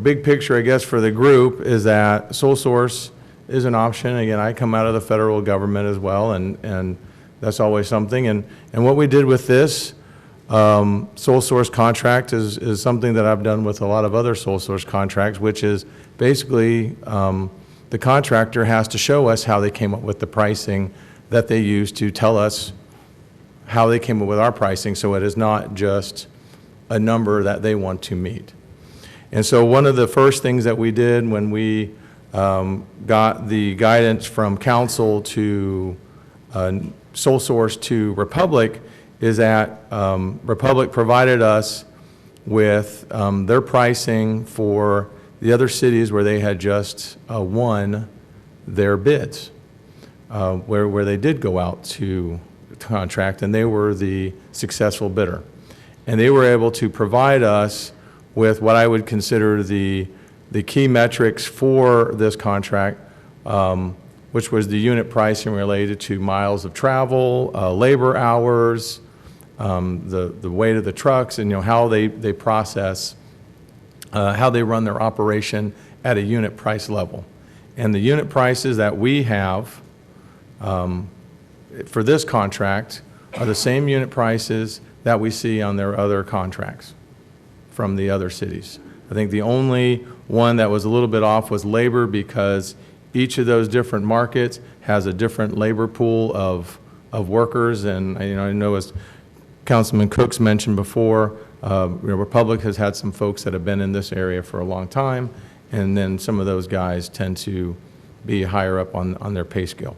[SPEAKER 10] big picture, I guess, for the group is that sole source is an option. Again, I come out of the federal government as well, and that's always something. And what we did with this sole source contract is something that I've done with a lot of other sole source contracts, which is basically the contractor has to show us how they came up with the pricing that they used to tell us how they came up with our pricing, so it is not just a number that they want to meet. And so one of the first things that we did when we got the guidance from council to sole source to Republic is that Republic provided us with their pricing for the other cities where they had just won their bids, where they did go out to contract, and they were the successful bidder. And they were able to provide us with what I would consider the key metrics for this contract, which was the unit pricing related to miles of travel, labor hours, the weight of the trucks, and how they process, how they run their operation at a unit price level. And the unit prices that we have for this contract are the same unit prices that we see on their other contracts from the other cities. I think the only one that was a little bit off was labor, because each of those different markets has a different labor pool of workers. And I know, as Councilman Cooks mentioned before, Republic has had some folks that have been in this area for a long time, and then some of those guys tend to be higher up on their pay scale.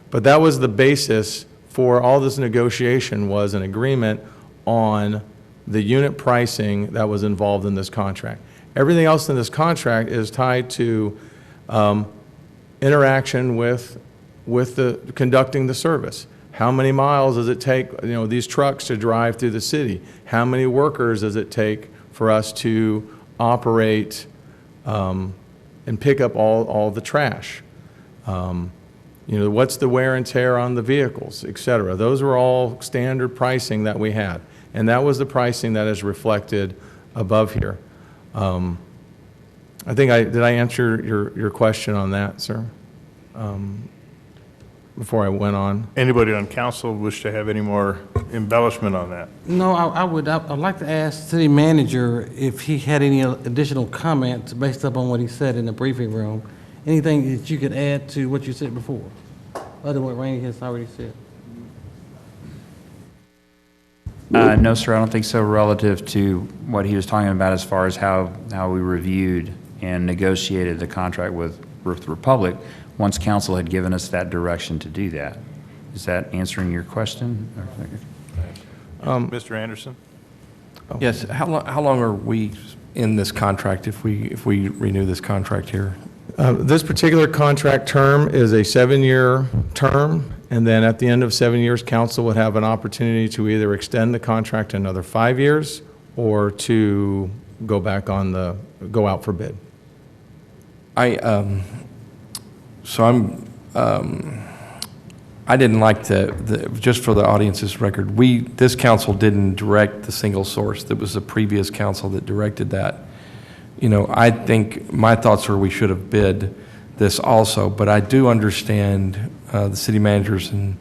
[SPEAKER 10] But that was the basis for all this negotiation, was an agreement on the unit pricing that was involved in this contract. Everything else in this contract is tied to interaction with the conducting the service. How many miles does it take, these trucks to drive through the city? How many workers does it take for us to operate and pick up all the trash? What's the wear and tear on the vehicles, et cetera? Those were all standard pricing that we had. And that was the pricing that is reflected above here. I think did I answer your question on that, sir? Before I went on.
[SPEAKER 14] Anybody on council wish to have any more embellishment on that?
[SPEAKER 18] No, I'd like to ask city manager if he had any additional comments based upon what he said in the briefing room. Anything that you could add to what you said before, other than what Randy has already said?
[SPEAKER 20] No, sir, I don't think so, relative to what he was talking about as far as how we reviewed and negotiated the contract with Republic once council had given us that direction to do that. Is that answering your question?
[SPEAKER 14] Mr. Anderson?
[SPEAKER 19] Yes, how long are we in this contract if we renew this contract here?
[SPEAKER 10] This particular contract term is a 7-year term, and then at the end of 7 years, council would have an opportunity to either extend the contract another 5 years or to go out for bid.
[SPEAKER 19] I didn't like just for the audience's record, this council didn't direct the single source. That was the previous council that directed that. I think my thoughts are we should have bid this also, but I do understand the city managers and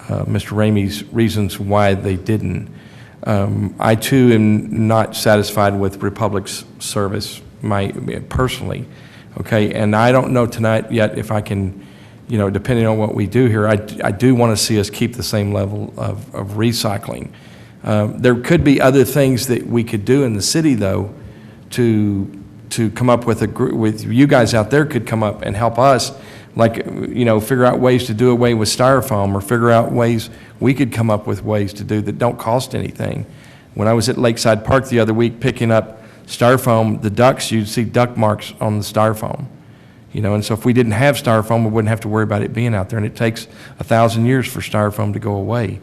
[SPEAKER 19] Mr. Ramey's reasons why they didn't. I too am not satisfied with Republic's service, personally, okay? And I don't know tonight yet if I can, depending on what we do here, I do want to see us keep the same level of recycling. There could be other things that we could do in the city, though, to come up with with you guys out there could come up and help us, like, figure out ways to do away with styrofoam, or figure out ways we could come up with ways to do that don't cost anything. When I was at Lakeside Park the other week picking up styrofoam, the ducks, you'd see duck marks on the styrofoam. And so if we didn't have styrofoam, we wouldn't have to worry about it being out there, and it takes 1,000 years for styrofoam to go away.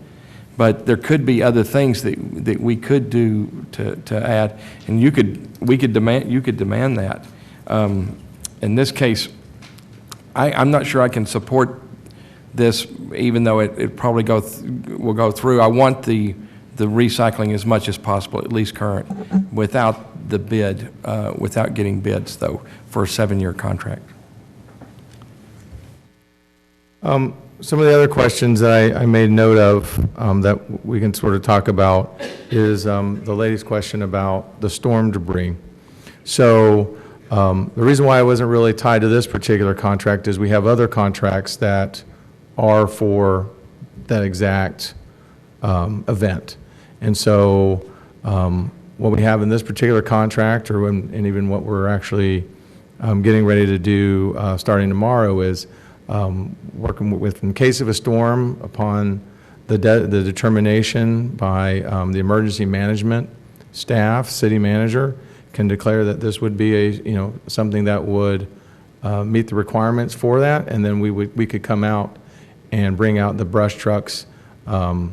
[SPEAKER 19] But there could be other things that we could do to add, and you could demand that. In this case, I'm not sure I can support this, even though it probably will go through. I want the recycling as much as possible, at least current, without the bid, without getting bids, though, for a 7-year contract.
[SPEAKER 10] Some of the other questions that I made note of that we can sort of talk about is the lady's question about the storm debris. So the reason why I wasn't really tied to this particular contract is we have other contracts that are for that exact event. And so what we have in this particular contract, and even what we're actually getting ready to do starting tomorrow, is working with, in case of a storm, upon the determination by the emergency management staff, city manager, can declare that this would be something that would meet the requirements for that, and then we could come out and bring out the brush trucks from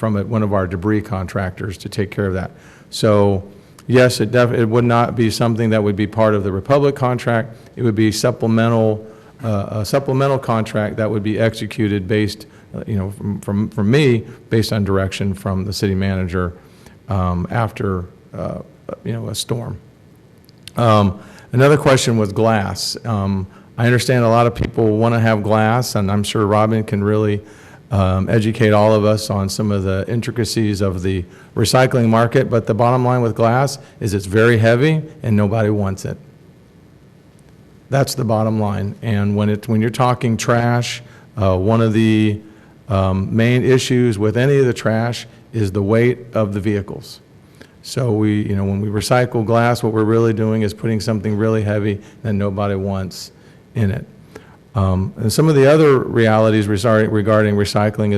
[SPEAKER 10] one of our debris contractors to take care of that. So yes, it would not be something that would be part of the Republic contract. It would be a supplemental contract that would be executed based, from me, based on direction from the city manager after, a storm. Another question was glass. I understand a lot of people want to have glass, and I'm sure Robin can really educate all of us on some of the intricacies of the recycling market, but the bottom line with glass is it's very heavy and nobody wants it. That's the bottom line. And when you're talking trash, one of the main issues with any of the trash is the weight of the vehicles. So when we recycle glass, what we're really doing is putting something really heavy that nobody wants in it. And some of the other realities regarding recycling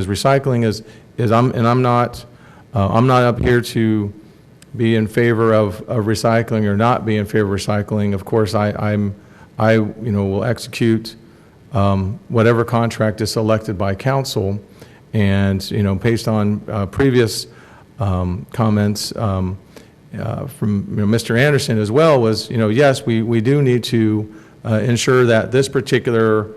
[SPEAKER 10] is I'm not up here to be in favor of recycling or not be in favor of recycling. Of course, I will execute whatever contract is selected by council, and based on previous comments from Mr. Anderson as well, was yes, we do need to ensure that this particular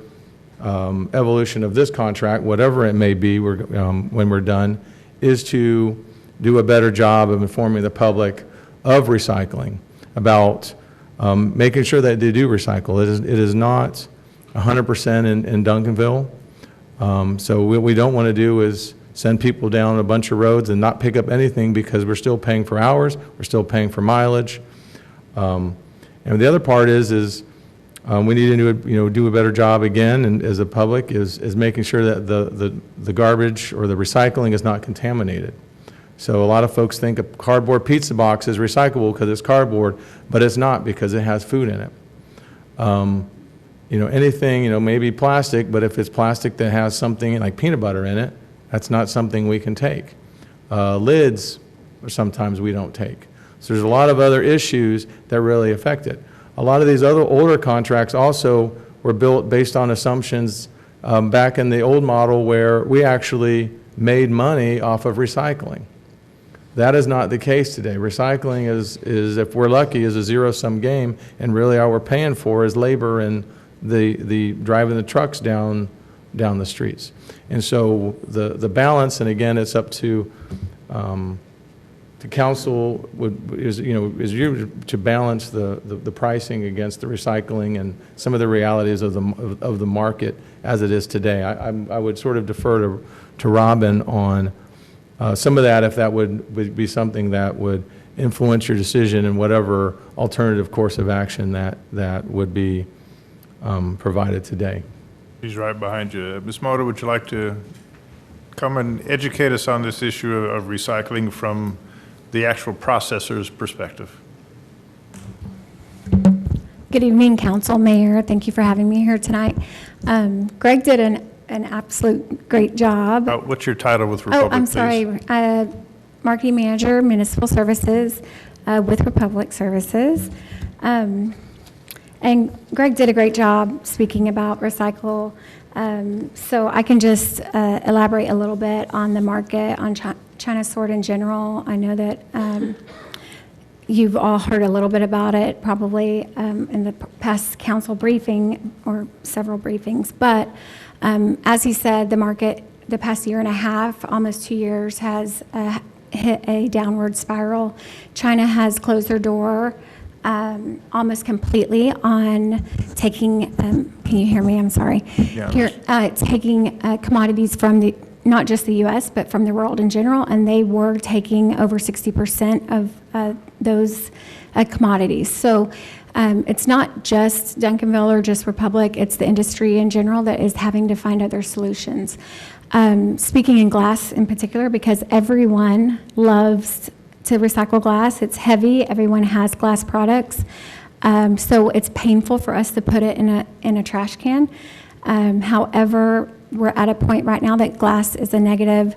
[SPEAKER 10] evolution of this contract, whatever it may be, when we're done, is to do a better job of informing the public of recycling, about making sure that they do recycle. It is not 100% in Duncanville. So what we don't want to do is send people down a bunch of roads and not pick up anything, because we're still paying for hours, we're still paying for mileage. And the other part is we need to do a better job again, and as a public, is making sure that the garbage or the recycling is not contaminated. So a lot of folks think a cardboard pizza box is recyclable because it's cardboard, but it's not, because it has food in it. Anything, maybe plastic, but if it's plastic that has something like peanut butter in it, that's not something we can take. Lids, sometimes we don't take. So there's a lot of other issues that really affect it. A lot of these other older contracts also were built based on assumptions back in the old model, where we actually made money off of recycling. That is not the case today. Recycling is, if we're lucky, is a zero-sum game, and really all we're paying for is labor and the driving the trucks down the streets. And so the balance, and again, it's up to the council is you to balance the pricing against the recycling and some of the realities of the market as it is today. I would sort of defer to Robin on some of that, if that would be something that would influence your decision in whatever alternative course of action that would be provided today.
[SPEAKER 14] He's right behind you. Ms. Moda, would you like to come and educate us on this issue of recycling from the actual processor's perspective?
[SPEAKER 5] Good evening, Council, Mayor. Thank you for having me here tonight. Greg did an absolute great job.
[SPEAKER 14] What's your title with Republic,
[SPEAKER 5] Oh, I'm
[SPEAKER 14] please?
[SPEAKER 5] sorry. Marketing Manager, Municipal Services with Republic Services. And Greg did a great job speaking about recycle. So I can just elaborate a little bit on the market, on China sort in general. I know that you've all heard a little bit about it probably in the past council briefing or several briefings. But as he said, the market the past year and a half, almost 2 years, has hit a downward spiral. China has closed their door almost completely on taking, can you hear me? I'm sorry.
[SPEAKER 14] Yeah.
[SPEAKER 5] Here, taking commodities from not just the U.S., but from the world in general, and they were taking over 60% of those commodities. So it's not just Duncanville or just Republic, it's the industry in general that is having to find other solutions. Speaking in glass in particular, because everyone loves to recycle glass. It's heavy. Everyone has glass products. So it's painful for us to put it in a trash can. However, we're at a point right now that glass is a negative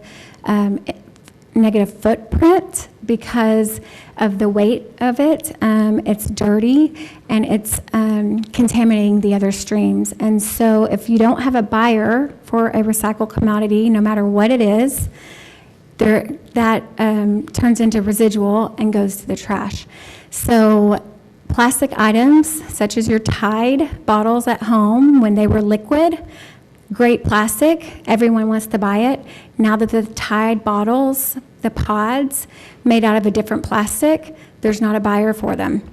[SPEAKER 5] footprint because of the weight of it. It's dirty and it's contaminating the other streams. And so if you don't have a buyer for a recycled commodity, no matter what it is, that turns into residual and goes to the trash. So plastic items such as your Tide bottles at home, when they were liquid, great plastic, everyone wants to buy it. Now that the Tide bottles, the pods, made out of a different plastic, there's not a buyer for them.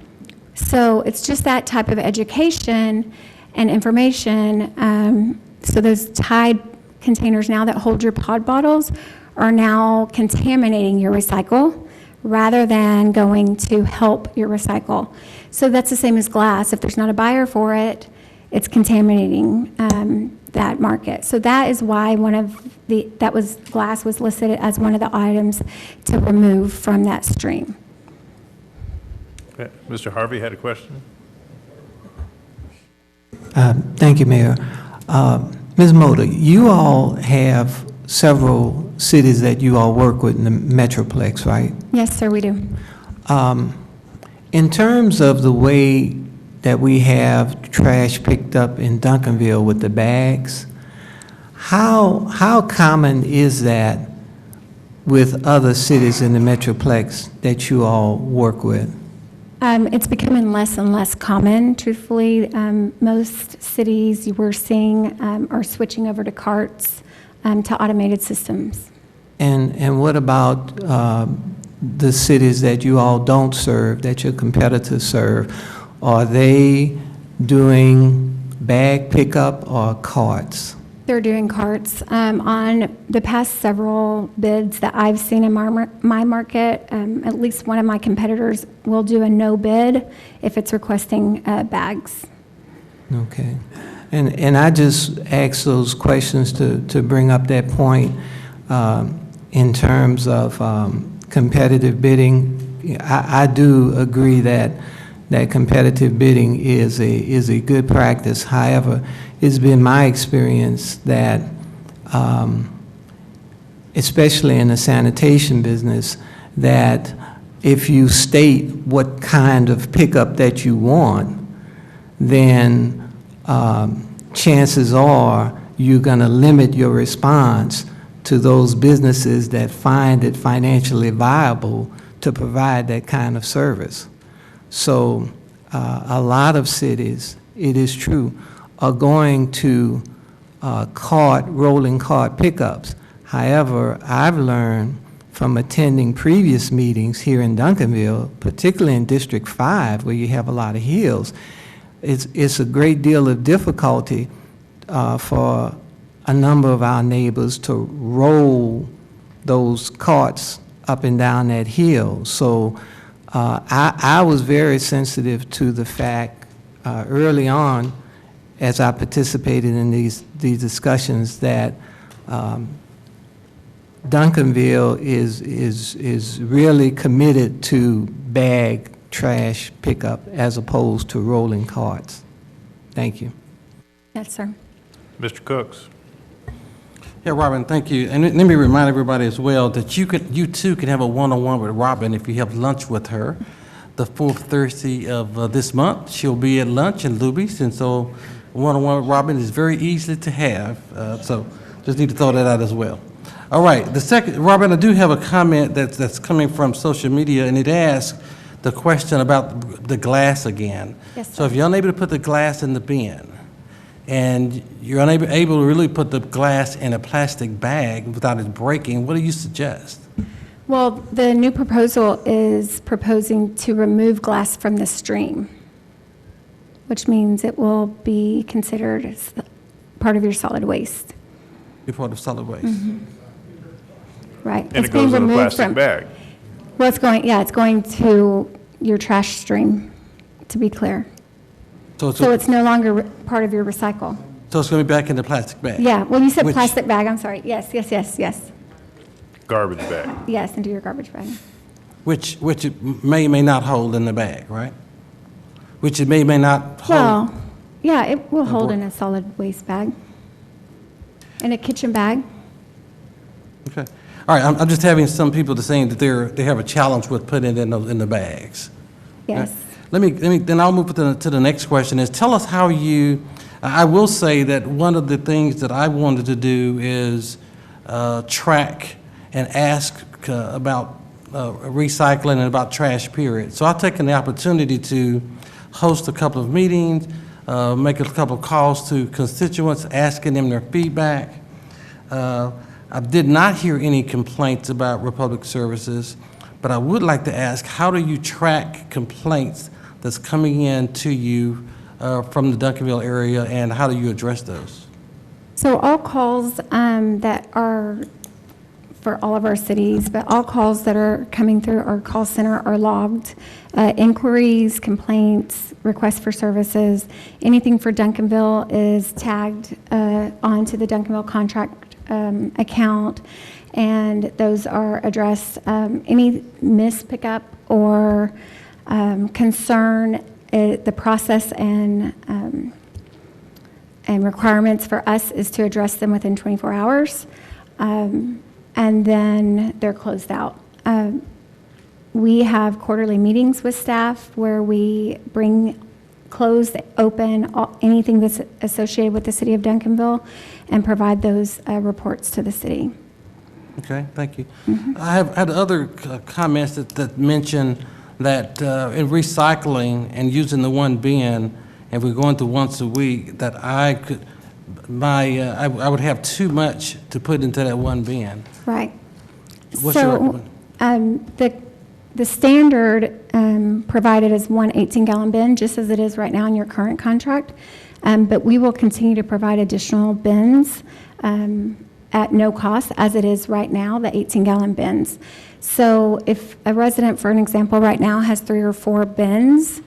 [SPEAKER 5] So it's just that type of education and information. So those Tide containers now that hold your pod bottles are now contaminating your recycle rather than going to help your recycle. So that's the same as glass. If there's not a buyer for it, it's contaminating that market. So that is why glass was listed as one of the items to remove from that stream.
[SPEAKER 14] Okay. Mr. Harvey had a question.
[SPEAKER 22] Thank you, Mayor. Ms. Moda, you all have several cities that you all work with in the Metroplex, right?
[SPEAKER 5] Yes, sir, we do.
[SPEAKER 22] In terms of the way that we have trash picked up in Duncanville with the bags, how common is that with other cities in the Metroplex that you all work with?
[SPEAKER 5] It's becoming less and less common, truthfully. Most cities we're seeing are switching over to carts to automated systems.
[SPEAKER 22] And what about the cities that you all don't serve, that your competitors serve? Are they doing bag pickup or carts?
[SPEAKER 5] They're doing carts. On the past several bids that I've seen in my market, at least one of my competitors will do a no bid if it's requesting bags.
[SPEAKER 22] Okay. And I just ask those questions to bring up that point in terms of competitive bidding. I do agree that competitive bidding is a good practice. However, it's been my experience that, especially in the sanitation business, that if you state what kind of pickup that you want, then chances are you're going to limit your response to those businesses that find it financially viable to provide that kind of service. So a lot of cities, it is true, are going to rolling cart pickups. However, I've learned from attending previous meetings here in Duncanville, particularly in District 5, where you have a lot of hills, it's a great deal of difficulty for a number of our neighbors to roll those carts up and down that hill. So I was very sensitive to the fact early on, as I participated in these discussions, that Duncanville is really committed to bag trash pickup as opposed to rolling carts. Thank you.
[SPEAKER 5] Yes, sir.
[SPEAKER 14] Mr. Cooks.
[SPEAKER 18] Yeah, Robin, thank you. And let me remind everybody as well that you too can have a one-on-one with Robin if you have lunch with her. The fourth Thursday of this month, she'll be at lunch in Luby's, and so one-on-one with Robin is very easy to have. So just need to throw that out as well. All right, the second, Robin, I do have a comment that's coming from social media, and it asks the question about the glass again.
[SPEAKER 5] Yes, sir.
[SPEAKER 18] So if you're unable to put the glass in the bin, and you're unable to really put the glass in a plastic bag without it breaking, what do you suggest?
[SPEAKER 5] Well, the new proposal is proposing to remove glass from the stream, which means it will be considered as part of your solid waste.
[SPEAKER 18] Be part of solid waste.
[SPEAKER 5] Mm-hmm. Right.
[SPEAKER 14] And it goes in a plastic bag.
[SPEAKER 5] Well, it's going to your trash stream, to be clear. So it's no longer part of your recycle.
[SPEAKER 18] So it's going to be back in the plastic bag?
[SPEAKER 5] Yeah, well, you said
[SPEAKER 18] Which-
[SPEAKER 5] plastic bag, I'm sorry. Yes.
[SPEAKER 14] Garbage bag.
[SPEAKER 5] Yes, into your garbage bag.
[SPEAKER 18] Which it may or may not hold in the bag, right? Which it may or may not hold.
[SPEAKER 5] Well, yeah, it will hold in a solid waste bag. In a kitchen bag.
[SPEAKER 18] Okay. All right, I'm just having some people saying that they have a challenge with putting it in the bags.
[SPEAKER 5] Yes.
[SPEAKER 18] Then I'll move to the next question is, tell us how you, I will say that one of the things that I wanted to do is track and ask about recycling and about trash, period. So I've taken the opportunity to host a couple of meetings, make a couple of calls to constituents, asking them their feedback. I did not hear any complaints about Republic Services, but I would like to ask, how do you track complaints that's coming in to you from the Duncanville area, and how do you address those?
[SPEAKER 5] So all calls that are for all of our cities, but all calls that are coming through our call center are logged. Inquiries, complaints, requests for services, anything for Duncanville is tagged onto the Duncanville contract account, and those are addressed. Any missed pickup or concern, the process and requirements for us is to address them within 24 hours, and then they're closed out. We have quarterly meetings with staff where we bring close, open, anything that's associated with the city of Duncanville, and provide those reports to the city.
[SPEAKER 18] Okay, thank you. I have had other comments that mention that in recycling and using the one bin, and we're going to once a week, that I would have too much to put into that one bin.
[SPEAKER 5] Right.
[SPEAKER 18] What's your
[SPEAKER 5] So the standard provided is one 18-gallon bin, just as it is right now in your current contract. But we will continue to provide additional bins at no cost, as it is right now, the 18-gallon bins. So if a resident, for an example, right now has 3 or 4 bins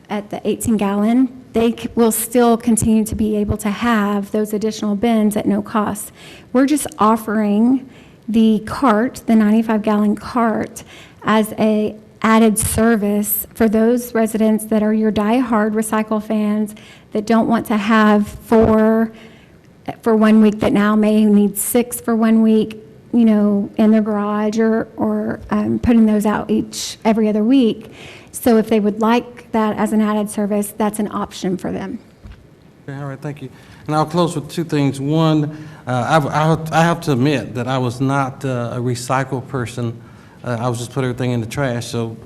[SPEAKER 5] at the 18-gallon, they will still continue to be able to have those additional bins at no cost. We're just offering the cart, the 95-gallon cart, as a added service for those residents that are your die-hard recycle fans that don't want to have 4 for 1 week, that now may need 6 for 1 week, in their garage, or putting those out every other week. So if they would like that as an added service, that's an option for them.
[SPEAKER 18] Okay, all right, thank you. And I'll close with 2 things. One, I have to admit that I was not a recycle person. I was just put everything in the trash, so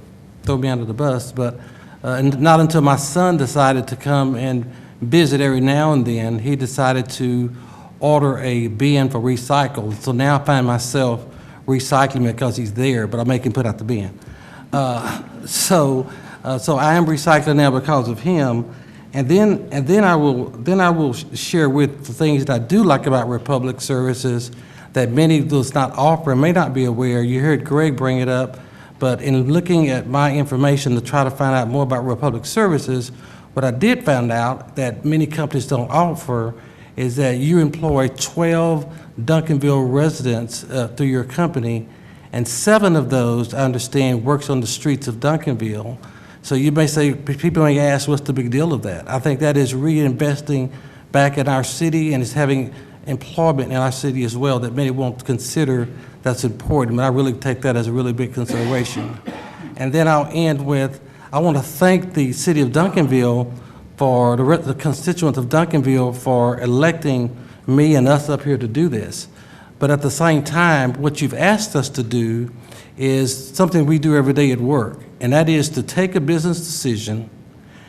[SPEAKER 18] throw me under the bus. But not until my son decided to come and visit every now and then, he decided to order a bin for recycle. So now I find myself recycling because he's there, but I make him put out the bin. So I am recycling now because of him. And then I will share with the things that I do like about Republic Services that many does not offer and may not be aware. You heard Greg bring it up, but in looking at my information to try to find out more about Republic Services, what I did find out that many companies don't offer is that you employ 12 Duncanville residents through your company, and 7 of those, I understand, works on the streets of Duncanville. So you may say, people may ask, what's the big deal of that? I think that is reinvesting back in our city, and it's having employment in our city as well that many won't consider that's important, but I really take that as a really big consideration. And then I'll end with, I want to thank the city of Duncanville for the constituents of Duncanville for electing me and us up here to do this. But at the same time, what you've asked us to do is something we do every day at work, and that is to take a business decision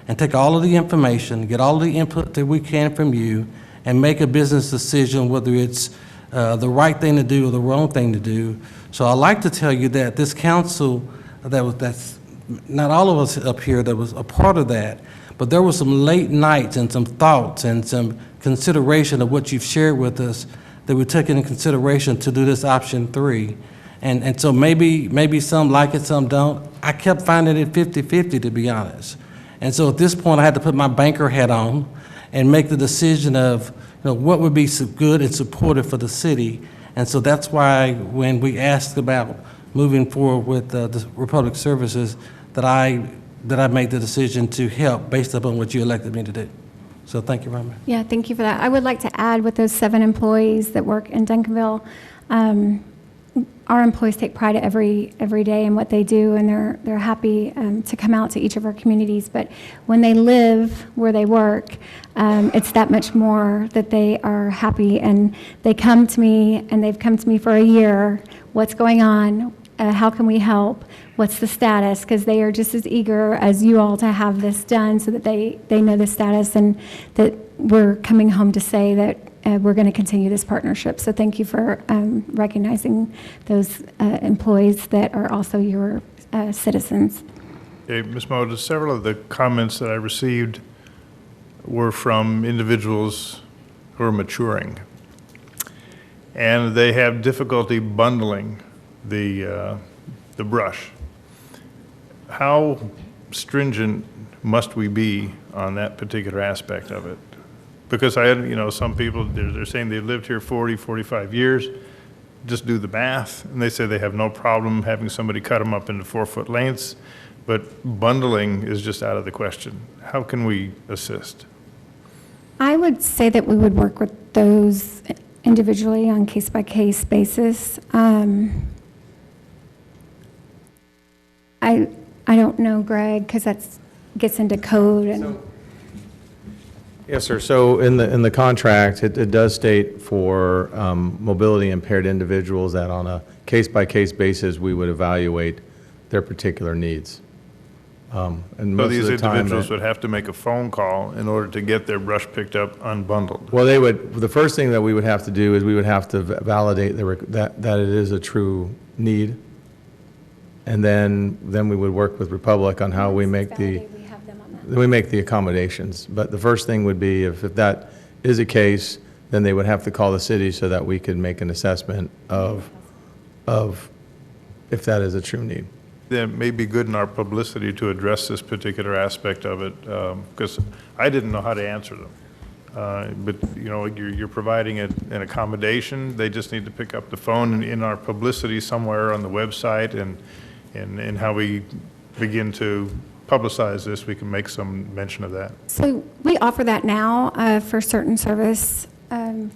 [SPEAKER 18] and take all of the information, get all of the input that we can from you, and make a business decision whether it's the right thing to do or the wrong thing to do. So I'd like to tell you that this council, that's not all of us up here that was a part of that, but there were some late nights and some thoughts and some consideration of what you've shared with us that we took into consideration to do this option 3. And so maybe some like it, some don't. I kept finding it 50-50, to be honest. And so at this point, I had to put my banker hat on and make the decision of what would be so good and supportive for the city. And so that's why when we asked about moving forward with the Republic Services, that I made the decision to help based upon what you elected me to do. So thank you very much.
[SPEAKER 5] Yeah, thank you for that. I would like to add with those 7 employees that work in Duncanville, our employees take pride every day in what they do, and they're happy to come out to each of our communities. But when they live where they work, it's that much more that they are happy, and they come to me, and they've come to me for a year. What's going on? How can we help? What's the status? Because they are just as eager as you all to have this done so that they know the status, and that we're coming home to say that we're going to continue this partnership. So thank you for recognizing those employees that are also your citizens.
[SPEAKER 14] Okay, Ms. Moda, several of the comments that I received were from individuals who are maturing, and they have difficulty bundling the brush. How stringent must we be on that particular aspect of it? Because I had, some people, they're saying they've lived here 40, 45 years, just do the math, and they say they have no problem having somebody cut them up into 4-foot lengths, but bundling is just out of the question. How can we assist?
[SPEAKER 5] I would say that we would work with those individually on case-by-case basis. I don't know, Greg, because that gets into code and.
[SPEAKER 10] Yes, sir. So in the contract, it does state for mobility impaired individuals that on a case-by-case basis, we would evaluate their particular needs. And
[SPEAKER 14] So
[SPEAKER 10] most
[SPEAKER 14] these
[SPEAKER 10] of the time,
[SPEAKER 14] individuals would have to make a phone call in order to get their brush picked up unbundled.
[SPEAKER 10] well, the first thing that we would have to do is we would have to validate that it is a true need. And then we would work with Republic on how we make the accommodations. But the first thing would be, if that is a case, then they would have to call the city so that we could make an assessment of if that is a true need.
[SPEAKER 14] Then it may be good in our publicity to address this particular aspect of it, because I didn't know how to answer them. But you're providing an accommodation. They just need to pick up the phone in our publicity somewhere on the website, and how we begin to publicize this, we can make some mention of that.
[SPEAKER 5] So we offer that now for certain service.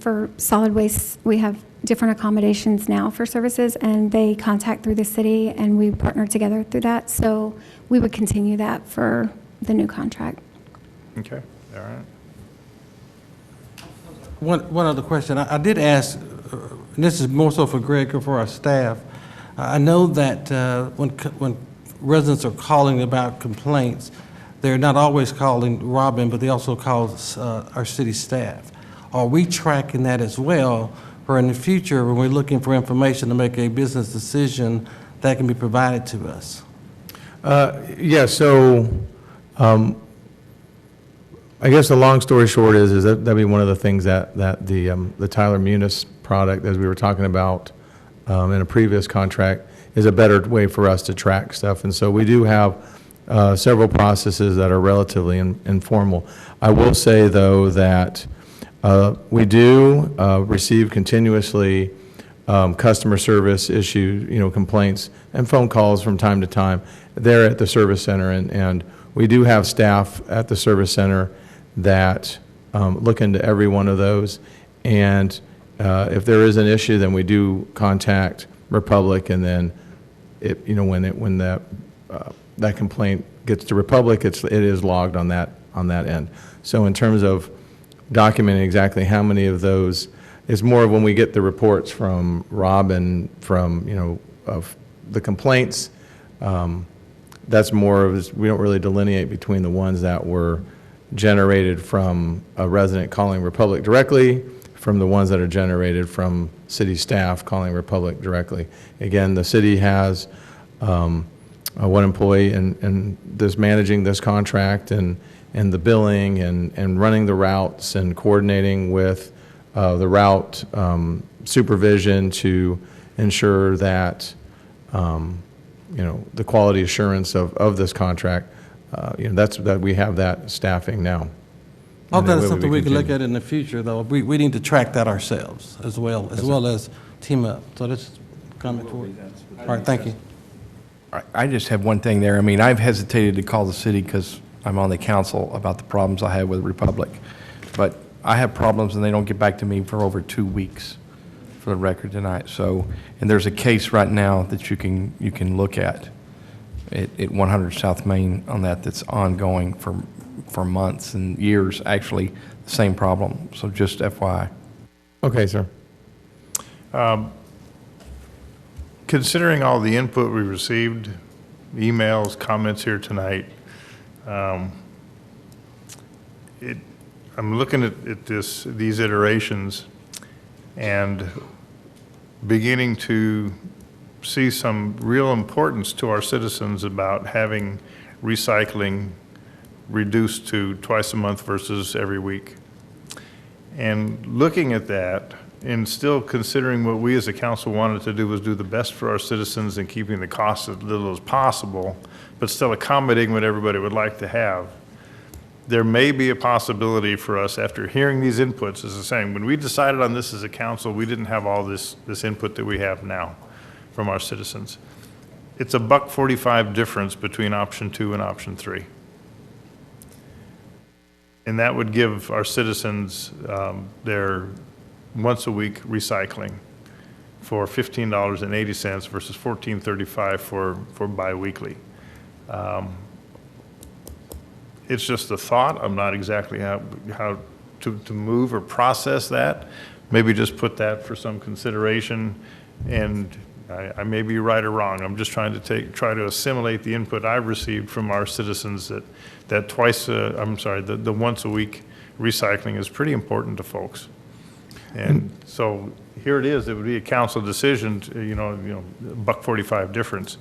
[SPEAKER 5] For solid waste, we have different accommodations now for services, and they contact through the city, and we partner together through that. So we would continue that for the new contract.
[SPEAKER 14] Okay, all right.
[SPEAKER 18] One other question. I did ask, and this is more so for Greg or for our staff. I know that when residents are calling about complaints, they're not always calling Robin, but they also call our city staff. Are we tracking that as well or in the future, when we're looking for information to make a business decision, that can be provided to us?
[SPEAKER 10] Yeah, so I guess the long story short is that that'd be one of the things that the Tyler Munis product, as we were talking about in a previous contract, is a better way for us to track stuff. And so we do have several processes that are relatively informal. I will say, though, that we do receive continuously customer service issue, complaints and phone calls from time to time there at the service center. And we do have staff at the service center that look into every one of those. And if there is an issue, then we do contact Republic, and then when that complaint gets to Republic, it is logged on that end. So in terms of documenting exactly how many of those, it's more of when we get the reports from Rob and from of the complaints. That's more of, we don't really delineate between the ones that were generated from a resident calling Republic directly from the ones that are generated from city staff calling Republic directly. Again, the city has one employee and this managing this contract and the billing and running the routes and coordinating with the route supervision to ensure that the quality assurance of this contract. That we have that staffing now.
[SPEAKER 18] All that is something we can look at in the future, though. We need to track that ourselves as well as team up. So that's comment for you. All right, thank you.
[SPEAKER 19] I just have one thing there. I mean, I've hesitated to call the city because I'm on the council about the problems I have with Republic. But I have problems and they don't get back to me for over 2 weeks, for the record tonight. So, and there's a case right now that you can look at 100 South Main on that's ongoing for months and years, actually, the same problem. So just FYI.
[SPEAKER 10] Okay, sir.
[SPEAKER 14] Considering all the input we received, emails, comments here tonight, I'm looking at these iterations and beginning to see some real importance to our citizens about having recycling reduced to twice a month versus every week. And looking at that and still considering what we as a council wanted to do was do the best for our citizens and keeping the costs as little as possible, but still accommodating what everybody would like to have. There may be a possibility for us, after hearing these inputs, as I was saying, when we decided on this as a council, we didn't have all this input that we have now from our citizens. It's a $1.45 difference between option 2 and option 3. And that would give our citizens their once a week recycling for $15.80 versus $14.35 for biweekly. It's just a thought. I'm not exactly how to move or process that. Maybe just put that for some consideration. And I may be right or wrong. I'm just trying to try to assimilate the input I've received from our citizens that the once a week recycling is pretty important to folks. And so here it is. It would be a council decision, $1.45 difference.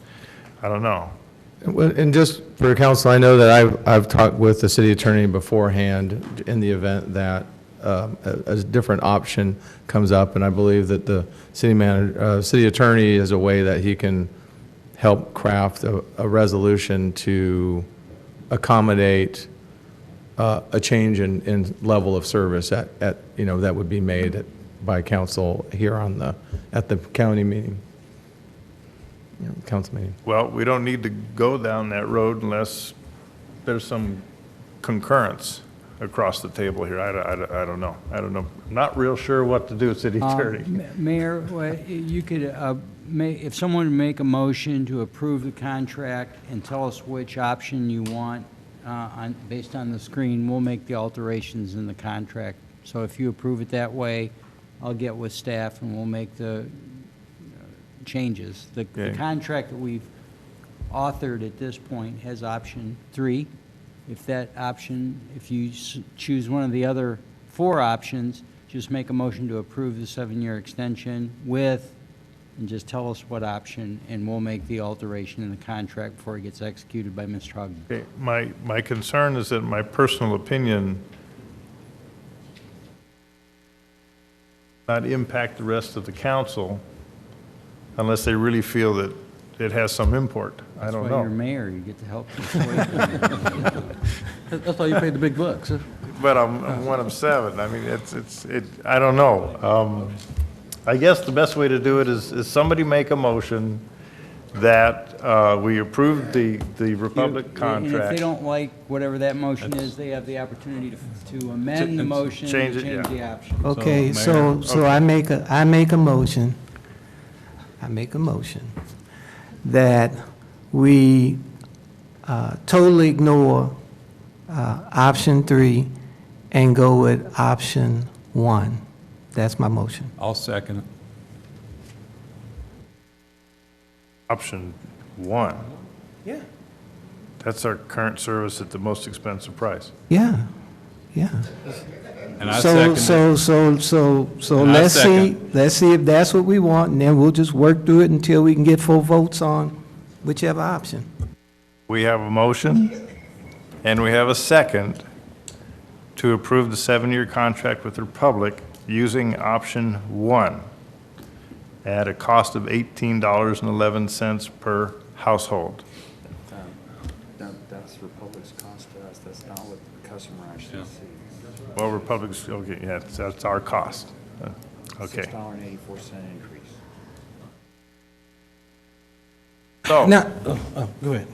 [SPEAKER 14] I don't know.
[SPEAKER 10] And just for council, I know that I've talked with the city attorney beforehand in the event that a different option comes up, and I believe that the city attorney is a way that he can help craft a resolution to accommodate a change in level of service that would be made by council here at the county meeting. Council meeting.
[SPEAKER 14] Well, we don't need to go down that road unless there's some concurrence across the table here. I don't know. I'm not real sure what to do, city attorney.
[SPEAKER 15] Mayor, you could, if someone would make a motion to approve the contract and tell us which option you want based on the screen, we'll make the alterations in the contract. So if you approve it that way, I'll get with staff and we'll make the changes. The contract that we've authored at this point has option 3. If you choose one of the other 4 options, just make a motion to approve the 7-year extension with, and just tell us what option, and we'll make the alteration in the contract before it gets executed by Mr. Hugden.
[SPEAKER 14] Okay, my concern is that my personal opinion not impact the rest of the council unless they really feel that it has some import. I don't
[SPEAKER 15] That's why you're
[SPEAKER 14] know.
[SPEAKER 15] mayor, you get to help persuade them.
[SPEAKER 18] That's why you paid the big bucks. Huh?
[SPEAKER 14] But I'm one of 7. I mean, I don't know. I guess the best way to do it is somebody make a motion that we approve the Republic
[SPEAKER 15] And if
[SPEAKER 14] contract.
[SPEAKER 15] they don't like whatever that motion is, they have the opportunity to amend the motion, to
[SPEAKER 14] change
[SPEAKER 15] change
[SPEAKER 14] it,
[SPEAKER 15] the
[SPEAKER 14] yeah.
[SPEAKER 15] option.
[SPEAKER 22] Okay,
[SPEAKER 14] Mayor,
[SPEAKER 22] so I make a motion that we totally ignore option 3 and go with option 1. That's my motion.
[SPEAKER 4] I'll second it.
[SPEAKER 14] Option 1.
[SPEAKER 22] Yeah.
[SPEAKER 14] That's our current service at the most expensive price.
[SPEAKER 22] Yeah.
[SPEAKER 4] And I
[SPEAKER 22] So
[SPEAKER 4] second it. And I
[SPEAKER 22] let's see if that's what we want, and then we'll just work through it until we can get 4 votes on whichever option.
[SPEAKER 14] We have a motion, and we have a second to approve the 7-year contract with Republic using option 1 at a cost of $18.11 per household.
[SPEAKER 20] That's Republic's cost to us, that's not what the customer actually sees.
[SPEAKER 14] Well, Republic's, okay, yeah, that's our cost. Okay.
[SPEAKER 20] $6.84 increase.
[SPEAKER 14] So,
[SPEAKER 18] Now, go ahead.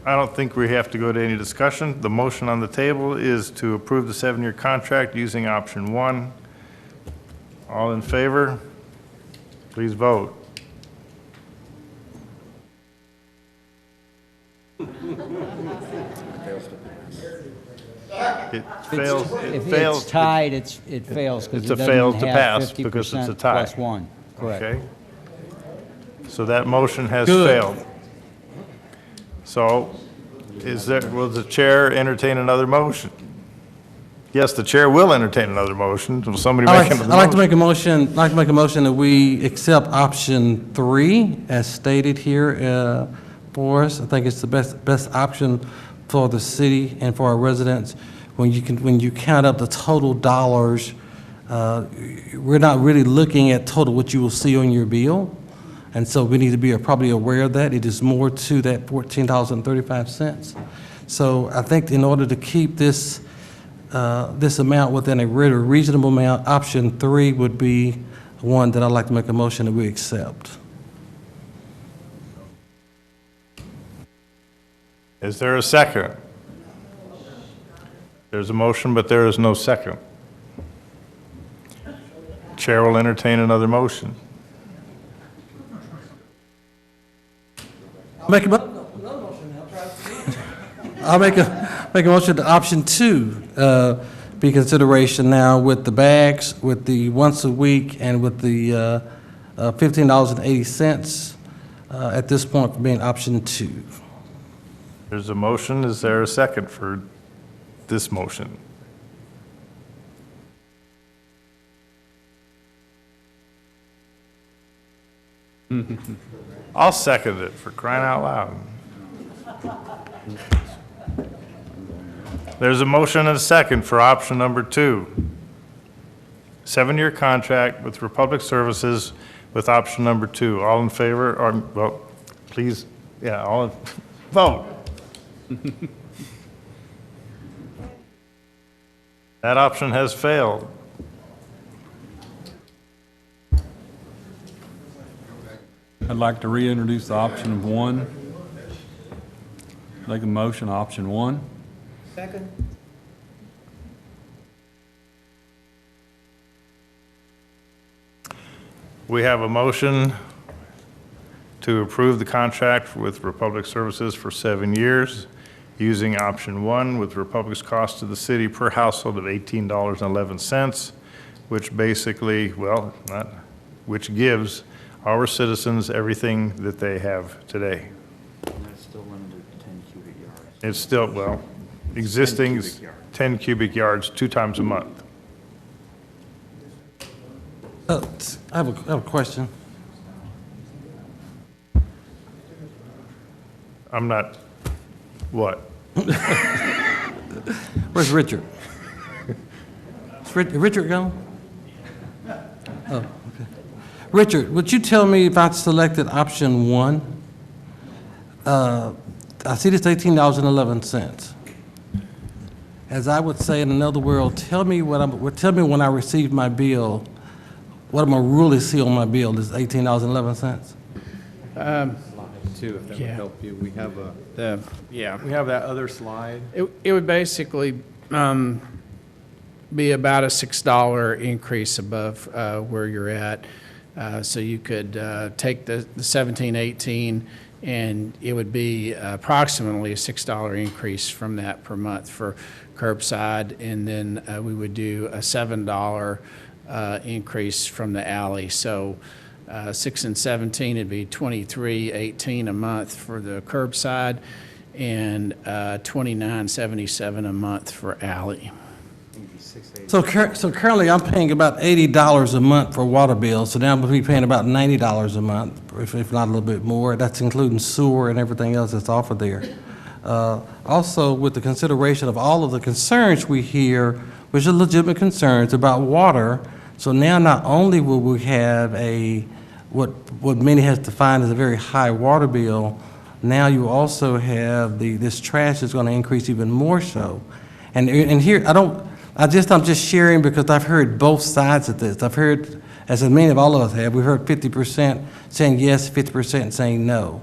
[SPEAKER 14] I don't think we have to go to any discussion. The motion on the table is to approve the 7-year contract using option 1. All in favor? Please vote. It fails, it
[SPEAKER 15] If
[SPEAKER 14] fails.
[SPEAKER 15] it's tied, it fails because
[SPEAKER 14] It's
[SPEAKER 15] it
[SPEAKER 14] a fail
[SPEAKER 15] doesn't
[SPEAKER 14] to
[SPEAKER 15] have
[SPEAKER 14] pass because it's a
[SPEAKER 15] 50%
[SPEAKER 14] tie.
[SPEAKER 15] plus 1. Correct.
[SPEAKER 14] Okay. So that motion has
[SPEAKER 18] Good.
[SPEAKER 14] failed. So will the chair entertain another motion? Yes, the chair will entertain another motion. Will somebody make another motion?
[SPEAKER 18] I'd like to make a motion that we accept option 3 as stated here for us. I think it's the best option for the city and for our residents. When you count up the total dollars, we're not really looking at total what you will see on your bill. And so we need to be probably aware of that. It is more to that $14.35. So I think in order to keep this amount within a reasonable amount, option 3 would be one that I'd like to make a motion that we accept.
[SPEAKER 14] Is there a second? There's a motion, but there is no second. Chair will entertain another motion.
[SPEAKER 18] I'll make a motion to option 2 be consideration now with the bags, with the once a week, and with the $15.80 at this point for being option 2.
[SPEAKER 14] There's a motion. Is there a second for this motion? I'll second it, for crying out loud. There's a motion and a second for option number 2. 7-year contract with Republic Services with option number 2. All in favor, or, well, please, yeah, all in, vote. That option has failed.
[SPEAKER 4] I'd like to reintroduce the option of 1. Make a motion, option 1.
[SPEAKER 22] Second.
[SPEAKER 14] We have a motion to approve the contract with Republic Services for 7 years, using option 1 with Republic's cost to the city per household of $18.11, which basically, well, which gives our citizens everything that they have today.
[SPEAKER 20] And that's still limited to 10 cubic yards.
[SPEAKER 14] It's still, well, existing is 10 cubic yards 2 times a month.
[SPEAKER 18] I have a question.
[SPEAKER 14] I'm not, what?
[SPEAKER 18] Where's Richard? Is Richard gone? Oh, okay. Richard, would you tell me if I selected option 1? I see this $18.11. As I would say in another world, tell me when I receive my bill, what I'm gonna really see on my bill is $18.11.
[SPEAKER 10] Too, if that would help you. We have
[SPEAKER 3] Yeah.
[SPEAKER 10] we have that other slide.
[SPEAKER 3] It would basically be about a $6 increase above where you're at. So you could take the 17, 18, and it would be approximately a $6 increase from that per month for curbside, and then we would do a $7 increase from the alley. So 6 and 17, it'd be 23.18 a month for the curbside, and 29.77 a month for alley.
[SPEAKER 18] So currently, I'm paying about $80 a month for water bill, so now I'm going to be paying about $90 a month, if not a little bit more. That's including sewer and everything else that's offered there. Also, with the consideration of all of the concerns we hear, which are legitimate concerns about water, so now not only will we have what many has defined as a very high water bill, now you also have this trash is going to increase even more so. And here, I'm just sharing because I've heard both sides of this. I've heard, as many of all of us have, we've heard 50% saying yes, 50% saying no.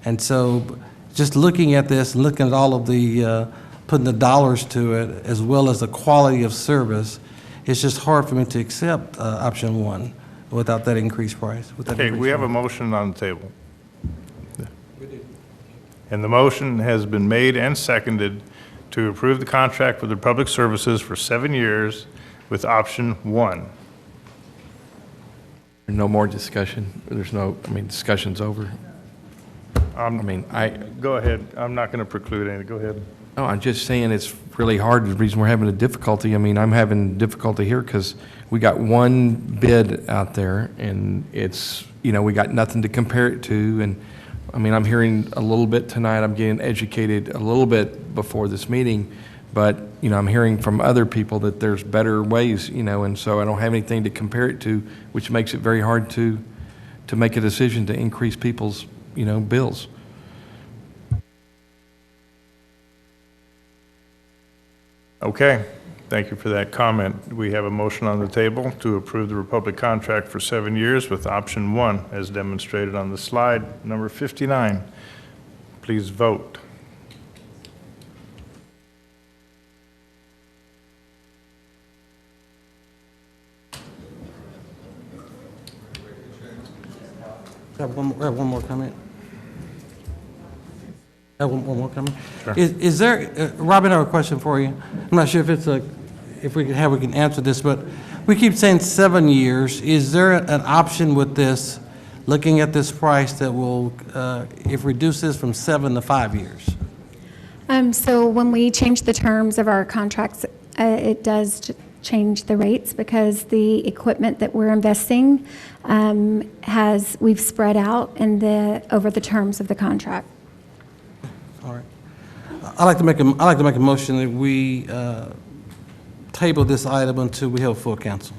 [SPEAKER 18] And so just looking at this, looking at all of the, putting the dollars to it, as well as the quality of service, it's just hard for me to accept option 1 without that increased price.
[SPEAKER 14] Okay, we have a motion on the table. And the motion has been made and seconded to approve the contract with the Public Services for 7 years with option 1.
[SPEAKER 19] No more discussion. Discussion's over.
[SPEAKER 14] Go ahead. I'm not going to preclude anything. Go ahead.
[SPEAKER 19] No, I'm just saying it's really hard. The reason we're having a difficulty, I'm having difficulty here because we got one bid out there, and it's, we got nothing to compare it to. And I'm hearing a little bit tonight. I'm getting educated a little bit before this meeting, but I'm hearing from other people that there's better ways, and so I don't have anything to compare it to, which makes it very hard to make a decision to increase people's, bills.
[SPEAKER 14] Okay, thank you for that comment. We have a motion on the table to approve the Republic contract for 7 years with option 1 as demonstrated on the slide, number 59. Please vote.
[SPEAKER 18] I have one more comment. One more comment.
[SPEAKER 14] Sure.
[SPEAKER 18] Is there, Robin, I have a question for you. I'm not sure if we can answer this, but we keep saying 7 years. Is there an option with this, looking at this price, that will, if reduce this from 7 to 5 years?
[SPEAKER 5] So when we change the terms of our contracts, it does change the rates because the equipment that we're investing we've spread out over the terms of the contract.
[SPEAKER 18] All right. I'd like to make a motion that we table this item until we have full council.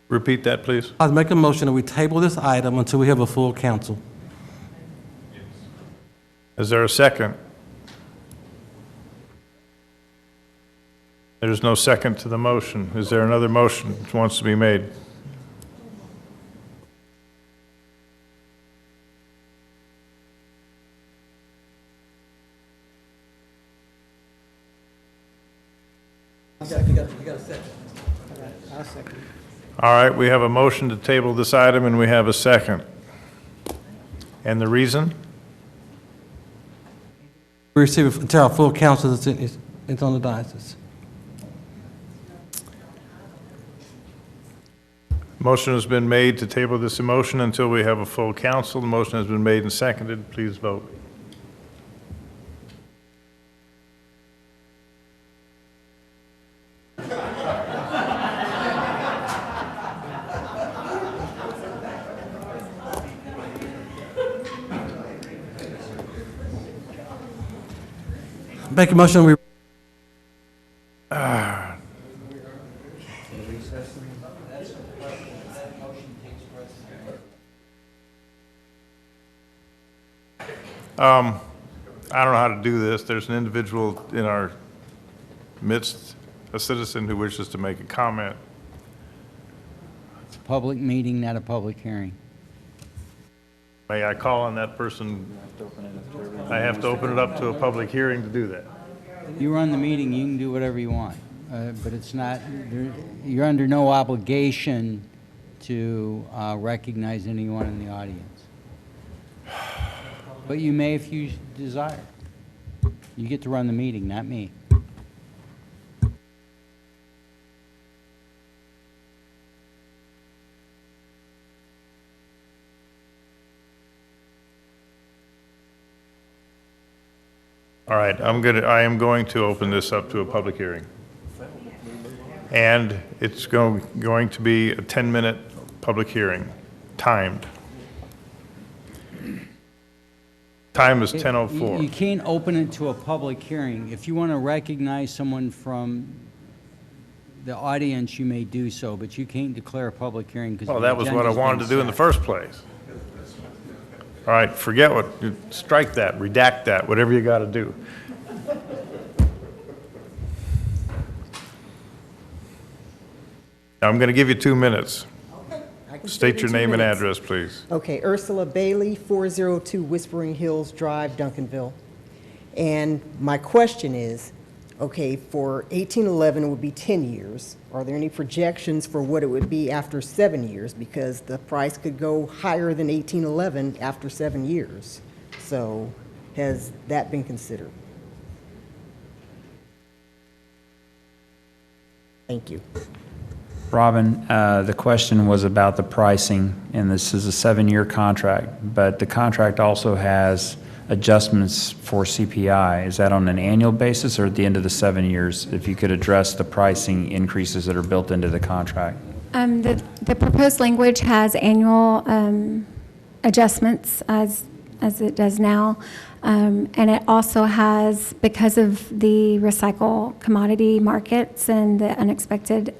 [SPEAKER 14] Repeat that, please.
[SPEAKER 18] I'd make a motion that we table this item until we have a full council.
[SPEAKER 14] Is there a second? There's no second to the motion. Is there another motion that wants to be made? All right, we have a motion to table this item, and we have a second. And the reason?
[SPEAKER 18] We receive it until our full council it's on the diocese.
[SPEAKER 14] Motion has been made to table this motion until we have a full council. The motion has been made and seconded. Please vote.
[SPEAKER 18] Make a motion, we
[SPEAKER 14] I don't know how to do this. There's an individual in our midst, a citizen who wishes to make a comment.
[SPEAKER 15] It's a public meeting, not a public hearing.
[SPEAKER 14] May I call on that person? I have to open it up to a public hearing to do that.
[SPEAKER 15] You run the meeting, you can do whatever you want, but it's not, you're under no obligation to recognize anyone in the audience. But you may if you desire. You get to run the meeting, not me.
[SPEAKER 14] All right, I am going to open this up to a public hearing. And it's going to be a 10-minute public hearing, timed. Time is 10:04.
[SPEAKER 15] You can't open it to a public hearing. If you want to recognize someone from the audience, you may do so, but you can't declare a public hearing because.
[SPEAKER 14] Well, that was what I wanted to do in the first place. All right, forget strike that, redact that, whatever you got to do. Now, I'm going to give you 2 minutes. State your name and address, please.
[SPEAKER 6] Okay, Ursula Bailey, 402 Whispering Hills Drive, Duncanville. And my question is, okay, for 1811 it would be 10 years. Are there any projections for what it would be after 7 years? Because the price could go higher than 1811 after 7 years. So has that been considered? Thank you.
[SPEAKER 20] Robin, the question was about the pricing, and this is a 7-year contract, but the contract also has adjustments for CPI. Is that on an annual basis or at the end of the 7 years? If you could address the pricing increases that are built into the contract.
[SPEAKER 5] The proposed language has annual adjustments as it does now. And it also has, because of the recycle commodity markets and the unexpected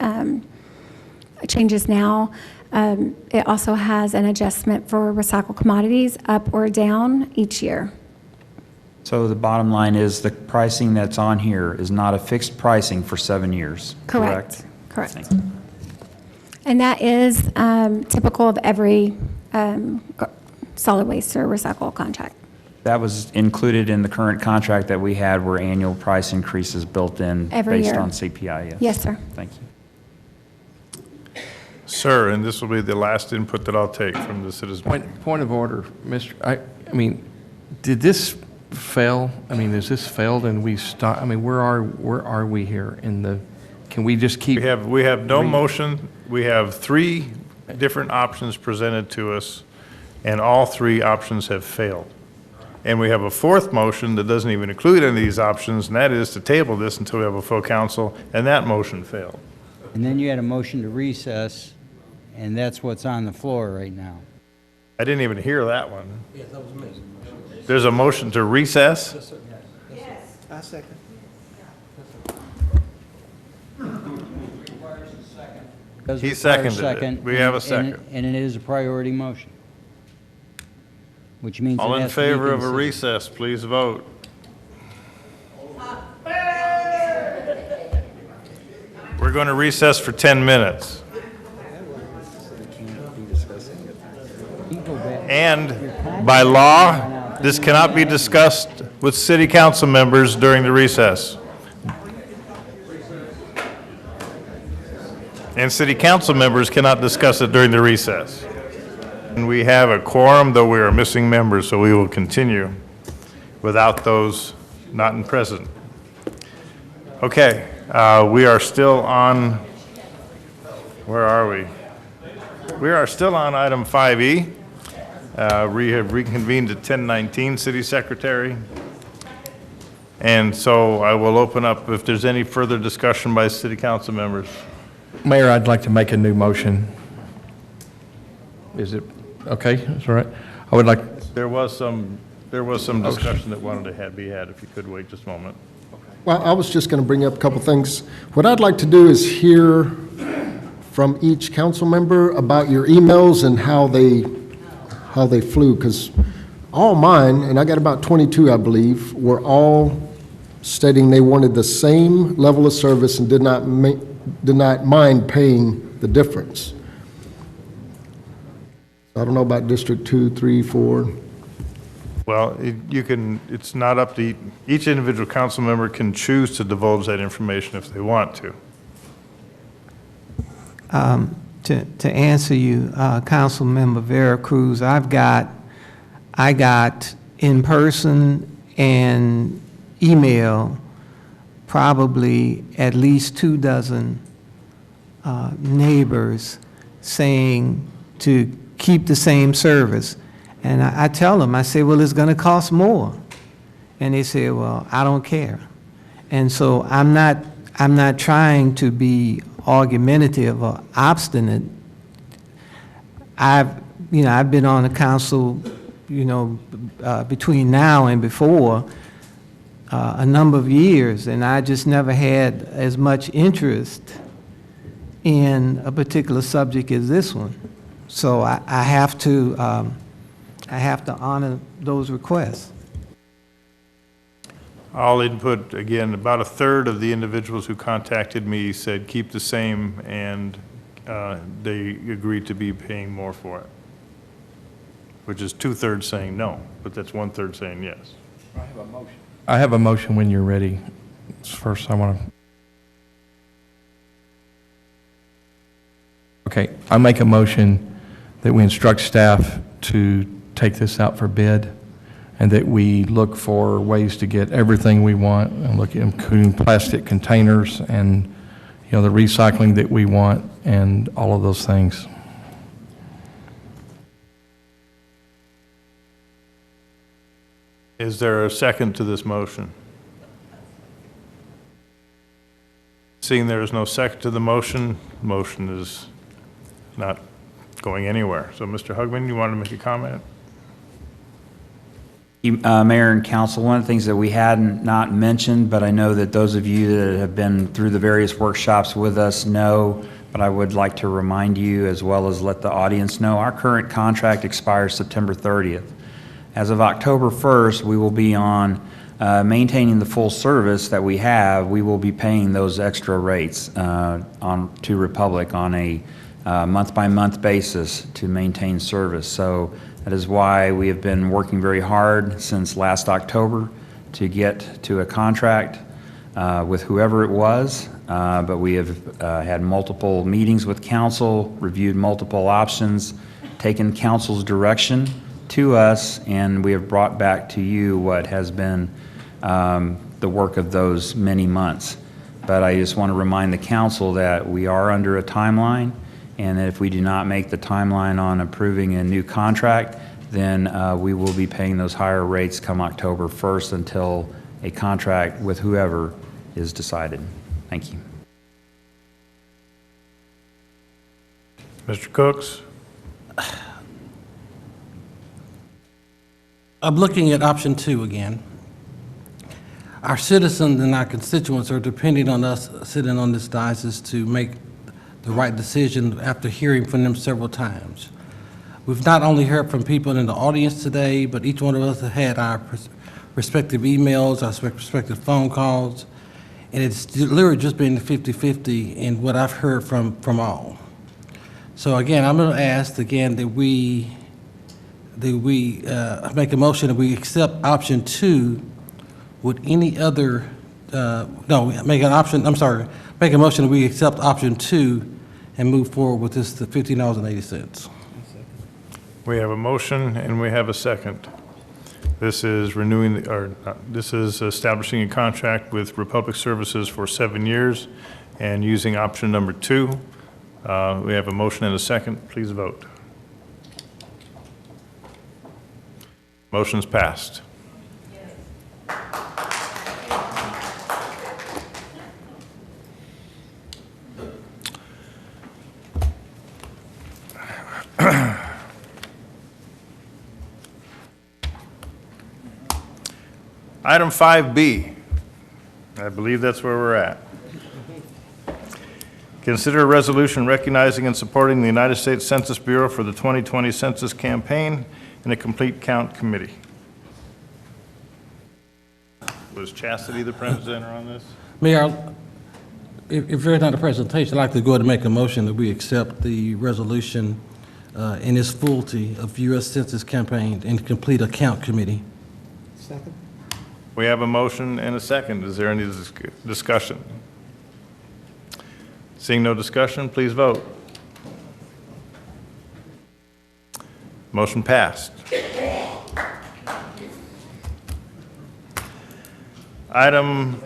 [SPEAKER 5] changes now, it also has an adjustment for recycled commodities up or down each year.
[SPEAKER 20] So the bottom line is the pricing that's on here is not a fixed pricing for 7 years, correct?
[SPEAKER 5] Correct.
[SPEAKER 20] Thank you.
[SPEAKER 5] And that is typical of every solid waste or recycle contract.
[SPEAKER 20] That was included in the current contract that we had were annual price increases built in
[SPEAKER 5] Every
[SPEAKER 20] based
[SPEAKER 5] year.
[SPEAKER 20] on CPI, yes?
[SPEAKER 5] Yes, sir.
[SPEAKER 20] Thank you.
[SPEAKER 14] Sir, and this will be the last input that I'll take from the citizen.
[SPEAKER 19] Point of order, Mr. I mean, did this fail? I mean, is this failed and we stop? I mean, where are we here in the? Can we just keep?
[SPEAKER 14] We have no motion. We have 3 different options presented to us, and all 3 options have failed. And we have a 4th motion that doesn't even include any of these options, and that is to table this until we have a full council, and that motion failed.
[SPEAKER 15] And then you had a motion to recess, and that's what's on the floor right now.
[SPEAKER 14] I didn't even hear that one. Yes, that was me. There's a motion to recess?
[SPEAKER 6] Yes. I second.
[SPEAKER 14] He seconded it. We have a second.
[SPEAKER 15] And it is a priority motion, which means it
[SPEAKER 14] All in
[SPEAKER 15] has to be
[SPEAKER 14] favor of a
[SPEAKER 15] considered.
[SPEAKER 14] recess, please vote. We're going to recess for 10 minutes. And by law, this cannot be discussed with city council members during the recess. And city council members cannot discuss it during the recess. And we have a quorum, though we are missing members, so we will continue without those not in present. Okay, we are still on, where are we? We are still on item 5E. We have reconvened at 10:19, City Secretary. And so I will open up if there's any further discussion by city council members.
[SPEAKER 19] Mayor, I'd like to make a new motion. Is it okay? That's all right. I would like.
[SPEAKER 14] There was some discussion that wanted to be had, if you could wait just a moment.
[SPEAKER 1] Well, I was just going to bring up a couple things. What I'd like to do is hear from each council member about your emails and how they flew, because all mine, and I got about 22, I believe, were all stating they wanted the same level of service and did not mind paying the difference. I don't know about District 2, 3, 4.
[SPEAKER 14] Well, it's not up to, each individual council member can choose to divulge that information if they want to.
[SPEAKER 22] To answer you, Councilmember Vera Cruz, I got in person and email probably at least 24 neighbors saying to keep the same service. And I tell them, I say, well, it's going to cost more. And they say, well, I don't care. And so I'm not trying to be argumentative or obstinate. I've been on the council, between now and before a number of years, and I just never had as much interest in a particular subject as this one. So I have to honor those requests.
[SPEAKER 14] I'll input, again, about a third of the individuals who contacted me said keep the same, and they agreed to be paying more for it, which is 2/3 saying no, but that's 1/3 saying yes.
[SPEAKER 19] I have a motion when you're ready. First, I want to... Okay, I make a motion that we instruct staff to take this out for bid, and that we look for ways to get everything we want, and look at including plastic containers and, the recycling that we want, and all of those things.
[SPEAKER 14] Is there a second to this motion? Seeing there is no second to the motion is not going anywhere. So, Mr. Hugman, you wanted to make a comment?
[SPEAKER 20] Mayor and council, one of the things that we hadn't not mentioned, but I know that those of you that have been through the various workshops with us know, but I would like to remind you as well as let the audience know, our current contract expires September 30th. As of October 1st, we will be on maintaining the full service that we have. We will be paying those extra rates to Republic on a month-by-month basis to maintain service. So that is why we have been working very hard since last October to get to a contract with whoever it was, but we have had multiple meetings with council, reviewed multiple options, taken council's direction to us, and we have brought back to you what has been the work of those many months. But I just want to remind the council that we are under a timeline, and if we do not make the timeline on approving a new contract, then we will be paying those higher rates come October 1st until a contract with whoever is decided. Thank you.
[SPEAKER 14] Mr. Cooks?
[SPEAKER 18] I'm looking at option 2 again. Our citizens and our constituents are depending on us sitting on this diocese to make the right decision after hearing from them several times. We've not only heard from people in the audience today, but each one of us have had our respective emails, our respective phone calls, and it's literally just been 50-50 in what I've heard from all. So again, I'm going to ask again that we make a motion that we accept option 2 with any other, make a motion that we accept option 2 and move forward with this, the $15.80.
[SPEAKER 14] We have a motion and we have a second. This is this is establishing a contract with Republic Services for 7 years and using option number 2. We have a motion and a second. Please vote. Motion's passed. Item 5B, I believe that's where we're at. Consider a resolution recognizing and supporting the United States Census Bureau for the 2020 Census Campaign and a complete count committee. Was Chastity the presenter on this?
[SPEAKER 18] Mayor, if there's not a presentation, I'd like to go ahead and make a motion that we accept the resolution in its fullity of U.S. Census Campaign and complete account committee.
[SPEAKER 12] Second.
[SPEAKER 14] We have a motion and a second. Is there any discussion? Seeing no discussion, please vote. Motion passed. Item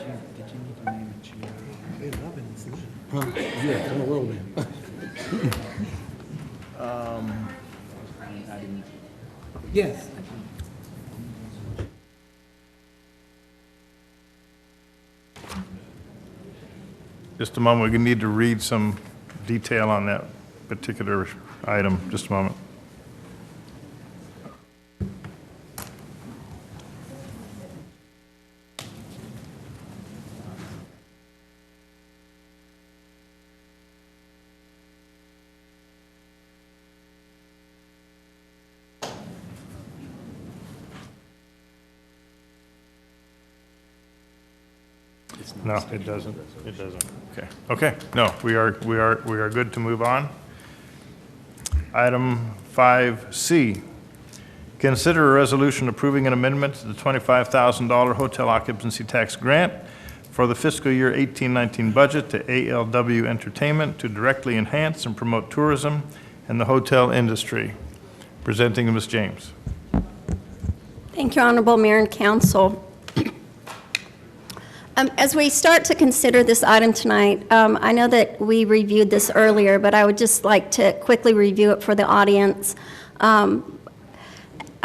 [SPEAKER 18] Yeah, on the roll then. Yes.
[SPEAKER 14] just a moment. We need to read some detail on that particular item. Just a moment. No, it doesn't. It doesn't. Okay. Okay. No, we are good to move on. Item 5C. Consider a resolution approving an amendment to the $25,000 hotel occupancy tax grant for the fiscal year 18-19 budget to ALW Entertainment to directly enhance and promote tourism and the hotel industry. Presenting Ms. James.
[SPEAKER 7] Thank you, Honorable Mayor and Council. As we start to consider this item tonight, I know that we reviewed this earlier, but I would just like to quickly review it for the audience.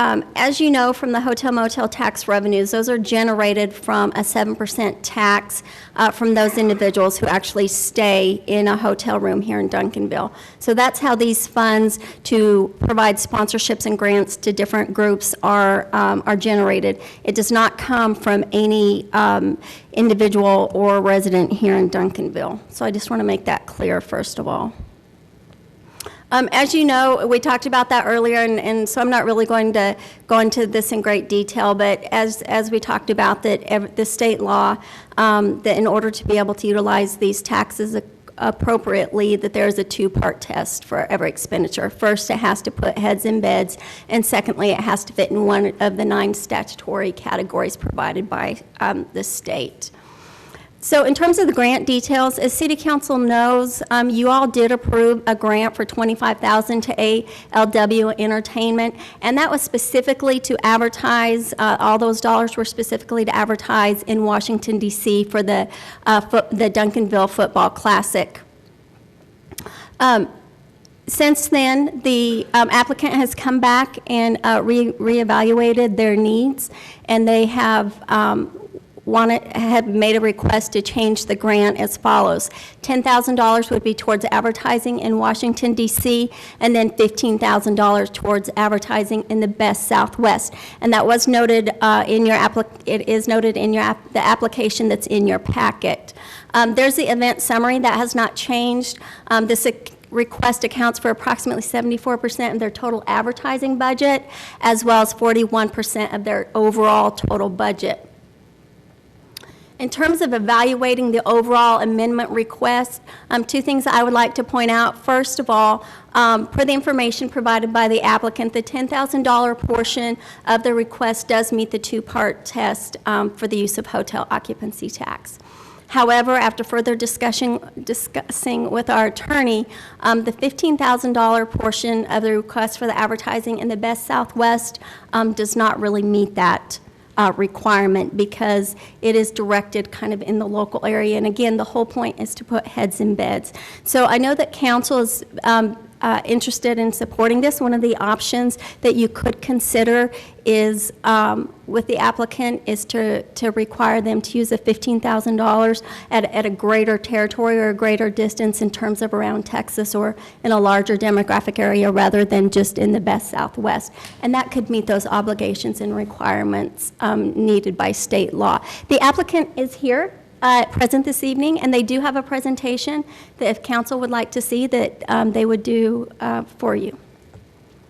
[SPEAKER 7] As you know from the hotel motel tax revenues, those are generated from a 7% tax from those individuals who actually stay in a hotel room here in Duncanville. So that's how these funds to provide sponsorships and grants to different groups are generated. It does not come from any individual or resident here in Duncanville. So I just want to make that clear first of all. As you know, we talked about that earlier, and so I'm not really going to go into this in great detail, but as we talked about, that the state law, that in order to be able to utilize these taxes appropriately, that there's a two-part test for every expenditure. First, it has to put heads in beds, and secondly, it has to fit in one of the 9 statutory categories provided by the state. So in terms of the grant details, as City Council knows, you all did approve a grant for $25,000 to ALW Entertainment, and that was specifically to advertise, all those dollars were specifically to advertise in Washington, D.C. for the Duncanville Football Classic. Since then, the applicant has come back and reevaluated their needs, and they have had made a request to change the grant as follows. $10,000 would be towards advertising in Washington, D.C., and then $15,000 towards advertising in the Best Southwest. And that was noted in your it is noted in your the application that's in your packet. There's the event summary that has not changed. This request accounts for approximately 74% of their total advertising budget, as well as 41% of their overall total budget. In terms of evaluating the overall amendment request, 2 things I would like to point out. First of all, per the information provided by the applicant, the $10,000 portion of the request does meet the 2-part test for the use of hotel occupancy tax. However, after further discussing with our attorney, the $15,000 portion of the request for the advertising in the Best Southwest does not really meet that requirement, because it is directed kind of in the local area. And again, the whole point is to put heads in beds. So I know that council is interested in supporting this. One of the options that you could consider is, with the applicant, is to require them to use the $15,000 at a greater territory or a greater distance in terms of around Texas or in a larger demographic area rather than just in the Best Southwest. And that could meet those obligations and requirements needed by state law. The applicant is here. present this evening, and they do have a presentation that if council would like to see, that they would do for you.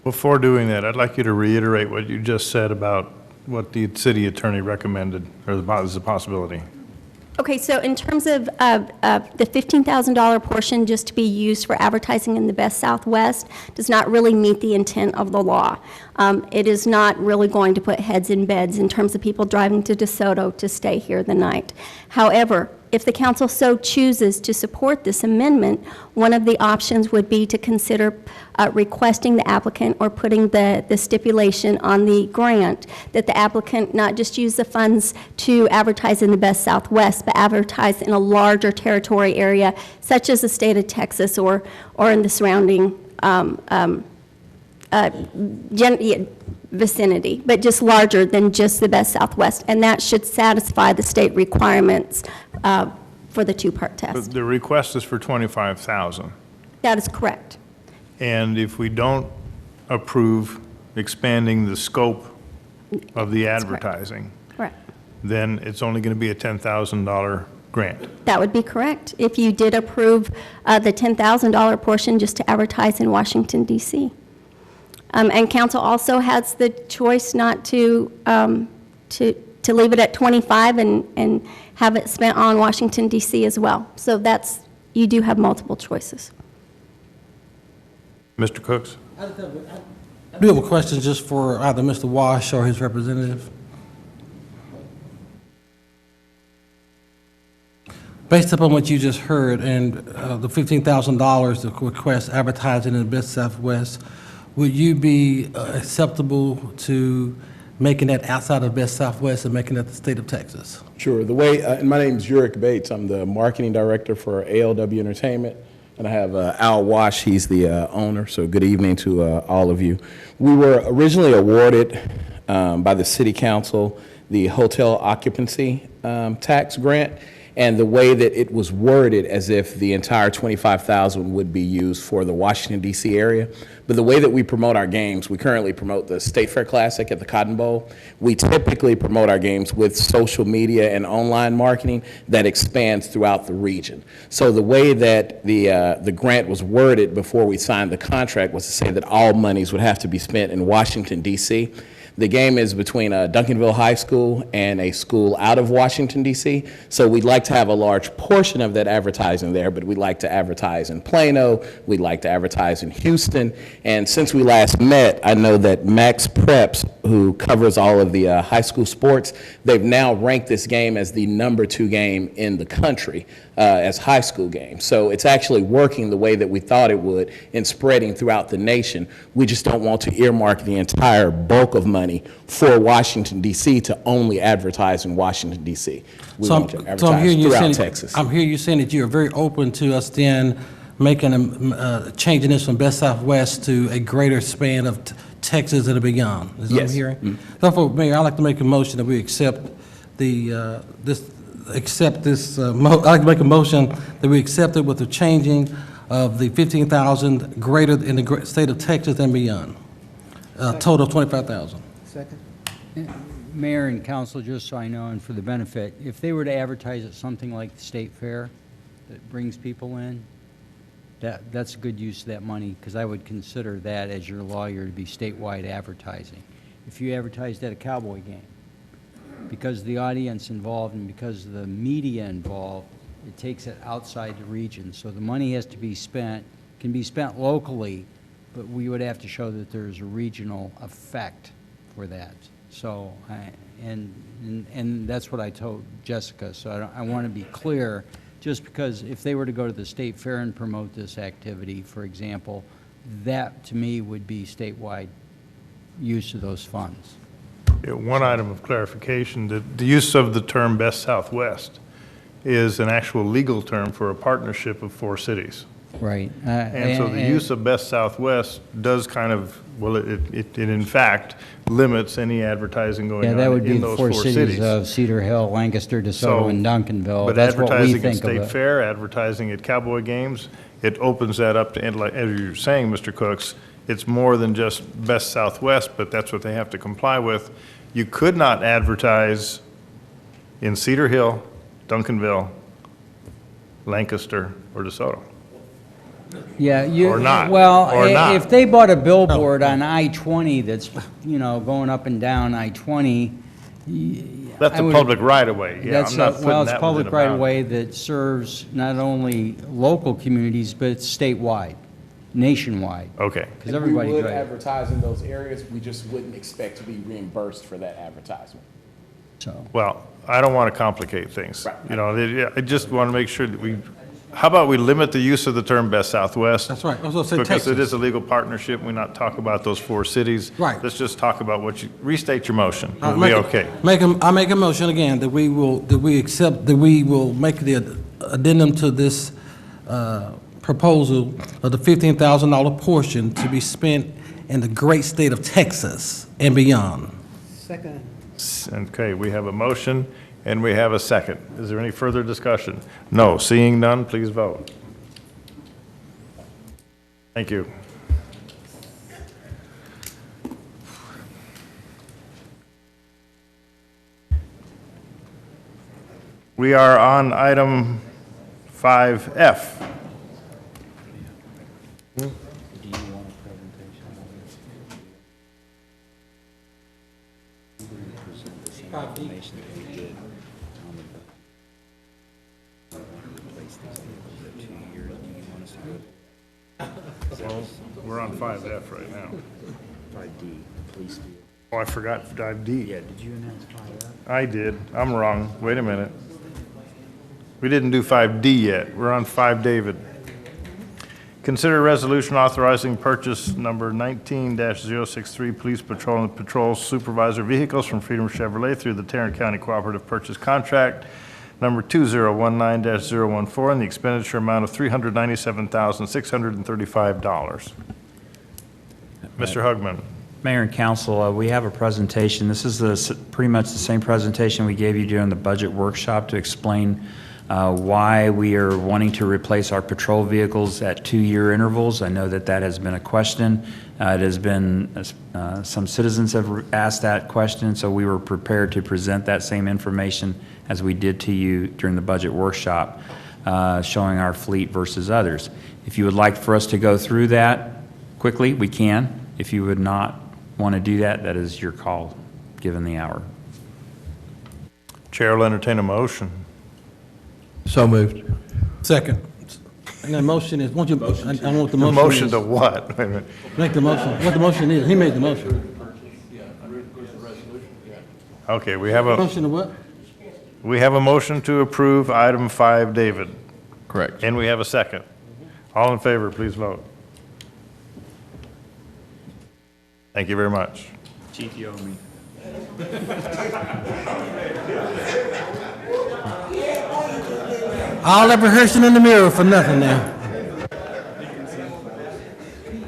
[SPEAKER 14] Before doing that, I'd like you to reiterate what you just said about what the city attorney recommended, or is a possibility.
[SPEAKER 7] Okay, so in terms of the $15,000 portion just to be used for advertising in the Best Southwest does not really meet the intent of the law. It is not really going to put heads in beds in terms of people driving to DeSoto to stay here the night. However, if the council so chooses to support this amendment, one of the options would be to consider requesting the applicant or putting the stipulation on the grant that the applicant not just use the funds to advertise in the Best Southwest, but advertise in a larger territory area, such as the state of Texas or in the surrounding vicinity, but just larger than just the Best Southwest. And that should satisfy the state requirements for the two-part test.
[SPEAKER 14] The request is for $25,000.
[SPEAKER 7] That is correct.
[SPEAKER 14] And if we don't approve expanding the scope of the advertising,
[SPEAKER 7] Correct.
[SPEAKER 14] then it's only going to be a $10,000 grant.
[SPEAKER 7] That would be correct if you did approve the $10,000 portion just to advertise in Washington, D.C. And council also has the choice not to leave it at 25 and have it spent on Washington, D.C. as well. So that's, you do have multiple choices.
[SPEAKER 14] Mr. Cooks?
[SPEAKER 18] I do have a question just for either Mr. Wash or his representative. Based upon what you just heard and the $15,000 to request advertising in the Best Southwest, would you be acceptable to making that outside of Best Southwest and making that the state of Texas?
[SPEAKER 2] Sure. The way, and my name is Uric Bates. I'm the marketing director for ALW Entertainment, and I have Al Wash. He's the owner. So good evening to all of you. We were originally awarded by the City Council the hotel occupancy tax grant, and the way that it was worded as if the entire $25,000 would be used for the Washington, D.C. area. But the way that we promote our games, we currently promote the State Fair Classic at the Cotton Bowl. We typically promote our games with social media and online marketing that expands throughout the region. So the way that the grant was worded before we signed the contract was to say that all monies would have to be spent in Washington, D.C. The game is between Duncanville High School and a school out of Washington, D.C., so we'd like to have a large portion of that advertising there, but we'd like to advertise in Plano, we'd like to advertise in Houston, and since we last met, I know that Max Preps, who covers all of the high school sports, they've now ranked this game as the #2 game in the country as high school games. So it's actually working the way that we thought it would in spreading throughout the nation. We just don't want to earmark the entire bulk of money for Washington, D.C. to only advertise in Washington, D.C. We want to advertise throughout Texas.
[SPEAKER 18] I'm hearing you saying that you're very open to us then making changing this from Best Southwest to a greater span of Texas and beyond. Is that what I'm hearing?
[SPEAKER 2] Mm-hmm.
[SPEAKER 18] Therefore, Mayor, I'd like to make a motion that we accept the I'd like to make a motion that we accept it with the changing of the $15,000 greater in the state of Texas and beyond. Total of $25,000.
[SPEAKER 15] Second. Mayor and council, just so I know, and for the benefit, if they were to advertise at something like the State Fair that brings people in, that's a good use of that money, because I would consider that as your lawyer to be statewide advertising. If you advertised at a Cowboy game, because the audience involved and because of the media involved, it takes it outside the region. So the money has to be spent, can be spent locally, but we would have to show that there's a regional effect for that. So, and that's what I told Jessica. So I want to be clear, just because if they were to go to the state fair and promote this activity, for example, that to me would be statewide use of those funds.
[SPEAKER 14] Yeah, one item of clarification, the use of the term Best Southwest is an actual legal term for a partnership of 4 cities.
[SPEAKER 15] Right.
[SPEAKER 14] And so the use of Best Southwest does kind of, well, it in fact limits any advertising going on in those 4 cities.
[SPEAKER 15] Yeah, that would be the 4 cities of Cedar Hill, Lancaster, DeSoto, and Duncanville.
[SPEAKER 14] But
[SPEAKER 15] that's what we
[SPEAKER 14] advertising at
[SPEAKER 15] think
[SPEAKER 14] State
[SPEAKER 15] of it.
[SPEAKER 14] Fair, advertising at Cowboy games, it opens that up to, like, as you're saying, Mr. Cooks, it's more than just Best Southwest, but that's what they have to comply with. You could not advertise in Cedar Hill, Duncanville, Lancaster, or DeSoto.
[SPEAKER 15] Yeah, you.
[SPEAKER 14] Or not,
[SPEAKER 15] Well,
[SPEAKER 14] or not.
[SPEAKER 15] if they bought a billboard on I-20 that's, going up and down I-20.
[SPEAKER 14] That's
[SPEAKER 15] I
[SPEAKER 14] a
[SPEAKER 15] would-
[SPEAKER 14] public right-of-way, yeah,
[SPEAKER 15] That's
[SPEAKER 14] I'm not
[SPEAKER 15] a-
[SPEAKER 14] putting
[SPEAKER 15] Well, it's
[SPEAKER 14] that
[SPEAKER 15] public
[SPEAKER 14] within a bound.
[SPEAKER 15] right-of-way that serves not only local communities, but it's statewide, nationwide.
[SPEAKER 14] Okay.
[SPEAKER 15] Because everybody
[SPEAKER 2] We would
[SPEAKER 15] drives.
[SPEAKER 2] advertise in those areas, we just wouldn't expect to be reimbursed for that advertisement.
[SPEAKER 14] Well, I don't want to complicate things. I just want to make sure that how about we limit the use of the term Best Southwest?
[SPEAKER 18] That's right. I was gonna say
[SPEAKER 14] Because it
[SPEAKER 18] Texas.
[SPEAKER 14] is a legal partnership, we not talk about those 4 cities.
[SPEAKER 18] Right.
[SPEAKER 14] Let's just talk about restate your motion.
[SPEAKER 18] All
[SPEAKER 14] We'll
[SPEAKER 18] right,
[SPEAKER 14] be okay.
[SPEAKER 18] I make a motion again that we will make the addendum to this proposal of the $15,000 portion to be spent in the great state of Texas and beyond.
[SPEAKER 15] Second.
[SPEAKER 14] Okay, we have a motion and we have a second. Is there any further discussion? No. Seeing none, please vote. Thank you. We are on item 5F. Well, we're on 5F right now.
[SPEAKER 20] 5D, police vehicle.
[SPEAKER 14] Oh, I forgot 5D.
[SPEAKER 20] Yeah, did you announce 5F?
[SPEAKER 14] I did. I'm wrong. Wait a minute. We didn't do 5D yet. We're on 5 David. Consider resolution authorizing purchase number 19-063 Police Patrol and Patrol Supervisor vehicles from Freedom Chevrolet through the Tarrant County Cooperative Purchase Contract number 2019-014 in the expenditure amount of $397,635. Mr. Hugman.
[SPEAKER 20] Mayor and council, we have a presentation. This is pretty much the same presentation we gave you during the budget workshop to explain why we are wanting to replace our patrol vehicles at 2-year intervals. I know that that has been a question. It has been, some citizens have asked that question, so we were prepared to present that same information as we did to you during the budget workshop, showing our fleet versus others. If you would like for us to go through that quickly, we can. If you would not want to do that, that is your call, given the hour.
[SPEAKER 14] Chair will entertain a motion.
[SPEAKER 18] So moved. Second. And the motion is, won't you, I don't know what the motion is.
[SPEAKER 14] Motion to what? Wait a minute.
[SPEAKER 18] Make the motion, what the motion is. He made the motion.
[SPEAKER 14] Okay, we have a.
[SPEAKER 18] Motion to what?
[SPEAKER 14] We have a motion to approve item 5, David.
[SPEAKER 19] Correct.
[SPEAKER 14] And we have a second. All in favor, please vote. Thank you very much.
[SPEAKER 20] Chief, you owe me.
[SPEAKER 18] All that rehearsing in the mirror for nothing now.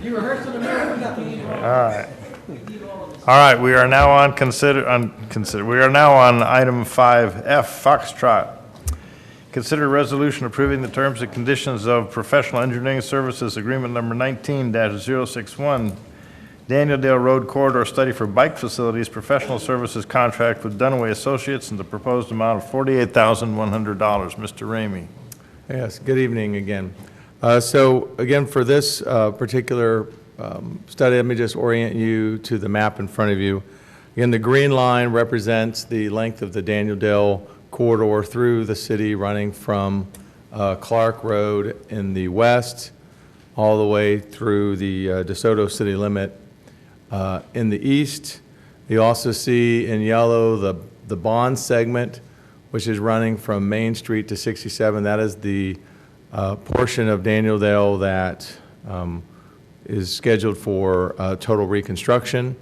[SPEAKER 18] You rehearsed in the mirror for nothing.
[SPEAKER 14] All right. All right, we are now on we are now on item 5F, Foxtrot. Consider resolution approving the terms and conditions of professional engineering services agreement number 19-061, Daniel Dale Road Corridor Study for Bike Facilities, professional services contract with Dunaway Associates, and the proposed amount of $48,100. Mr. Ramey.
[SPEAKER 10] Yes, good evening again. So again, for this particular study, let me just orient you to the map in front of you. Again, the green line represents the length of the Daniel Dale corridor through the city, running from Clark Road in the west all the way through the DeSoto city limit in the east. You also see in yellow the Bond segment, which is running from Main Street to 67. That is the portion of Daniel Dale that is scheduled for total reconstruction.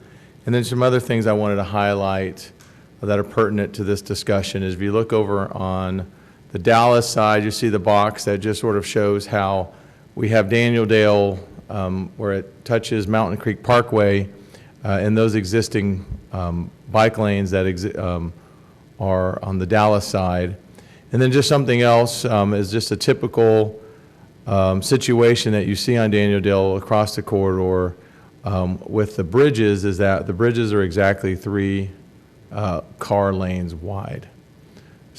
[SPEAKER 10] And then some other things I wanted to highlight that are pertinent to this discussion is if you look over on the Dallas side, you see the box that just sort of shows how we have Daniel Dale where it touches Mountain Creek Parkway and those existing bike lanes that are on the Dallas side. And then just something else is just a typical situation that you see on Daniel Dale across the corridor with the bridges is that the bridges are exactly 3 car lanes wide.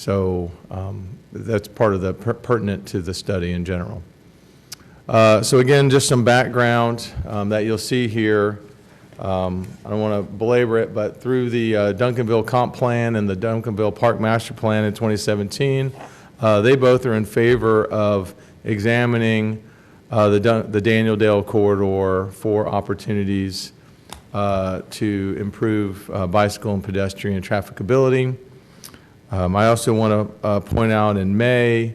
[SPEAKER 10] So that's part of the pertinent to the study in general. So again, just some background that you'll see here. I don't want to belabor it, but through the Duncanville Comp Plan and the Duncanville Park Master Plan in 2017, they both are in favor of examining the Daniel Dale corridor for opportunities to improve bicycle and pedestrian trafficability. I also want to point out in May,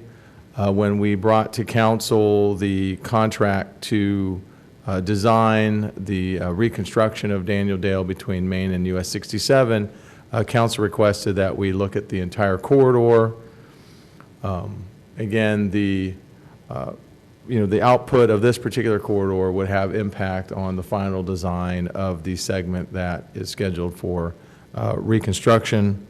[SPEAKER 10] when we brought to council the contract to design the reconstruction of Daniel Dale between Main and US 67, council requested that we look at the entire corridor. Again, the output of this particular corridor would have impact on the final design of the segment that is scheduled for reconstruction.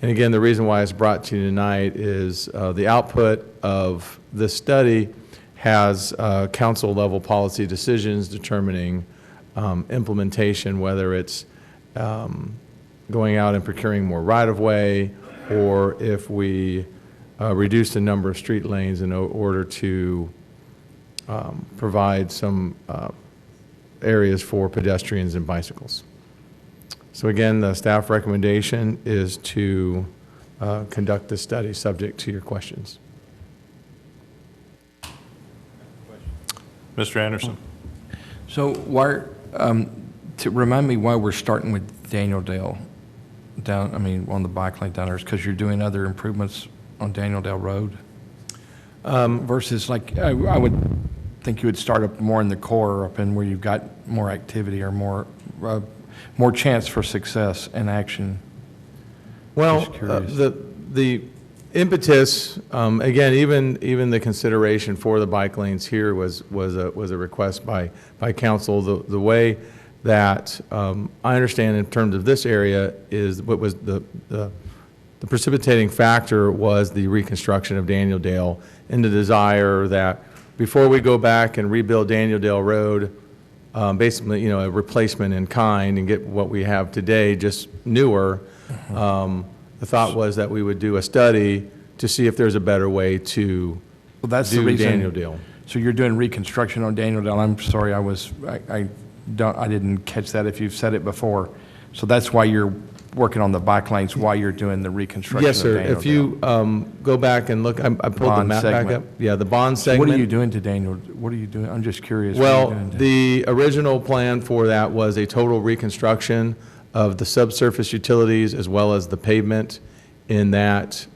[SPEAKER 10] And again, the reason why it's brought to you tonight is the output of this study has council-level policy decisions determining implementation, whether it's going out and procuring more right-of-way, or if we reduce the number of street lanes in order to provide some areas for pedestrians and bicycles. So again, the staff recommendation is to conduct this study subject to your questions.
[SPEAKER 14] Mr. Anderson.
[SPEAKER 19] So to remind me why we're starting with Daniel Dale on the bike lane down there, is because you're doing other improvements on Daniel Dale Road? Versus like, I would think you would start up more in the core, up in where you've got more activity or more chance for success and action.
[SPEAKER 10] Well, the impetus, again, even the consideration for the bike lanes here was a request by council. The way that I understand in terms of this area is what was the precipitating factor was the reconstruction of Daniel Dale and the desire that before we go back and rebuild Daniel Dale Road, basically, a replacement in kind and get what we have today, just newer. The thought was that we would do a study to see if there's a better way to do Daniel Dale.
[SPEAKER 19] So you're doing reconstruction on Daniel Dale. I'm sorry, I didn't catch that if you've said it before. So that's why you're working on the bike lanes while you're doing the reconstruction.
[SPEAKER 10] Yes, sir.
[SPEAKER 19] Of Daniel
[SPEAKER 10] If you go back and look, I pulled the map back up. Yeah, the bond segment.
[SPEAKER 19] So what are you doing to Daniel? What are you doing? I'm just curious.
[SPEAKER 10] Well, the original plan for that was a total reconstruction of the subsurface utilities as well as the pavement in that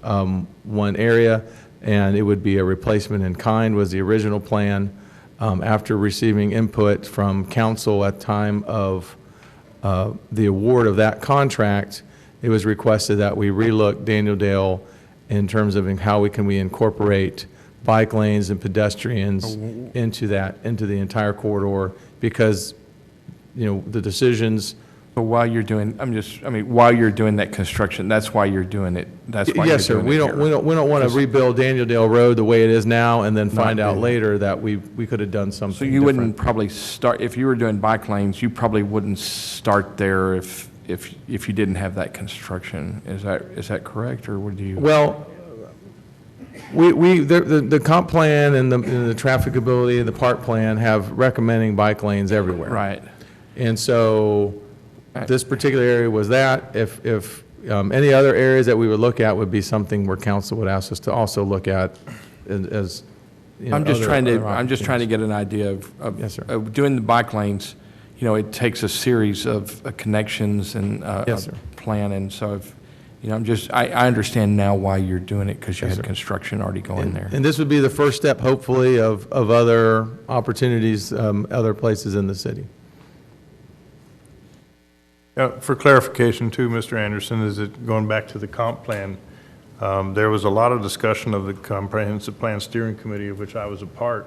[SPEAKER 10] one area, and it would be a replacement in kind was the original plan. After receiving input from council at time of the award of that contract, it was requested that we relook Daniel Dale in terms of how we incorporate bike lanes and pedestrians into the entire corridor, because the decisions.
[SPEAKER 19] But while you're doing, while you're doing that construction, that's why you're doing it. That's why.
[SPEAKER 10] Yes, sir. We don't want to rebuild Daniel Dale Road the way it is now and then find out later that we could have done something.
[SPEAKER 19] So you wouldn't probably start if you were doing bike lanes. You probably wouldn't start there if you didn't have that construction. Is that correct, or would you?
[SPEAKER 10] Well, the comp plan and the trafficability and the park plan have recommending bike lanes everywhere.
[SPEAKER 19] Right.
[SPEAKER 10] And so this particular area was that. If any other areas that we would look at would be something where council would ask us to also look at as
[SPEAKER 19] I'm just trying to get an idea of,
[SPEAKER 10] yes, sir.
[SPEAKER 19] Of doing the bike lanes. It takes a series of connections and
[SPEAKER 10] yes, sir.
[SPEAKER 19] Plan, and so I understand now why you're doing it, because you had construction already going there.
[SPEAKER 10] And this would be the first step, hopefully, of other opportunities, other places in the city.
[SPEAKER 14] For clarification too, Mr. Anderson, is it going back to the comp plan? There was a lot of discussion of the Comprehensive Plan Steering Committee, of which I was a part,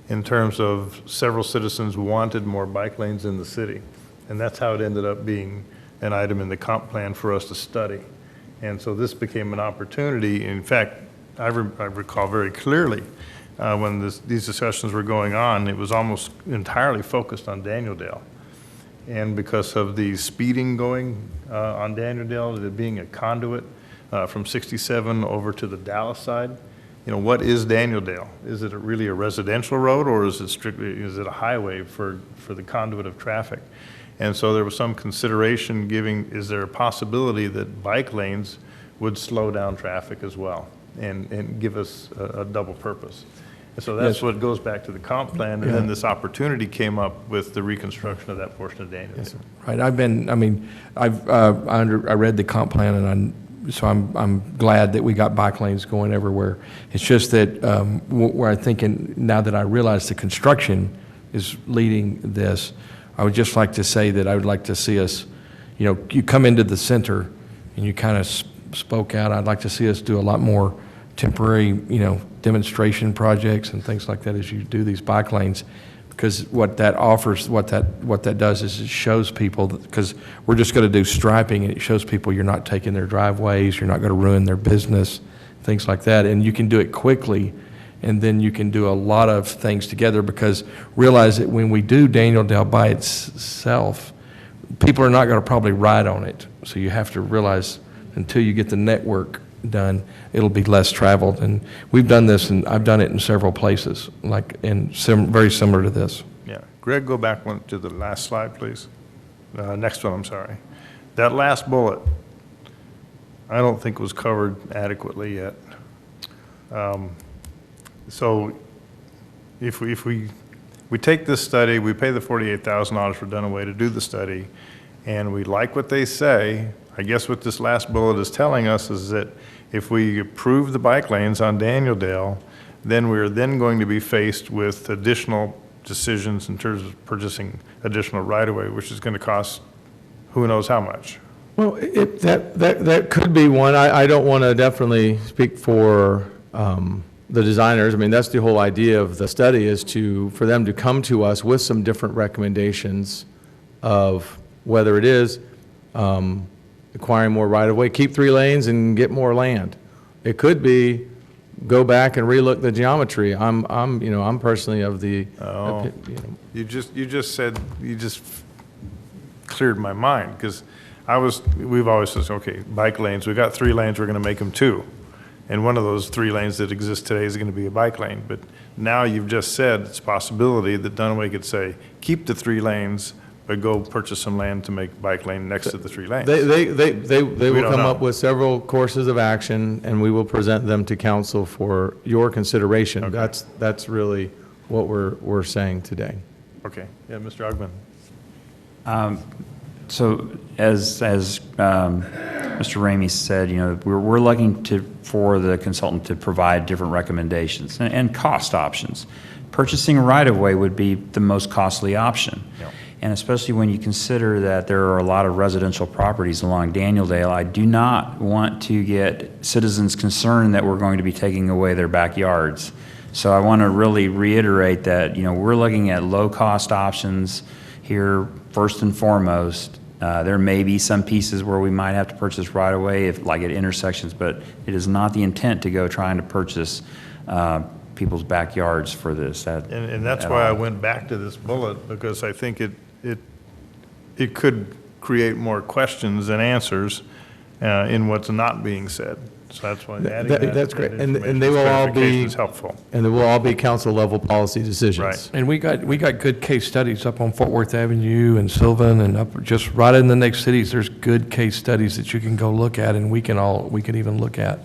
[SPEAKER 14] in terms of several citizens wanted more bike lanes in the city. And that's how it ended up being an item in the comp plan for us to study. And so this became an opportunity. In fact, I recall very clearly when these discussions were going on, it was almost entirely focused on Daniel Dale. And because of the speeding going on Daniel Dale, it being a conduit from 67 over to the Dallas side. You know, what is Daniel Dale? Is it really a residential road, or is it a highway for the conduit of traffic? And so there was some consideration is there a possibility that bike lanes would slow down traffic as well and give us a double purpose? And so that's what goes back to the comp plan, and then this opportunity came up with the reconstruction of that portion of Daniel. Yes,
[SPEAKER 19] Right, I read the comp plan, and so I'm glad that we got bike lanes going everywhere. It's just that where I'm thinking, now that I realize the construction is leading this, I would just like to say that I would like to see us, you come into the center and you kind of spoke out. I'd like to see us do a lot more temporary, demonstration projects and things like that as you do these bike lanes, because what that offers, what that does is it shows people, because we're just going to do striping, and it shows people you're not taking their driveways, you're not going to ruin their business, things like that, and you can do it quickly, and then you can do a lot of things together, because realize that when we do Daniel Dale by itself, people are not going to probably ride on it, so you have to realize until you get the network done, it'll be less traveled. And we've done this, and I've done it in several places, very similar to this.
[SPEAKER 14] Yeah. Greg, go back to the last slide, please. Next one, I'm sorry. That last bullet, I don't think was covered adequately yet. So if we take this study, we pay the $48,000 for Dunaway to do the study, and we like what they say, I guess what this last bullet is telling us is that if we approve the bike lanes on Daniel Dale, then we're then going to be faced with additional decisions in terms of purchasing additional right-of-way, which is going to cost who knows how much.
[SPEAKER 10] Well, that could be one. I don't want to definitely speak for the designers. I mean, that's the whole idea of the study, is for them to come to us with some different recommendations of whether it is acquiring more right-of-way, keep 3 lanes and get more land. It could be go back and relook the geometry. I'm personally of the.
[SPEAKER 14] Oh, you just cleared my mind, because we've always said, okay, bike lanes, we got 3 lanes, we're going to make them 2. And one of those 3 lanes that exist today is going to be a bike lane. But now you've just said it's a possibility that Dunaway could say, keep the 3 lanes, but go purchase some land to make bike lane next to the 3 lanes.
[SPEAKER 10] They will come up with several courses of action, and we will present them to council for your consideration. Okay. That's really what we're saying today.
[SPEAKER 14] Okay. Yeah, Mr. Ogman.
[SPEAKER 20] So as Mr. Ramey said, we're looking for the consultant to provide different recommendations and cost options. Purchasing right-of-way would be the most costly option. Yep. And especially when you consider that there are a lot of residential properties along Daniel Dale, I do not want to get citizens concerned that we're going to be taking away their backyards. So I want to really reiterate that, we're looking at low-cost options here first and foremost. There may be some pieces where we might have to purchase right-of-way, like at intersections, but it is not the intent to go trying to purchase people's backyards for this.
[SPEAKER 14] And that's why I went back to this bullet, because I think it could create more questions than answers in what's not being said. So that's why adding
[SPEAKER 10] that's great. And they will all be
[SPEAKER 14] helpful. And
[SPEAKER 10] they will all be council level policy decisions.
[SPEAKER 14] Right.
[SPEAKER 19] And we got good case studies up on Fort Worth Avenue and Sylvan, and up just right in the next cities. There's good case studies that you can go look at, and we can even look at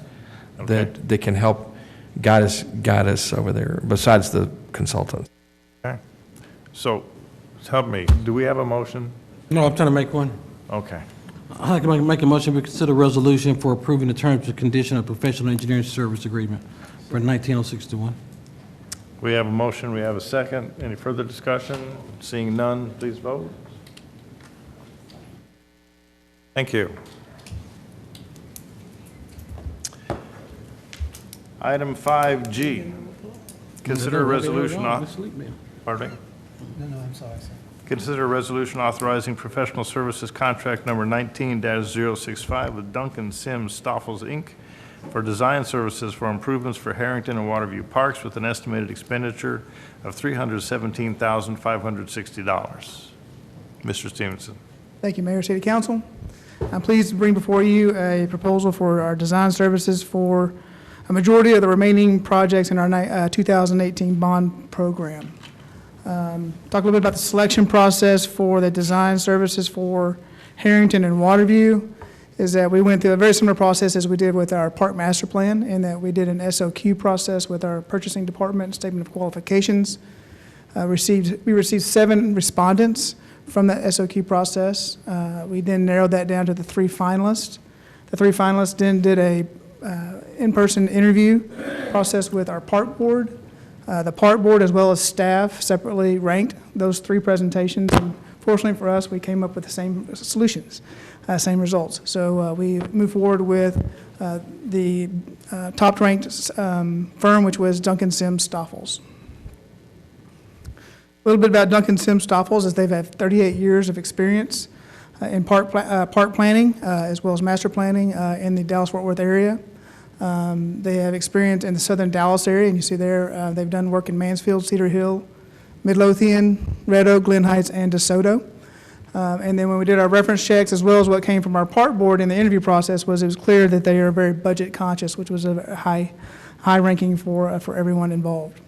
[SPEAKER 19] that can help guide us over there, besides the consultants.
[SPEAKER 14] Okay. So, help me. Do we have a motion?
[SPEAKER 9] No, I'm trying to make one.
[SPEAKER 14] Okay.
[SPEAKER 9] I'd like to make a motion to consider a resolution for approving the terms and condition of professional engineering service agreement for 19061.
[SPEAKER 14] We have a motion. We have a second. Any further discussion? Seeing none, please vote. Thank you. Item 5G, consider a resolution. Pardon me?
[SPEAKER 9] No, I'm sorry, sir.
[SPEAKER 14] Consider a resolution authorizing professional services contract number 19-065 with Duncan Sims Stoffels, Inc. for design services for improvements for Harrington and Waterview Parks with an estimated expenditure of $317,560. Mr. Stevenson.
[SPEAKER 16] Thank you, Mayor, City Council.
[SPEAKER 11] I'm pleased to bring before you a proposal for our design services for a majority of the remaining projects in our 2018 bond program. Talk a little bit about the selection process for the design services for Harrington and Waterview. Is that we went through a very similar process as we did with our park master plan, in that we did an SOQ process with our purchasing department, statement of qualifications. We received 7 respondents from that SOQ process. We then narrowed that down to the 3 finalists. The 3 finalists then did a in-person interview process with our park board. The park board, as well as staff, separately ranked those 3 presentations, and fortunately for us, we came up with the same solutions, same results. So we moved forward with the top-ranked firm, which was Duncan Sims Stoffels. A little bit about Duncan Sims Stoffels is they've had 38 years of experience in park planning, as well as master planning in the Dallas-Fort Worth area. They have experience in the southern Dallas area, and you see there they've done work in Mansfield, Cedar Hill, Midlothian, Red Oak, Glen Heights, and DeSoto. And then when we did our reference checks, as well as what came from our park board in the interview process, was it was clear that they are very budget conscious, which was a high ranking for everyone involved.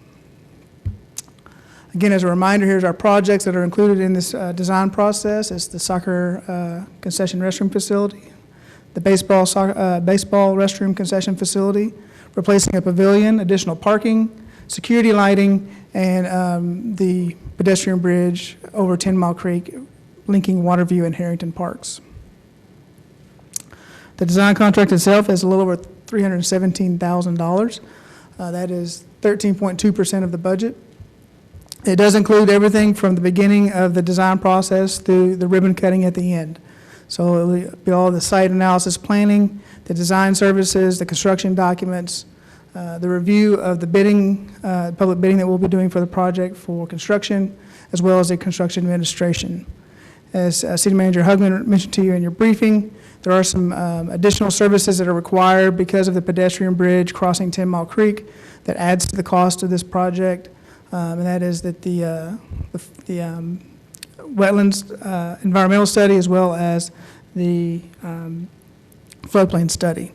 [SPEAKER 11] Again, as a reminder, here's our projects that are included in this design process. It's the soccer concession restroom facility, the baseball restroom concession facility, replacing a pavilion, additional parking, security lighting, and the pedestrian bridge over 10 Mile Creek, linking Waterview and Harrington Parks. The design contract itself is a little over $317,000. That is 13.2% of the budget. It does include everything from the beginning of the design process through the ribbon cutting at the end. So it will be all the site analysis planning, the design services, the construction documents, the review of the bidding, public bidding that we'll be doing for the project for construction, as well as the construction administration. As City Manager Hugman mentioned to you in your briefing, there are some additional services that are required because of the pedestrian bridge crossing 10 Mile Creek that adds to the cost of this project. And that is that the wetlands environmental study, as well as the floodplain study.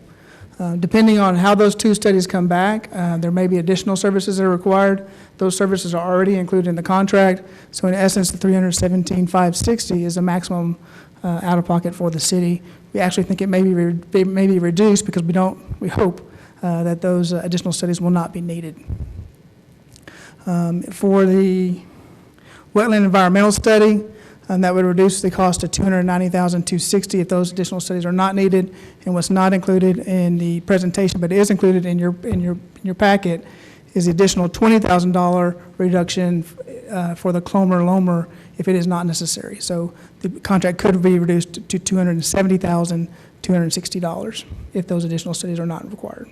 [SPEAKER 11] Depending on how those 2 studies come back, there may be additional services that are required. Those services are already included in the contract. So in essence, the $317,560 is the maximum out of pocket for the city. We actually think it may be reduced because we hope that those additional studies will not be needed. For the wetland environmental study, that would reduce the cost to $290,260 if those additional studies are not needed. And what's not included in the presentation, but is included in your packet, is the additional $20,000 reduction for the Clomer-Lomer if it is not necessary. So the contract could be reduced to $270,260 if those additional studies are not required.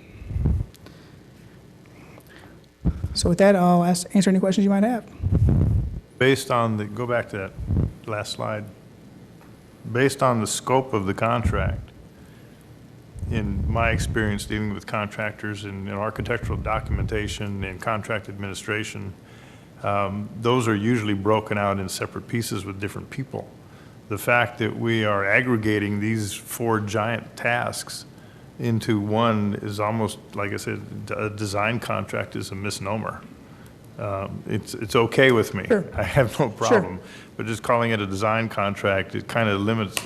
[SPEAKER 11] So with that, I'll answer any questions you might have.
[SPEAKER 14] Based on the, go back to that last slide. Based on the scope of the contract, in my experience dealing with contractors in architectural documentation and contract administration, those are usually broken out in separate pieces with different people. The fact that we are aggregating these 4 giant tasks into one is almost, like I said, a design contract is a misnomer. It's okay with me.
[SPEAKER 11] Sure.
[SPEAKER 14] I have no problem.
[SPEAKER 11] Sure.
[SPEAKER 14] But just calling it a design contract, it kind of limits,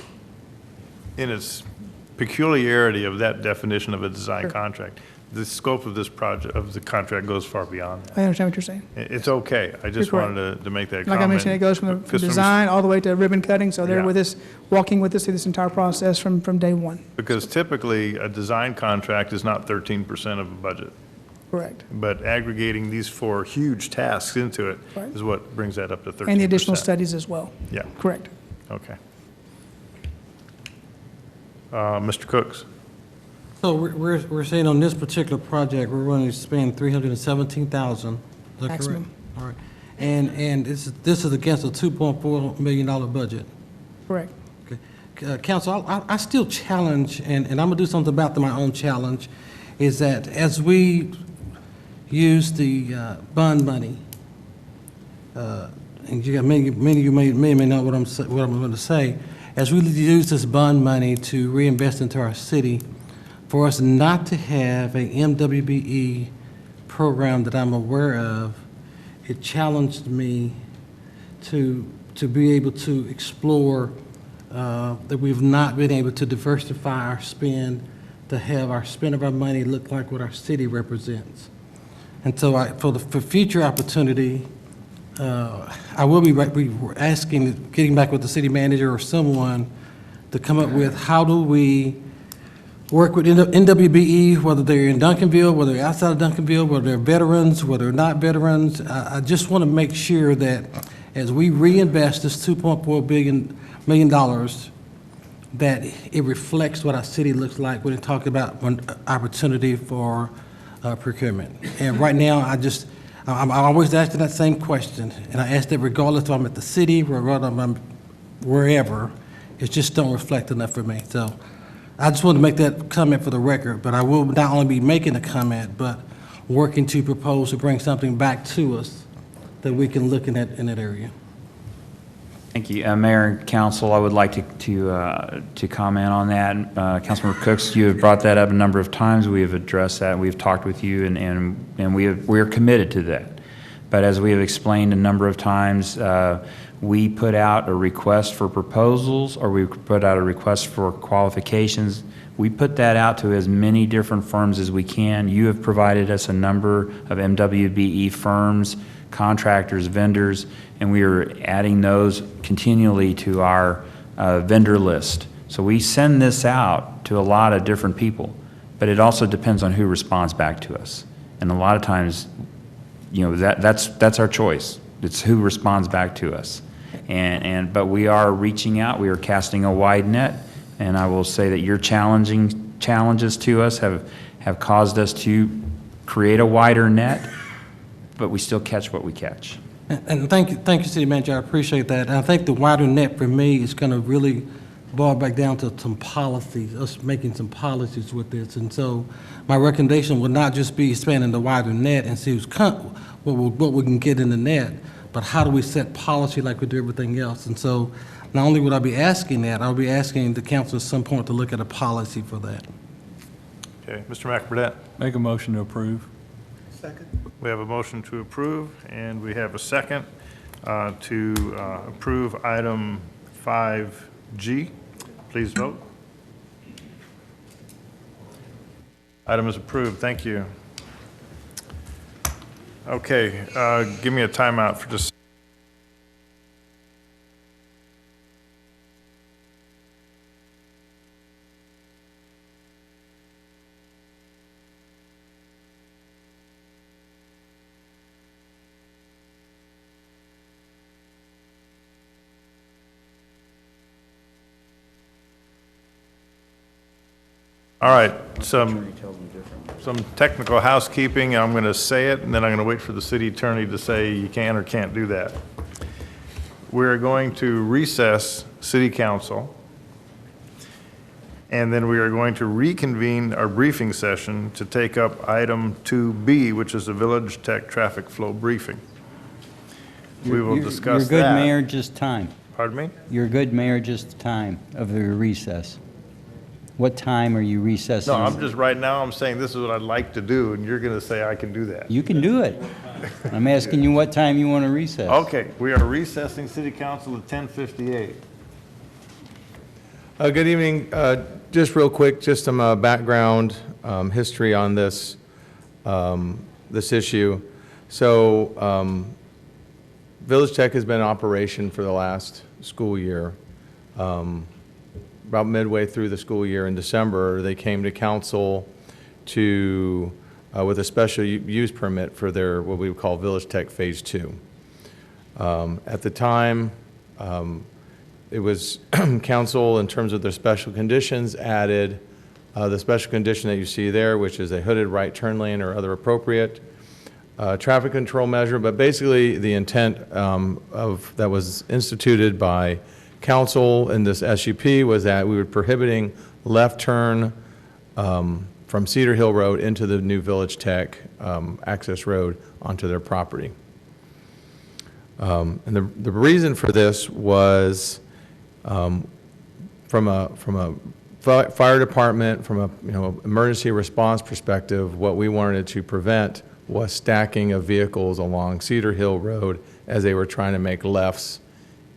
[SPEAKER 14] in its peculiarity of that definition of a design contract, the scope of this project, of the contract, goes far beyond that.
[SPEAKER 11] I understand what you're saying.
[SPEAKER 14] It's okay. I just wanted to make that comment.
[SPEAKER 11] Like I mentioned, it goes from design all the way to ribbon cutting, so they're with us, walking with us through this entire process from day one.
[SPEAKER 14] Because typically, a design contract is not 13% of a budget.
[SPEAKER 11] Correct.
[SPEAKER 14] But aggregating these 4 huge tasks into it is what brings that up to 13%.
[SPEAKER 11] And the additional studies as well.
[SPEAKER 14] Yeah.
[SPEAKER 11] Correct.
[SPEAKER 14] Okay. Mr. Cooks?
[SPEAKER 9] So we're saying on this particular project, we're going to spend $317,000.
[SPEAKER 11] Maximum.
[SPEAKER 9] All right. And this is against a $2.4 million budget.
[SPEAKER 11] Correct.
[SPEAKER 9] Okay. Council, I still challenge, and I'm going to do something about my own challenge, is that as we use the bond money, and you got many of you may know what I'm going to say, as we use this bond money to reinvest into our city, for us not to have a MWBE program that I'm aware of, it challenged me to be able to explore that we've not been able to diversify our spend, to have our spend of our money look like what our city represents. And so for future opportunity, I will be asking, getting back with the city manager or someone to come up with how do we work with NWBE, whether they're in Duncanville, whether they're outside of Duncanville, whether they're veterans, whether they're not veterans. I just want to make sure that as we reinvest this $2.4 million, that it reflects what our city looks like when it talks about an opportunity for procurement. And right now, I'm always asking that same question, and I ask that regardless if I'm at the city, regardless if I'm wherever, it just don't reflect enough for me. So I just want to make that comment for the record, but I will not only be making a comment, but working to propose to bring something back to us that we can look in that area.
[SPEAKER 20] Thank you. Mayor and Council, I would like to comment on that. Councilmember Cooks, you have brought that up a number of times. We have addressed that. We've talked with you, and we are committed to that. But as we have explained a number of times, we put out a request for proposals, or we put out a request for qualifications. We put that out to as many different firms as we can. You have provided us a number of MWBE firms, contractors, vendors, and we are adding those continually to our vendor list. So we send this out to a lot of different people, but it also depends on who responds back to us. And a lot of times, you know, that's our choice. It's who responds back to us. But we are reaching out, we are casting a wide net, and I will say that your challenges to us have caused us to create a wider net, but we still catch what we catch.
[SPEAKER 9] And thank you, City Manager, I appreciate that. And I think the wider net for me is going to really boil back down to some policies, us making some policies with this. And so my recommendation would not just be expanding the wider net and see what we can get in the net, but how do we set policy like we do everything else? And so not only would I be asking that, I'll be asking the council at some point to look at a policy for that.
[SPEAKER 14] Okay, Mr. McBurnett.
[SPEAKER 8] Make a motion to approve.
[SPEAKER 14] Second. We have a motion to approve, and we have a second to approve item 5G. Please vote. Item is approved. Thank you. Okay, give me a timeout for just. All right, some technical housekeeping. I'm going to say it, and then I'm going to wait for the city attorney to say you can or can't do that. We're going to recess city council, and then we are going to reconvene our briefing session to take up item 2B, which is the Village Tech Traffic Flow Briefing. We will discuss that.
[SPEAKER 15] You're good, Mayor, just time.
[SPEAKER 14] Pardon me?
[SPEAKER 15] You're good, Mayor, just time of the recess. What time are you recessing?
[SPEAKER 14] No, I'm just, right now, I'm saying this is what I'd like to do, and you're going to say I can do that.
[SPEAKER 15] You can do it. I'm asking you what time you want to recess.
[SPEAKER 14] Okay, we are recessing city council at 10:58.
[SPEAKER 10] Good evening. Just real quick, just some background history on this, this issue. So Village Tech has been in operation for the last school year. About midway through the school year in December, they came to council to, with a special use permit for their, what we would call Village Tech Phase 2. At the time, it was council, in terms of their special conditions, added the special condition that you see there, which is a hooded right turn lane or other appropriate traffic control measure. But basically, the intent that was instituted by council in this SUP was that we were prohibiting left turn from Cedar Hill Road into the new Village Tech access road onto their property. And the reason for this was from a fire department, from a emergency response perspective, what we wanted to prevent was stacking of vehicles along Cedar Hill Road as they were trying to make lefts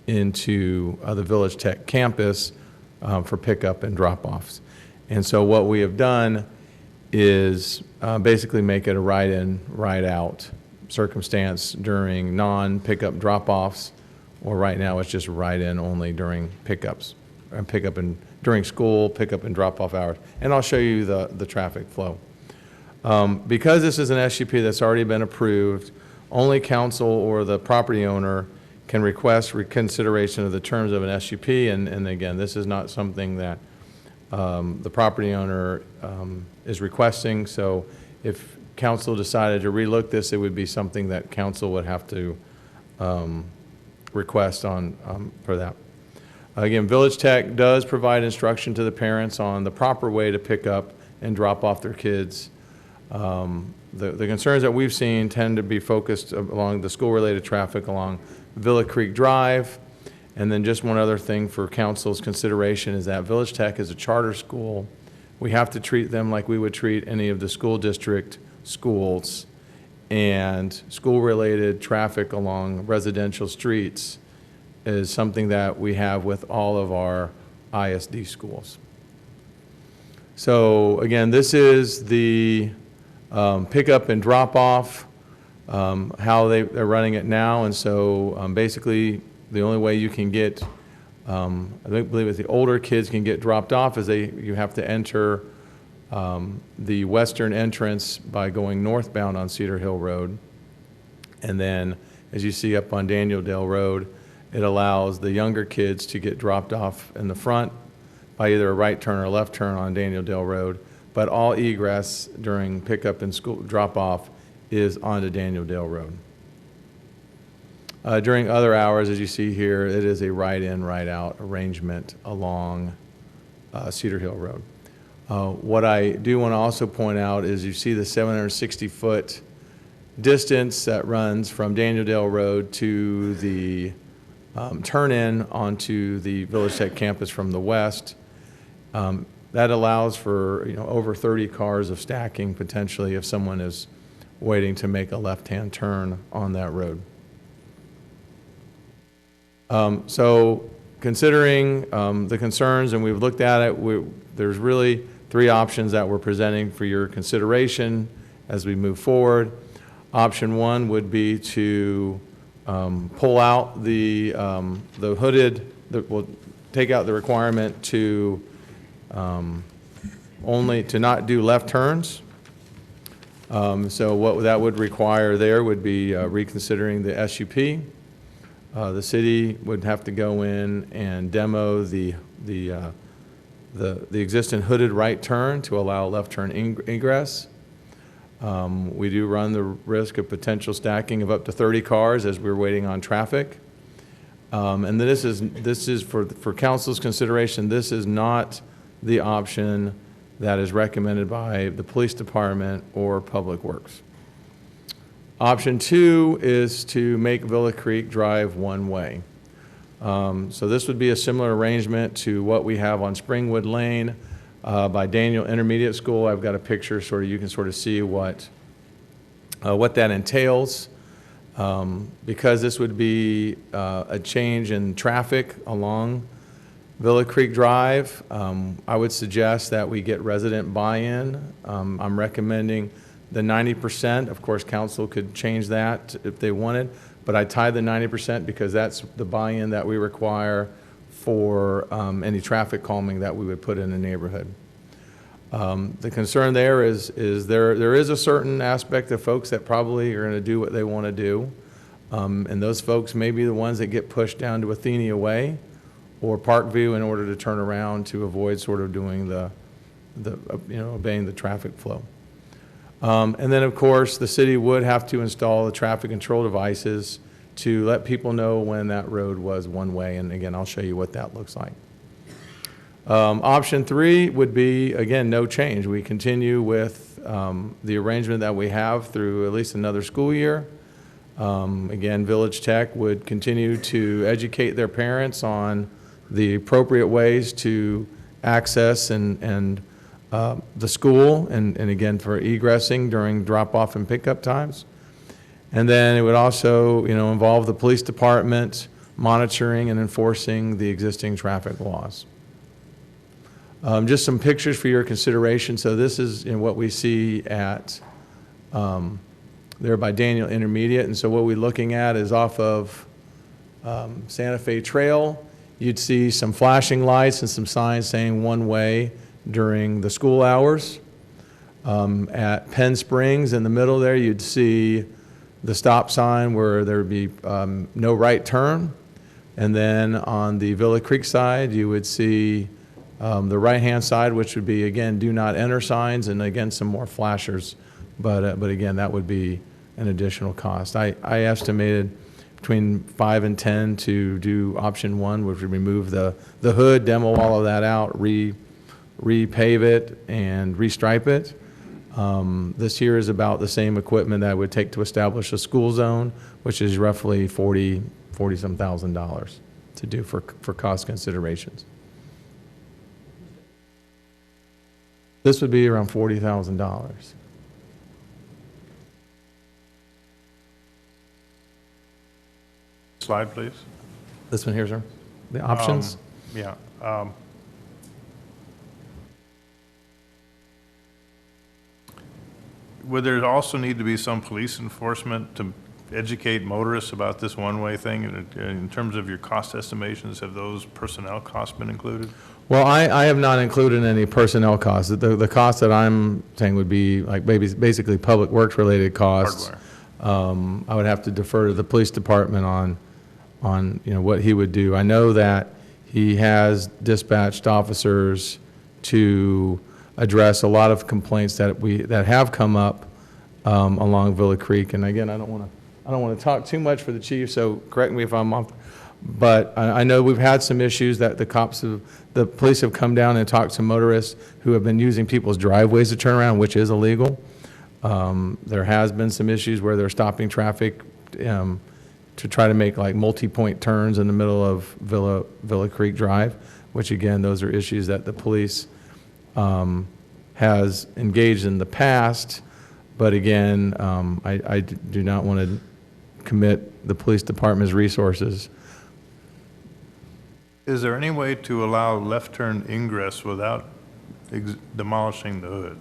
[SPEAKER 10] into the Village Tech campus for pickup and drop-offs. And so what we have done is basically make it a ride-in, ride-out circumstance during non-pickup drop-offs, or right now it's just ride-in only during pickups, and pickup and during school, pickup and drop-off hours. And I'll show you the traffic flow. Because this is an SUP that's already been approved, only council or the property owner can request reconsideration of the terms of an SUP, and again, this is not something that the property owner is requesting, so if council decided to relook this, it would be something that council would have to request for that. Again, Village Tech does provide instruction to the parents on the proper way to pick up and drop off their kids. The concerns that we've seen tend to be focused along the school-related traffic along Villa Creek Drive. And then just one other thing for council's consideration is that Village Tech is a charter school. We have to treat them like we would treat any of the school district schools, and school-related traffic along residential streets is something that we have with all of our ISD schools. So again, this is the pickup and drop-off, how they're running it now. And so basically, the only way you can get, I believe it's the older kids can get dropped off is you have to enter the western entrance by going northbound on Cedar Hill Road. And then as you see up on Daniel Dale Road, it allows the younger kids to get dropped off in the front by either a right turn or left turn on Daniel Dale Road. But all egress during pickup and school drop-off is onto Daniel Dale Road. During other hours, as you see here, it is a ride-in, ride-out arrangement along Cedar Hill Road. What I do want to also point out is you see the 760-foot distance that runs from Daniel Dale Road to the turn-in onto the Village Tech campus from the west. That allows for over 30 cars of stacking potentially if someone is waiting to make a left-hand turn on that road. So considering the concerns, and we've looked at it, there's really three options that we're presenting for your consideration as we move forward. Option one would be to pull out the hooded, we'll take out the requirement to only to not do left turns. So what that would require there would be reconsidering the SUP. The city would have to go in and demo the existing hooded right turn to allow left turn egress. We do run the risk of potential stacking of up to 30 cars as we're waiting on traffic. And this is for council's consideration. This is not the option that is recommended by the police department or Public Works. Option two is to make Villa Creek Drive one way. So this would be a similar arrangement to what we have on Springwood Lane by Daniel Intermediate School. I've got a picture you can sort of see what that entails. Because this would be a change in traffic along Villa Creek Drive, I would suggest that we get resident buy-in. I'm recommending the 90%. Of course, council could change that if they wanted, but I tie the 90% because that's the buy-in that we require for any traffic calming that we would put in the neighborhood. The concern there is there is a certain aspect of folks that probably are going to do what they want to do, and those folks may be the ones that get pushed down to Athenia Way or Parkview in order to turn around to avoid sort of doing obeying the traffic flow. And then, of course, the city would have to install the traffic control devices to let people know when that road was one way. And again, I'll show you what that looks like. Option three would be, again, no change. We continue with the arrangement that we have through at least another school year. Again, Village Tech would continue to educate their parents on the appropriate ways to access and the school, and again, for egressing during drop-off and pickup times. And then it would also, involve the police department monitoring and enforcing the existing traffic laws. Just some pictures for your consideration. So this is what we see at there by Daniel Intermediate. And so what we're looking at is off of Santa Fe Trail. You'd see some flashing lights and some signs saying one way during the school hours. At Penn Springs in the middle there, you'd see the stop sign where there would be no right turn. And then on the Villa Creek side, you would see the right-hand side, which would be, again, do not enter signs, and again, some more flashers. But again, that would be an additional cost. I estimated between 5 and 10 to do option 1, which would remove the hood, demo all of that out, repave it, and restripe it. This here is about the same equipment that it would take to establish a school zone, which is roughly $40-some thousand to do for cost considerations. This would be around $40,000.
[SPEAKER 14] Slide, please.
[SPEAKER 10] This one here, sir. The options.
[SPEAKER 14] Yeah. Would there also need to be some police enforcement to educate motorists about this one-way thing? In terms of your cost estimations, have those personnel costs been included?
[SPEAKER 10] Well, I have not included any personnel costs. The cost that I'm saying would be like basically public works related costs.
[SPEAKER 14] Hardware.
[SPEAKER 10] I would have to defer to the police department on what he would do. I know that he has dispatched officers to address a lot of complaints that have come up along Villa Creek. And again, I don't want to talk too much for the chief, so correct me if I'm off. But I know we've had some issues that the police have come down and talked to motorists who have been using people's driveways to turn around, which is illegal. There has been some issues where they're stopping traffic to try to make like multi-point turns in the middle of Villa Creek Drive, which again, those are issues that the police has engaged in the past. But again, I do not want to commit the police department's resources.
[SPEAKER 14] Is there any way to allow left turn ingress without demolishing the hood?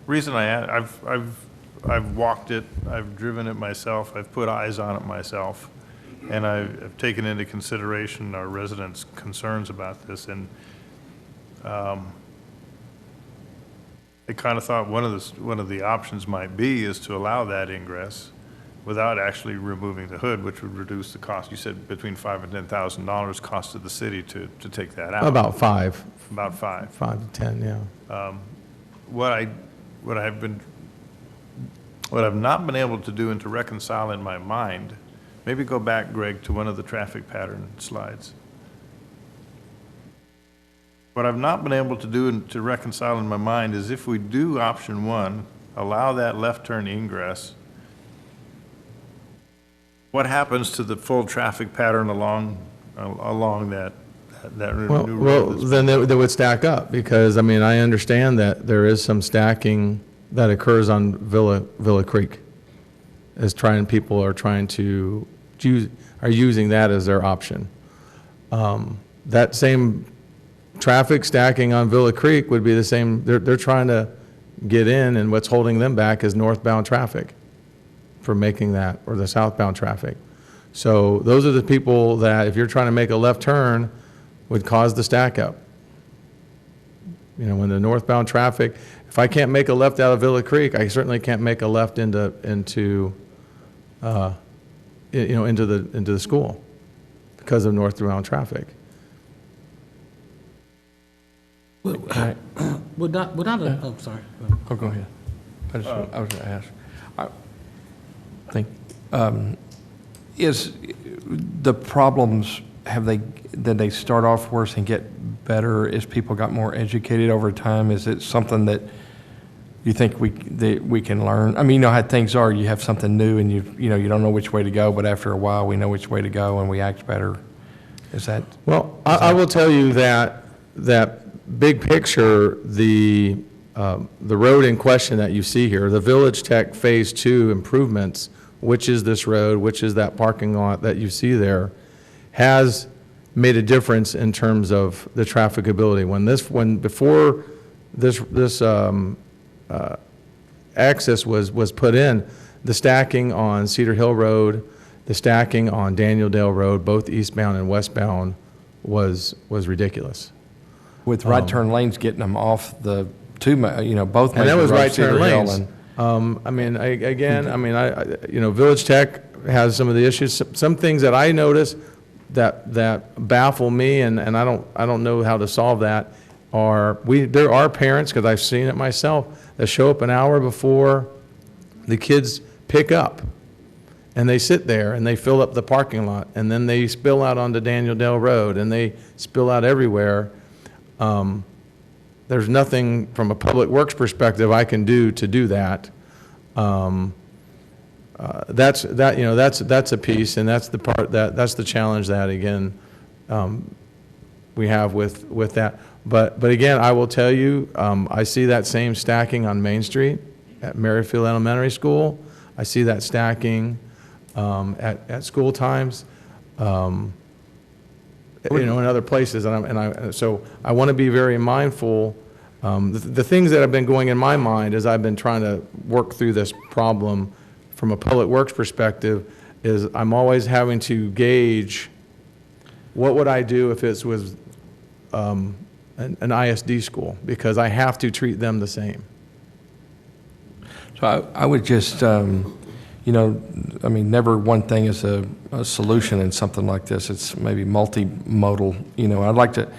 [SPEAKER 14] Reason I've walked it, I've driven it myself, I've put eyes on it myself, and I've taken into consideration our residents' concerns about this, and I kind of thought one of the options might be is to allow that ingress without actually removing the hood, which would reduce the cost. You said between $5,000 and $10,000 cost to the city to take that out.
[SPEAKER 10] About 5.
[SPEAKER 14] About 5.
[SPEAKER 10] 5 to 10, yeah.
[SPEAKER 14] What I've not been able to do and to reconcile in my mind, maybe go back, Greg, to one of the traffic pattern slides. What I've not been able to do and to reconcile in my mind is if we do option 1, allow that left turn ingress, what happens to the full traffic pattern along that
[SPEAKER 10] Well, then they would stack up, because, I mean, I understand that there is some stacking that occurs on Villa Creek, as people are trying to are using that as their option. That same traffic stacking on Villa Creek would be the same. They're trying to get in, and what's holding them back is northbound traffic for making that, or the southbound traffic. So those are the people that, if you're trying to make a left turn, would cause the stack up. When the northbound traffic, if I can't make a left out of Villa Creek, I certainly can't make a left into the school because of northbound traffic.
[SPEAKER 18] Sorry.
[SPEAKER 19] Oh, go ahead. I was going to ask. Is the problems, did they start off worse and get better as people got more educated over time? Is it something that you think that we can learn? I mean, you know how things are. You have something new, and you don't know which way to go. But after a while, we know which way to go, and we act better. Is that?
[SPEAKER 10] Well, I will tell you that big picture, the road in question that you see here, the Village Tech Phase 2 improvements, which is this road, which is that parking lot that you see there, has made a difference in terms of the trafficability. Before this access was put in, the stacking on Cedar Hill Road, the stacking on Daniel Dale Road, both eastbound and westbound, was ridiculous.
[SPEAKER 19] With right turn lanes getting them off the both.
[SPEAKER 10] And that was right
[SPEAKER 19] Cedar
[SPEAKER 10] turn
[SPEAKER 19] Hill
[SPEAKER 10] lanes. I mean, Village Tech has some of the issues. Some things that I notice that baffle me, and I don't know how to solve that. There are parents, because I've seen it myself, that show up an hour before the kids pick up, and they sit there and they fill up the parking lot, and then they spill out onto Daniel Dale Road, and they spill out everywhere. There's nothing from a public works perspective I can do to do that. That's a piece, and that's the part that's the challenge that again we have with that. But again, I will tell you, I see that same stacking on Main Street at Merrifield Elementary School. I see that stacking at school times. In other places, so I want to be very mindful. The things that have been going in my mind as I've been trying to work through this problem from a public works perspective is I'm always having to gauge what would I do if it was an ISD school, because I have to treat them the same.
[SPEAKER 19] So I would just, never one thing is a solution in something like this. It's maybe multimodal. I'd like to,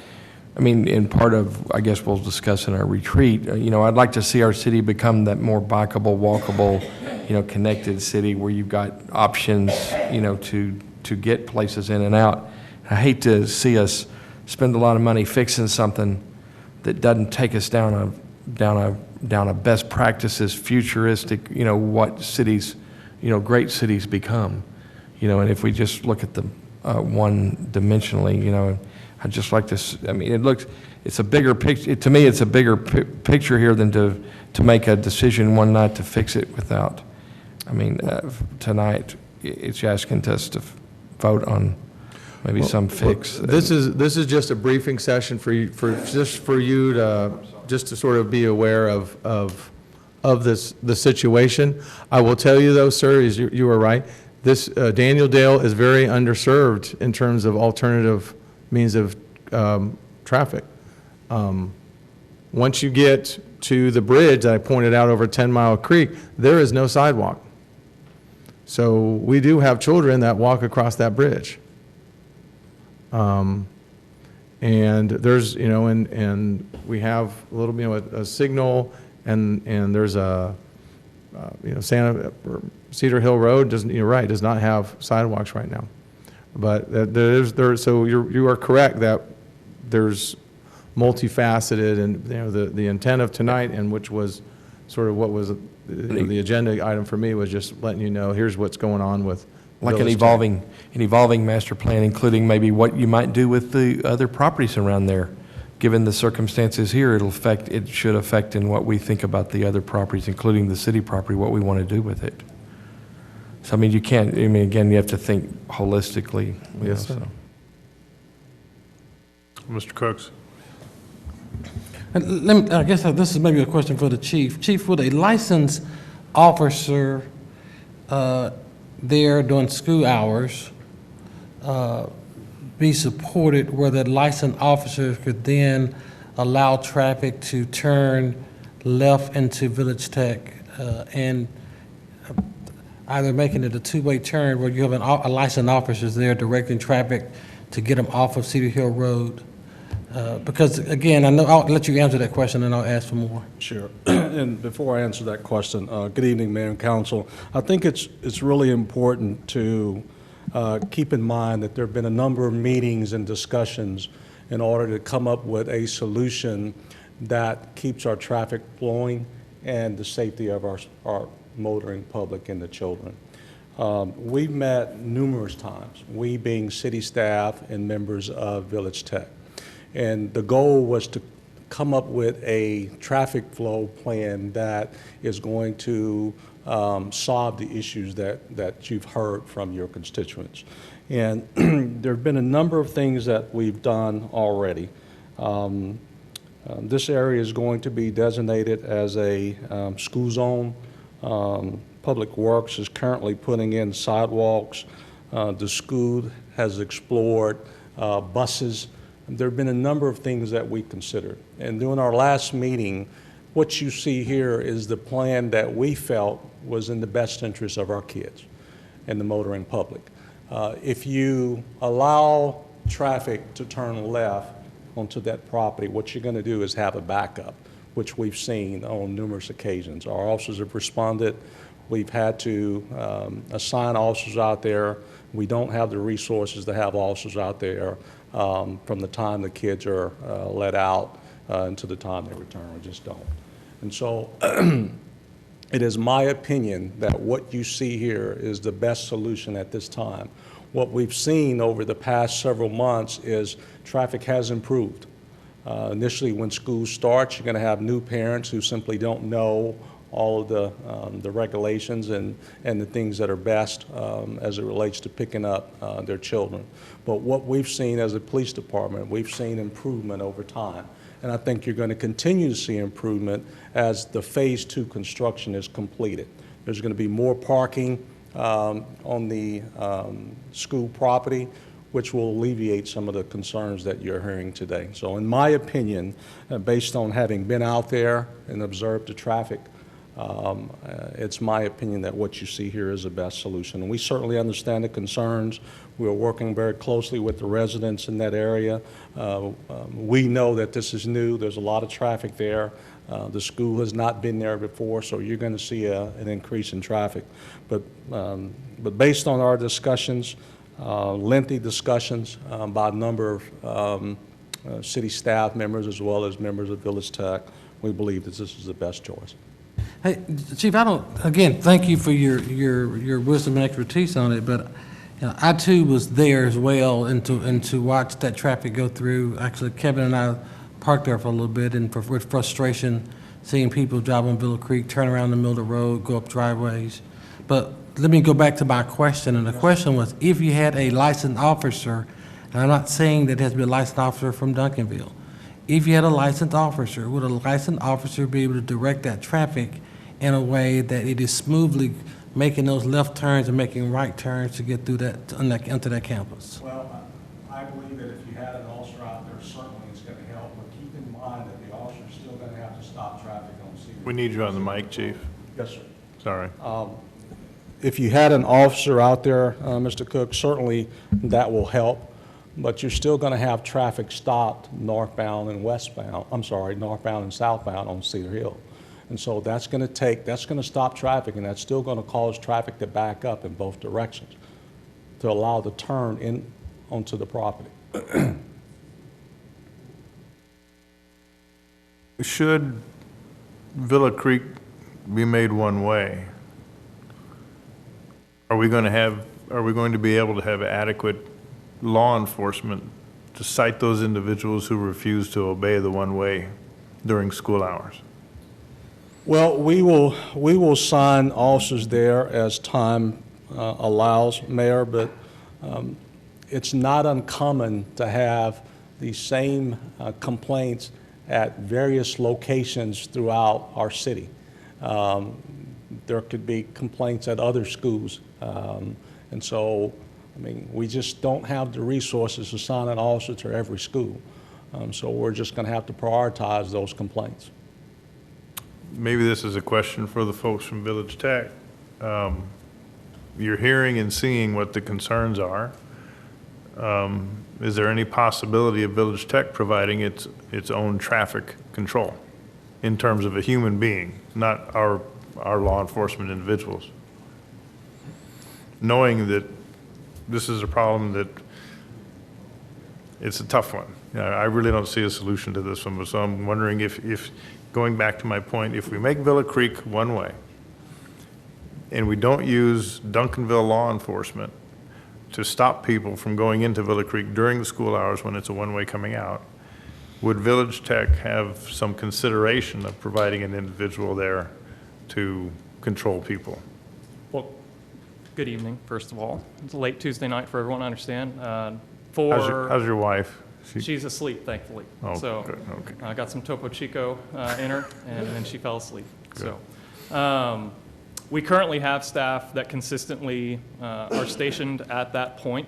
[SPEAKER 19] in part of, I guess we'll discuss in our retreat, I'd like to see our city become that more bikeable, walkable, connected city where you've got options, to get places in and out. I hate to see us spend a lot of money fixing something that doesn't take us down a best practices, futuristic, what cities, great cities become, and if we just look at them one dimensionally, I'd just like to, it's a bigger picture, to me it's a bigger picture here than to make a decision one night to fix it without, tonight it's asking us to vote on maybe some fix.
[SPEAKER 10] This is just a briefing session for you, to sort of be aware of the situation. I will tell you though, sir, is you are right. This Daniel Dale is very underserved in terms of alternative means of traffic. Once you get to the bridge that I pointed out over 10 Mile Creek, there is no sidewalk. So we do have children that walk across that bridge. And there's, and we have a little, a signal, and there's a, Cedar Hill Road doesn't, you're right, does not have sidewalks right now. But so you are correct that there's multifaceted, and the intent of tonight, and which was sort of what was the agenda item for me, was just letting you know here's what's going on with
[SPEAKER 19] like an evolving master plan, including maybe what you might do with the other properties around there. Given the circumstances here, it should affect in what we think about the other properties, including the city property, what we want to do with it. So you can't, again, you have to think holistically.
[SPEAKER 10] Yes, sir.
[SPEAKER 14] Mr. Cooks.
[SPEAKER 9] And I guess this is maybe a question for the chief. Chief, would a licensed officer there during school hours be supported where that licensed officer could then allow traffic to turn left into Village Tech and either making it a two-way turn where you have a licensed officer there directing traffic to get them off of Cedar Hill Road? Because again, I know I'll let you answer that question and I'll ask for more.
[SPEAKER 8] Sure. And before I answer that question, good evening, Mayor and Council. I think it's really important to keep in mind that there have been a number of meetings and discussions in order to come up with a solution that keeps our traffic flowing and the safety of our motoring public and the children. We've met numerous times, we being city staff and members of Village Tech. And the goal was to come up with a traffic flow plan that is going to solve the issues that you've heard from your constituents. And there have been a number of things that we've done already. This area is going to be designated as a school zone. Public Works is currently putting in sidewalks. The school has explored buses. There have been a number of things that we considered. And during our last meeting, what you see here is the plan that we felt was in the best interest of our kids and the motoring public. If you allow traffic to turn left onto that property, what you're going to do is have a backup, which we've seen on numerous occasions. Our officers have responded. We've had to assign officers out there. We don't have the resources to have officers out there from the time the kids are let out until the time they return. We just don't. And so it is my opinion that what you see here is the best solution at this time. What we've seen over the past several months is traffic has improved. Initially, when school starts, you're going to have new parents who simply don't know all of the regulations and the things that are best as it relates to picking up their children. But what we've seen as a police department, we've seen improvement over time. And I think you're going to continue to see improvement as the Phase 2 construction is completed. There's going to be more parking on the school property, which will alleviate some of the concerns that you're hearing today. So in my opinion, based on having been out there and observed the traffic, it's my opinion that what you see here is the best solution. And we certainly understand the concerns. We're working very closely with the residents in that area. We know that this is new. There's a lot of traffic there. The school has not been there before, so you're going to see an increase in traffic. But based on our discussions, lengthy discussions by a number of city staff members as well as members of Village Tech, we believe that this is the best choice.
[SPEAKER 18] Hey, Chief, again, thank you for your wisdom and expertise on it, but you know, I too was there as well and to watch that traffic go through. Actually, Kevin and I parked there for a little bit and with frustration, seeing people drive on Willow Creek, turn around in the middle of the road, go up driveways. But let me go back to my question, and the question was, if you had a licensed officer, and I'm not saying that it has to be a licensed officer from Duncanville, if you had a licensed officer, would a licensed officer be able to direct that traffic in a way that it is smoothly making those left turns and making right turns to get through onto that campus?
[SPEAKER 8] Well, I believe that if you had an officer out there, certainly it's going to help, but keep in mind that the officer is still going to have to stop traffic on Cedar.
[SPEAKER 14] We need you on the mic, Chief.
[SPEAKER 8] Yes, sir.
[SPEAKER 14] Sorry.
[SPEAKER 8] If you had an officer out there, Mr. Cook, certainly that will help, but you're still going to have traffic stopped northbound and northbound and southbound on Cedar Hill. And so that's going to stop traffic, and that's still going to cause traffic to back up in both directions to allow the turn in onto the property.
[SPEAKER 14] Should Villa Creek be made one way, are we going to be able to have adequate law enforcement to cite those individuals who refuse to obey the one way during school hours?
[SPEAKER 8] Well, we will assign officers there as time allows, Mayor, but it's not uncommon to have these same complaints at various locations throughout our city. There could be complaints at other schools. And so, I mean, we just don't have the resources to assign an officer to every school. So we're just going to have to prioritize those complaints.
[SPEAKER 14] Maybe this is a question for the folks from Village Tech. You're hearing and seeing what the concerns are. Is there any possibility of Village Tech providing its own traffic control in terms of a human being, not our law enforcement individuals? Knowing that this is a problem that it's a tough one. I really don't see a solution to this one, so I'm wondering if going back to my point, if we make Villa Creek one-way, and we don't use Duncanville law enforcement to stop people from going into Villa Creek during the school hours when it's a one-way coming out, would Village Tech have some consideration of providing an individual there to control people?
[SPEAKER 16] Well, good evening, first of all. It's a late Tuesday night for everyone, I understand.
[SPEAKER 14] How's your wife?
[SPEAKER 16] She's asleep, thankfully.
[SPEAKER 14] Oh,
[SPEAKER 16] so
[SPEAKER 14] good. Okay.
[SPEAKER 16] I got some Topo Chico in her, and then she fell asleep.
[SPEAKER 14] Good.
[SPEAKER 16] So we currently have staff that consistently are stationed at that point.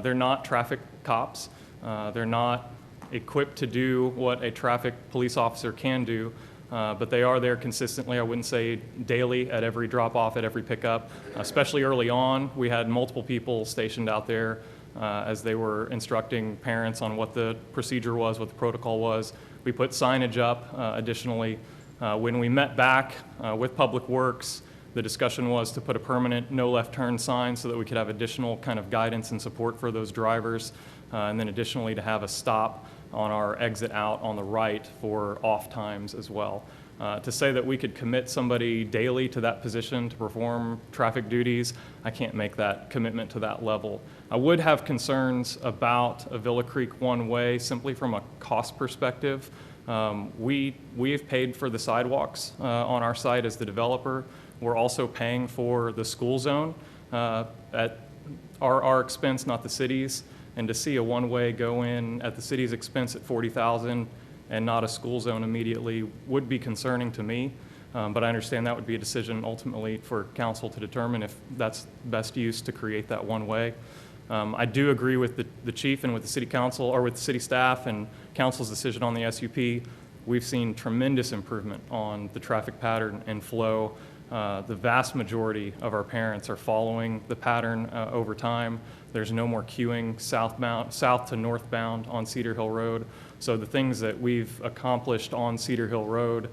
[SPEAKER 16] They're not traffic cops. They're not equipped to do what a traffic police officer can do, but they are there consistently. I wouldn't say daily at every drop-off, at every pickup. Especially early on, we had multiple people stationed out there as they were instructing parents on what the procedure was, what the protocol was. We put signage up additionally. When we met back with Public Works, the discussion was to put a permanent no left turn sign so that we could have additional kind of guidance and support for those drivers, and then additionally to have a stop on our exit out on the right for off times as well. To say that we could commit somebody daily to that position to perform traffic duties, I can't make that commitment to that level. I would have concerns about a Villa Creek one-way simply from a cost perspective. We have paid for the sidewalks on our site as the developer. We're also paying for the school zone at our expense, not the city's. And to see a one-way go in at the city's expense at $40,000 and not a school zone immediately would be concerning to me. But I understand that would be a decision ultimately for council to determine if that's best use to create that one-way. I do agree with the chief and with the city council, or with the city staff and council's decision on the SUP. We've seen tremendous improvement on the traffic pattern and flow. The vast majority of our parents are following the pattern over time. There's no more queuing south to northbound on Cedar Hill Road. So the things that we've accomplished on Cedar Hill Road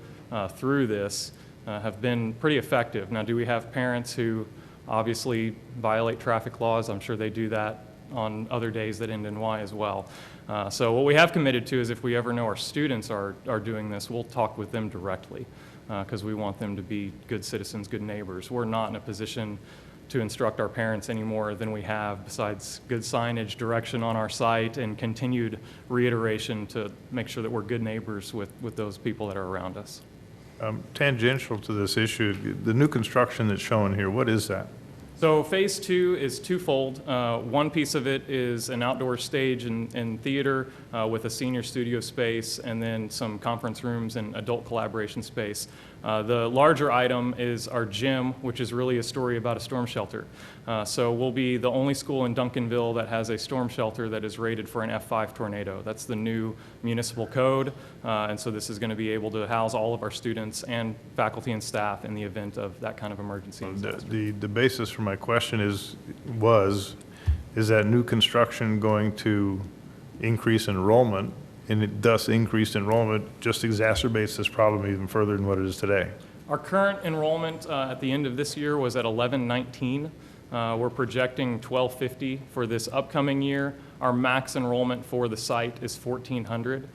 [SPEAKER 16] through this have been pretty effective. Now, do we have parents who obviously violate traffic laws? I'm sure they do that on other days that end in Y as well. So what we have committed to is if we ever know our students are doing this, we'll talk with them directly because we want them to be good citizens, good neighbors. We're not in a position to instruct our parents any more than we have, besides good signage, direction on our site, and continued reiteration to make sure that we're good neighbors with those people that are around us.
[SPEAKER 14] Tangential to this issue, the new construction that's shown here, what is that?
[SPEAKER 16] So phase 2 is twofold. One piece of it is an outdoor stage and theater with a senior studio space and then some conference rooms and adult collaboration space. The larger item is our gym, which is really a story about a storm shelter. So we'll be the only school in Duncanville that has a storm shelter that is rated for an F5 tornado. That's the new municipal code, and so this is going to be able to house all of our students and faculty and staff in the event of that kind of emergency.
[SPEAKER 14] The basis for my question is that new construction going to increase enrollment, and it thus increased enrollment just exacerbates this problem even further than what it is today?
[SPEAKER 16] Our current enrollment at the end of this year was at 1119. We're projecting 1250 for this upcoming year. Our max enrollment for the site is 1400.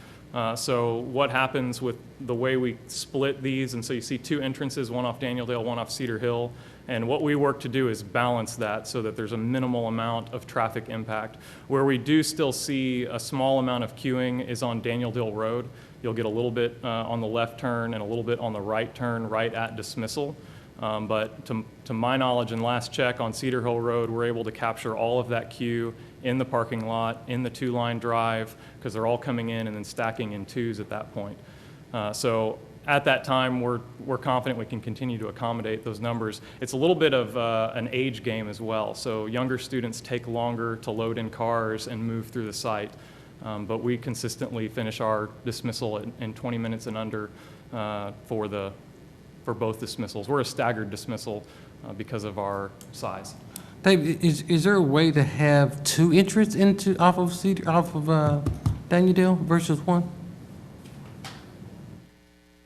[SPEAKER 16] So what happens with the way we split these, and so you see two entrances, one off Daniel-Dale, one off Cedar Hill, and what we work to do is balance that so that there's a minimal amount of traffic impact. Where we do still see a small amount of queuing is on Daniel-Dale Road. You'll get a little bit on the left turn and a little bit on the right turn right at dismissal. But to my knowledge and last check on Cedar Hill Road, we're able to capture all of that queue in the parking lot, in the two-line drive, because they're all coming in and then stacking in twos at that point. So at that time, we're confident we can continue to accommodate those numbers. It's a little bit of an age game as well. So younger students take longer to load in cars and move through the site. But we consistently finish our dismissal in 20 minutes and under for both dismissals. We're a staggered dismissal because of our size.
[SPEAKER 18] Dave, is there a way to have two entrants off of Daniel-Dale versus one?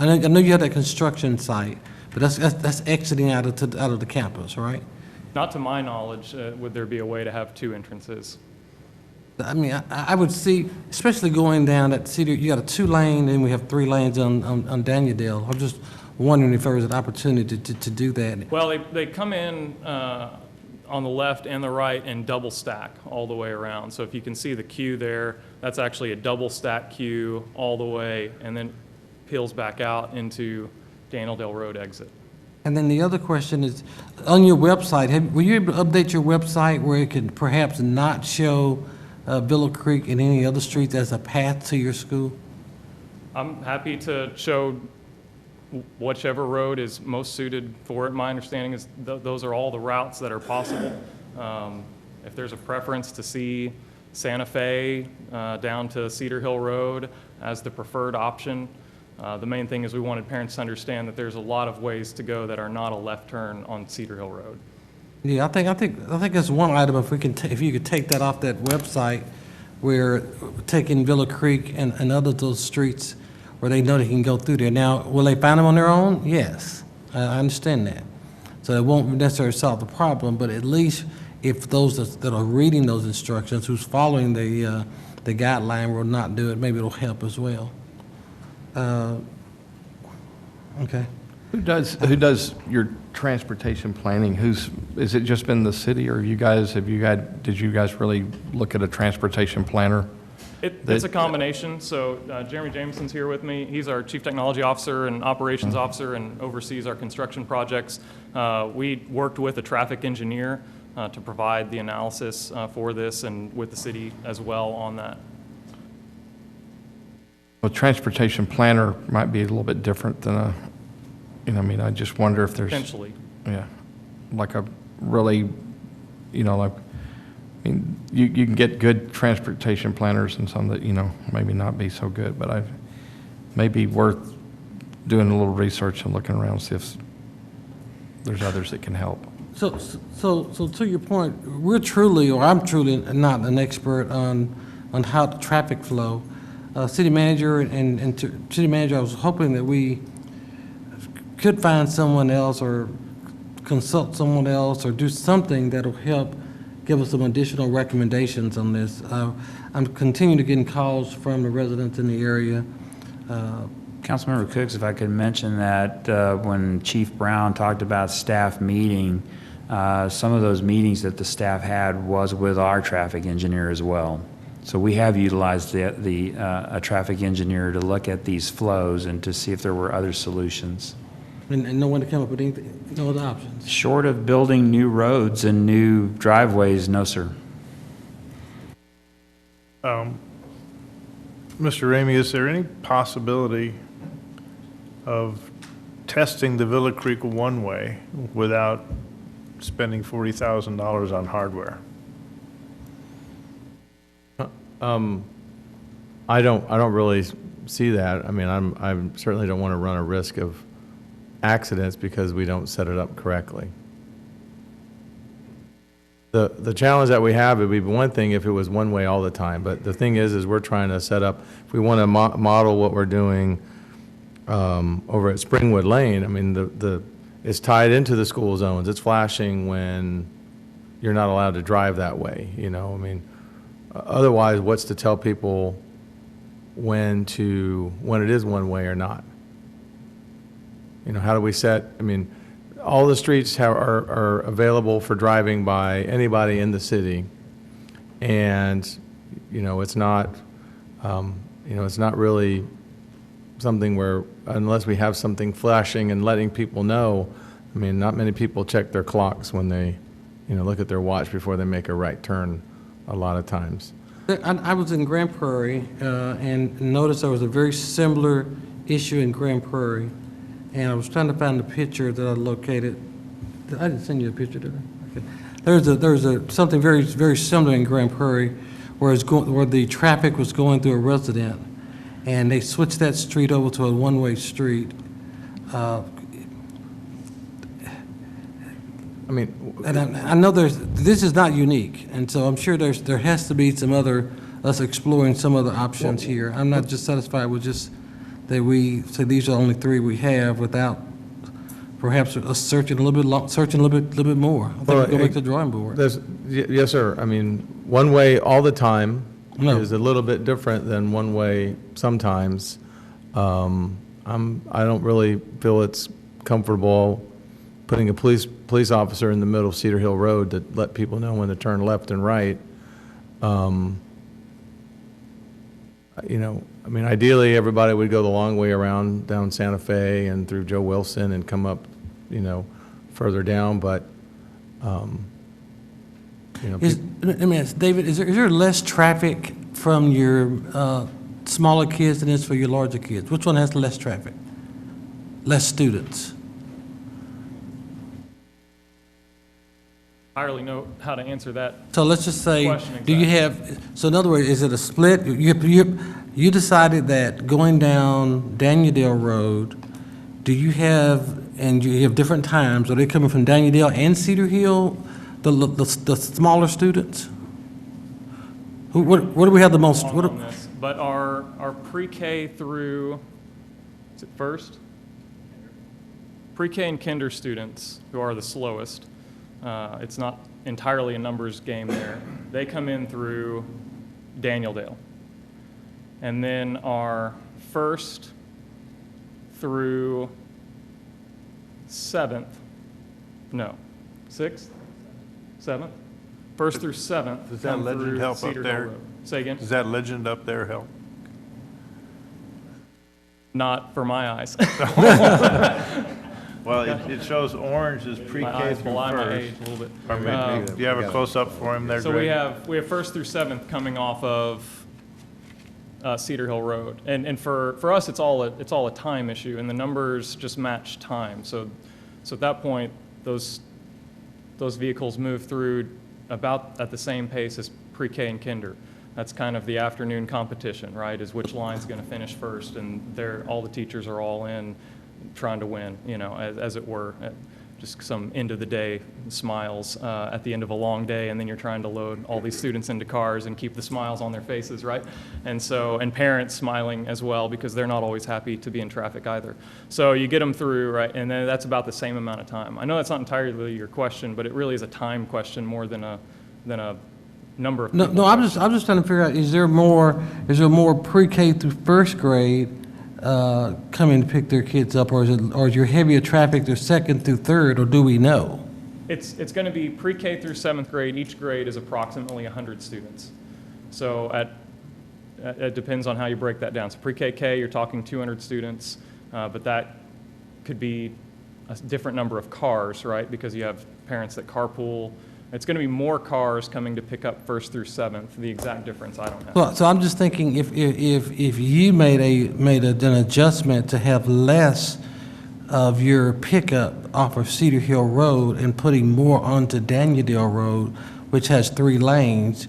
[SPEAKER 18] I know you have that construction site, but that's exiting out of the campus, right?
[SPEAKER 16] Not to my knowledge, would there be a way to have two entrances.
[SPEAKER 18] I mean, I would see, especially going down that Cedar, you got a 2-lane, and we have 3 lanes on Daniel. I'm just wondering if there was an opportunity to do that.
[SPEAKER 16] Well, they come in on the left and the right and double stack all the way around. So if you can see the queue there, that's actually a double stack queue all the way, and then peels back out into Daniel Dale Road exit.
[SPEAKER 18] And then the other question is, on your website, were you able to update your website where it could perhaps not show Villa Creek and any other streets as a path to your school?
[SPEAKER 16] I'm happy to show whichever road is most suited for it. My understanding is those are all the routes that are possible. If there's a preference to see Santa Fe down to Cedar Hill Road as the preferred option, the main thing is we wanted parents to understand that there's a lot of ways to go that are not a left turn on Cedar Hill Road.
[SPEAKER 18] Yeah, I think that's one item. If you could take that off that website, where taking Villa Creek and other those streets where they know they can go through there. Now, will they find them on their own? Yes, I understand that. So it won't necessarily solve the problem, but at least if those that are reading those instructions, who's following the guideline, will not do it, maybe it'll help as well. Okay.
[SPEAKER 19] Who does your transportation planning? Is it just been the city, or did you guys really look at a transportation planner?
[SPEAKER 16] It's a combination. So Jeremy Jameson's here with me. He's our Chief Technology Officer and Operations Officer and oversees our construction projects. We worked with a traffic engineer to provide the analysis for this, and with the city as well on that.
[SPEAKER 19] A transportation planner might be a little bit different than I just wonder if there's...
[SPEAKER 16] Potentially.
[SPEAKER 19] Yeah, like a really, you can get good transportation planners and some that, maybe not be so good, but maybe worth doing a little research and looking around, see if there's others that can help.
[SPEAKER 18] So to your point, I'm truly not an expert on how the traffic flow. City manager city manager, I was hoping that we could find someone else or consult someone else or do something that'll help give us some additional recommendations on this. I'm continuing to get calls from the residents in the area.
[SPEAKER 20] Councilmember Cooks, if I could mention that when Chief Brown talked about staff meeting, some of those meetings that the staff had was with our traffic engineer as well. So we have utilized a traffic engineer to look at these flows and to see if there were other solutions.
[SPEAKER 18] And no one to come up with anything, no other options?
[SPEAKER 20] Short of building new roads and new driveways, no, sir.
[SPEAKER 14] Mr. Ramey, is there any possibility of testing the Villa Creek one-way without spending $40,000 on hardware?
[SPEAKER 10] I don't really see that. I mean, I certainly don't want to run a risk of accidents because we don't set it up correctly. The challenge that we have would be one thing if it was one way all the time, but the thing is we're trying to set up, if we want to model what we're doing over at Springwood Lane, I mean, it's tied into the school zones. It's flashing when you're not allowed to drive that way, I mean, otherwise, what's to tell people when it is one way or not? How do we set, I mean, all the streets are available for driving by anybody in the city, and it's not really something where, unless we have something flashing and letting people know. I mean, not many people check their clocks when they look at their watch before they make a right turn a lot of times.
[SPEAKER 18] I was in Grand Prairie and noticed there was a very similar issue in Grand Prairie. And I was trying to find the picture that I located. I didn't send you a picture, did I? Okay. There's something very, very similar in Grand Prairie where the traffic was going through a resident, and they switched that street over to a one-way street. I mean, and I know this is not unique, and so I'm sure there has to be us exploring some other options here. I'm not just satisfied with just that we say these are only 3 we have without perhaps searching a little bit more. I think
[SPEAKER 10] Well,
[SPEAKER 18] we go back to the drawing board.
[SPEAKER 10] Yes, sir. I mean, one way all the time
[SPEAKER 18] No.
[SPEAKER 10] is a little bit different than one way sometimes. I don't really feel it's comfortable putting a police officer in the middle of Cedar Hill Road to let people know when to turn left and right. You know, I mean, ideally, everybody would go the long way around down Santa Fe and through Joe Wilson and come up, you know, further down, but, you know.
[SPEAKER 18] Let me ask, David, is there less traffic from your smaller kids than is for your larger kids? Which one has less traffic? Less students?
[SPEAKER 16] I hardly know how to answer that.
[SPEAKER 18] So let's just say,
[SPEAKER 16] question
[SPEAKER 18] do you
[SPEAKER 16] exactly.
[SPEAKER 18] have, so in other words, is it a split? You decided that going down Daniel Road, do you have, and you have different times, are they coming from Daniel and Cedar Hill, the smaller students? What do we have the most?
[SPEAKER 16] On this, but our pre-K through, is it first? Pre-K and kinder students, who are the slowest, it's not entirely a numbers game there. They come in through Daniel. And then our first through seventh, no, sixth, seventh? First through seventh.
[SPEAKER 14] Does that
[SPEAKER 16] come
[SPEAKER 14] legend
[SPEAKER 16] through
[SPEAKER 14] help up
[SPEAKER 16] Cedar Hill
[SPEAKER 14] there?
[SPEAKER 16] Road. Say again?
[SPEAKER 14] Does that legend up there help?
[SPEAKER 16] Not for my eyes.
[SPEAKER 14] Well, it shows orange is pre-K
[SPEAKER 16] My eyes
[SPEAKER 14] through
[SPEAKER 16] belie my
[SPEAKER 14] first.
[SPEAKER 16] age a little bit.
[SPEAKER 14] Or maybe, do you have a close-up for him there,
[SPEAKER 16] So
[SPEAKER 14] Greg?
[SPEAKER 16] we have first through seventh coming off of Cedar Hill Road, and for us it's all a time issue, and the numbers just match time. So at that point, those vehicles move through about at the same pace as pre-K and kinder. That's kind of the afternoon competition, right? Is which line's going to finish first, and all the teachers are all in, trying to win, you know, as it were. Just some end of the day smiles at the end of a long day, and then you're trying to load all these students into cars and keep the smiles on their faces, right? And parents smiling as well, because they're not always happy to be in traffic either. So you get them through, right, and then that's about the same amount of time. I know that's not entirely your question, but it really is a time question more than a number of people.
[SPEAKER 18] No, I'm just trying to figure out, is there more pre-K through first grade coming to pick their kids up, or is your heavier traffic through second through third, or do we know?
[SPEAKER 16] It's going to be pre-K through seventh grade. Each grade is approximately 100 students. So it depends on how you break that down. So pre-KK, you're talking 200 students, but that could be a different number of cars, right? Because you have parents that carpool. It's going to be more cars coming to pick up first through seventh. The exact difference, I don't know.
[SPEAKER 18] Well, so I'm just thinking, if you made an adjustment to have less of your pickup off of Cedar Hill Road and putting more onto Daniel Road, which has 3 lanes,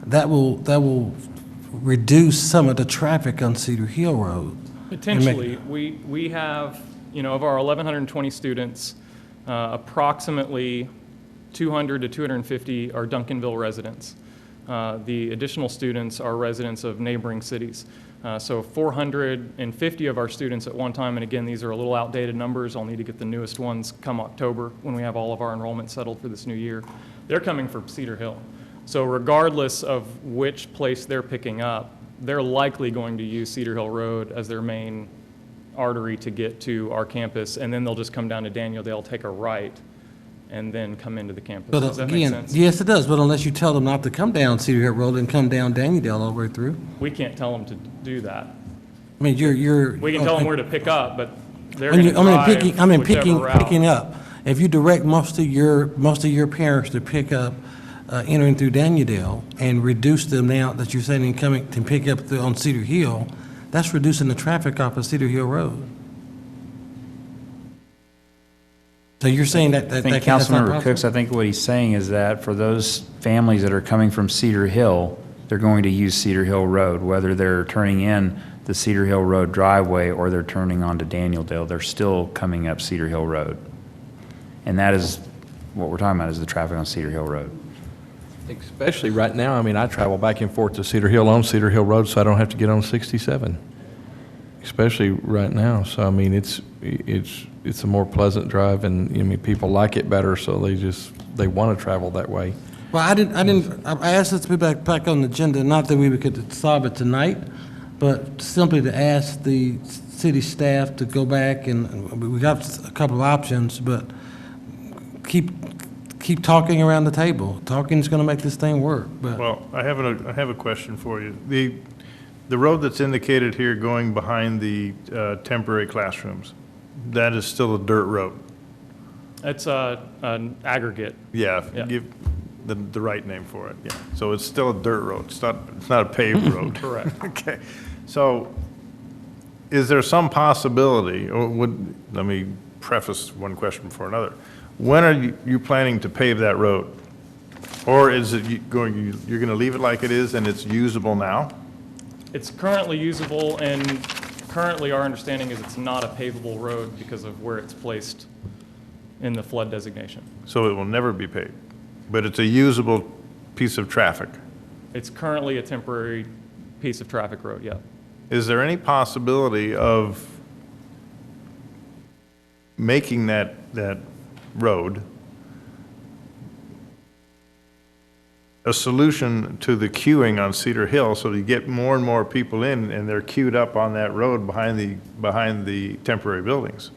[SPEAKER 18] that will reduce some of the traffic on Cedar Hill Road.
[SPEAKER 16] Potentially, we have, you know, of our 1,120 students, approximately 200 to 250 are Duncanville residents. The additional students are residents of neighboring cities. So 450 of our students at one time, and again, these are a little outdated numbers. I'll need to get the newest ones come October when we have all of our enrollment settled for this new year. They're coming from Cedar Hill. So regardless of which place they're picking up, they're likely going to use Cedar Hill Road as their main artery to get to our campus, and then they'll just come down to Daniel. They'll take a right and then come into the campus.
[SPEAKER 18] But
[SPEAKER 16] Does that make
[SPEAKER 18] again,
[SPEAKER 16] sense?
[SPEAKER 18] yes, it does, but unless you tell them not to come down Cedar Hill Road and come down Daniel all the way through.
[SPEAKER 16] We can't tell them to do that.
[SPEAKER 18] I mean,
[SPEAKER 16] We can tell them where to pick up, but they're going to drive
[SPEAKER 18] picking up. If you direct most of your parents to pick up, entering through Daniel, and reduce them now that you're saying coming to pick up on Cedar Hill, that's reducing the traffic off of Cedar Hill Road. So you're saying that
[SPEAKER 20] I think Councilmember Cooks, I think what he's saying is that for those families that are coming from Cedar Hill, they're going to use Cedar Hill Road, whether they're turning in the Cedar Hill Road driveway or they're turning onto Daniel-Dale, they're still coming up Cedar Hill Road. And that is what we're talking about, is the traffic on Cedar Hill Road.
[SPEAKER 19] Especially right now, I mean, I travel back and forth to Cedar Hill on Cedar Hill Road, so I don't have to get on 67. Especially right now. So I mean, it's it's a more pleasant drive, and, I mean, people like it better, so they want to travel that way.
[SPEAKER 9] Well, I asked it to be back on the agenda, not that we could solve it tonight, but simply to ask the city staff to go back, and we got a couple of options, but keep talking around the table. Talking is going to make this thing work, but.
[SPEAKER 14] Well, I have a question for you. The road that's indicated here going behind the temporary classrooms, that is still a dirt road?
[SPEAKER 16] It's an aggregate.
[SPEAKER 14] Yeah,
[SPEAKER 16] Yeah.
[SPEAKER 14] give the right name for it, yeah. So it's still a dirt road, it's not a paved road?
[SPEAKER 16] Correct.
[SPEAKER 14] Okay, so is there some possibility, or let me preface one question before another. When are you planning to pave that road? Or is it you're going to leave it like it is and it's usable now?
[SPEAKER 16] It's currently usable, and currently our understanding is it's not a pavable road because of where it's placed in the flood designation.
[SPEAKER 14] So it will never be paved, but it's a usable piece of traffic?
[SPEAKER 16] It's currently a temporary piece of traffic road, yeah.
[SPEAKER 14] Is there any possibility of making that road a solution to the queuing on Cedar Hill, so you get more and more people in and they're queued up on that road behind the temporary buildings?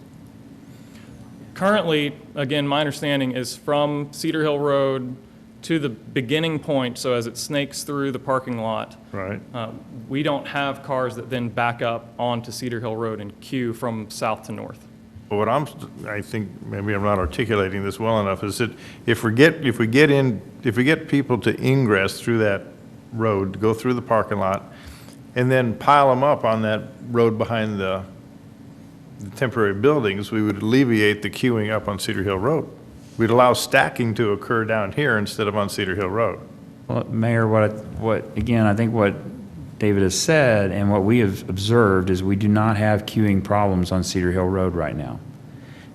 [SPEAKER 16] Currently, again, my understanding is from Cedar Hill Road to the beginning point, so as it snakes through the parking lot.
[SPEAKER 14] Right.
[SPEAKER 16] We don't have cars that then back up onto Cedar Hill Road and queue from south to north.
[SPEAKER 14] But I think maybe I'm not articulating this well enough, is that if we get people to ingress through that road, go through the parking lot, and then pile them up on that road behind the temporary buildings, we would alleviate the queuing up on Cedar Hill Road. We'd allow stacking to occur down here instead of on Cedar Hill Road.
[SPEAKER 20] Well, Mayor, again, I think what David has said and what we have observed is we do not have queuing problems on Cedar Hill Road right now.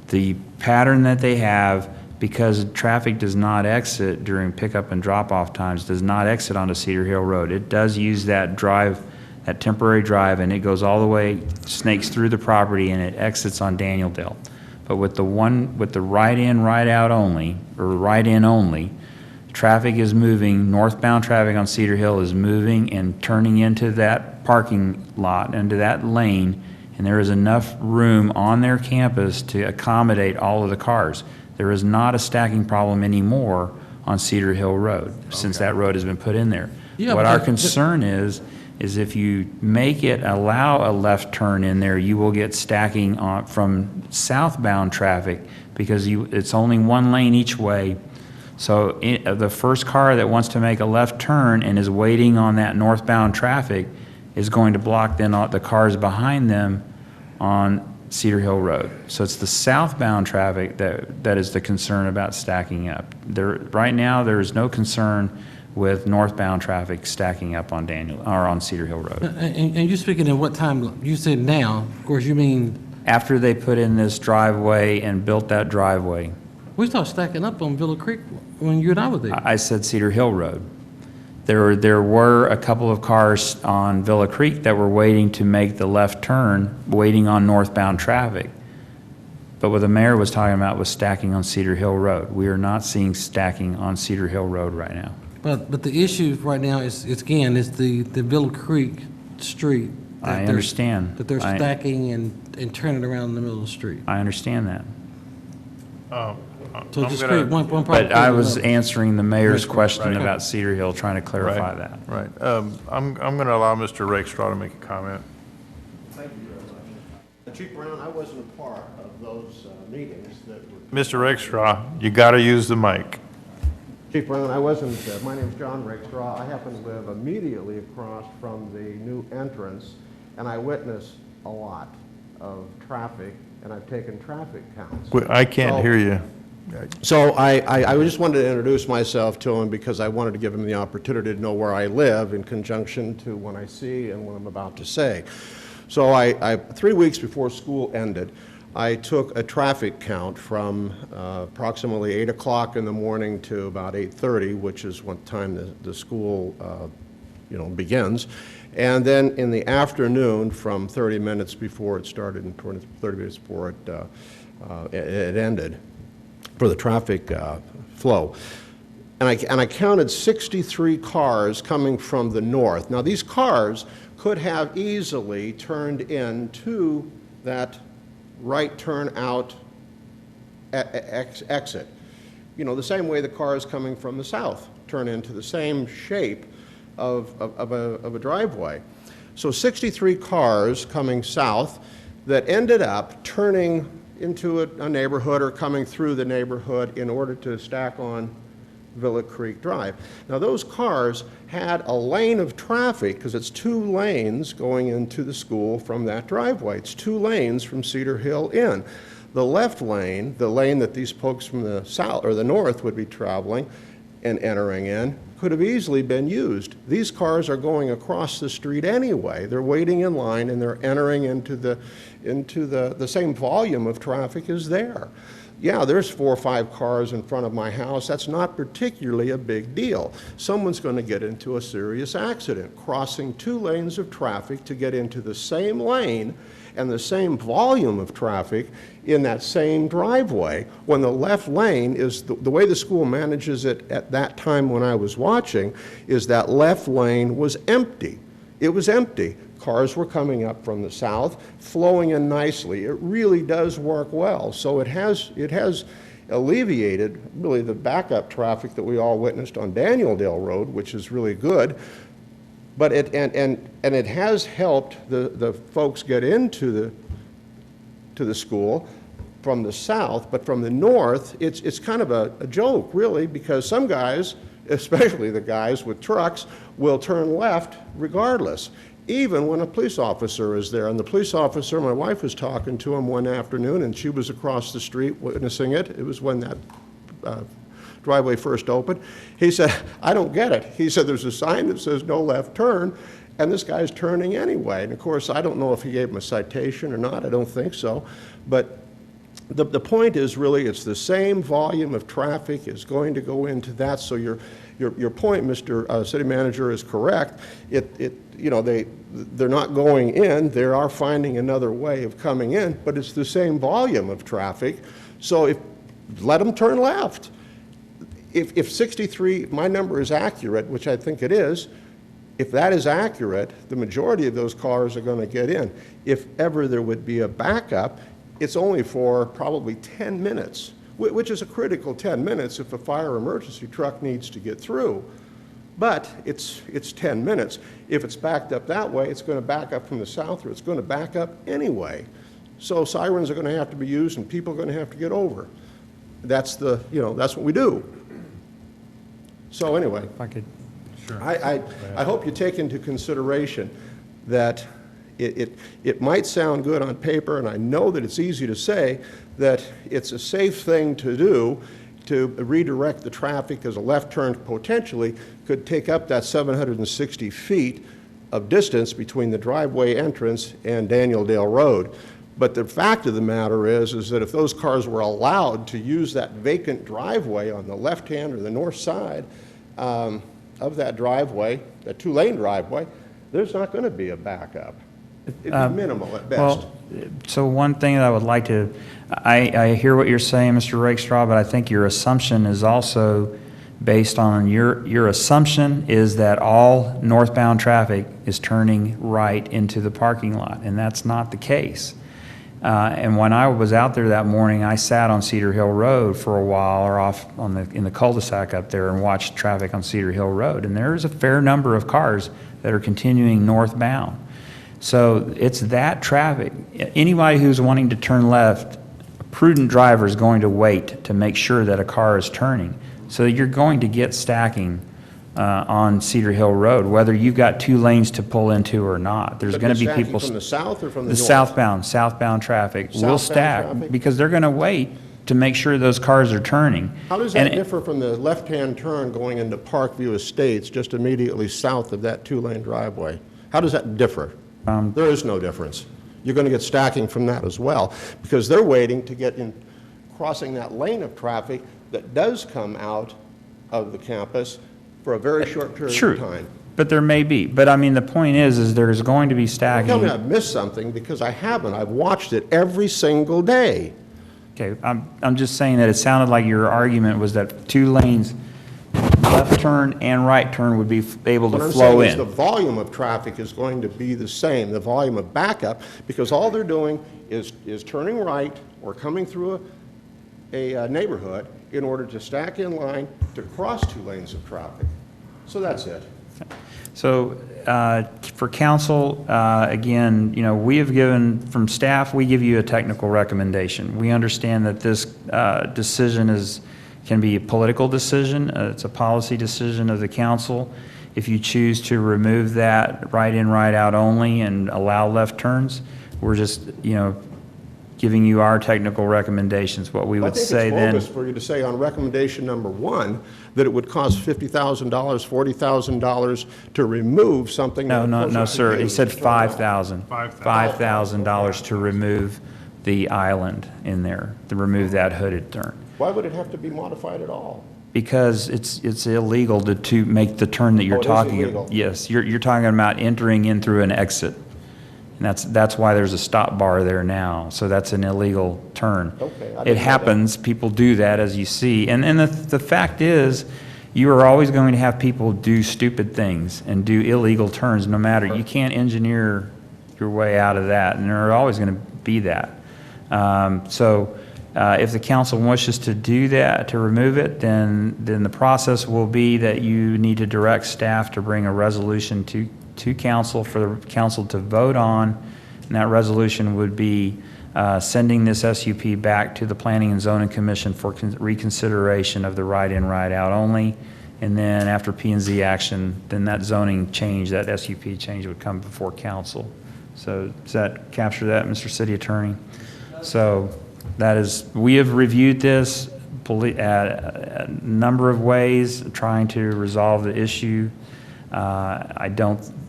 [SPEAKER 20] The pattern that they have, because traffic does not exit during pickup and drop-off times, does not exit onto Cedar Hill Road. It does use that drive, that temporary drive, and it goes all the way, snakes through the property, and it exits on Danieldale. But with the right in, right out only, or right in only, traffic is moving, northbound traffic on Cedar Hill is moving and turning into that parking lot, into that lane, and there is enough room on their campus to accommodate all of the cars. There is not a stacking problem anymore on Cedar Hill Road, since that road has been put in there.
[SPEAKER 9] Yeah,
[SPEAKER 20] what
[SPEAKER 9] but
[SPEAKER 20] our concern is if you allow a left turn in there, you will get stacking from southbound traffic, because it's only one lane each way. So the first car that wants to make a left turn and is waiting on that northbound traffic is going to block then the cars behind them on Cedar Hill Road. So it's the southbound traffic that is the concern about stacking up. Right now, there is no concern with northbound traffic stacking up on Cedar Hill Road.
[SPEAKER 9] And you're speaking at what time? You said now, of course, you mean?
[SPEAKER 20] After they put in this driveway and built that driveway.
[SPEAKER 9] We started stacking up on Villa Creek when you and I were there.
[SPEAKER 20] I said Cedar Hill Road. There were a couple of cars on Villa Creek that were waiting to make the left turn, waiting on northbound traffic. But what the mayor was talking about was stacking on Cedar Hill Road. We are not seeing stacking on Cedar Hill Road right now.
[SPEAKER 9] But the issue right now is the Villa Creek street.
[SPEAKER 20] I understand.
[SPEAKER 9] That they're stacking and turning around in the middle of the street.
[SPEAKER 20] I understand that.
[SPEAKER 9] So just create one problem.
[SPEAKER 20] But I was answering the mayor's question about Cedar Hill, trying to clarify that.
[SPEAKER 14] Right. I'm going to allow Mr. Rakestraw to make a comment.
[SPEAKER 17] Thank you very much. Chief Brown, I wasn't a part of those meetings that were...
[SPEAKER 14] Mr. Rakestraw, you got to use the mic.
[SPEAKER 17] Chief Brown, I wasn't, my name's John Rakestraw. I happen to live immediately across from the new entrance, and I witnessed a lot of traffic, and I've taken traffic counts.
[SPEAKER 14] I can't hear you.
[SPEAKER 17] So I just wanted to introduce myself to him because I wanted to give him the opportunity to know where I live in conjunction to what I see and what I'm about to say. So 3 weeks before school ended, I took a traffic count from approximately 8 o'clock in the morning to about 8:30, which is what time the school begins. And then in the afternoon, from 30 minutes before it started and 30 minutes before it it ended for the traffic flow. And I counted 63 cars coming from the north. Now, these cars could have easily turned into that right turn out exit. You know, the same way the cars coming from the south turn into the same shape of a driveway. So 63 cars coming south that ended up turning into a neighborhood or coming through the neighborhood in order to stack on Villa Creek Drive. Now, those cars had a lane of traffic because it's 2 lanes going into the school from that driveway. It's 2 lanes from Cedar Hill in. The left lane, the lane that these folks from the south or the north would be traveling and entering in, could have easily been used. These cars are going across the street anyway. They're waiting in line and they're entering into the same volume of traffic as there. Yeah, there's 4 or 5 cars in front of my house. That's not particularly a big deal. Someone's going to get into a serious accident, crossing 2 lanes of traffic to get into the same lane and the same volume of traffic in that same driveway, when the left lane is, the way the school manages it at that time when I was watching, is that left lane was empty. It was empty. Cars were coming up from the south, flowing in nicely. It really does work well. So it has alleviated really the backup traffic that we all witnessed on Daniel-Dale Road, which is really good. But it has helped the folks get into the school from the south, but from the north, it's kind of a joke, really, because some guys, especially the guys with trucks, will turn left regardless, even when a police officer is there. And the police officer, my wife was talking to him one afternoon, and she was across the street witnessing it. It was when that driveway first opened. He said, I don't get it. He said, there's a sign that says no left turn, and this guy's turning anyway. And of course, I don't know if he gave him a citation or not. I don't think so. But the point is really it's the same volume of traffic is going to go into that. So your point, Mr. City Manager, is correct. You know, they're not going in. They are finding another way of coming in, but it's the same volume of traffic. So let them turn left. If 63, my number is accurate, which I think it is, if that is accurate, the majority of those cars are going to get in. If ever there would be a backup, it's only for probably 10 minutes, which is a critical 10 minutes if a fire or emergency truck needs to get through. But it's 10 minutes. If it's backed up that way, it's going to back up from the south, or it's going to back up anyway. So sirens are going to have to be used, and people are going to have to get over. That's what we do. So anyway, if I could, sure. I hope you take into consideration that it might sound good on paper, and I know that it's easy to say that it's a safe thing to do to redirect the traffic, as a left turn potentially could take up that 760 feet of distance between the driveway entrance and Daniel-Dale Road. But the fact of the matter is that if those cars were allowed to use that vacant driveway on the left-hand or the north side of that driveway, that 2-lane driveway, there's not going to be a backup. It'd be minimal at best.
[SPEAKER 20] Well, so one thing that I would like to, I hear what you're saying, Mr. Rakestraw, but I think your assumption is also based on your assumption is that all northbound traffic is turning right into the parking lot, and that's not the case. And when I was out there that morning, I sat on Cedar Hill Road for a while, or off in the cul-de-sac up there, and watched traffic on Cedar Hill Road. And there's a fair number of cars that are continuing northbound. So it's that traffic. Anybody who's wanting to turn left, a prudent driver is going to wait to make sure that a car is turning. So you're going to get stacking on Cedar Hill Road, whether you've got 2 lanes to pull into or not. There's going to be people
[SPEAKER 17] from the south or from the north?
[SPEAKER 20] Southbound traffic will stack
[SPEAKER 17] traffic?
[SPEAKER 20] Because they're going to wait to make sure those cars are turning.
[SPEAKER 17] How does that differ from the left-hand turn going into Parkview Estates, just immediately south of that 2-lane driveway? How does that differ? There is no difference. You're going to get stacking from that as well, because they're waiting to get in, crossing that lane of traffic that does come out of the campus for a very short period of time.
[SPEAKER 20] But there may be. But I mean, the point is there's going to be stacking.
[SPEAKER 17] Tell me I've missed something, because I haven't. I've watched it every single day.
[SPEAKER 20] Okay, I'm just saying that it sounded like your argument was that 2 lanes, left turn and right turn, would be able to
[SPEAKER 17] What I'm
[SPEAKER 20] flow
[SPEAKER 17] saying is
[SPEAKER 20] in.
[SPEAKER 17] the volume of traffic is going to be the same, the volume of backup, because all they're doing is turning right or coming through a neighborhood in order to stack in line to cross 2 lanes of traffic. So that's it.
[SPEAKER 20] So for council, again, you know, we have given, from staff, we give you a technical recommendation. We understand that this decision can be a political decision. It's a policy decision of the council. If you choose to remove that right in, right out only and allow left turns, we're just, you know, giving you our technical recommendations. What we would say then.
[SPEAKER 17] I think it's bogus for you to say on recommendation number 1 that it would cost $50,000, $40,000 to remove something.
[SPEAKER 20] No, sir. He said $5,000 to remove the island in there, to remove that hooded turn.
[SPEAKER 17] Why would it have to be modified at all?
[SPEAKER 20] Because it's illegal to make the turn that you're
[SPEAKER 17] Oh, it is
[SPEAKER 20] talking
[SPEAKER 17] illegal.
[SPEAKER 20] about. Yes, you're talking about entering in through an exit. And that's why there's a stop bar there now. So that's an illegal turn.
[SPEAKER 17] Okay, I didn't know
[SPEAKER 20] It
[SPEAKER 17] that.
[SPEAKER 20] happens, people do that, as you see. And the fact is, you are always going to have people do stupid things and do illegal turns, no matter, you can't engineer your way out of that, and there are always going to be that. If the council wishes to do that, to remove it, then the process will be that you need to direct staff to bring a resolution to council for the council to vote on, and that resolution would be sending this SUP back to the Planning and Zoning Commission for reconsideration of the right-in, right-out only, and then after P&Z action, then that zoning change, that SUP change would come before council. So does that capture that, Mr. City Attorney? So that is, we have reviewed this a number of ways, trying to resolve the issue.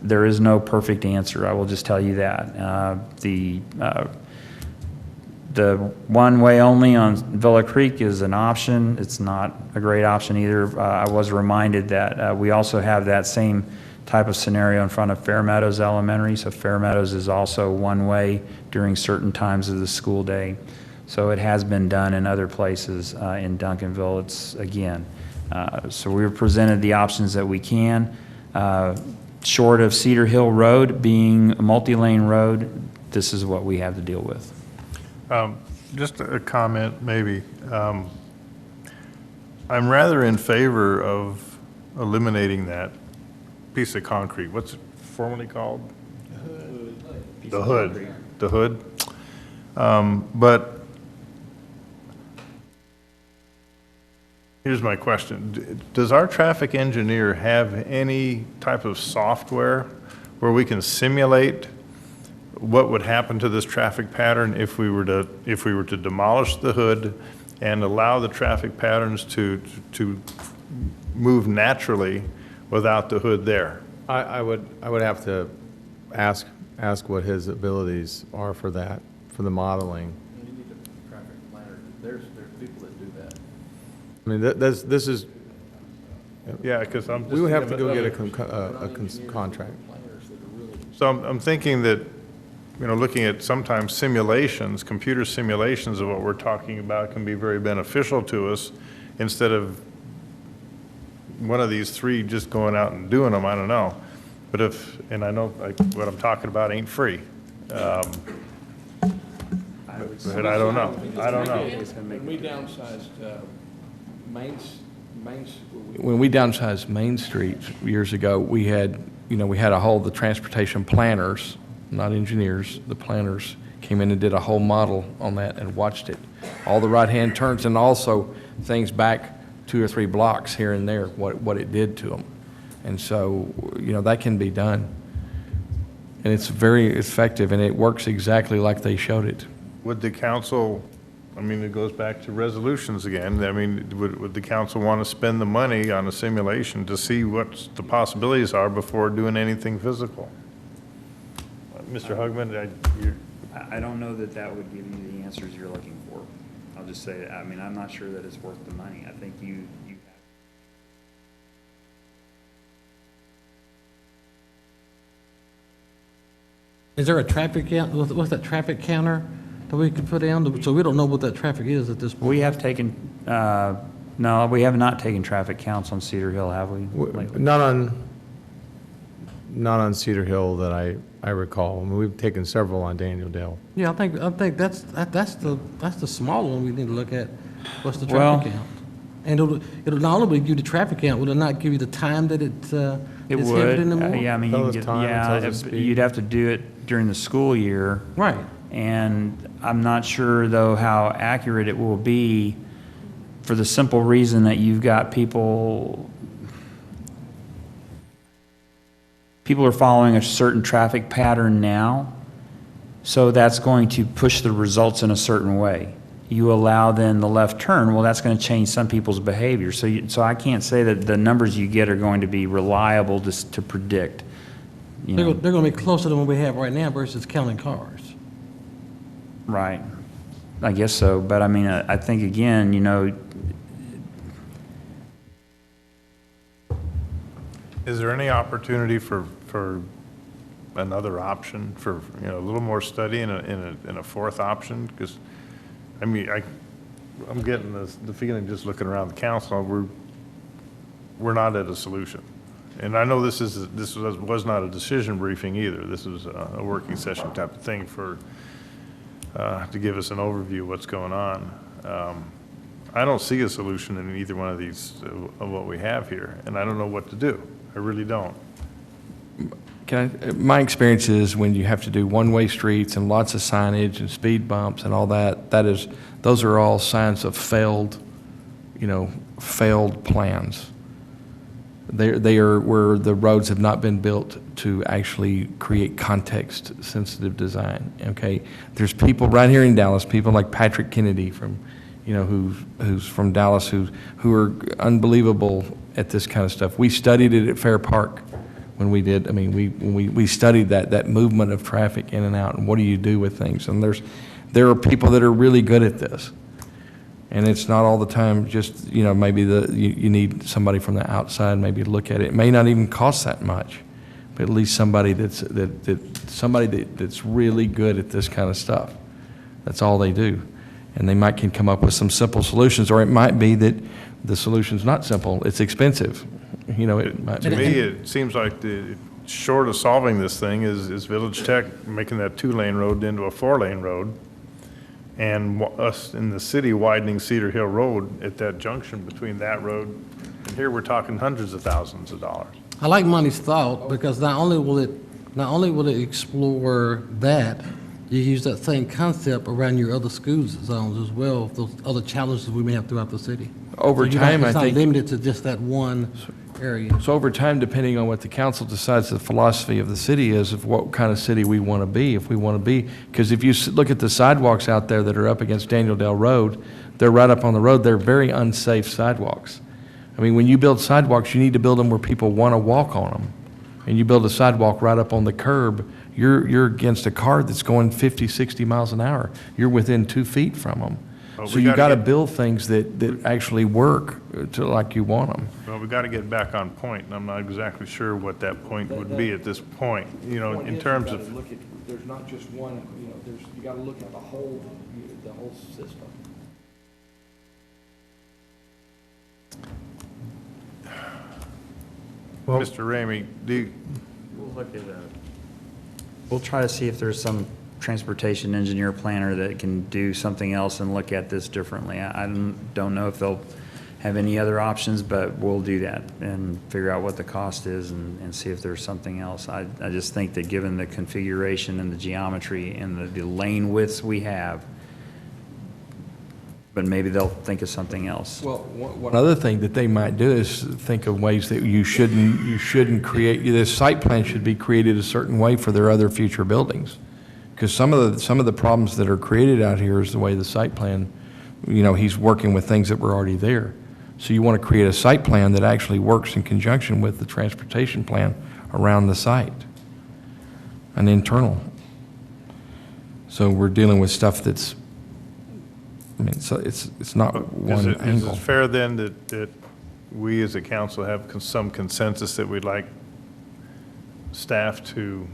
[SPEAKER 20] There is no perfect answer, I will just tell you that. The one-way only on Villa Creek is an option. It's not a great option either. I was reminded that we also have that same type of scenario in front of Fair Meadows Elementary. So Fair Meadows is also one-way during certain times of the school day. So it has been done in other places in Duncanville. It's, again, so we were presented the options that we can. Short of Cedar Hill Road being a multi-lane road, this is what we have to deal with.
[SPEAKER 14] Just a comment, maybe. I'm rather in favor of eliminating that piece of concrete. What's it formerly called? The hood. The hood. But here's my question. Does our traffic engineer have any type of software where we can simulate what would happen to this traffic pattern if we were to demolish the hood and allow the traffic patterns to move naturally without the hood there?
[SPEAKER 10] I would have to ask what his abilities are for that, for the modeling.
[SPEAKER 19] You need a traffic planner. There's people that do that.
[SPEAKER 10] I mean, this is.
[SPEAKER 14] Yeah, because I'm just.
[SPEAKER 10] We would have to go get a contract.
[SPEAKER 14] So I'm thinking that, you know, looking at sometimes simulations, computer simulations of what we're talking about can be very beneficial to us instead of one of these 3 just going out and doing them, I don't know. But and I know like what I'm talking about ain't free. But I don't know.
[SPEAKER 19] When we downsized when we downsized Main Street years ago, we had a whole, the transportation planners, not engineers, the planners came in and did a whole model on that and watched it. All the right-hand turns and also things back 2 or 3 blocks here and there, what it did to them. And so, that can be done. And it's very effective, and it works exactly like they showed it.
[SPEAKER 14] Would the council, I mean, it goes back to resolutions again. I mean, would the council want to spend the money on a simulation to see what the possibilities are before doing anything physical? Mr. Hugman,
[SPEAKER 20] I don't know that would give you the answers you're looking for. I'll just say that. I mean, I'm not sure that it's worth the money. I think you
[SPEAKER 9] Is there a traffic count? What's that traffic counter
[SPEAKER 18] that we could put down? So we don't know what that traffic is at this point.
[SPEAKER 20] We have taken, no, we have not taken traffic counts on Cedar Hill, have we? lately?
[SPEAKER 10] Not on Cedar Hill that I recall. I mean, we've taken several on Daniel Dale.
[SPEAKER 18] Yeah, I think that's the small one we need to look at. What's the
[SPEAKER 20] Well-
[SPEAKER 18] traffic count? And it'll not only give you the traffic count, will it not give you the time that
[SPEAKER 20] It
[SPEAKER 18] it's
[SPEAKER 20] would,
[SPEAKER 18] headed in the morning?
[SPEAKER 20] yeah, I mean, you
[SPEAKER 10] Tell
[SPEAKER 20] can
[SPEAKER 10] us
[SPEAKER 20] get,
[SPEAKER 10] time, tell us
[SPEAKER 20] yeah,
[SPEAKER 10] the speed.
[SPEAKER 20] you'd have to do it during the school year.
[SPEAKER 18] Right.
[SPEAKER 20] And I'm not sure, though, how accurate it will be for the simple reason that you've got people are following a certain traffic pattern now, so that's going to push the results in a certain way. You allow then the left turn, well, that's going to change some people's behavior. So I can't say that the numbers you get are going to be reliable to predict. You know.
[SPEAKER 18] They're going to be closer than what we have right now versus counting cars.
[SPEAKER 20] Right. I guess so. But I mean, I think again, you know,
[SPEAKER 14] Is there any opportunity for another option, for, you know, a little more study and a fourth option? Because, I mean, I'm getting the feeling just looking around the council, we're not at a solution. And I know this was not a decision briefing either. This was a working session type of thing to give us an overview of what's going on. I don't see a solution in either one of these of what we have here, and I don't know what to do. I really don't.
[SPEAKER 19] My experience is when you have to do one-way streets and lots of signage and speed bumps and all that, those are all signs of failed plans. They are where the roads have not been built to actually create context-sensitive design, okay? There's people right here in Dallas, people like Patrick Kennedy who's from Dallas, who are unbelievable at this kind of stuff. We studied it at Fair Park when we did. I mean, we studied that movement of traffic in and out, and what do you do with things? And there are people that are really good at this, and it's not all the time. Just maybe you need somebody from the outside maybe to look at it. It may not even cost that much, but at least somebody that's really good at this kind of stuff. That's all they do. And they can come up with some simple solutions, or it might be that the solution's not simple, it's expensive.
[SPEAKER 14] To me, it seems like the short of solving this thing is Village Tech making that 2-lane road into a 4-lane road, and us in the city widening Cedar Hill Road at that junction between that road, and here we're talking hundreds of thousands of dollars.
[SPEAKER 18] I like Monty's thought, because not only will it explore that, you use that same concept around your other school zones as well, those other challenges we may have throughout the city.
[SPEAKER 19] Over time, I think
[SPEAKER 18] it's not limited to just that one area.
[SPEAKER 19] So over time, depending on what the council decides the philosophy of the city is, of what kind of city we want to be, because if you look at the sidewalks out there that are up against Daniel Dale Road, they're right up on the road, they're very unsafe sidewalks. I mean, when you build sidewalks, you need to build them where people want to walk on them. And you build a sidewalk right up on the curb, you're against a car that's going 50, 60 miles an hour. You're within 2 feet from them.
[SPEAKER 14] Well,
[SPEAKER 19] So you got to build things that actually work to like you want them.
[SPEAKER 14] Well, we got to get back on point, and I'm not exactly sure what that point would be at this point, in terms of.
[SPEAKER 19] There's not just one, you got to look at the whole system.
[SPEAKER 14] Well, Mr. Ramey,
[SPEAKER 20] We'll look at we'll try to see if there's some transportation engineer planner that can do something else and look at this differently. I don't know if they'll have any other options, but we'll do that and figure out what the cost is and see if there's something else. I just think that given the configuration and the geometry and the lane widths we have, but maybe they'll think of something else.
[SPEAKER 19] Well, one other thing that they might do is think of ways that you shouldn't create, the site plan should be created a certain way for their other future buildings. Because some of the problems that are created out here is the way the site plan, he's working with things that were already there. So you want to create a site plan that actually works in conjunction with the transportation plan around the site, an internal. So we're dealing with stuff that's, so it's not one angle.
[SPEAKER 14] Is it fair then that we as a council have some consensus that we'd like staff to,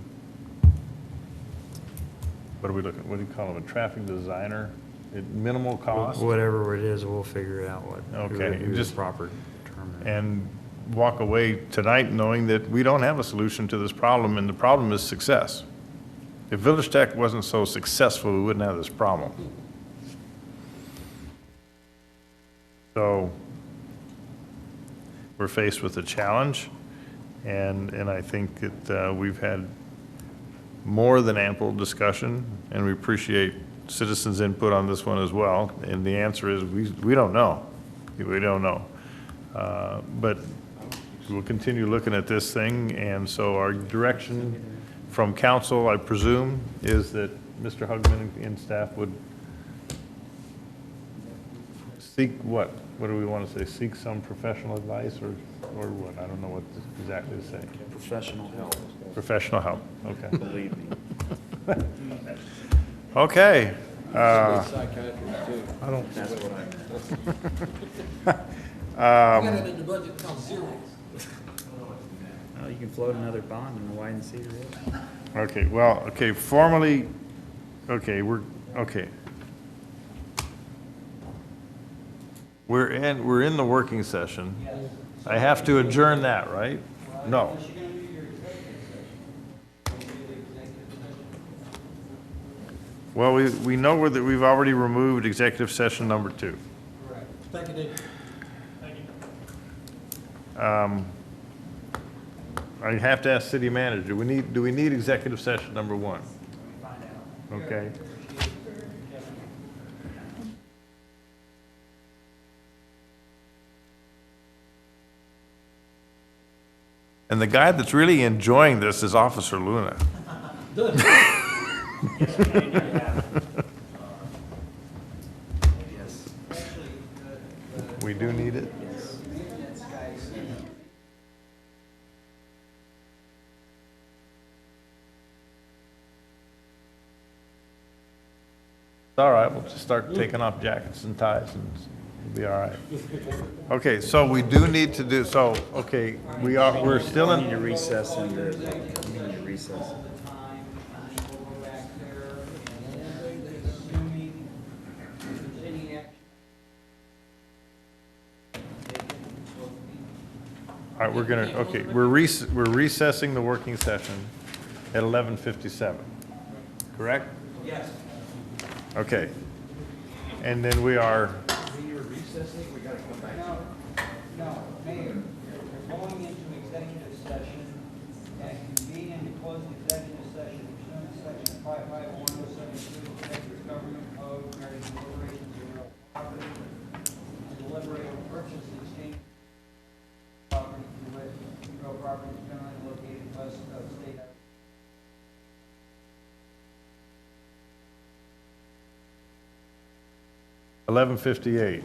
[SPEAKER 14] what are we looking, what do you call them, a traffic designer at minimal cost?
[SPEAKER 20] Whatever it is, we'll figure out what,
[SPEAKER 14] Okay,
[SPEAKER 20] who the
[SPEAKER 14] just-
[SPEAKER 20] proper term is.
[SPEAKER 14] And walk away tonight knowing that we don't have a solution to this problem, and the problem is success. If Village Tech wasn't so successful, we wouldn't have this problem. So we're faced with a challenge, and I think that we've had more than ample discussion, and we appreciate citizens' input on this one as well. And the answer is, we don't know. We don't know. But we'll continue looking at this thing, and so our direction from council, I presume, is that Mr. Hugman and staff would seek what? What do we want to say? Seek some professional advice or what? I don't know what exactly to say.
[SPEAKER 20] Professional help.
[SPEAKER 14] Professional help, okay.
[SPEAKER 20] Believe me.
[SPEAKER 14] Okay.
[SPEAKER 9] I don't.
[SPEAKER 20] That's what
[SPEAKER 9] in the budget called zero.
[SPEAKER 20] Well, you can float another bond in the wide and cedar Hill.
[SPEAKER 14] Okay, well, okay, formally, okay, okay. We're in the working session. I have to adjourn that, right? No. Well, we know that we've already removed executive session number 2.
[SPEAKER 9] Correct. Thank you, David.
[SPEAKER 14] I have to ask city manager, do we need executive session number 1? Okay. And the guy that's really enjoying this is Officer Luna. We do need it? All right, we'll just start taking off jackets and ties and we'll be all right. Okay, so we do need to do, so, okay, we're still
[SPEAKER 20] We need to
[SPEAKER 14] in,
[SPEAKER 20] recess and we need to recess.
[SPEAKER 14] all right, we're gonna, okay, we're recessing the working session at 11:57, correct?
[SPEAKER 9] Yes.
[SPEAKER 14] Okay. And then we are,
[SPEAKER 9] We are recessing, we gotta come back. No, Mayor, we're going into executive session and convene and close the executive session pursuant to section 551072 of the Texas Government Code regarding deliberations of real property, to deliberate on purchase and exchange of property to which real property is generally located west of state.
[SPEAKER 14] 11:58.